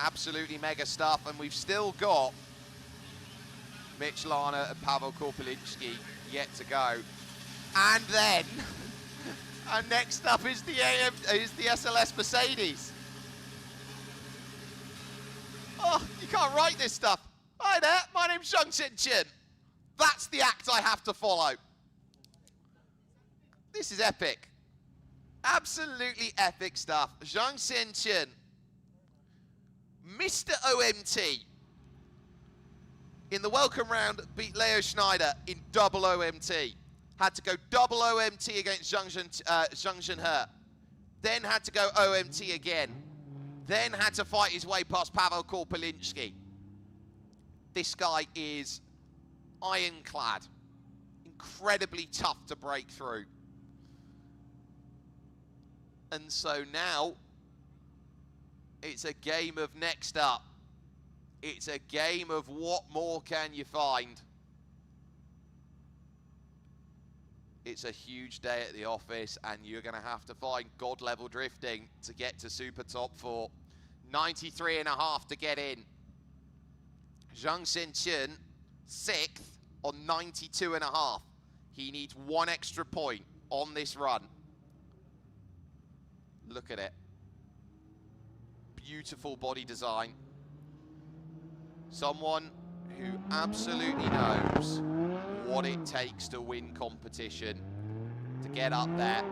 [SPEAKER 1] Absolutely mega stuff, and we've still got Mitch Lana and Pavel Korpelinski yet to go. And then, and next up is the SLS Mercedes. Oh, you can't write this stuff. Hi there, my name's Zhang Xinchin. That's the act I have to follow. This is epic. Absolutely epic stuff. Zhang Xinchin, Mr. OMT. In the welcome round, beat Leo Schneider in double OMT. Had to go double OMT against Zhang Zhenhe. Then had to go OMT again. Then had to fight his way past Pavel Korpelinski. This guy is ironclad. Incredibly tough to break through. And so now, It's a game of next up. It's a game of what more can you find. It's a huge day at the office, and you're going to have to find God level drifting to get to Super Top 4. 93.5 to get in. Zhang Xinchen, 6th on 92.5. He needs 1 extra point on this run. Look at it. Beautiful body design. Someone who absolutely knows what it takes to win competition, to get up there.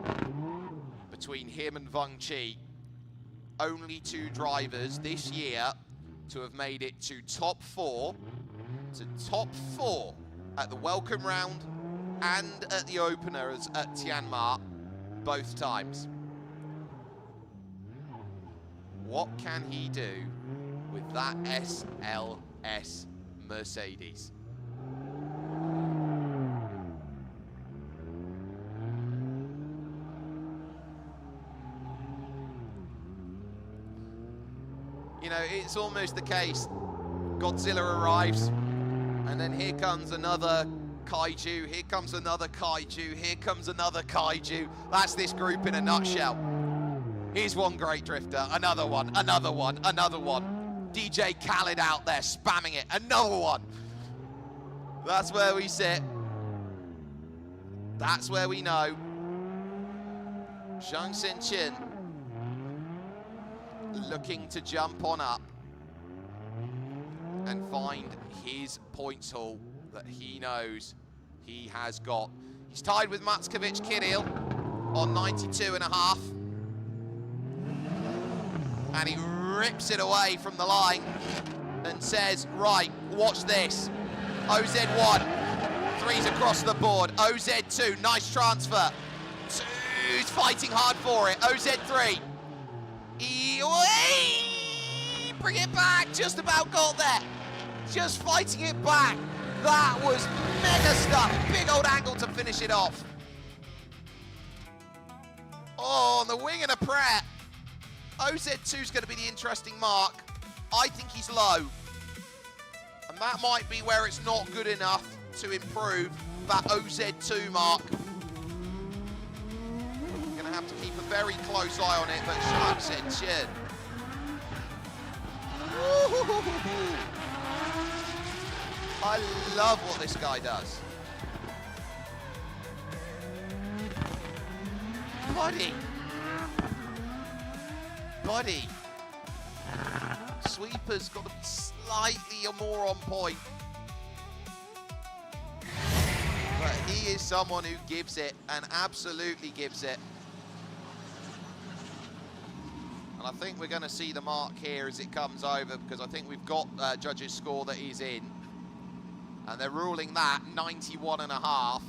[SPEAKER 1] Between him and Wang Qi, only 2 drivers this year to have made it to top 4 at the welcome round and at the openers at Tianjin, both times. What can he do with that SLS Mercedes? You know, it's almost the case. Godzilla arrives, and then here comes another kaiju, here comes another kaiju, here comes another kaiju. That's this group in a nutshell. Here's one great drifter, another one, another one, another one. DJ Khaled out there spamming it, another one. That's where we sit. That's where we know. Zhang Xinchen looking to jump on up and find his points haul that he knows he has got. He's tied with Matskovic Kirill on 92.5. And he rips it away from the line and says, right, watch this. OZ1, 3's across the board. OZ2, nice transfer. 2's fighting hard for it. OZ3, bring it back, just about got there. Just fighting it back. That was mega stuff. Big old angle to finish it off. Oh, on the wing and a prayer. OZ2 is going to be the interesting mark. I think he's low. And that might be where it's not good enough to improve that OZ2 mark. Going to have to keep a very close eye on it, but Zhang Xinchen. I love what this guy does. Buddy. Sweeper's got to be slightly more on point. But he is someone who gives it, and absolutely gives it. And I think we're going to see the mark here as it comes over, because I think we've got judges' score that he's in. And they're ruling that 91.5.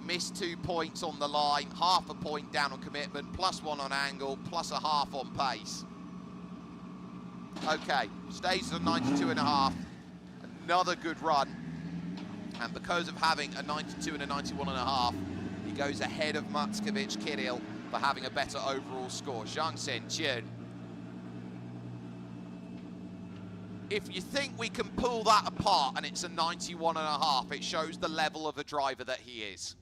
[SPEAKER 1] Missed 2 points on the line, half a point down on commitment, +1 on angle, +0.5 on pace. Okay, stays at 92.5. Another good run. And because of having a 92 and a 91.5, he goes ahead of Matskovic Kirill for having a better overall score. Zhang Xinchen. If you think we can pull that apart and it's a 91.5, it shows the level of a driver that he is.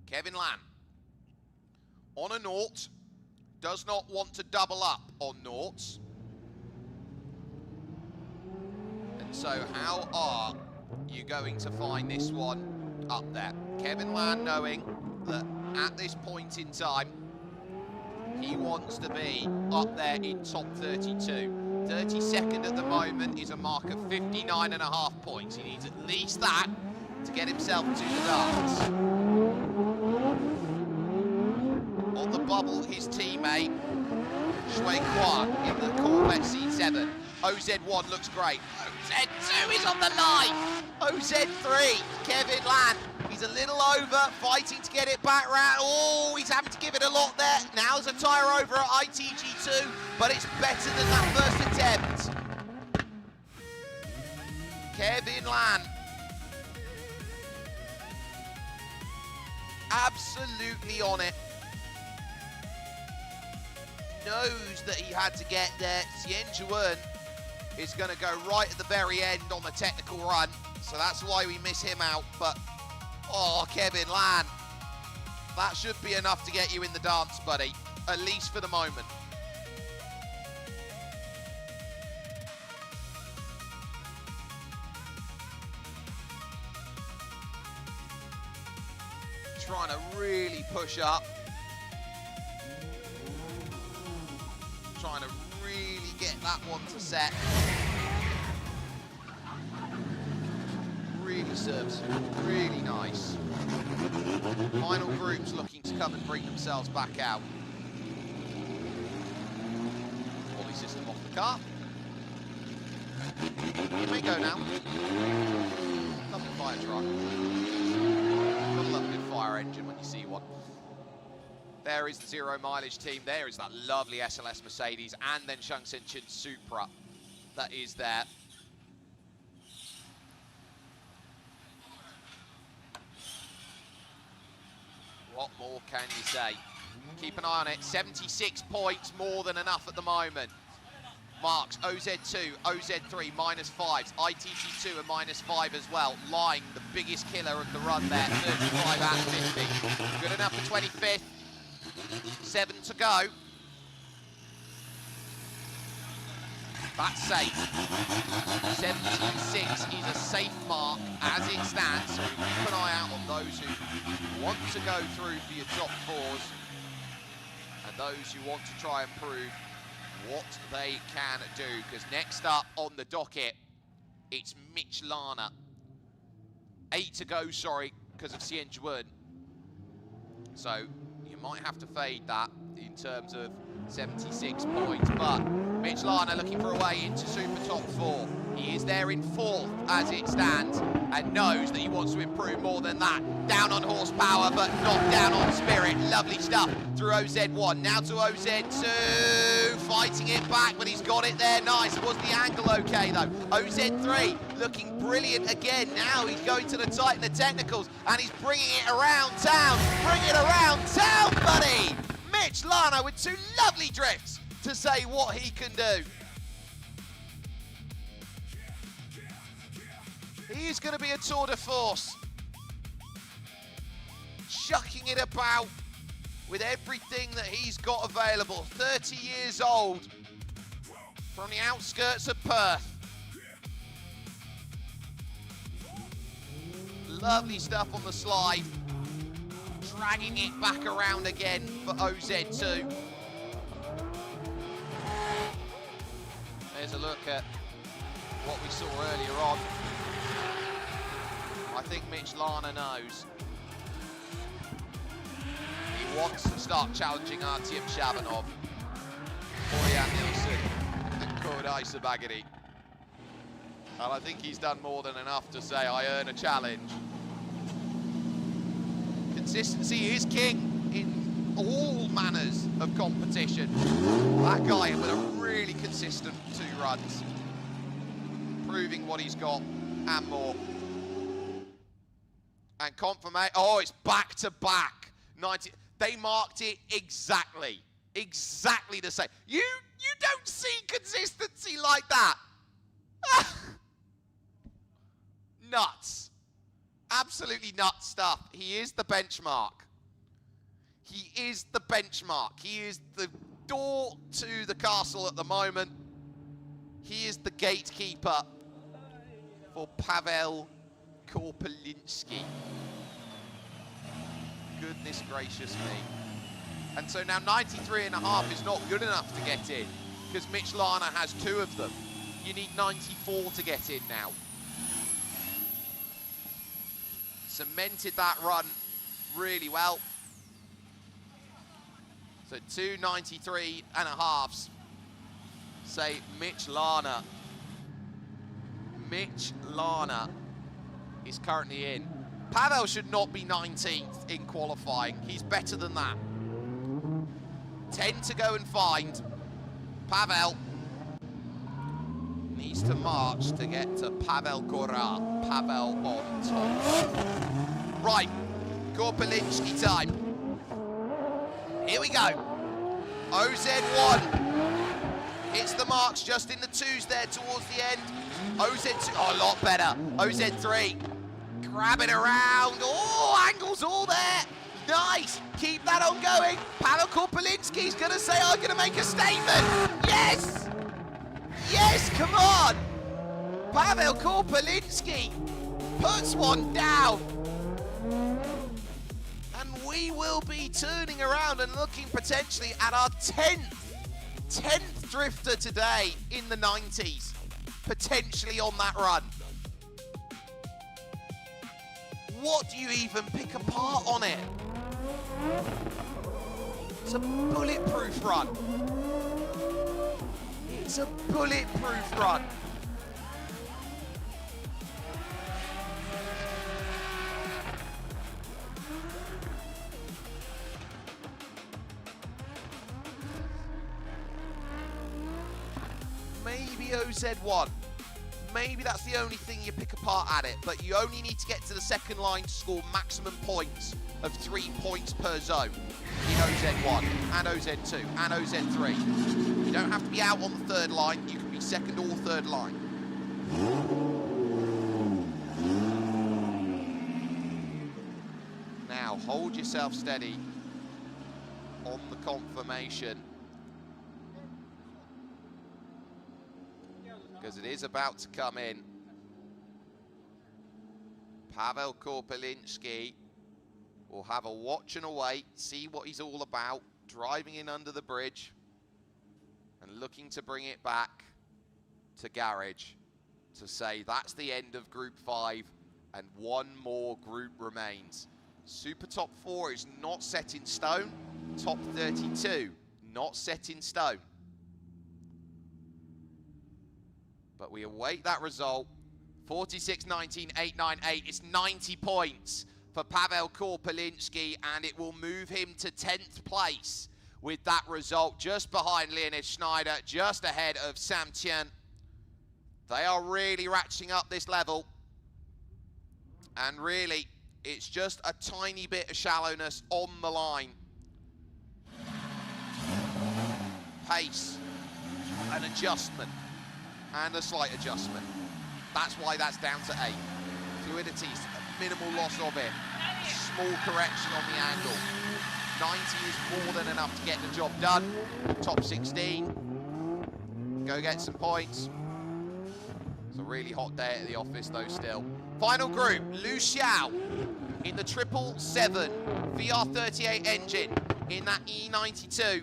[SPEAKER 1] Kevin Lan on a naught, does not want to double up on naughts. And so how are you going to find this one up there? Kevin Lan knowing that at this point in time, he wants to be up there in top 32. 32nd at the moment is a mark of 59.5 points. He needs at least that to get himself to the darts. On the bubble, his teammate, Shui Kwa in the Corvette C7. OZ1 looks great. OZ2 is on the line. OZ3, Kevin Lan. He's a little over, fighting to get it back round. Oh, he's having to give it a lot there. Now's a tyre over at ITG2, but it's better than that first attempt. Kevin Lan absolutely on it. Knows that he had to get there. Tianjin is going to go right at the very end on the technical run, so that's why we miss him out. But, oh, Kevin Lan, that should be enough to get you in the dance, buddy, at least for the moment. Trying to really push up. Trying to really get that one to set. Really serves, really nice. Final groups looking to come and bring themselves back out. Volley system off the car. You may go now. Lovely fire truck. Gotta love a good fire engine when you see one. There is the zero mileage team. There is that lovely SLS Mercedes, and then Shangsenchin Supra that is there. What more can you say? Keep an eye on it. 76 points, more than enough at the moment. Marks, OZ2, OZ3, -5s, ITT2 and -5 as well. Lying, the biggest killer of the run there, 35 out of 50. Good enough for 25th. 7 to go. That's safe. 76 is a safe mark as it stands, so keep an eye out on those who want to go through for your top fours and those who want to try and prove what they can do, because next up on the docket, it's Mitch Lana. 8 to go, sorry, because of Tianjin. So you might have to fade that in terms of 76 points, but Mitch Lana looking for a way into Super Top 4. He is there in 4th as it stands and knows that he wants to improve more than that. Down on horsepower, but not down on spirit. Lovely stuff through OZ1. Now to OZ2, fighting it back, but he's got it there. Nice. Was the angle okay, though? OZ3 looking brilliant again. Now he's going to the tight in the technicals, and he's bringing it around town. Bring it around town, buddy! Mitch Lana with 2 lovely drifts to say what he can do. He's going to be a tour de force. Chucking it about with everything that he's got available. 30 years old from the outskirts of Perth. Lovely stuff on the slide. Dragging it back around again for OZ2. There's a look at what we saw earlier on. I think Mitch Lana knows. He wants to start challenging Artyom Shabanov, Boyan Nilsson, and Kodai Sabagiri. And I think he's done more than enough to say, I earn a challenge. Consistency is king in all manners of competition. That guy with a really consistent 2 runs, proving what he's got and more. And confirmation, oh, it's back to back. 90, they marked it exactly the same. You don't see consistency like that. Nuts. Absolutely nuts stuff. He is the benchmark. He is the benchmark. He is the door to the castle at the moment. He is the gatekeeper for Pavel Korpelinski. Goodness gracious me. And so now 93.5 is not good enough to get in, because Mitch Lana has 2 of them. You need 94 to get in now. Cemented that run really well. So 2 93.5s. Say Mitch Lana. Mitch Lana is currently in. Pavel should not be 19th in qualifying. He's better than that. 10 to go and find. Pavel needs to march to get to Pavel Gora. Pavel on top. Right, Korpelinski time. Here we go. OZ1 hits the marks just in the twos there towards the end. OZ2, oh, a lot better. OZ3, grabbing around. Oh, angles all there. Nice, keep that on going. Pavel Korpelinski's gonna say, I'm gonna make a statement. Yes, yes, come on. Pavel Korpelinski puts one down. And we will be turning around and looking potentially at our 10th drifter today in the 90s, potentially on that run. What do you even pick apart on it? It's a bulletproof run. It's a bulletproof run. Maybe OZ1. Maybe that's the only thing you pick apart at it, but you only need to get to the second line to score maximum points of 3 points per zone in OZ1 and OZ2 and OZ3. You don't have to be out on the third line, you can be second or third line. Now, hold yourself steady on the confirmation, because it is about to come in. Pavel Korpelinski will have a watch and a wait, see what he's all about, driving in under the bridge and looking to bring it back to garage to say that's the end of Group 5 and one more group remains. Super Top 4 is not set in stone. Top 32, not set in stone. But we await that result. 46.19.898. It's 90 points for Pavel Korpelinski, and it will move him to 10th place with that result, just behind Leonid Schneider, just ahead of Sam Tian. They are really ratcheting up this level, and really, it's just a tiny bit of shallowness on the line. Pace, an adjustment, and a slight adjustment. That's why that's down to 8. Fluidity, minimal loss of it. Small correction on the angle. 90 is more than enough to get the job done. Top 16. Go get some points. It's a really hot day at the office though still. Final group, Lu Xiao in the 777 VR38 engine in that E92.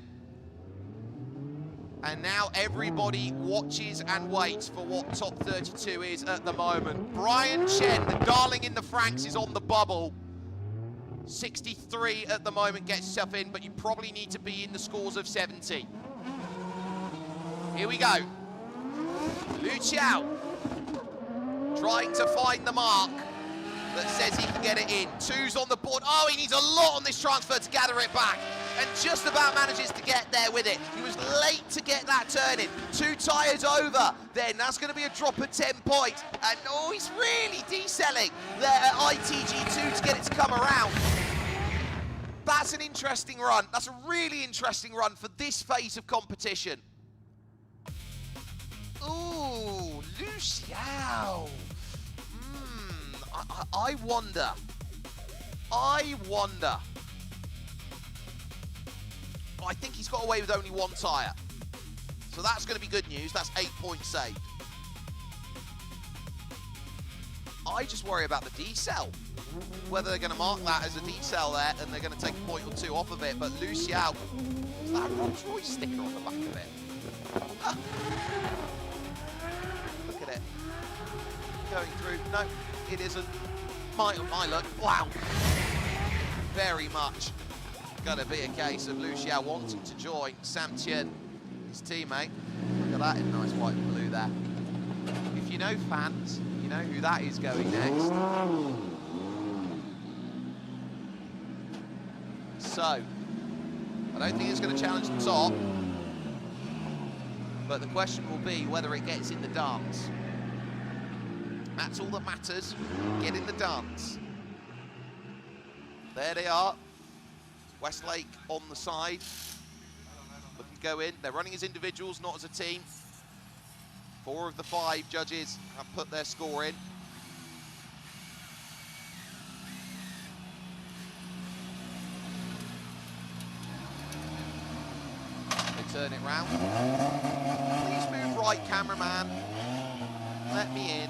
[SPEAKER 1] And now everybody watches and waits for what top 32 is at the moment. Brian Chen, the darling in the Franks, is on the bubble. 63 at the moment, gets himself in, but you probably need to be in the scores of 70. Here we go. Lu Xiao trying to find the mark that says he can get it in. 2's on the board. Oh, he needs a lot on this transfer to gather it back. And just about manages to get there with it. He was late to get that turn in. 2 tyres over. Then that's going to be a drop of 10 points. And oh, he's really decelling there at ITG2 to get it to come around. That's an interesting run. That's a really interesting run for this phase of competition. Ooh, Lu Xiao. I wonder. I think he's got away with only 1 tyre. So that's going to be good news. That's 8 points saved. I just worry about the decel. Whether they're going to mark that as a decel there and they're going to take a point or 2 off of it. But Lu Xiao, is that a Rolls Royce sticker on the back of it? Ah. Look at it. Going through. No, it isn't. My look. Wow. Very much going to be a case of Lu Xiao wanting to join Sam Tian, his teammate. Look at that in nice white and blue there. If you know fans, you know who that is going next. So, I don't think it's going to challenge the top, but the question will be whether it gets in the dance. That's all that matters. Get in the dance. There they are. Westlake on the side. Looking to go in. They're running as individuals, not as a team. 4 of the 5 judges have put their score in. They turn it round. Please move right, cameraman. Let me in.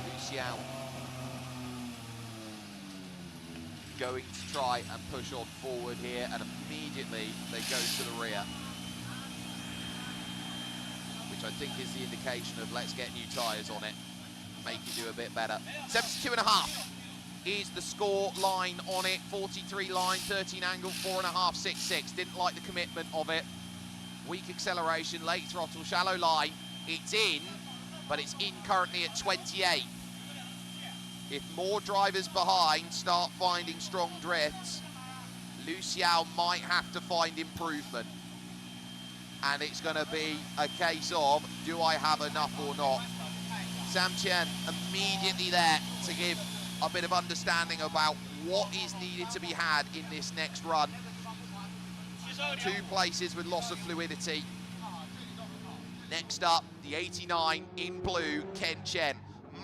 [SPEAKER 1] Luciao going to try and push on forward here, and immediately they go to the rear, which I think is the indication of let's get new tyres on it, make it do a bit better. 72.5 is the score line on it. 43 line, 13 angle, 4.5, 6.6. Didn't like the commitment of it. Weak acceleration, late throttle, shallow line. It's in, but it's in currently at 28. If more drivers behind start finding strong drifts, Luciao might have to find improvement. And it's going to be a case of, do I have enough or not? Sam Chen immediately there to give a bit of understanding about what is needed to be had in this next run. 2 places with loss of fluidity. Next up, the 89 in blue, Ken Chen.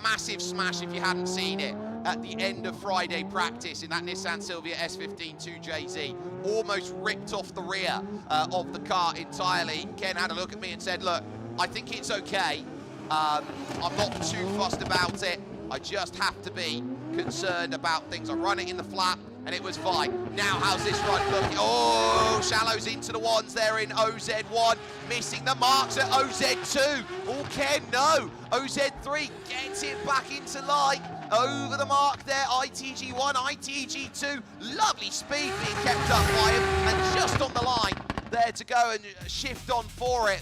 [SPEAKER 1] Massive smash if you hadn't seen it at the end of Friday practice in that Nissan Silvia S15 2JZ. Almost ripped off the rear of the car entirely. Ken had a look at me and said, look, I think it's okay. I'm not too fussed about it. I just have to be concerned about things. I run it in the flat and it was fine. Now how's this run looking? Oh, shallows into the ones there in OZ1. Missing the marks at OZ2. Oh, Ken, no. OZ3 gets it back into line. Over the mark there, ITG1, ITG2. Lovely speed being kept up by him. And just on the line there to go and shift on for it.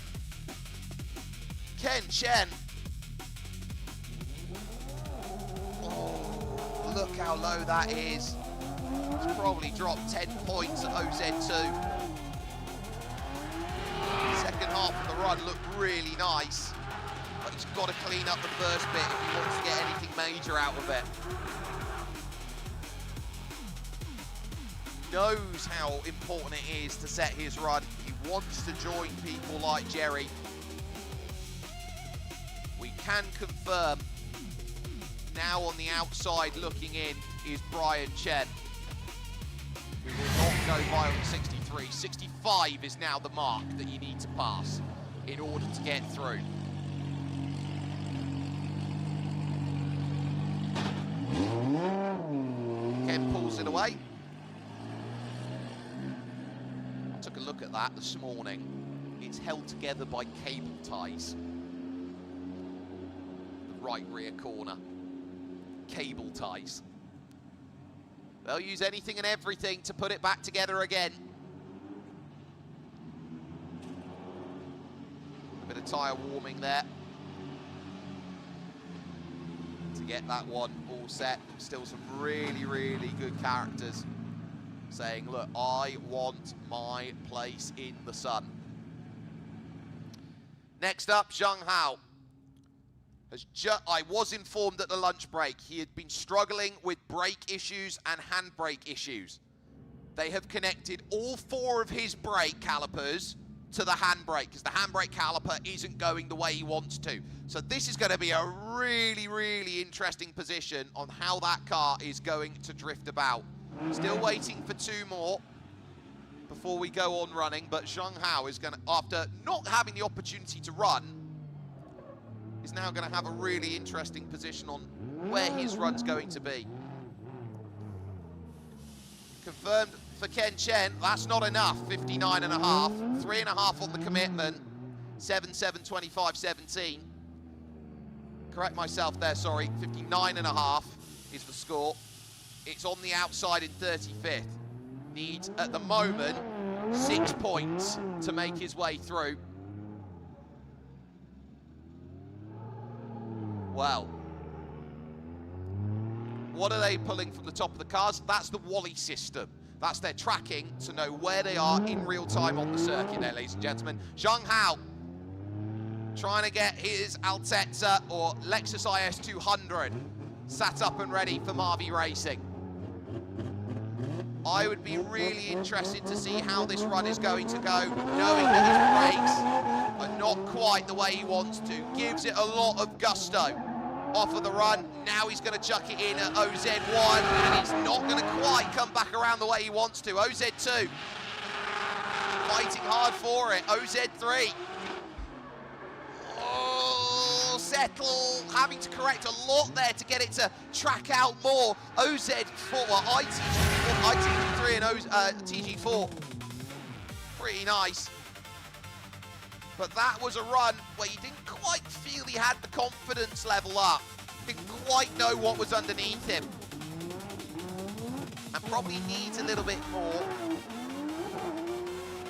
[SPEAKER 1] Ken Chen. Oh, look how low that is. It's probably dropped 10 points at OZ2. Second half of the run looked really nice, but he's got to clean up the first bit if he wants to get anything major out of it. Knows how important it is to set his run. He wants to join people like Jerry. We can confirm now on the outside looking in is Brian Chen, who will not go via the 63. 65 is now the mark that you need to pass in order to get through. Ken pulls it away. I took a look at that this morning. It's held together by cable ties. The right rear corner. Cable ties. They'll use anything and everything to put it back together again. A bit of tyre warming there to get that one all set. Still some really, really good characters saying, look, I want my place in the sun. Next up, Zhang Hao. I was informed at the lunch break he had been struggling with brake issues and handbrake issues. They have connected all 4 of his brake calipers to the handbrake because the handbrake caliper isn't going the way he wants to. So this is going to be a really, really interesting position on how that car is going to drift about. Still waiting for 2 more before we go on running, but Zhang Hao is going to, after not having the opportunity to run, is now going to have a really interesting position on where his run's going to be. Confirmed for Ken Chen, that's not enough, 59.5, 3.5 on the commitment, 7.7, 25, 17. Correct myself there, sorry, 59.5 is the score. It's on the outside in 35th. Needs, at the moment, 6 points to make his way through. Well, what are they pulling from the top of the cars? That's the Wally system. That's their tracking to know where they are in real time on the circuit there, ladies and gentlemen. Zhang Hao trying to get his Altezza or Lexus IS 200 sat up and ready for Marvy Racing. I would be really interested to see how this run is going to go, knowing that his brakes are not quite the way he wants to. Gives it a lot of gusto off of the run. Now he's going to chuck it in at OZ1, and it's not going to quite come back around the way he wants to. OZ2 fighting hard for it. OZ3. Oh, settle, having to correct a lot there to get it to track out more. OZ4, well, ITG3 and TG4, pretty nice. But that was a run where you didn't quite feel he had the confidence level up. Didn't quite know what was underneath him. And probably needs a little bit more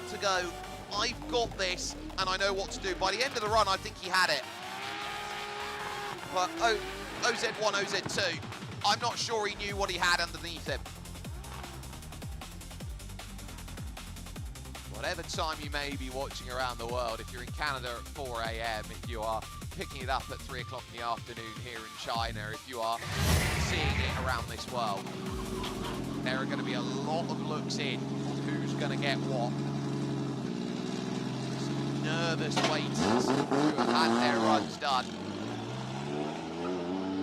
[SPEAKER 1] to go, I've got this and I know what to do. By the end of the run, I think he had it. But OZ1, OZ2, I'm not sure he knew what he had underneath him. Whatever time you may be watching around the world, if you're in Canada at 4 AM, if you are picking it up at 3 o'clock in the afternoon here in China, if you are seeing it around this world, there are going to be a lot of looks in who's going to get what. Some nervous waiters who have had their runs done.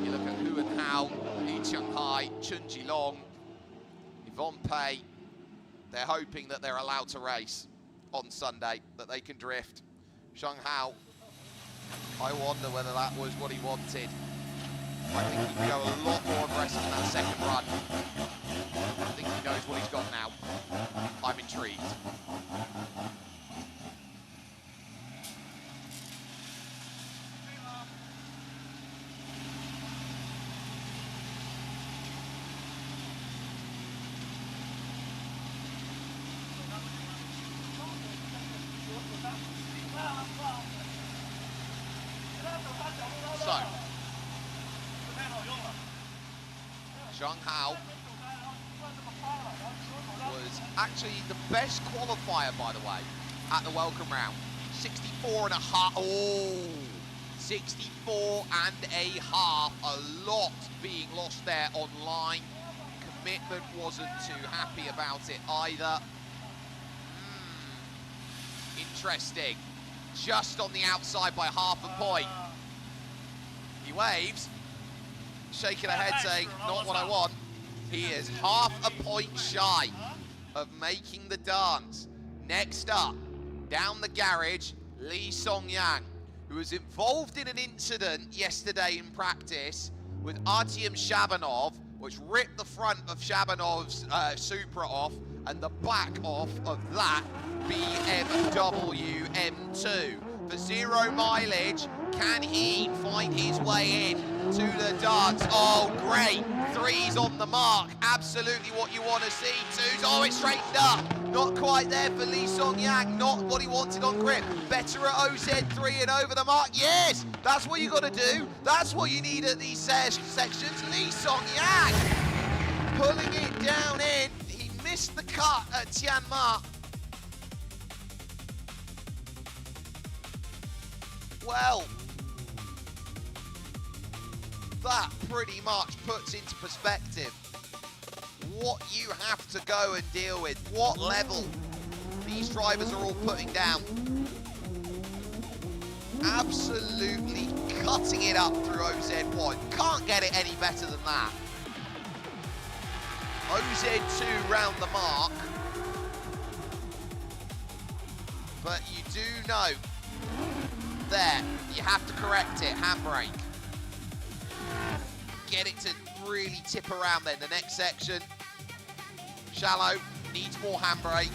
[SPEAKER 1] You look at Hu and Hao, Lee Chung-hai, Chun Ji-long, Yvonne Pei. They're hoping that they're allowed to race on Sunday, that they can drift. Shang Hao, I wonder whether that was what he wanted. I think he can go a lot more aggressive in that second run. I think he knows what he's got now. I'm intrigued. So, Shang Hao was actually the best qualifier, by the way, at the welcome round. 64 and a half. Oh, 64 and a half. A lot being lost there online. Commitment wasn't too happy about it either. Interesting. Just on the outside by half a point. He waves, shaking her head saying, not what I want. He is half a point shy of making the dance. Next up, down the garage, Lee Song-yang, who was involved in an incident yesterday in practice with Artyom Shabanov, which ripped the front of Shabanov's Supra off and the back off of that BMW M2. For 0 mileage, can he find his way in to the dance? Oh, great. 3's on the mark. Absolutely what you want to see. 2's, oh, it's straightened up. Not quite there for Lee Song-yang. Not what he wanted on grip. Better at OZ3 and over the mark. Yes, that's what you got to do. That's what you need at these sections. Lee Song-yang pulling it down in. He missed the cut at Tianjin. Well, that pretty much puts into perspective what you have to go and deal with, what level these drivers are all putting down. Absolutely cutting it up through OZ1. Can't get it any better than that. OZ2 round the mark. But you do know, there, you have to correct it, handbrake. Get it to really tip around then. The next section, shallow, needs more handbrake.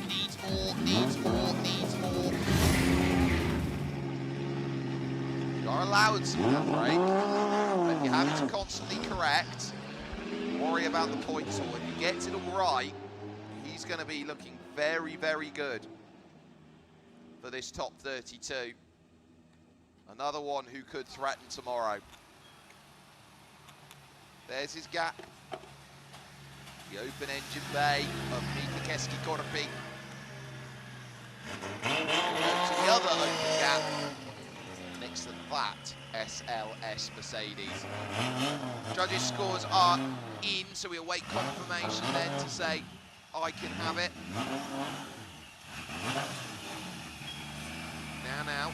[SPEAKER 1] Needs more, needs more, needs more. You are allowed some handbrake, but you're having to constantly correct. Worry about the points, or if he gets it all right, he's going to be looking very, very good for this top 32. Another one who could threaten tomorrow. There's his gap. The open engine bay of Mika Keski-Korpi. To the other open gap. Next looks at that SLS Mercedes. Judges' scores are in, so we'll wait confirmation then to say I can have it. Now.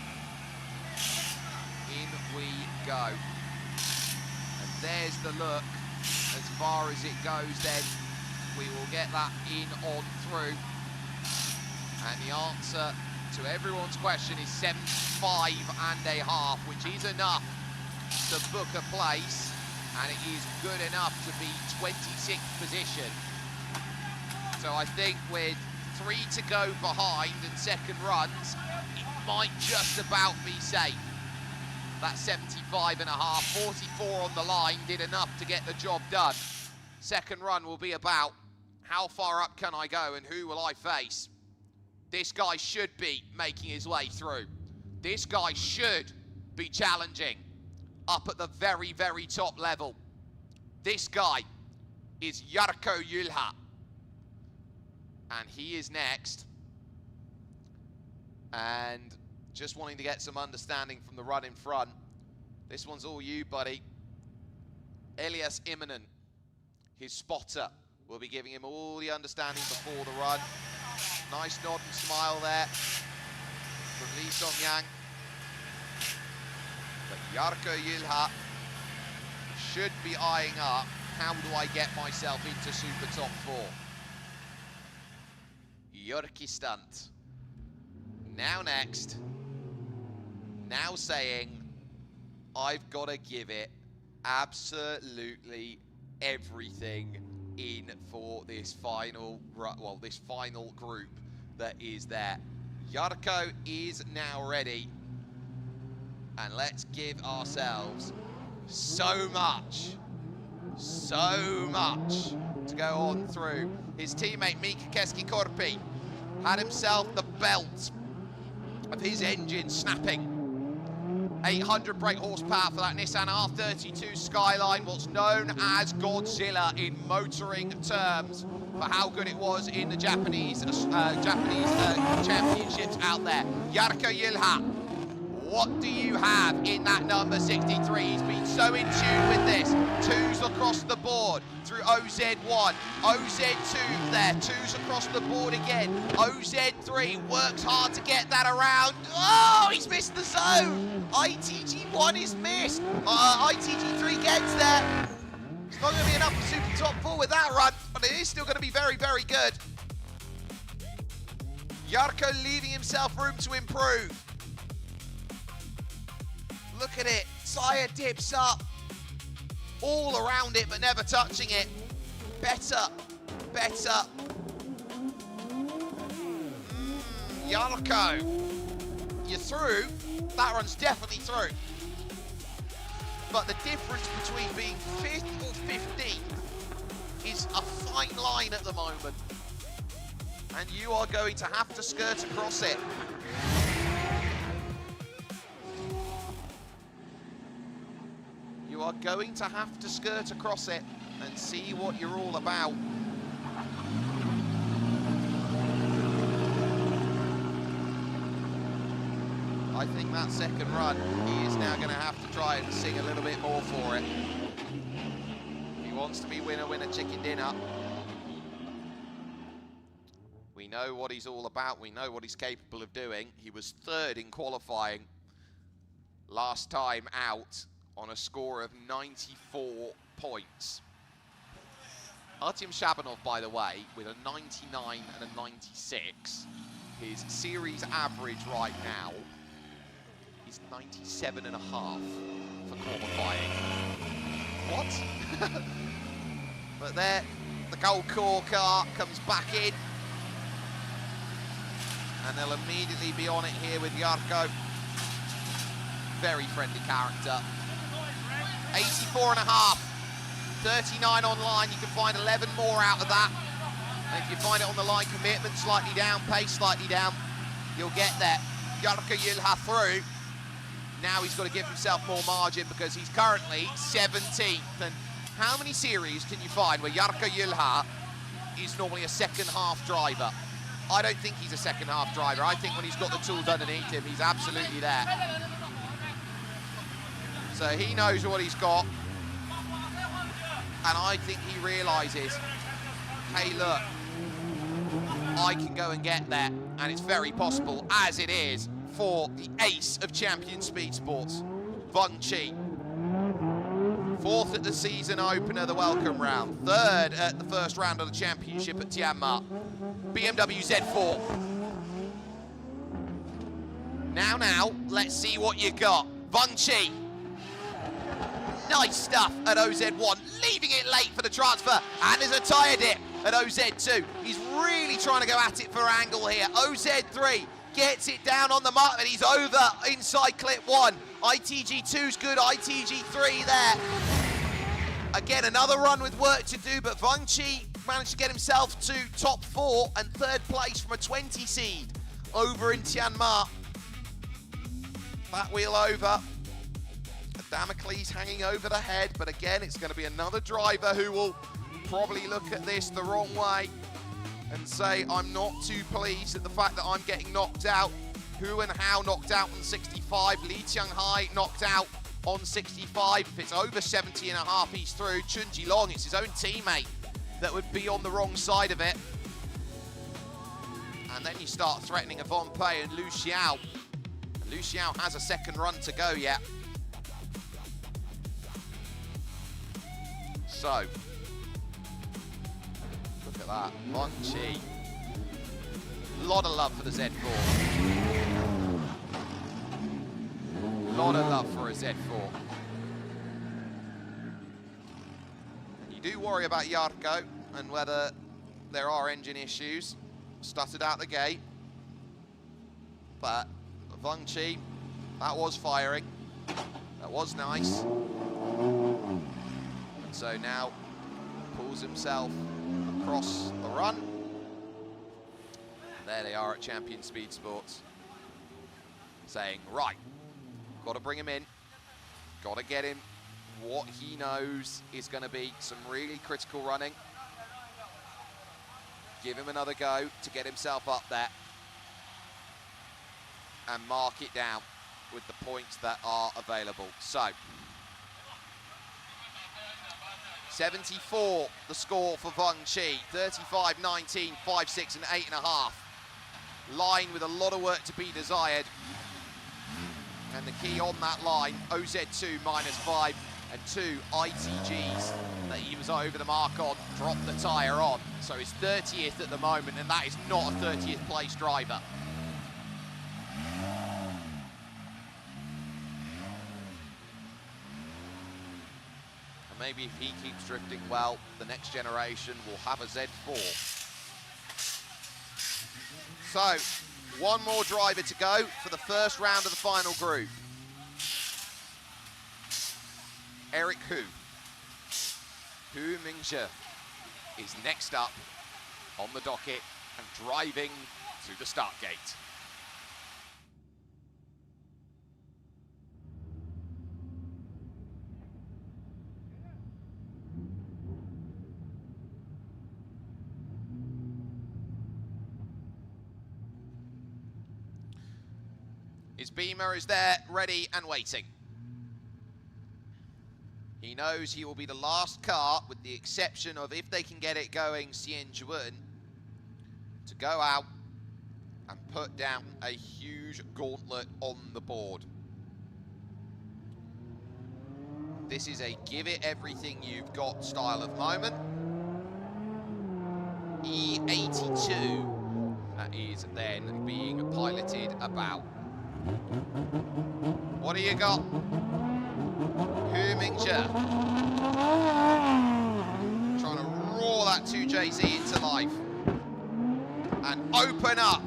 [SPEAKER 1] In we go. And there's the look. As far as it goes then, we will get that in on through. And the answer to everyone's question is 75.5, which is enough to book a place, and it is good enough to be 26th position. So I think with 3 to go behind and second runs, it might just about be safe. That 75.5, 44 on the line did enough to get the job done. Second run will be about how far up can I go and who will I face? This guy should be making his way through. This guy should be challenging up at the very, very top level. This guy is Jarkko Julha. And he is next. And just wanting to get some understanding from the run in front. This one's all you, buddy. Elias Immonen, his spotter, will be giving him all the understanding before the run. Nice nod and smile there from Lee Song-yang. But Jarkko Julha should be eyeing up, how do I get myself into Super Top 4? Jyrki Stunt. Now next. Now saying, I've got to give it absolutely everything in for this final, well, this final group that is there. Jarkko is now ready. And let's give ourselves so much to go on through. His teammate Mika Keski-Korpi had himself the belt of his engine snapping. 800 brake horsepower for that Nissan R32 Skyline, what's known as Godzilla in motoring terms, for how good it was in the Japanese championships out there. Jarkko Julha, what do you have in that number 63? He's been so in tune with this. 2s across the board through OZ1, OZ2 there, 2s across the board again. OZ3 works hard to get that around. Oh, he's missed the zone. ITG1 is missed. ITG3 gets there. It's not going to be enough for Super Top 4 with that run, but it is still going to be very, very good. Jarkko leaving himself room to improve. Look at it, tire dips up, all around it but never touching it. Better. Jarkko, you're through. That run's definitely through. But the difference between being 5th or 15th is a fine line at the moment. And you are going to have to skirt across it. You are going to have to skirt across it and see what you're all about. I think that second run, he is now going to have to try and sing a little bit more for it. If he wants to be winner, chicken dinner. We know what he's all about. We know what he's capable of doing. He was 3rd in qualifying last time out, on a score of 94 points. Artyom Shabanov, by the way, with a 99 and a 96. His series average right now is 97.5 for qualifying. What? But there, the gold core car comes back in. And they'll immediately be on it here with Jarkko. Very friendly character. 84.5, 39 online, you can find 11 more out of that. And if you find it on the line, commitment slightly down, pace slightly down, you'll get there. Jarkko Julha through. Now he's got to give himself more margin because he's currently 17th. And how many series can you find where Jarkko Julha is normally a second half driver? I don't think he's a second half driver. I think when he's got the tools underneath him, he's absolutely there. So he knows what he's got. And I think he realizes, hey, look, I can go and get there. And it's very possible, as it is, for the ace of Champion Speed Sports, Vung Chi. 4th at the season opener, the welcome round. 3rd at the first round of the championship at Tianjin. BMW Z4. Now, let's see what you got. Vung Chi. Nice stuff at OZ1, leaving it late for the transfer, and there's a tyre dip at OZ2. He's really trying to go at it for angle here. OZ3 gets it down on the mark, and he's over inside clip 1. ITG2's good, ITG3 there. Again, another run with work to do, but Vung Chi managed to get himself to top 4 and 3rd place from a 20 seed over in Tianjin. That wheel over. Damocles hanging over the head, but again, it's going to be another driver who will probably look at this the wrong way and say, I'm not too pleased at the fact that I'm getting knocked out. Who and how knocked out on 65? Li Tianghai knocked out on 65. If it's over 70 and a half, he's through. Chun Jilong, it's his own teammate that would be on the wrong side of it. And then you start threatening Avon Pei and Lu Xiao. Lu Xiao has a 2nd run to go yet. So, look at that, Vung Chi. Lot of love for the Z4. Lot of love for a Z4. You do worry about Yarko and whether there are engine issues. Stuttered out the gate. But Vung Chi, that was firing. That was nice. So now pulls himself across the run. There they are at Champion Speed Sports, saying, right, got to bring him in, got to get him what he knows is going to be some really critical running. Give him another go to get himself up there and mark it down with the points that are available. So, 74, the score for Vung Chi. 35, 19, 5, 6, and 8.5. Line with a lot of work to be desired. And the key on that line, OZ2 -5 and 2 ITGs that he was over the mark on, dropped the tyre on. So he's 30th at the moment, and that is not a 30th place driver. Maybe if he keeps drifting well, the next generation will have a Z4. So, one more driver to go for the first round of the final group. Eric Hu. Hu Mingzhe is next up on the docket and driving through the start gate. His Beamer is there, ready and waiting. He knows he will be the last car, with the exception of if they can get it going, Tianjin, to go out and put down a huge gauntlet on the board. This is a give it everything you've got style of moment. E82 is then being piloted about. What do you got? Hu Mingzhe. Trying to roar that 2JZ into life. And open up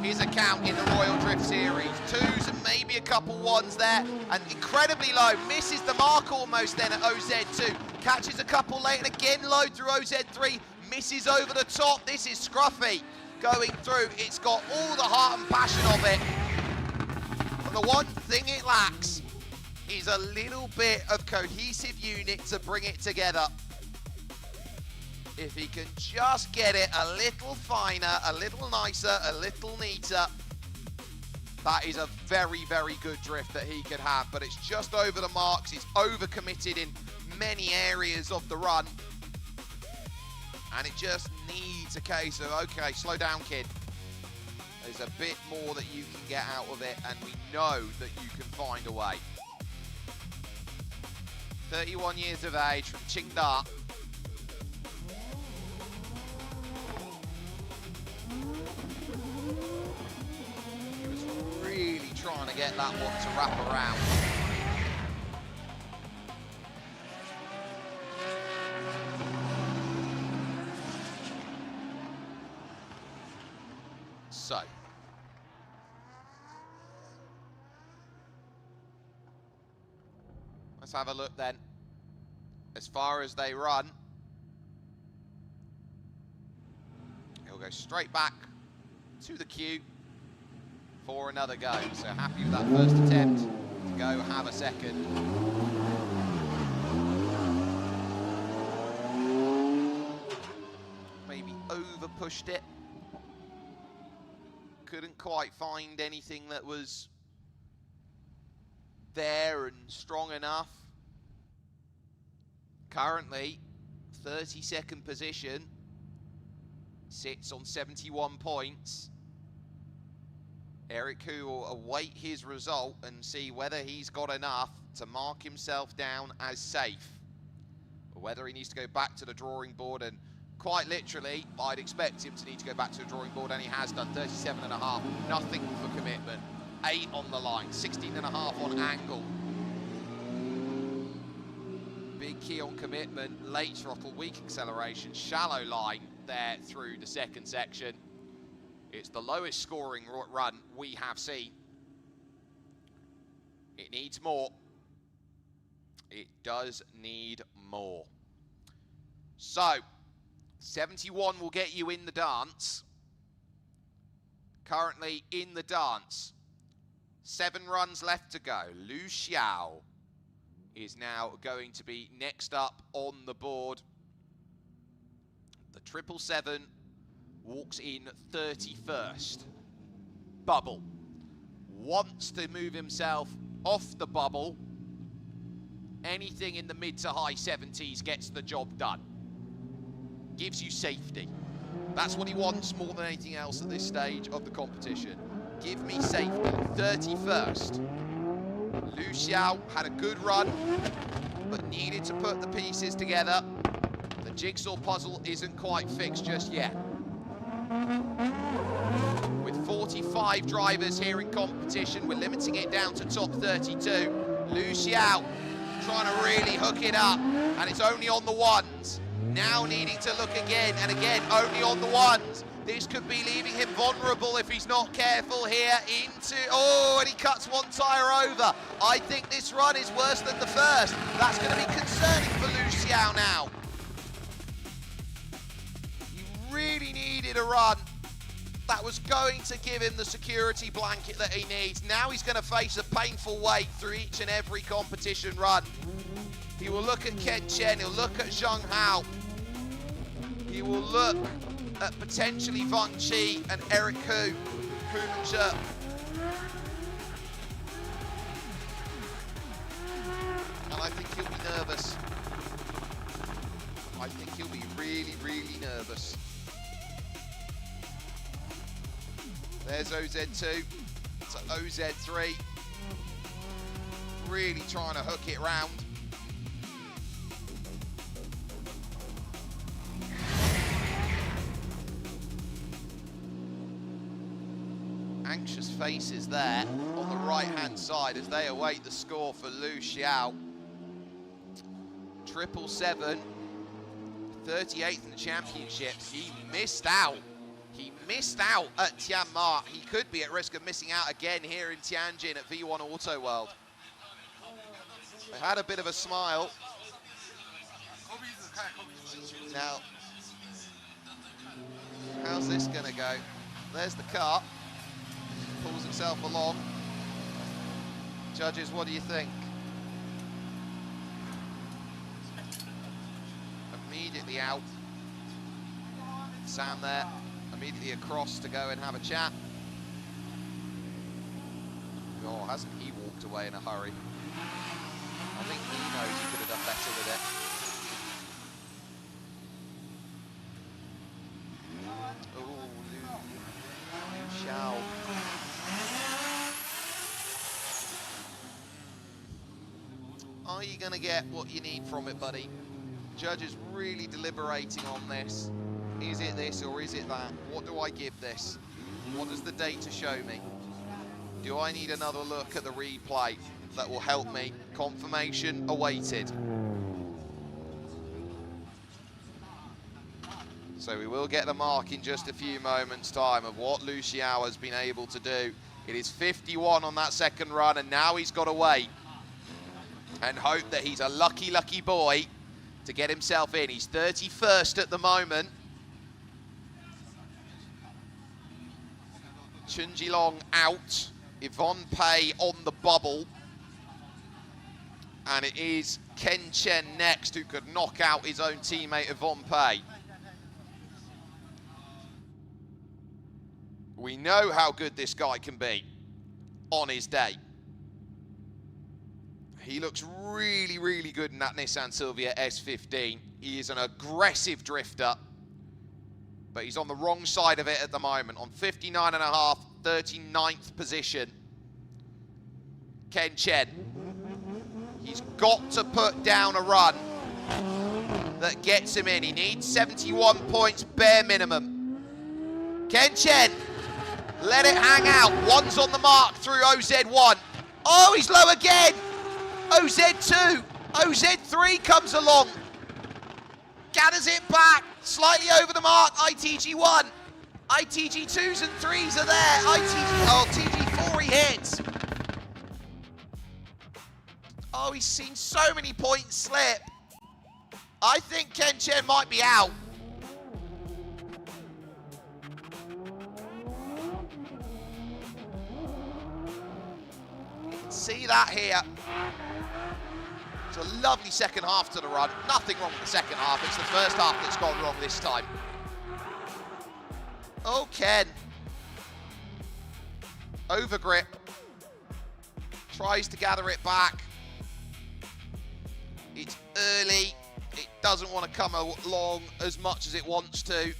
[SPEAKER 1] his account in the Royal Drift Series. 2s and maybe a couple 1s there. And incredibly low. Misses the mark almost then at OZ2. Catches a couple late and again low through OZ3. Misses over the top. This is scruffy going through. It's got all the heart and passion of it. The one thing it lacks is a little bit of cohesive unit to bring it together. If he can just get it a little finer, a little nicer, a little neater, That is a very, very good drift that he could have, but it's just over the marks. He's overcommitted in many areas of the run. And it just needs a case of, okay, slow down, kid. There's a bit more that you can get out of it, and we know that you can find a way. 31 years of age from Qingda. He was really trying to get that one to wrap around. So, let's have a look then. As far as they run, he'll go straight back to the queue for another go. So happy with that first attempt to go have a second. Maybe over pushed it. Couldn't quite find anything that was there and strong enough. Currently, 32nd position, sits on 71 points. Eric Koo will await his result and see whether he's got enough to mark himself down as safe, or whether he needs to go back to the drawing board. And quite literally, I'd expect him to need to go back to the drawing board, and he has done. 37.5, nothing for commitment. 8 on the line, 16.5 on angle. Big key on commitment, late throttle, weak acceleration, shallow line there through the second section. It's the lowest scoring run we have seen. It needs more. It does need more. So, 71 will get you in the dance. Currently in the dance. 7 runs left to go. Lu Xiao is now going to be next up on the board. The 777 walks in 31st. Bubble. Wants to move himself off the bubble. Anything in the mid to high 70s gets the job done. Gives you safety. That's what he wants more than anything else at this stage of the competition. Give me safety. 31st. Lu Xiao had a good run, but needed to put the pieces together. The jigsaw puzzle isn't quite fixed just yet. With 45 drivers here in competition, we're limiting it down to top 32. Lu Xiao trying to really hook it up, and it's only on the ones. Now needing to look again, and again, only on the ones. This could be leaving him vulnerable if he's not careful here into, oh, and he cuts one tyre over. I think this run is worse than the first. That's going to be concerning for Lu Xiao now. He really needed a run that was going to give him the security blanket that he needs. Now he's going to face a painful wait through each and every competition run. He will look at Ken Chen, he'll look at Zheng Hao. He will look at potentially Van Chi and Eric Koo. And I think he'll be nervous. I think he'll be really, really nervous. There's OZ2 to OZ3. Really trying to hook it round. Anxious faces there on the right-hand side as they await the score for Lu Xiao. 777, 38th in the championship. He missed out. He missed out at Tianjin. He could be at risk of missing out again here in Tianjin at V1 Auto World. They had a bit of a smile. Now, how's this gonna go? There's the car. Pulls himself along. Judges, what do you think? Immediately out. Sam there, immediately across to go and have a chat. Oh, hasn't he walked away in a hurry? I think he knows he could have done better with it. Oh, Liu Xiao. Are you going to get what you need from it, buddy? Judges really deliberating on this. Is it this or is it that? What do I give this? What does the data show me? Do I need another look at the replay that will help me? Confirmation awaited. So we will get the mark in just a few moments' time of what Liu Xiao has been able to do. It is 51 on that second run, and now he's got to wait and hope that he's a lucky, lucky boy to get himself in. He's 31st at the moment. Chun Jilong out. Yvonne Pei on the bubble. And it is Ken Chen next, who could knock out his own teammate Yvonne Pei. We know how good this guy can be on his day. He looks really, really good in that Nissan Silvia S15. He is an aggressive drifter, but he's on the wrong side of it at the moment. On 59.5, 39th position. Ken Chen. He's got to put down a run that gets him in. He needs 71 points bare minimum. Ken Chen, let it hang out. One's on the mark through OZ1. Oh, he's low again. OZ2, OZ3 comes along. Gathers it back, slightly over the mark, ITG1. ITG2s and 3s are there. TG4 he hits. Oh, he's seen so many points slip. I think Ken Chen might be out. You can see that here. It's a lovely second half to the run. Nothing wrong with the second half. It's the first half that's gone wrong this time. Oh, Ken. Over grip. Tries to gather it back. It's early. It doesn't want to come along as much as it wants to.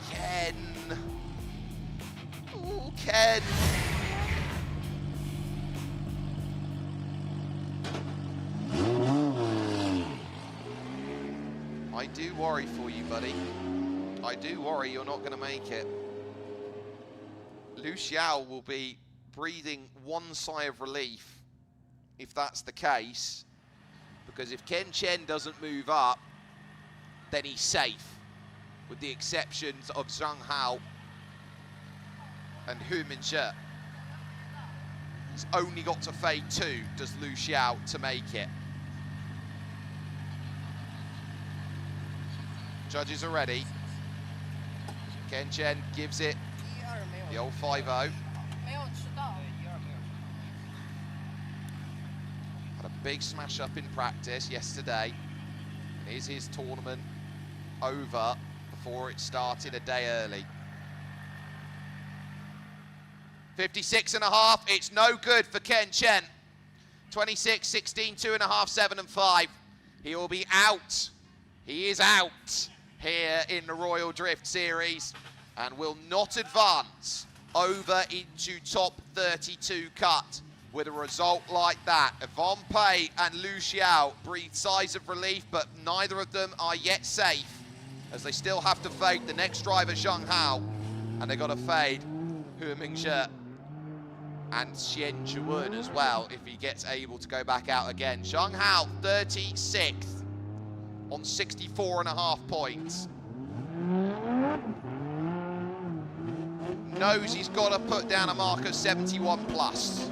[SPEAKER 1] Ken. Oh, Ken. I do worry for you, buddy. I do worry you're not going to make it. Liu Xiao will be breathing one sigh of relief if that's the case, because if Ken Chen doesn't move up, then he's safe, with the exceptions of Zhang Hao and Hu Mingzhe. He's only got to fade 2, does Liu Xiao, to make it. Judges are ready. Ken Chen gives it the old 5-0. Had a big smash up in practice yesterday. And is his tournament over before it started a day early? 56.5, it's no good for Ken Chen. 26, 16, 2.5, 7 and 5. He will be out. He is out here in the Royal Drift Series and will not advance over into top 32 cut with a result like that. Yvonne Pei and Liu Xiao breathe sighs of relief, but neither of them are yet safe as they still have to fade the next driver, Zhang Hao, and they got to fade Hu Mingzhe and Xian Zhiwen as well if he gets able to go back out again. Zhang Hao, 36th. On 64.5 points. Knows he's got to put down a mark of 71 plus.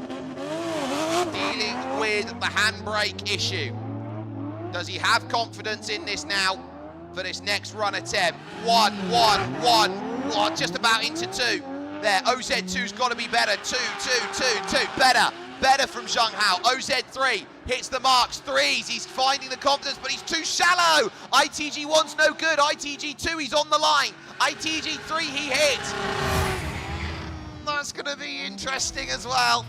[SPEAKER 1] Dealing with the handbrake issue. Does he have confidence in this now for this next run attempt? One, just about into 2. There, OZ2's got to be better. 2, better from Zhang Hao. OZ3 hits the marks, 3s, he's finding the confidence, but he's too shallow. ITG1's no good, ITG2, he's on the line. ITG3, he hits. to be interesting as well.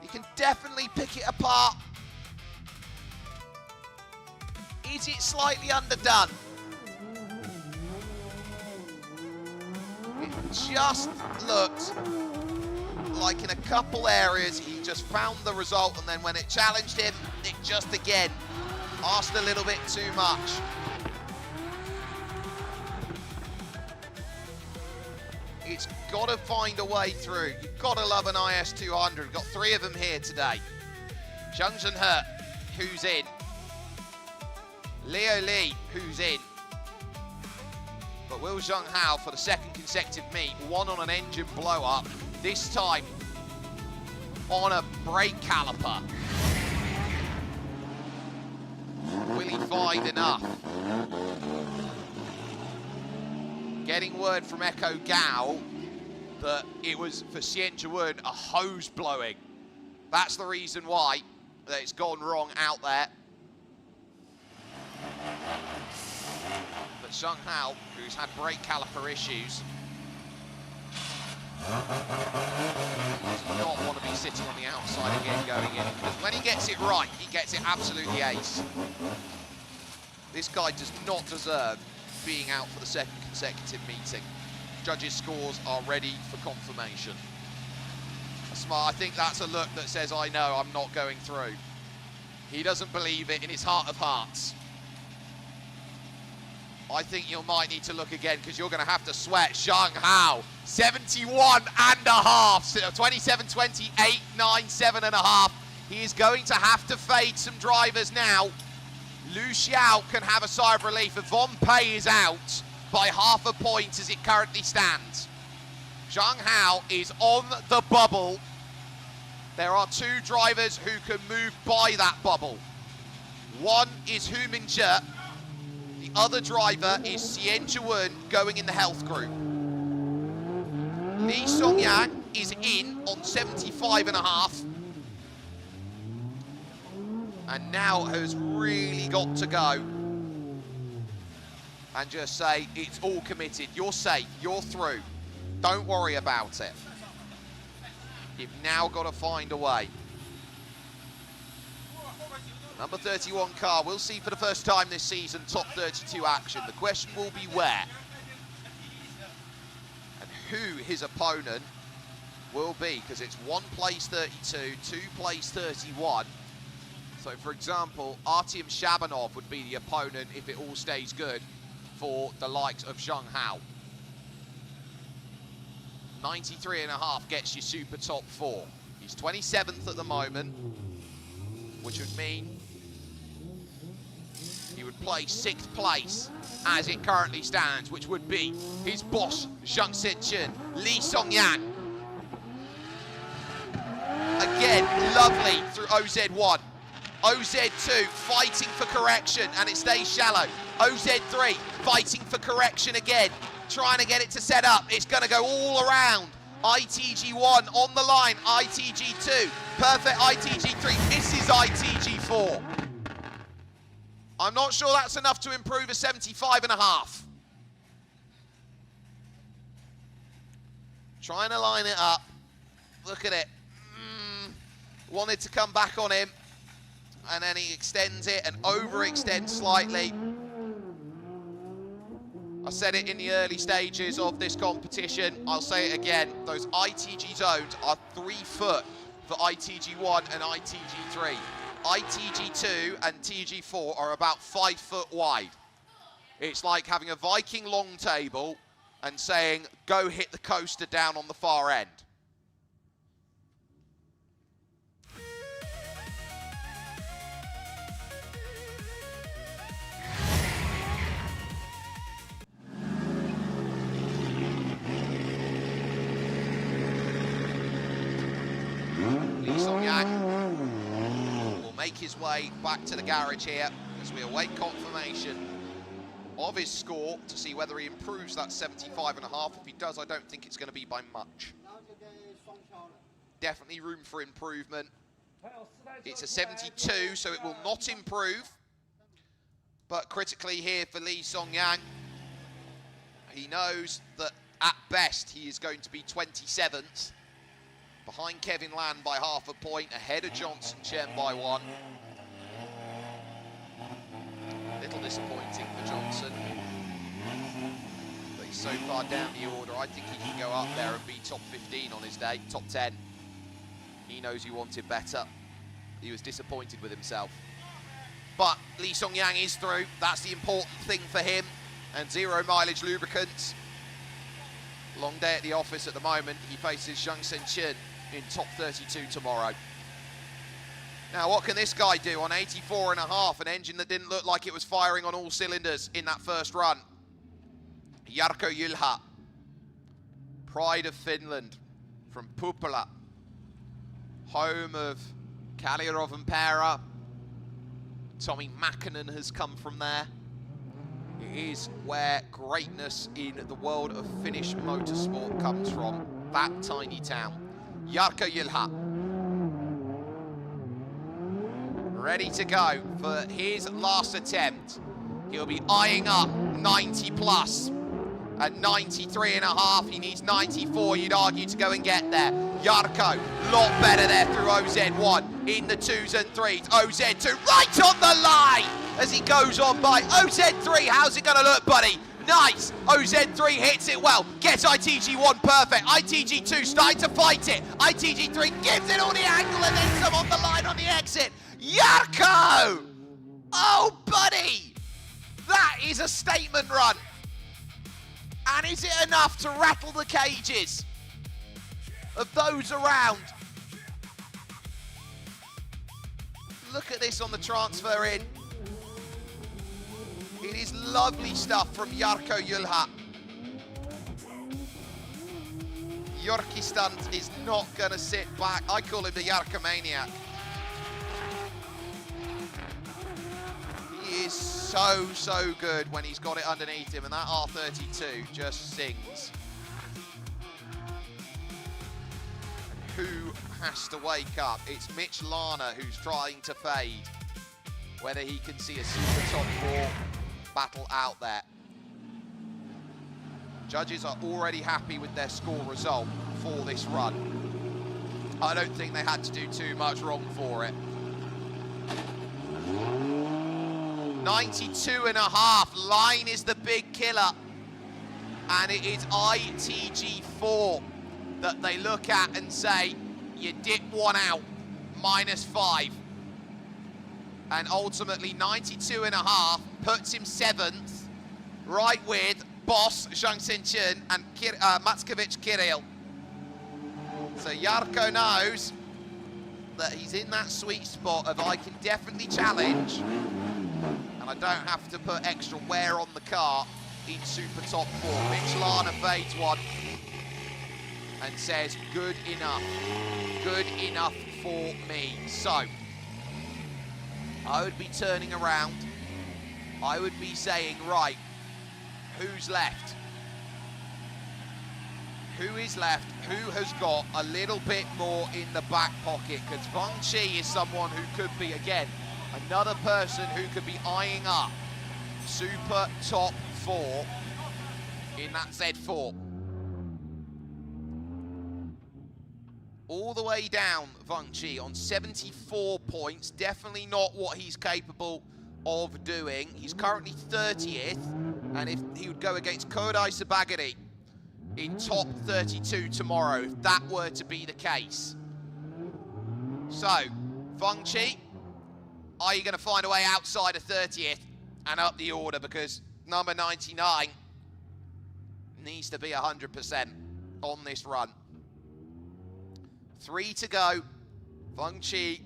[SPEAKER 1] You can definitely pick it apart. Is it slightly underdone? It just looked like in a couple areas he just found the result, and then when it challenged him, it just again asked a little bit too much. It's got to find a way through. You've got to love an IS-200. We've got 3 of them here today. Zhang Zhenhe, who's in. Leo Li, who's in. But Will Zhonghao, for the second consecutive meet, won on an engine blow-up, this time on a brake caliper. Will he find enough? Getting word from Echo Gao that it was for Xian Jiwen a hose blowing. That's the reason why that it's gone wrong out there. But Zhang Hao, who's had brake caliper issues, does not want to be sitting on the outside again going in, because when he gets it right, he gets it absolutely ace. This guy does not deserve being out for the second consecutive meeting. Judges' scores are ready for confirmation. Smart, I think that's a look that says, I know I'm not going through. He doesn't believe it in his heart of hearts. I think you might need to look again, because you're going to have to sweat. Zhang Hao, 71 and a half, 27-20, 8, 9, 7 and a half. He is going to have to fade some drivers now. Lu Xiao can have a sigh of relief. Von Pei is out by half a point as it currently stands. Zhang Hao is on the bubble. There are 2 drivers who can move by that bubble. One is Hu Mingzhe. The other driver is Xian Jiwen going in the health group. Li Songyang is in on 75 and a half. And now has really got to go and just say, it's all committed. You're safe, you're through. Don't worry about it. You've now got to find a way. Number 31 car, we'll see for the first time this season top 32 action. The question will be where and who his opponent will be, because it's 1 place 32, 2 place 31. So, for example, Artyom Shabanov would be the opponent if it all stays good for the likes of Zhang Hao. 93.5 gets you super top 4. He's 27th at the moment, which would mean he would play 6th place as it currently stands, which would be his boss, Zhang Xichen, Li Songyang. Again, lovely through OZ1. OZ2 fighting for correction, and it stays shallow. OZ3 fighting for correction again, trying to get it to set up. It's going to go all around. ITG1 on the line, ITG2, perfect ITG3, misses ITG4. I'm not sure that's enough to improve a 75 and a half. Trying to line it up. Look at it. Wanted to come back on him. And then he extends it and overextends slightly. I said it in the early stages of this competition. I'll say it again. Those ITG zones are 3 foot for ITG1 and ITG3. ITG2 and TG4 are about 5 foot wide. It's like having a Viking long table and saying, go hit the coaster down on the far end. Li Songyang will make his way back to the garage here as we await confirmation of his score to see whether he improves that 75 and a half. If he does, I don't think it's going to be by much. Definitely room for improvement. It's a 72, so it will not improve. But critically here for Li Songyang, he knows that At best, he is going to be 27th. Behind Kevin Land by half a point, ahead of Johnson Chen by 1. Little disappointing for Johnson. But he's so far down the order, I think he can go up there and be top 15 on his day, top 10. He knows he wanted better. He was disappointed with himself. But Lee Song-yang is through. That's the important thing for him. And 0 mileage lubricants. Long day at the office at the moment. He faces Zhang Sen-Chen in top 32 tomorrow. Now, what can this guy do on 84.5, an engine that didn't look like it was firing on all cylinders in that first run? Jarkko Ylhä, pride of Finland, from Puppala, home of Kaljarov and Pera. Tommy Mäkinen has come from there. It is where greatness in the world of Finnish motorsport comes from, that tiny town. Jarkko Ylhä, ready to go for his last attempt. He'll be eyeing up 90 plus. At 93.5, he needs 94, you'd argue, to go and get there. Jarkko, lot better there through OZ1, in the 2s and 3s. OZ2 right on the line as he goes on by. OZ3, how's it gonna look, buddy? Nice, OZ3 hits it well, gets ITG1 perfect, ITG2 starting to fight it, ITG3 gives it all the angle and then some on the line on the exit. Jarkko! Oh, buddy! That is a statement run. And is it enough to rattle the cages of those around? Look at this on the transfer in. It is lovely stuff from Jarkko Ylhä. Jyrkistant is not going to sit back. I call him the Jarkko maniac. He is so good when he's got it underneath him, and that R32 just sings. And who has to wake up? It's Mitch Lana who's trying to fade. Whether he can see a super top 4 battle out there. Judges are already happy with their score result for this run. I don't think they had to do too much wrong for it. 92.5, line is the big killer. And it is ITG4 that they look at and say, you dip one out, -5. And ultimately 92.5 puts him 7th, right with boss Zhang Sen-Chen and Matskovic Kirill. So Jarkko knows that he's in that sweet spot of I can definitely challenge, and I don't have to put extra wear on the car in super top 4. Mitch Lana fades one and says, good enough for me. So, I would be turning around, I would be saying, right, who's left? Who is left? Who has got a little bit more in the back pocket? Because Wang Chi is someone who could be, again, another person who could be eyeing up super top 4 in that Z4. All the way down, Wang Chi on 74 points. Definitely not what he's capable of doing. He's currently 30th, and if he would go against Kodai Sabagari in top 32 tomorrow, if that were to be the case. So, Wang Chi, are you going to find a way outside of 30th and up the order? Because number 99 needs to be 100% on this run. 3 to go. Wang Chi,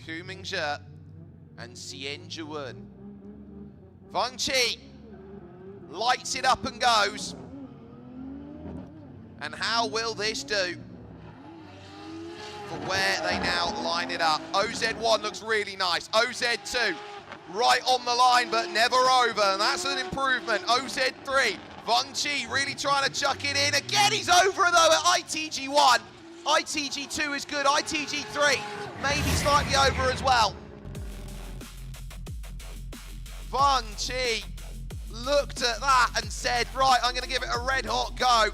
[SPEAKER 1] Hu Mingzhe, and Xian Zhuwen. Wang Chi lights it up and goes. And how will this do for where they now line it up? OZ1 looks really nice. OZ2 right on the line, but never over, and that's an improvement. OZ3, Wang Chi really trying to chuck it in. Again, he's over though at ITG1. ITG2 is good, ITG3 maybe slightly over as well. Wang Chi looked at that and said, right, I'm going to give it a red-hot go.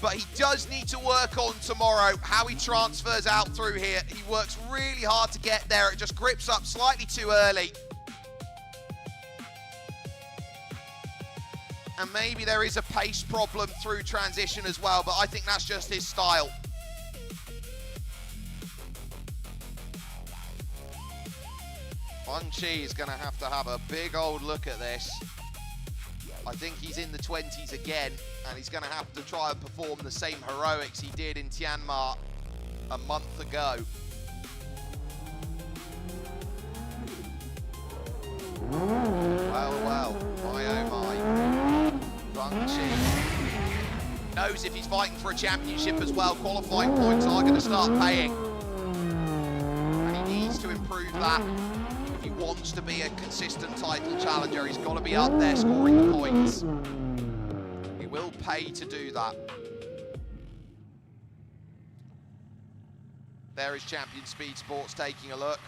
[SPEAKER 1] But he does need to work on tomorrow how he transfers out through here. He works really hard to get there. It just grips up slightly too early. And maybe there is a pace problem through transition as well, but I think that's just his style. Wang Chi is going to have a big old look at this. I think he's in the 20s again, and he's going to have to try and perform the same heroics he did in Tianjin a month ago. Well, my oh my. Wang Chi knows if he's fighting for a championship as well, qualifying points are going to start paying. And he needs to improve that. If he wants to be a consistent title challenger, he's got to be up there scoring the points. He will pay to do that. There is Champion Speed Sports taking a look.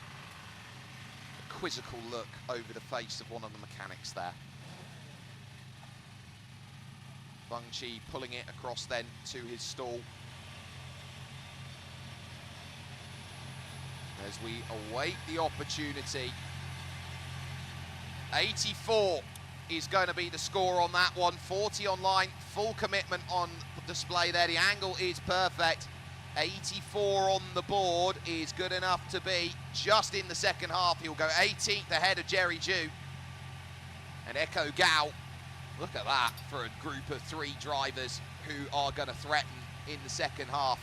[SPEAKER 1] A quizzical look over the face of one of the mechanics there. Wang Chi pulling it across then to his stall. As we await the opportunity. 84 is going to be the score on that one. 40 online, full commitment on display there. The angle is perfect. 84 on the board is good enough to be just in the second half. He'll go 18th ahead of Jerry Ju. And Echo Gao, look at that for a group of 3 drivers who are going to threaten in the second half.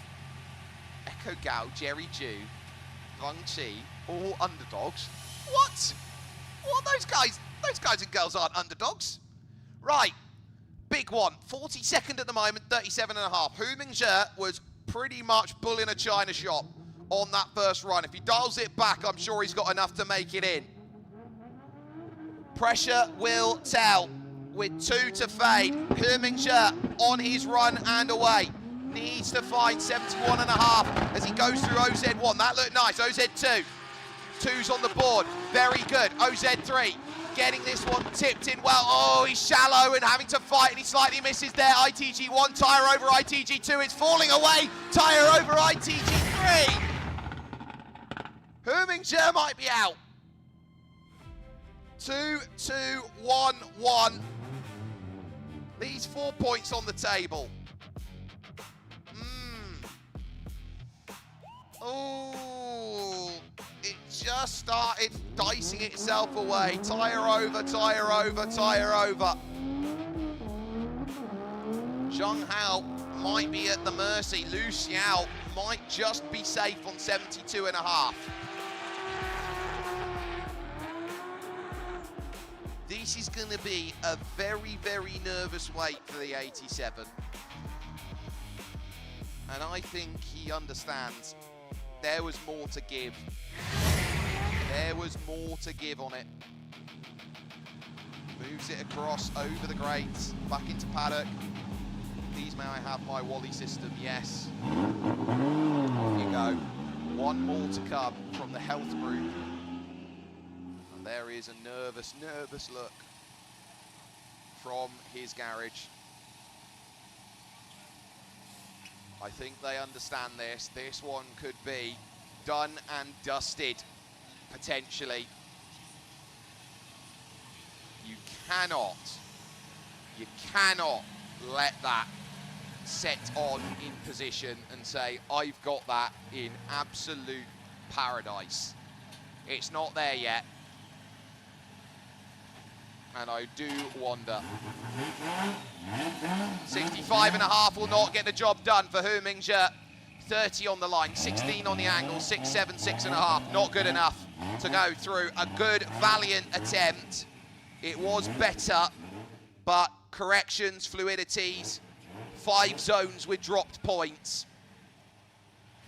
[SPEAKER 1] Echo Gao, Jerry Ju, Wang Chi, all underdogs. What? What, those guys and girls aren't underdogs. Right, big one, 42nd at the moment, 37.5. Hu Mingzhe was pretty much bull in a china shop on that first run. If he dials it back, I'm sure he's got enough to make it in. Pressure will tell with 2 to fade. Hu Mingzhe on his run and away. Needs to find 71.5 as he goes through OZ1. That looked nice. OZ2. 2's on the board. Very good. OZ3 getting this one tipped in well. Oh, he's shallow and having to fight, and he slightly misses there. ITG1, tyre over ITG2. It's falling away. Tyre over ITG3. Hu Mingzhe might be out. 2, 2, 1, 1. Leaves 4 points on the table. Oh, it just started dicing itself away. Tyre over, tyre over, tyre over. Zheng Hao might be at the mercy. Lu Xiao might just be safe on 72.5. This is going to be a very, very nervous wait for the 87. And I think he understands there was more to give. There was more to give on it. Moves it across over the grates, back into paddock. Please may I have my Wally system? Yes. Off you go. One more to come from the health group. And there is a nervous, nervous look from his garage. I think they understand this. This one could be done and dusted, potentially. You cannot let that set on in position and say, I've got that in absolute paradise. It's not there yet. And I do wonder. 65.5 will not get the job done for Hu Mingzhe. 30 on the line, 16 on the angle, 6, 7, 6.5. Not good enough to go through. A good, valiant attempt. It was better, but corrections, fluidities, 5 zones with dropped points.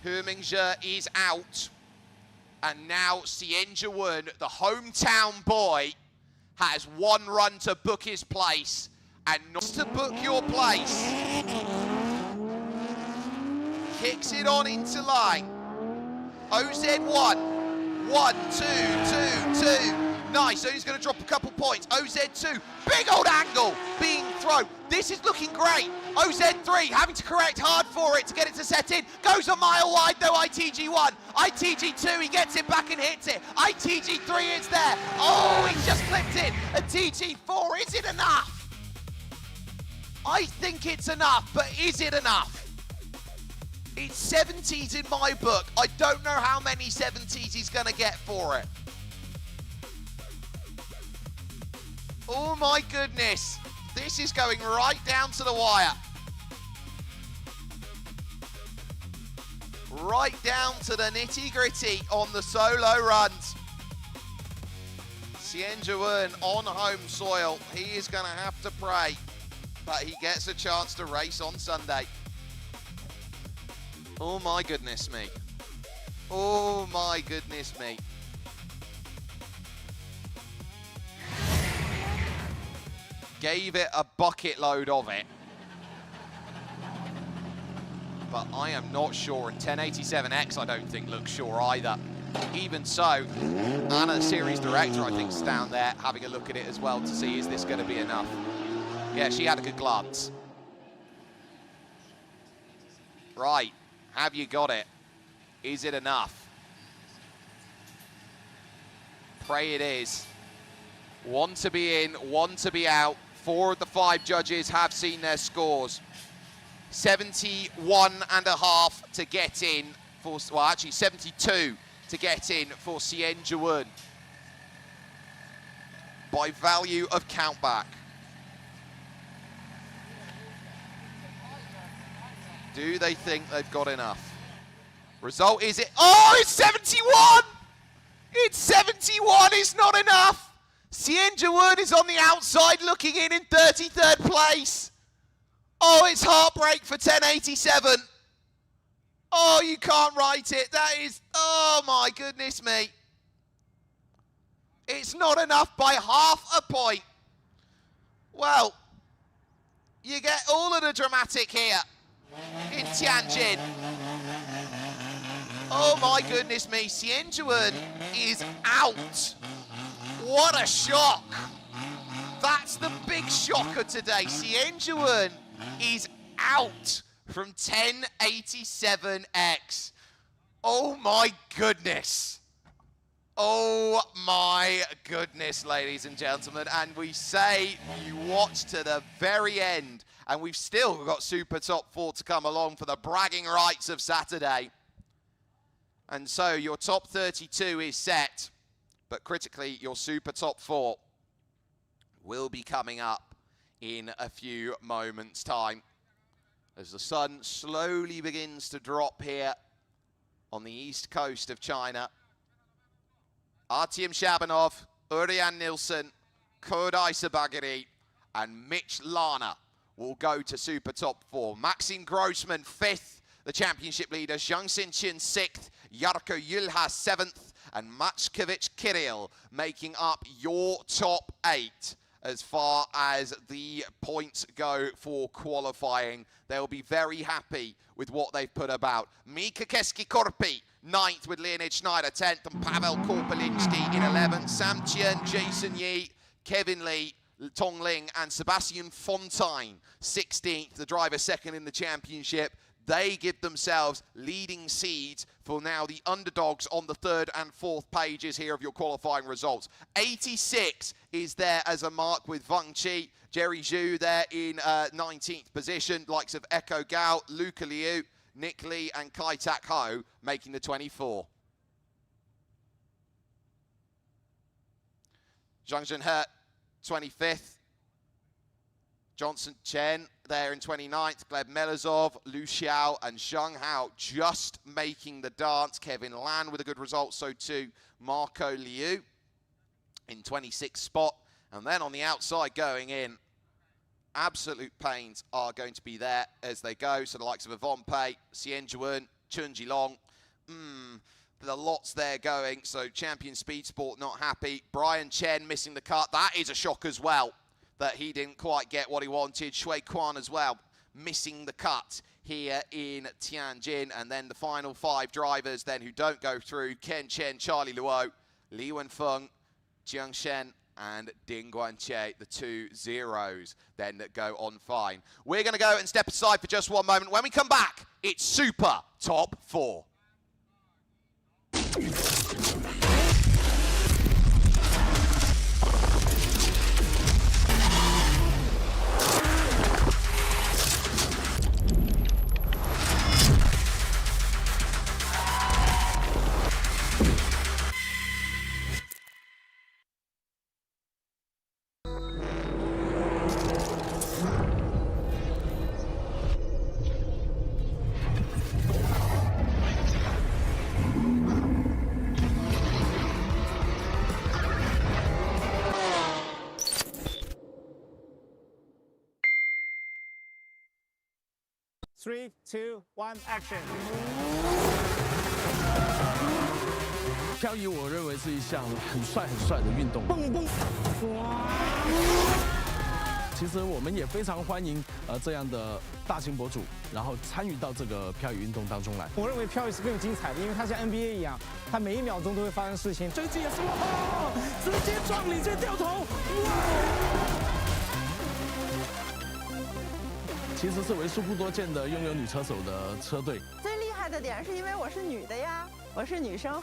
[SPEAKER 1] Hu Mingzhe is out. And now Xian Jiwen, the hometown boy, has 1 run to book his place, and not to book your place. Kicks it on into line. OZ1, 1, 2, 2, 2. Nice, so he's going to drop a couple points. OZ2, big old angle being thrown. This is looking great. OZ3 having to correct hard for it to get it to set in. Goes a mile wide though, ITG1. ITG2, he gets it back and hits it. ITG3 is there. Oh, he's just clipped it. A TG4, is it enough? I think it's enough, but is it enough? It's 70s in my book. I don't know how many 70s he's going to get for it. Oh my goodness. This is going right down to the wire. Right down to the nitty-gritty on the solo runs. Tianjin on home soil. He is going to have to pray that he gets a chance to race on Sunday. Oh my goodness me. Oh my goodness me. Gave it a bucket load of it. But I am not sure, and 1087X I don't think looks sure either. Even so, Anna, the series director, I think, is down there having a look at it as well to see, is this going to be enough? Yeah, she had a good glance. Right, have you got it? Is it enough? Pray it is. One to be in, one to be out. 4 of the 5 judges have seen their scores. 71.5 to get in for, well, actually 72 to get in for Tianjin by value of countback. Do they think they've got enough? Result is it? Oh, it's 71! It's 71, it's not enough! Tianjin is on the outside looking in 33rd place. Oh, it's heartbreak for 1087. Oh, you can't write it. That is, oh my goodness me. It's not enough by half a point. Well, you get all of the dramatic here in Tianjin. Oh my goodness me, Tianjin is out. What a shock. That's the big shocker today. Tianjin is out from 1087X. Oh my goodness. Oh my goodness, ladies and gentlemen. And we say you watch to the very end. And we've still got Super Top 4 to come along for the bragging rights of Saturday. And so your top 32 is set. But critically, your Super Top 4 will be coming up in a few moments' time as the sun slowly begins to drop here on the east coast of China. Artyom Shabanov, Urian Nilsson, Kodai Sabagiri, and Mitch Lana will go to Super Top 4. Maxim Grossman, 5th, the championship leader. Zhang Xinqian, 6th. Yarko Yulha, 7th. And Machkovich Kirill making up your top 8 as far as the points go for qualifying. They'll be very happy with what they've put about. Mika Keski-Korpi, 9th with Leonid Schneider, 10th, and Pavel Korpelinski in 11th. Sam Chien, Jason Yi, Kevin Lee, Tong Ling, and Sebastian Fontaine, 16th, the driver 2nd in the championship. They give themselves leading seeds for now the underdogs on the 3rd and 4th pages here of your qualifying results. 86 is there as a mark with Wang Chi. Jerry Zhu there in 19th position. Likes of Echo Gao, Luca Liu, Nick Lee, and Kai Tak Ho making the 24. Zhang Zhenhe, 25th. Johnson Chen there in 29th, Gleb Melazov, Lu Xiao, and Zhang Hao just making the dance. Kevin Lan with a good result, so too Marco Liu in 26th spot. And then on the outside going in, absolute pains are going to be there as they go. So the likes of Yvonne Pei, Tianjin, Chun Jilong, the lots there going. So Champion Speed Sport not happy. Brian Chen missing the cut. That is a shock as well, that he didn't quite get what he wanted. Shui Quan as well, missing the cut here in Tianjin. And then the final 5 drivers then who don't go through: Ken Chen, Charlie Luo, Li Wenfeng, Jiang Shen and Ding Guanqie, the 2 zeros then that go on fine. We're going to go and step aside for just one moment. When we come back, it's Super Top 4.
[SPEAKER 11] Three, two, one, action！
[SPEAKER 12] 漂移我认为是一项很帅的运动。
[SPEAKER 11] 蹦蹦！哇！
[SPEAKER 12] 其实我们也非常欢迎这样的大型博主，然后参与到这个漂移运动当中来。
[SPEAKER 11] 我认为漂移是更精彩的，因为它像 NBA 一样，它每一秒钟都会发生事情。这一次也是哇，直接撞领先掉头，哇！
[SPEAKER 12] 其实是为数不多见的拥有女车手的车队。
[SPEAKER 3] 最厉害的点是因为我是女的呀，我是女生。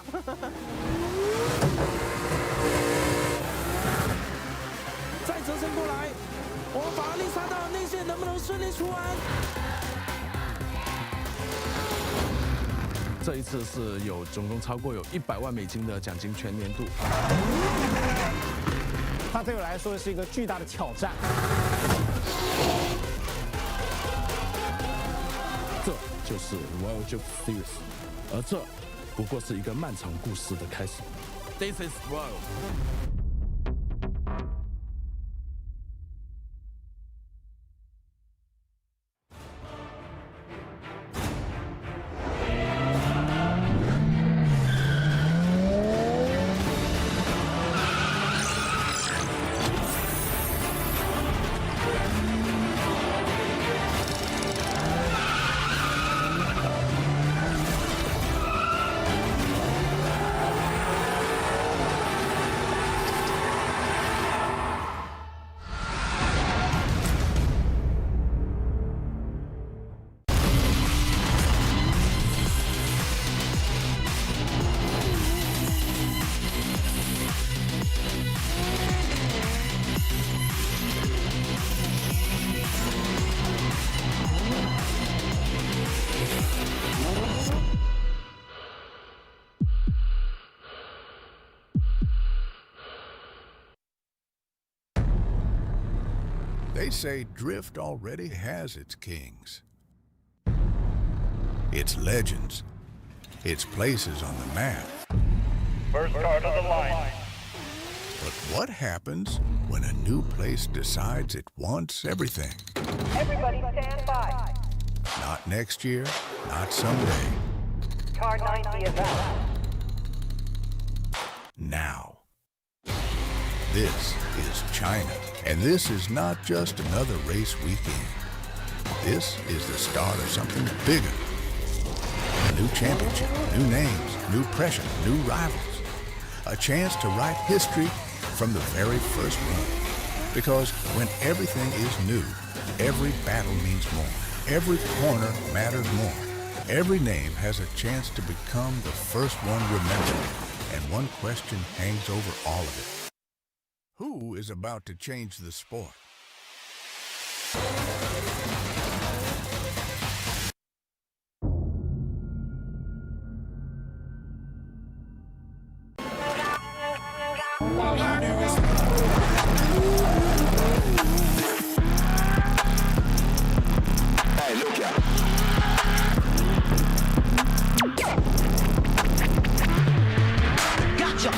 [SPEAKER 7] 再折身过来，我们法拉利杀到内线能不能顺利出弯？
[SPEAKER 12] 这一次是有总共超过有100万美金的奖金全年度。
[SPEAKER 11] 它对我来说是一个巨大的挑战。
[SPEAKER 12] 这就是 World of Series， 而这不过是一个漫长故事的开始。This is World。
[SPEAKER 13] They say drift already has its kings, its legends, its places on the map.
[SPEAKER 14] First car to the line.
[SPEAKER 13] But what happens when a new place decides it wants everything?
[SPEAKER 14] Everybody stand by.
[SPEAKER 13] Not next year, not someday.
[SPEAKER 14] Car 90 is out.
[SPEAKER 13] Now. This is China, and this is not just another race weekend. This is the start of something bigger. A new championship, new names, new pressure, new rivals. A chance to write history from the very first run. Because when everything is new, every battle means more. Every corner matters more. Every name has a chance to become the first one remembered. And one question hangs over all of it. Who is about to change the sport?
[SPEAKER 14] Hey, look out. Gotcha.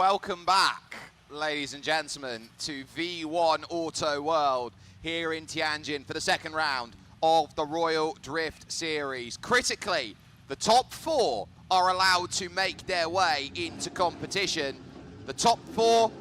[SPEAKER 1] welcome back, ladies and gentlemen, to V1 Auto World here in Tianjin for the second round of the Royal Drift Series. Critically, the top 4 are allowed to make their way into competition. The top 4,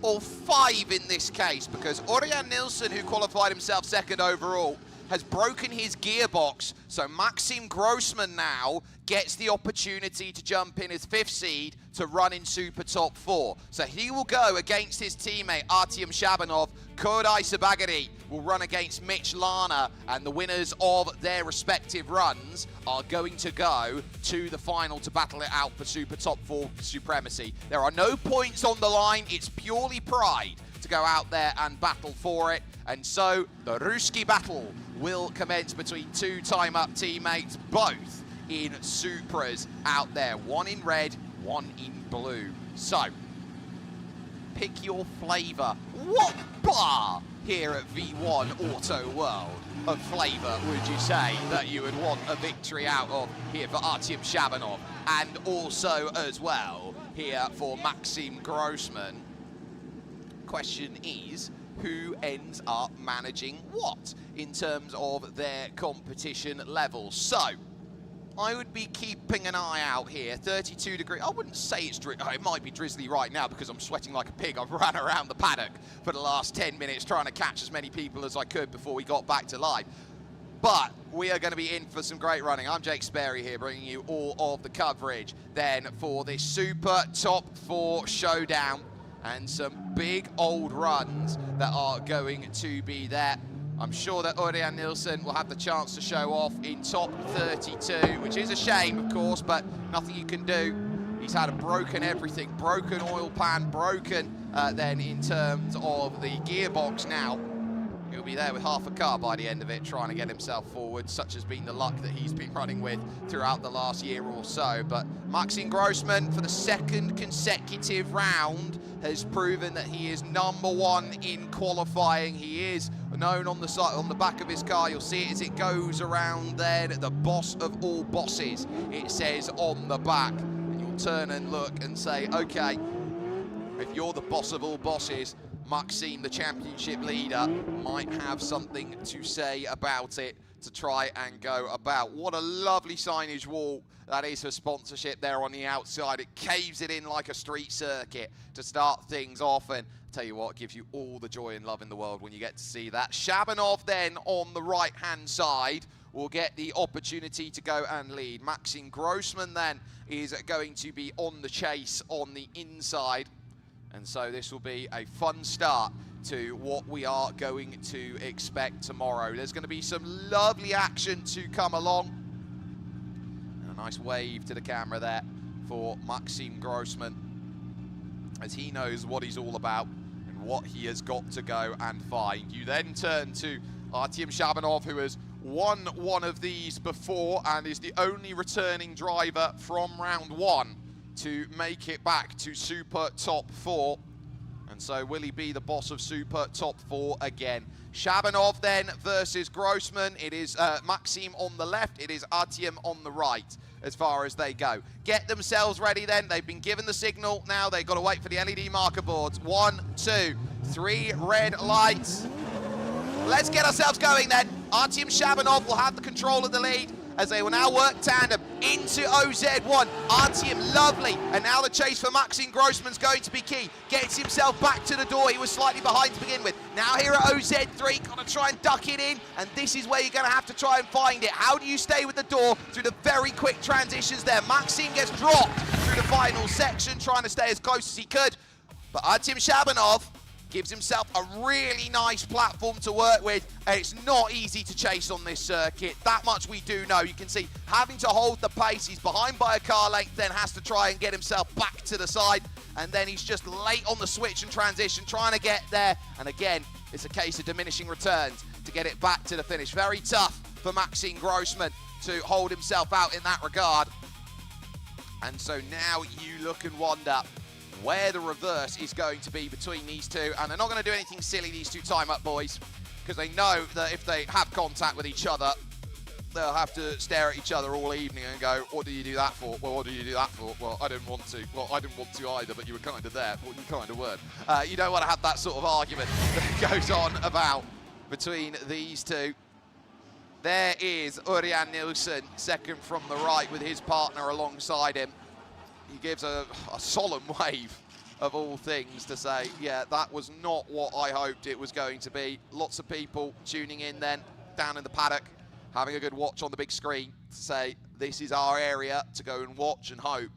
[SPEAKER 1] or 5 in this case, because Ørjan Nilsen, who qualified himself second overall, has broken his gearbox, so Maxim Grossman now gets the opportunity to jump in as 5th seed to run in Super Top 4. So he will go against his teammate Artyom Shabanov. Kodai Sabagari will run against Mitch Lana, and the winners of their respective runs are going to go to the final to battle it out for Super Top 4 supremacy. There are no points on the line, it's purely pride to go out there and battle for it. And so the Ruski battle will commence between 2 time-up teammates, both in Supras out there. 1 in red, 1 in blue. So, pick your flavor. What bar here at V1 Auto World of flavor would you say that you would want a victory out of here for Artyom Shabanov, and also as well here for Maxim Grossman? Question is, who ends up managing what in terms of their competition level? So, I would be keeping an eye out here. 32 degrees. I wouldn't say it's it might be drizzly right now because I'm sweating like a pig. I've run around the paddock for the last 10 minutes trying to catch as many people as I could before we got back to live. But we are going to be in for some great running. I'm Jake Sperry here, bringing you all of the coverage then for this Super Top 4 showdown, and some big old runs that are going to be there. I'm sure that Ørjan Nilsen will have the chance to show off in top 32, which is a shame, of course, but nothing you can do. He's had a broken everything, broken oil pan, broken then in terms of the gearbox now. He'll be there with half a car by the end of it, trying to get himself forward. Such has been the luck that he's been running with throughout the last year or so. But Maxim Grossman, for the 2nd consecutive round, has proven that he is #1 in qualifying. He is known on the side, on the back of his car. You'll see it as it goes around there. The boss of all bosses, it says on the back. And you'll turn and look and say, okay, if you're the boss of all bosses, Maxim, the championship leader, might have something to say about it to try and go about. What a lovely signage wall that is for sponsorship there on the outside. It caves it in like a street circuit to start things off, and I'll tell you what, it gives you all the joy and love in the world when you get to see that. Shabanov then on the right-hand side will get the opportunity to go and lead. Maxim Grossman then is going to be on the chase on the inside. And so this will be a fun start to what we are going to expect tomorrow. There's going to be some lovely action to come along. And a nice wave to the camera there for Maxim Grossman, as he knows what he's all about and what he has got to go and find. You then turn to Artyom Shabanov, who has won one of these before and is the only returning driver from round 1 to make it back to Super Top 4. And so will he be the boss of Super Top 4 again? Shabanov then versus Grossman. It is Maxim on the left, it is Artyom on the right as far as they go. Get themselves ready then. They've been given the signal. Now they've got to wait for the LED marker boards. 1, 2, 3 red lights. Let's get ourselves going then. Artyom Shabanov will have the control of the lead as they will now work tandem into OZ1. Artyom, lovely. And now the chase for Maxim Grossman's going to be key. Gets himself back to the door. He was slightly behind to begin with. Now here at OZ3, got to try and duck it in. And this is where you're going to have to try and find it. How do you stay with the door through the very quick transitions there? Maxim gets dropped through the final section, trying to stay as close as he could. But Artyom Shabanov gives himself a really nice platform to work with, and it's not easy to chase on this circuit. That much we do know. You can see having to hold the pace. He's behind by a car length, then has to try and get himself back to the side, and then he's just late on the switch and transition, trying to get there. And again, it's a case of diminishing returns to get it back to the finish. Very tough for Maxim Grossman to hold himself out in that regard. And so now you look and wonder where the reverse is going to be between these two. And they're not going to do anything silly, these two time-up boys, because they know that if they have contact with each other, they'll have to stare at each other all evening and go, what do you do that for? Well, what do you do that for? Well, I didn't want to. Well, I didn't want to either, but you were kind of there. Well, you kind of weren't. You don't want to have that sort of argument that goes on about between these two. There is Ørjan Nilsen, second from the right with his partner alongside him. He gives a solemn wave of all things to say, yeah, that was not what I hoped it was going to be. Lots of people tuning in then, down in the paddock, having a good watch on the big screen to say, this is our area to go and watch and hope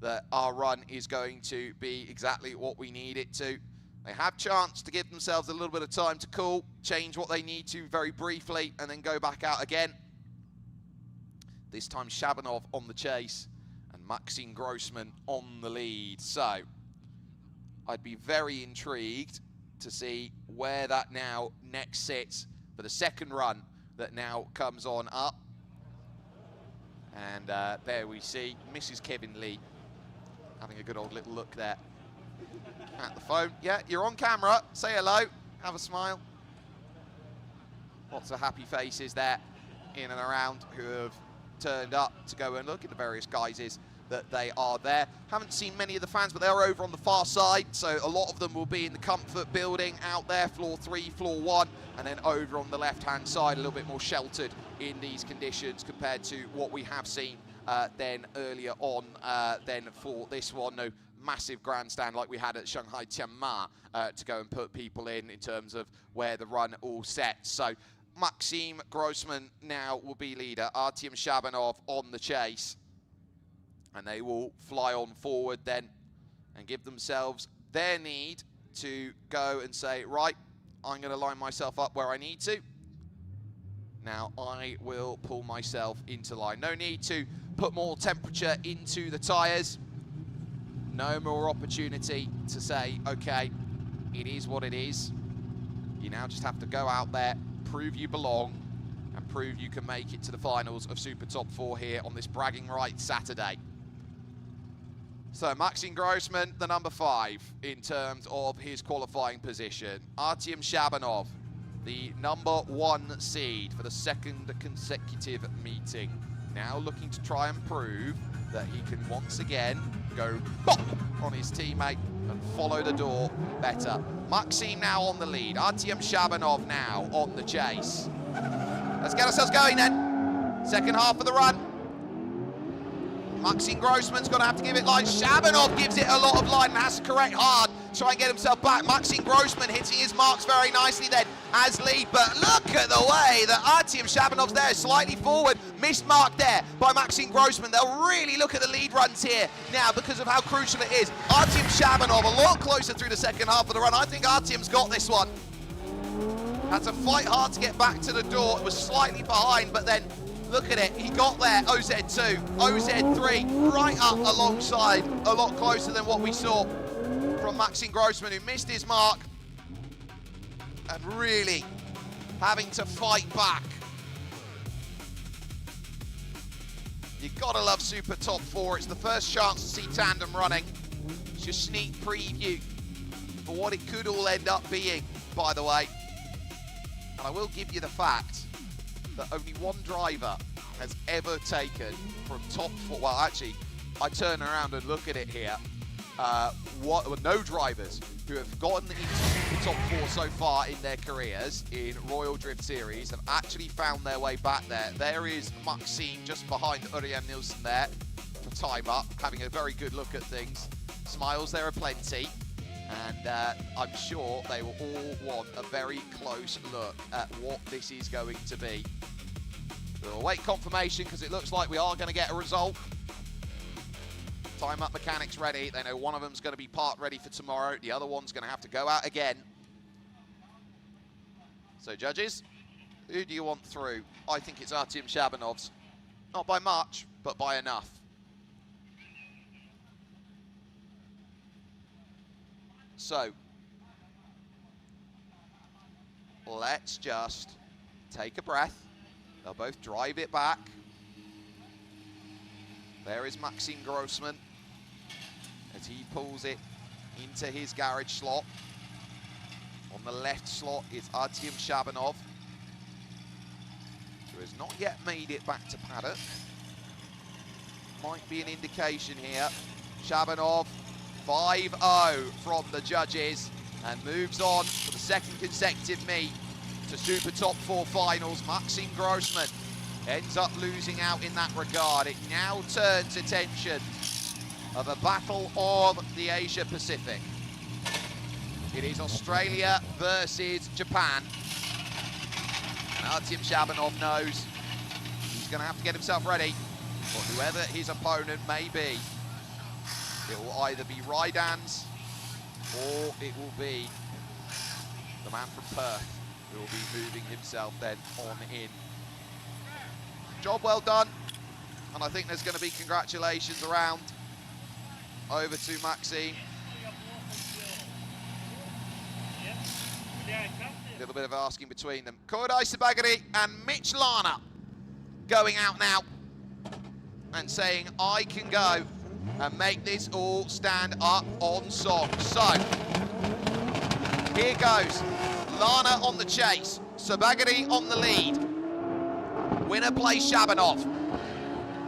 [SPEAKER 1] that our run is going to be exactly what we need it to. They have chance to give themselves a little bit of time to cool, change what they need to very briefly, and then go back out again. This time Shabanov on the chase and Maxime Grossman on the lead. So I'd be very intrigued to see where that now next sits for the second run that now comes on up. And there we see Mrs. Kevin Lee having a good old little look there at the phone. Yeah, you're on camera. Say hello. Have a smile. Lots of happy faces there in and around who have turned up to go and look at the various guises that they are there. Haven't seen many of the fans, but they're over on the far side, so a lot of them will be in the comfort building out there, floor 3, floor 1, and then over on the left-hand side, a little bit more sheltered in these conditions compared to what we have seen then earlier on then for this one. No massive grandstand like we had at Shanghai Tianma to go and put people in terms of where the run all set. So Maxime Grossman now will be leader, Artyom Shabanov on the chase, and they will fly on forward then and give themselves their need to go and say, right, I'm going to line myself up where I need to. Now I will pull myself into line. No need to put more temperature into the tyres. No more opportunity to say, okay, it is what it is. You now just have to go out there, prove you belong, and prove you can make it to the finals of Super Top 4 here on this bragging rights Saturday. So Maxime Grossman, the number 5 in terms of his qualifying position. Artyom Shabanov, the number 1 seed for the second consecutive meeting. Now looking to try and prove that he can once again go bop on his teammate and follow the door better. Maxime now on the lead. Artyom Shabanov now on the chase. Let's get ourselves going then. Second half of the run. Maxime Grossman's going to have to give it line. Shabanov gives it a lot of line and has to correct hard. Try and get himself back. Maxime Grossman hitting his marks very nicely then as lead. But look at the way that Artyom Shabanov's there, slightly forward. Missed mark there by Maxime Grossman. They'll really look at the lead runs here now because of how crucial it is. Artyom Shabanov a lot closer through the second half of the run. I think Artyom's got this one. Had to fight hard to get back to the door. It was slightly behind, but then look at it, he got there, OZ2, OZ3, right up alongside, a lot closer than what we saw from Maxime Grossman, who missed his mark and really having to fight back. You've got to love Super Top 4. It's the first chance to see tandem running. It's your sneak preview for what it could all end up being, by the way. And I will give you the fact that only one driver has ever taken from top 4. Well, actually, I turn around and look at it here. No drivers who have gotten into the top 4 so far in their careers in Royal Drift Series have actually found their way back there. There is Maxime just behind Ørjan Nilsen there for time up, having a very good look at things. Smiles there are plenty. And I'm sure they will all want a very close look at what this is going to be. We'll await confirmation because it looks like we are going to get a result. Time up mechanics ready. They know one of them's going to be part ready for tomorrow. The other one's going to have to go out again. So judges, who do you want through? I think it's Artyom Shabanov's. Not by much, but by enough. So, let's just take a breath. They'll both drive it back. There is Maxime Grossman as he pulls it into his garage slot. On the left slot is Artyom Shabanov. who has not yet made it back to paddock. Might be an indication here. Shabanov, 5-0 from the judges, and moves on for the second consecutive meet to Super Top 4 finals. Maxim Grossman ends up losing out in that regard. It now turns attention of a battle of the Asia Pacific. It is Australia versus Japan. And Artyom Shabanov knows he's going to have to get himself ready for whoever his opponent may be. It will either be Rydans or it will be the man from Perth who will be moving himself then on in. Job well done, and I think there's going to be congratulations around. Over to Maxime. A little bit of asking between them. Kodai Sabagari and Mitch Lana going out now and saying, I can go and make this all stand up on song. So, here goes. Lana on the chase. Sabagari on the lead. Winner plays Shabanov.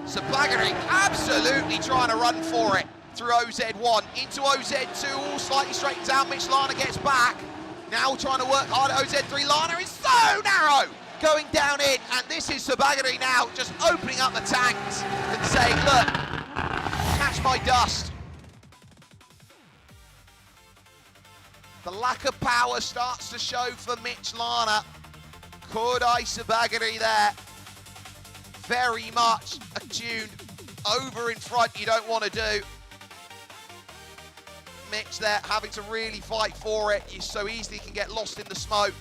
[SPEAKER 1] Sabagari absolutely trying to run for it through OZ1 into OZ2, all slightly straightens out. Mitch Lana gets back. Now trying to work hard at OZ3. Lana is so narrow going down in, and this is Sabagari now just opening up the tanks and saying, look, catch my dust. The lack of power starts to show for Mitch Lana. Kodai Sabagari there, very much attuned, over in front, you don't want to do. Mitch there having to really fight for it. You so easily can get lost in the smoke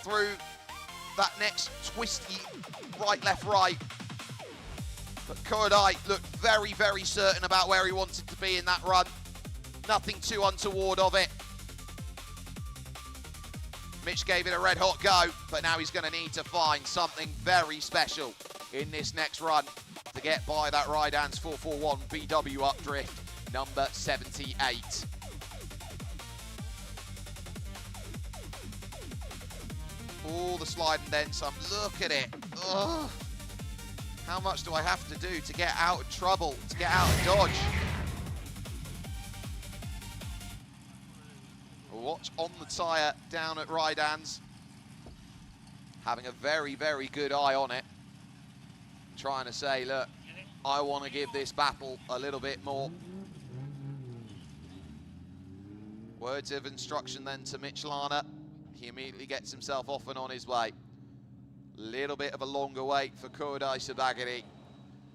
[SPEAKER 1] through that next twisty right, left, right. But Kodai looked very, very certain about where he wanted to be in that run. Nothing too untoward of it. Mitch gave it a red hot go, but now he's going to need to find something very special in this next run to get by that Rydans 441 BW updrift number 78. All the slide and then some. Look at it. Ugh. How much do I have to do to get out of trouble, to get out of dodge? Watch on the tyre down at Rydans. Having a very, very good eye on it. Trying to say, look, I want to give this battle a little bit more. Words of instruction then to Mitch Lana. He immediately gets himself off and on his way. Little bit of a longer wait for Kodai Sabagari,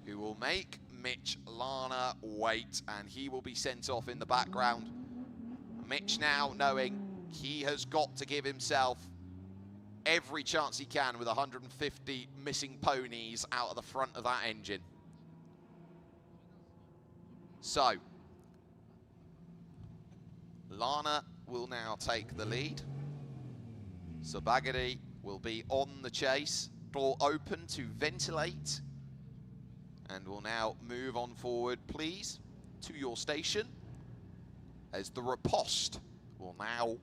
[SPEAKER 1] who will make Mitch Lana wait, and he will be sent off in the background. Mitch now knowing he has got to give himself every chance he can with 150 missing ponies out of the front of that engine. So, Lana will now take the lead. Sabagari will be on the chase, door open to ventilate, and will now move on forward, please, to your station, as the riposte will now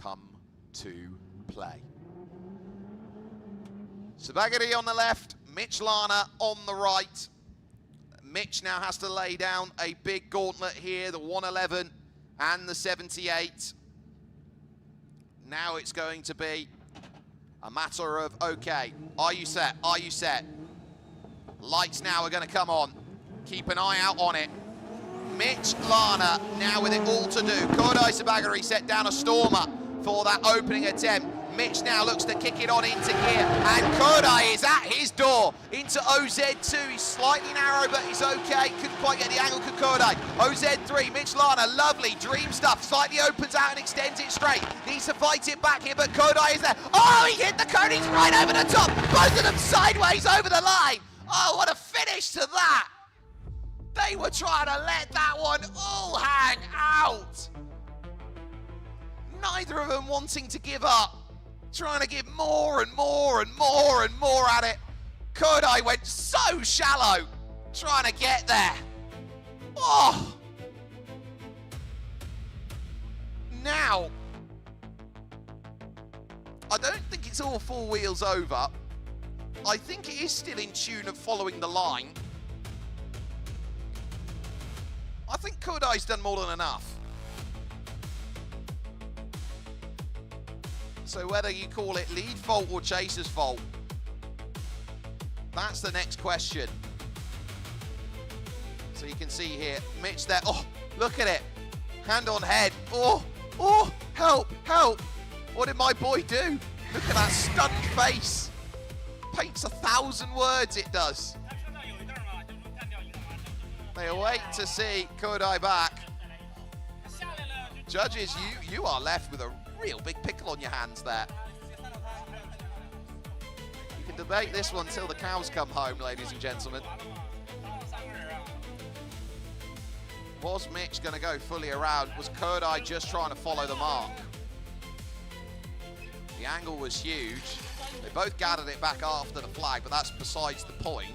[SPEAKER 1] come to play. Sabagari on the left, Mitch Lana on the right. Mitch now has to lay down a big gauntlet here, the 111 and the 78. Now it's going to be a matter of, okay, are you set? Are you set? Lights now are going to come on. Keep an eye out on it. Mitch Lana now with it all to do. Kodai Sabagari set down a stormer for that opening attempt. Mitch now looks to kick it on into gear, and Kodai is at his door into OZ2. He's slightly narrow, but he's okay. Couldn't quite get the angle to Kodai. OZ3, Mitch Lana, lovely, dream stuff. Slightly opens out and extends it straight. Needs to fight it back here, but Kodai is there. Oh, he hit the cone, he's right over the top. Both of them sideways over the line. Oh, what a finish to that. They were trying to let that one all hang out. Neither of them wanting to give up. Trying to give more and more and more and more at it. Kodai went so shallow, trying to get there. Oh! Now, I don't think it's all four wheels over, I think it is still in tune of following the line. I think Kodai's done more than enough. So whether you call it lead fault or chaser's fault, that's the next question. So you can see here, Mitch there. Oh, look at it. Hand on head. Oh, oh, help, help. What did my boy do? Look at that stunned face. Paints 1,000 words, it does. They await to see Kodai back. Judges, you are left with a real big pickle on your hands there. You can debate this one till the cows come home, ladies and gentlemen. Was Mitch going to go fully around? Was Kodai just trying to follow the mark? The angle was huge. They both gathered it back after the flag, but that's besides the point.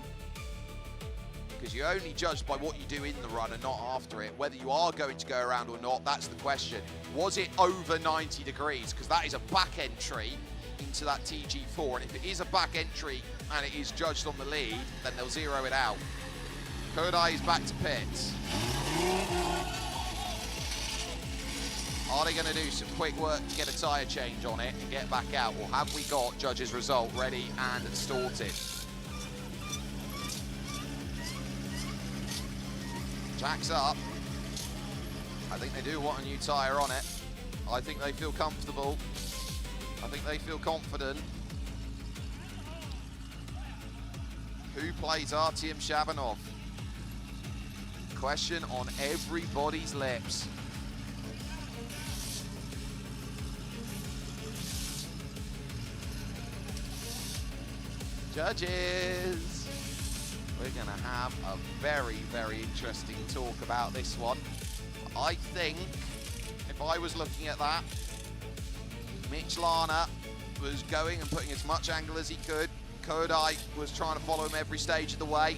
[SPEAKER 1] Because you're only judged by what you do in the run and not after it. Whether you are going to go around or not, that's the question. Was it over 90 degrees? Because that is a back entry into that TG4. And if it is a back entry and it is judged on the lead, then they'll zero it out. Kodai is back to pits. Are they going to do some quick work to get a tyre change on it and get back out? Or have we got judges' result ready and sorted? Jack's up. I think they do want a new tyre on it. I think they feel comfortable. I think they feel confident. Who plays Artyom Shabanov? Question on everybody's lips. Judges! We're going to have a very, very interesting talk about this one. I think, if I was looking at that, Mitch Lana was going and putting as much angle as he could. Kodai was trying to follow him every stage of the way.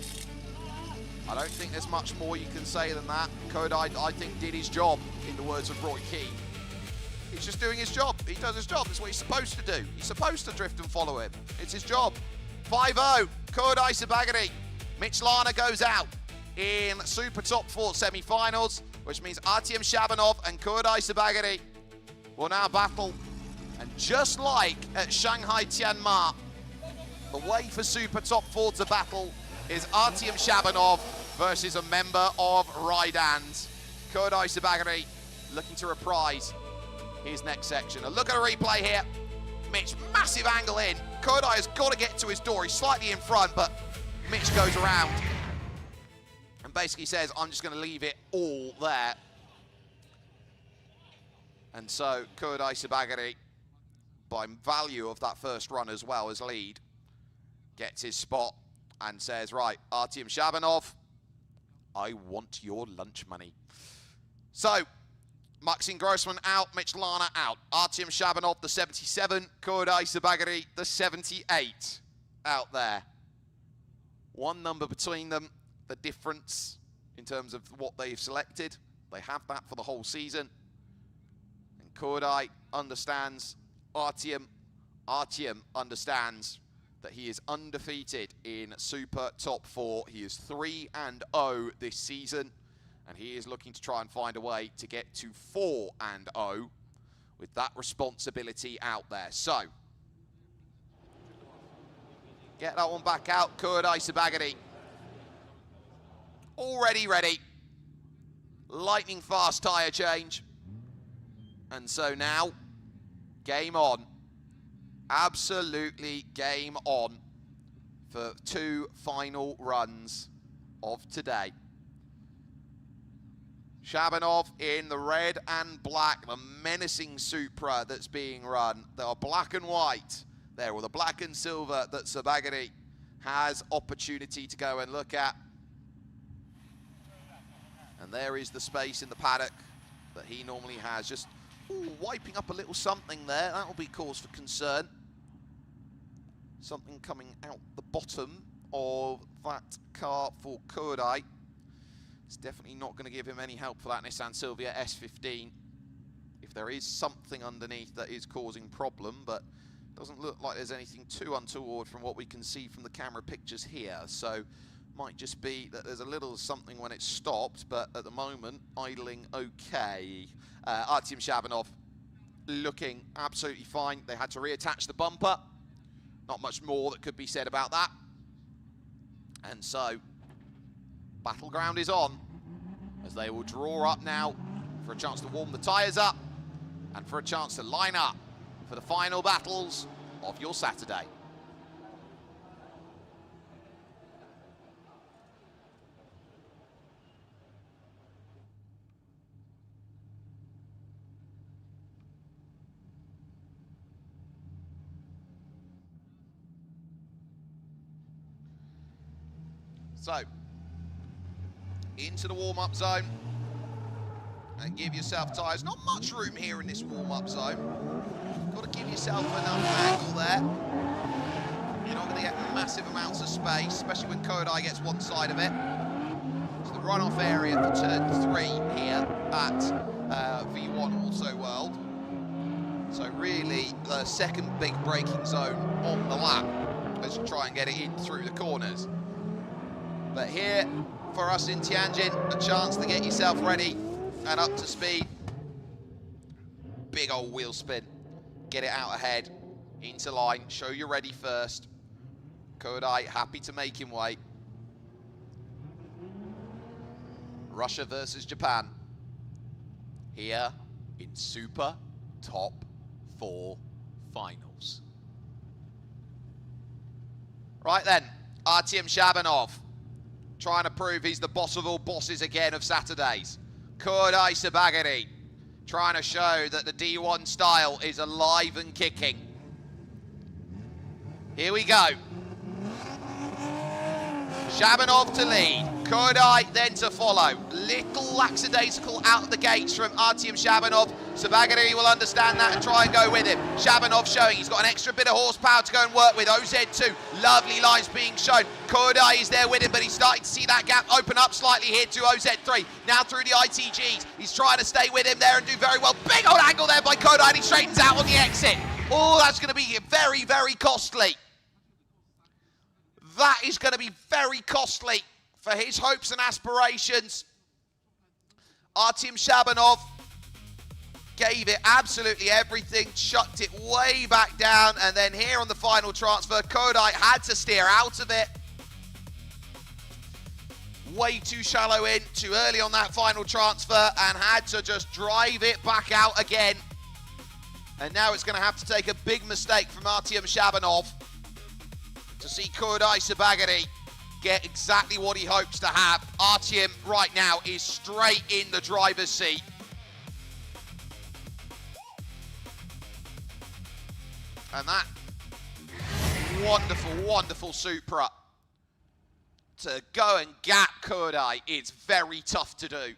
[SPEAKER 1] I don't think there's much more you can say than that. Kodai, I think, did his job, in the words of Roy Keane. He's just doing his job. He does his job. That's what he's supposed to do. He's supposed to drift and follow him. It's his job. 5-0, Kodai Sabagari. Mitch Lana goes out in Super Top 4 semi-finals, which means Artyom Shabanov and Kodai Sabagari will now battle. And just like at Shanghai Tianma, the way for Super Top 4 to battle is Artyom Shabanov versus a member of Rydans. Kodai Sabagari looking to reprise his next section. A look at a replay here. Mitch, massive angle in. Kodai has got to get to his door. He's slightly in front, but Mitch goes around and basically says, I'm just going to leave it all there. And so Kodai Sabagari, by value of that first run as well as lead, gets his spot and says, right, Artyom Shabanov, I want your lunch money. So, Maxim Grossman out, Mitch Lana out. Artyom Shabanov, the 77, Kodai Sabagari, the 78, out there. One number between them, the difference in terms of what they've selected. They have that for the whole season. And Kodai understands, Artyom understands that he is undefeated in Super Top 4. He is 3-0 this season, and he is looking to try and find a way to get to 4-0 with that responsibility out there. So, get that one back out, Kodai Sabagari. Already ready. Lightning fast tyre change. And so now, game on. Absolutely game on for two final runs of today. Shabanov in the red and black, the menacing Supra that's being run. They are black and white there, or the black and silver that Sabagari has opportunity to go and look at. And there is the space in the paddock that he normally has. Just wiping up a little something there. That will be cause for concern. Something coming out the bottom of that car for Kodai. It's definitely not going to give him any help for that Nissan Silvia S15. If there is something underneath that is causing problem, but Doesn't look like there's anything too untoward from what we can see from the camera pictures here. So might just be that there's a little something when it stopped, but at the moment, idling okay. Artyom Shabanov looking absolutely fine. They had to reattach the bumper. Not much more that could be said about that. And so, battleground is on, as they will draw up now for a chance to warm the tyres up and for a chance to line up for the final battles of your Saturday. So, into the warm-up zone and give yourself tyres. Not much room here in this warm-up zone. Got to give yourself enough angle there. You're not going to get massive amounts of space, especially when Kodai gets one side of it. So the runoff area for turn 3 here at V1 Also World. So really the second big braking zone on the lap as you try and get it in through the corners. But here, for us in Tianjin, a chance to get yourself ready and up to speed. Big old wheel spin. Get it out ahead, into line, show you're ready first. Kodai happy to make him wait. Russia versus Japan. Here in Super Top 4 Finals. Right then, Artyom Shabanov. Trying to prove he's the boss of all bosses again of Saturdays. Kodai Sabagari trying to show that the D1 style is alive and kicking. Here we go. Shabanov to lead. Kodai then to follow. Little lackadaisical out of the gates from Artyom Shabanov. Sabagari will understand that and try and go with him. Shabanov showing he's got an extra bit of horsepower to go and work with. OZ2, lovely lines being shown. Kodai is there with him, but he's starting to see that gap open up slightly here to OZ3. Now through the ITGs. He's trying to stay with him there and do very well. Big old angle there by Kodai, and he straightens out on the exit. Oh, that's going to be very, very costly. That is going to be very costly for his hopes and aspirations. Artyom Shabanov gave it absolutely everything, chucked it way back down, and then here on the final transfer, Kodai had to steer out of it. Way too shallow in, too early on that final transfer, and had to just drive it back out again. And now it's going to have to take a big mistake from Artyom Shabanov to see Kodai Sabagari get exactly what he hopes to have. Artyom right now is straight in the driver's seat. And that wonderful, wonderful Supra to go and gap Kodai, it's very tough to do.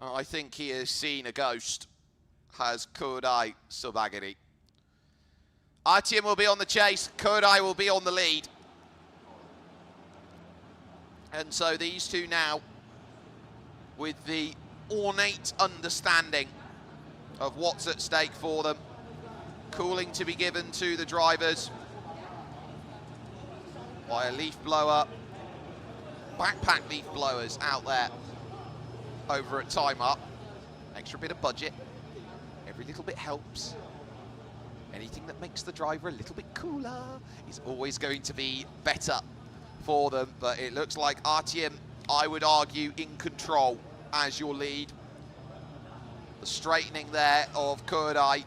[SPEAKER 1] I think he has seen a ghost, has Kodai Sabagari. Artyom will be on the chase, Kodai will be on the lead. And so these two now, with the ornate understanding of what's at stake for them, cooling to be given to the drivers by a leaf blower, backpack leaf blowers out there over at Time Up. Extra bit of budget, every little bit helps. Anything that makes the driver a little bit cooler is always going to be better for them, but it looks like Artyom, I would argue, in control as your lead. The straightening there of Kodai,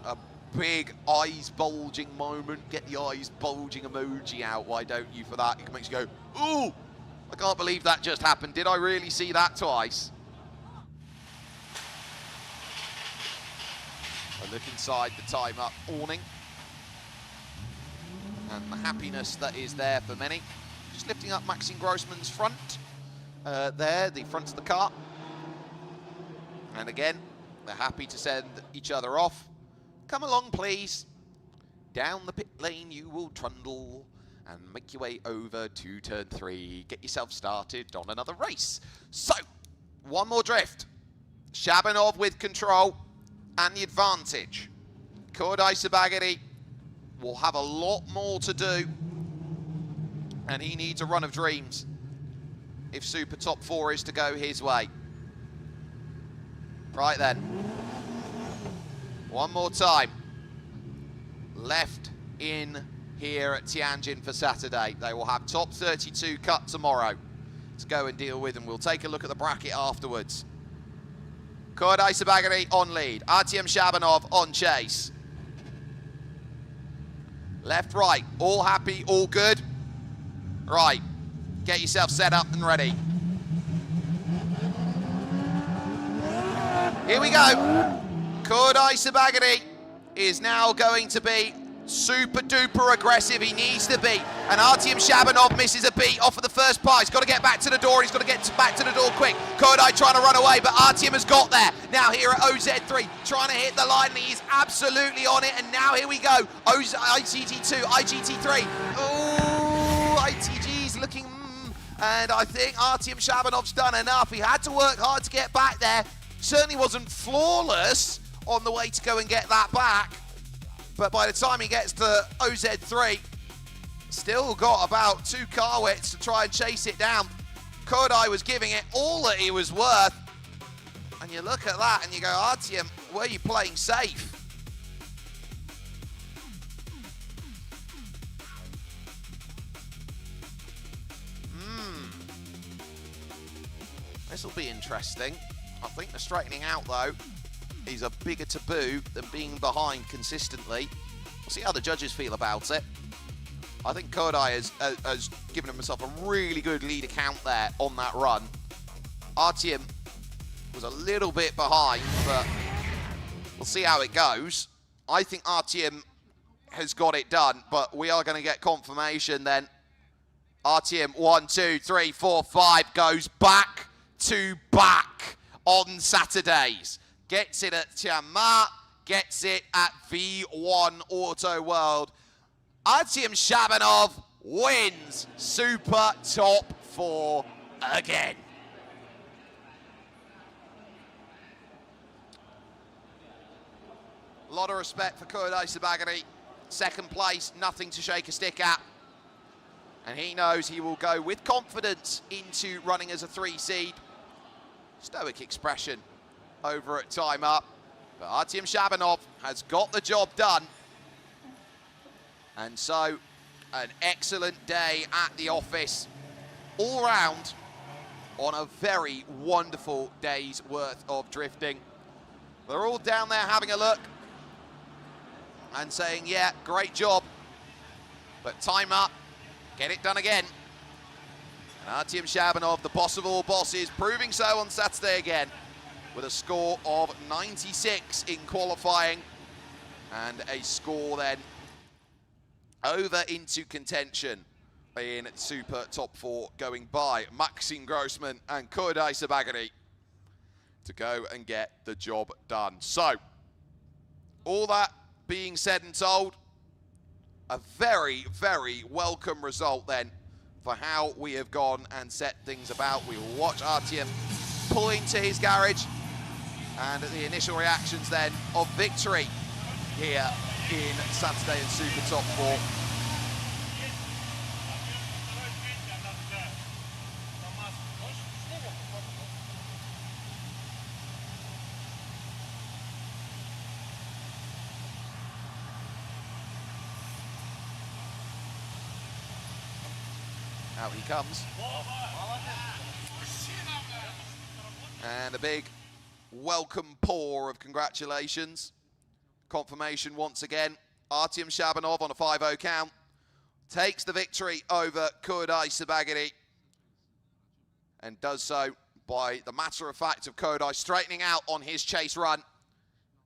[SPEAKER 1] a big eyes bulging moment. Get the eyes bulging emoji out, why don't you, for that? It makes you go, ooh, I can't believe that just happened. Did I really see that twice? A look inside the Time Up awning. And the happiness that is there for many. Just lifting up Maxine Grossman's front. There, the front of the car. And again, they're happy to send each other off. Come along, please. Down the pit lane you will trundle and make your way over to turn 3. Get yourself started on another race. So, one more drift. Shabanov with control and the advantage. Kodai Sabagiri will have a lot more to do, and he needs a run of dreams if Super Top 4 is to go his way. Right then, one more time. Left in here at Tianjin for Saturday. They will have top 32 cut tomorrow to go and deal with, and we'll take a look at the bracket afterwards. Kodai Sabagiri on lead, Artyom Shabanov on chase. Left, right, all happy, all good. Right, get yourself set up and ready. Here we go. Kodai Sabagiri is now going to be super duper aggressive. He needs to be. And Artyom Shabanov misses a beat off of the first part. He's got to get back to the door. He's got to get back to the door quick. Kodai trying to run away, but Artyom has got there. Now here at OZ3, trying to hit the line, and he's absolutely on it. And now here we go. IGT2, IGT3. Oh, ITG's looking... And I think Artyom Shabanov's done enough. He had to work hard to get back there. Certainly wasn't flawless on the way to go and get that back. But by the time he gets to OZ3, still got about 2 car widths to try and chase it down. Kodai was giving it all that he was worth. And you look at that and you go, Artyom, were you playing safe? This will be interesting. I think the straightening out, though, is a bigger taboo than being behind consistently. We'll see how the judges feel about it. I think Kodai has given himself a really good lead account there on that run. Artyom was a little bit behind, but we'll see how it goes. I think Artyom has got it done, but we are going to get confirmation then. Artyom, 1, 2, 3, 4, 5, goes back to back on Saturdays. Gets it at Tianjin, gets it at V1 Auto World. Artyom Shabanov wins Super Top 4 again. A lot of respect for Kodai Sabagiri. Second place, nothing to shake a stick at. And he knows he will go with confidence into running as a 3 seed. Stoic expression over at time up. But Artyom Shabanov has got the job done. And so, an excellent day at the office. All round, on a very wonderful day's worth of drifting. They're all down there having a look and saying, yeah, great job. But time up, get it done again. And Artyom Shabanov, the boss of all bosses, proving so on Saturday again with a score of 96 in qualifying and a score then over into contention in Super Top 4, going by Maxim Grossman and Kodai Sabagiri to go and get the job done. So, all that being said and told, a very, very welcome result then for how we have gone and set things about. We will watch Artyom pull into his garage and the initial reactions then of victory here in Saturday in Super Top 4. Out he comes. And a big welcome pour of congratulations. Confirmation once again. Artyom Shabanov on a 5-0 count takes the victory over Kodai Sabagiri and does so by the matter of fact of Kodai straightening out on his chase run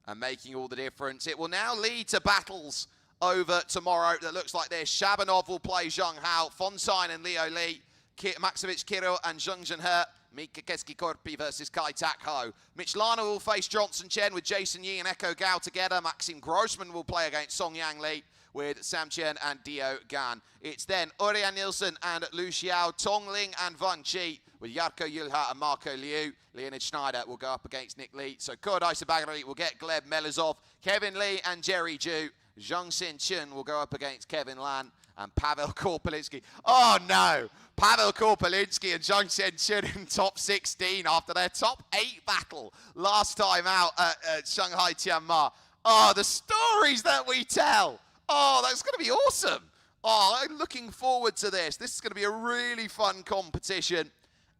[SPEAKER 1] and making all the difference. It will now lead to battles over tomorrow that looks like this. Shabanov will play Zheng Hao, Fontaine and Leo Li, Maximich Kirill and Zheng Zhenhe Mika Keskikorpi versus Kai Tak-ho. Mitch Lana will face Johnson Chen with Jason Yi and Echo Gao together. Maxim Grossman will play against Song Yang Lee with Sam Chen and Dio Gan. It's then Uriah Nilsson and Lu Xiao, Tong Ling and Van Chi with Jarkko Yulha and Marco Liu. Leonid Schneider will go up against Nick Lee. So Kodai Sabagari will get Gleb Melizov. Kevin Lee and Jerry Ju. Zhang Xin Chun will go up against Kevin Lan and Pavel Korpelinski. Oh no! Pavel Korpelinski and Zhang Xin Chun in top 16 after their top 8 battle last time out at Shanghai Tianma. Oh, the stories that we tell. Oh, that's going to be awesome. Oh, I'm looking forward to this. This is going to be a really fun competition.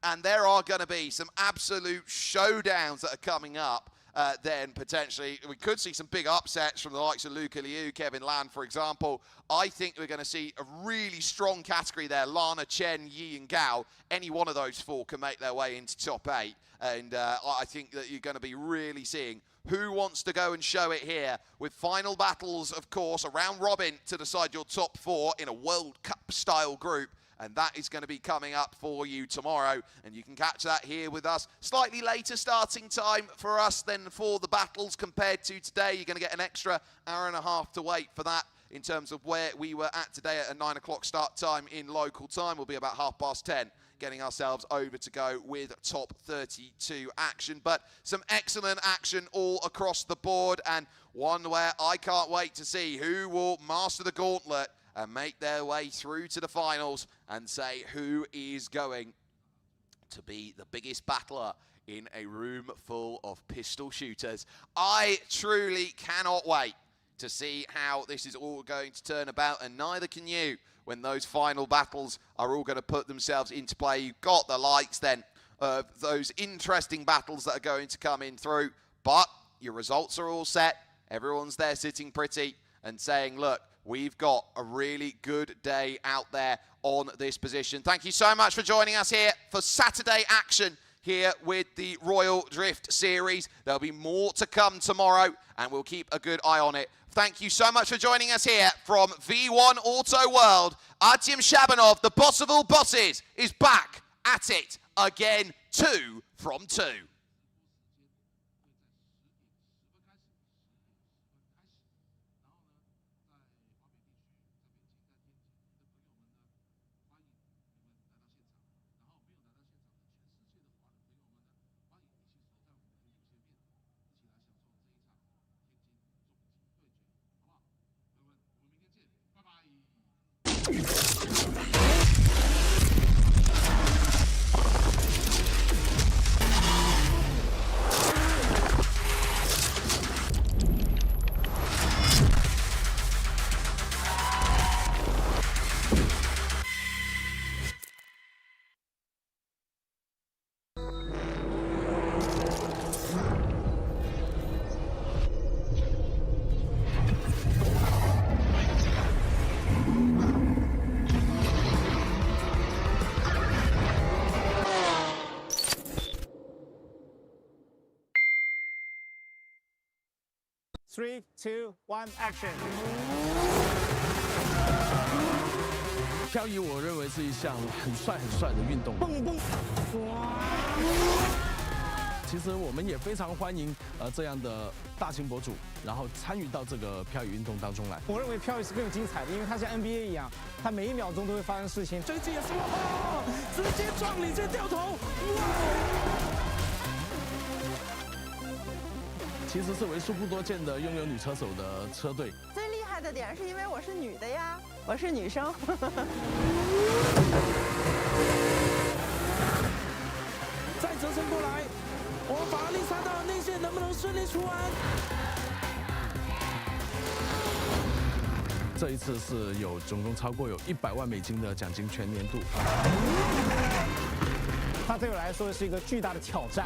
[SPEAKER 1] And there are going to be some absolute showdowns that are coming up. Then potentially we could see some big upsets from the likes of Luca Liu, Kevin Lan, for example. I think we're going to see a really strong category there. Lana, Chen, Yi, and Gao. Any one of those 4 can make their way into top 8. And I think that you're going to be really seeing who wants to go and show it here, with final battles, of course, a round robin to decide your top 4 in a World Cup style group. And that is going to be coming up for you tomorrow. And you can catch that here with us. Slightly later starting time for us than for the battles compared to today. You're going to get an extra hour and a half to wait for that in terms of where we were at today at a 9 o'clock start time in local time. We'll be about 10:30, getting ourselves over to go with top 32 action. But some excellent action all across the board, and one where I can't wait to see who will master the gauntlet and make their way through to the finals and say who is going to be the biggest battler in a room full of pistol shooters. I truly cannot wait to see how this is all going to turn about, and neither can you when those final battles are all going to put themselves into play. You've got the likes then of those interesting battles that are going to come in through, but your results are all set. Everyone's there sitting pretty and saying, look, we've got a really good day out there on this position. Thank you so much for joining us here for Saturday action here with the Royal Drift Series. There'll be more to come tomorrow, and we'll keep a good eye on it. Thank you so much for joining us here from V1 Auto World. Artyom Shabanov, the boss of all bosses, is back at it again, 2 from 2.
[SPEAKER 11] Three, two, one, action！
[SPEAKER 12] 漂移我认为是一项很帅的运动。
[SPEAKER 11] 蹦蹦！
[SPEAKER 12] 其实我们也非常欢迎这样的大型博主，然后参与到这个漂移运动当中来。
[SPEAKER 11] 我认为漂移是更精彩的，因为它像 NBA 一样，它每一秒钟都会发生事情。这一次也是哇，直接撞领先掉头，哇！
[SPEAKER 12] 其实是为数不多见的拥有女车手的车队。
[SPEAKER 3] 最厉害的点是因为我是女的呀，我是女生。
[SPEAKER 7] 再折身过来，我们法拉利3道内线能不能顺利出完？
[SPEAKER 12] 这一次是总共超过有100万美金的奖金全年度。
[SPEAKER 11] 它对我来说是一个巨大的挑战。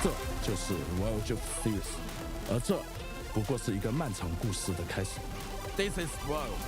[SPEAKER 12] 这就是 World of Series， 而这不过是一个漫长故事的开始。This is World。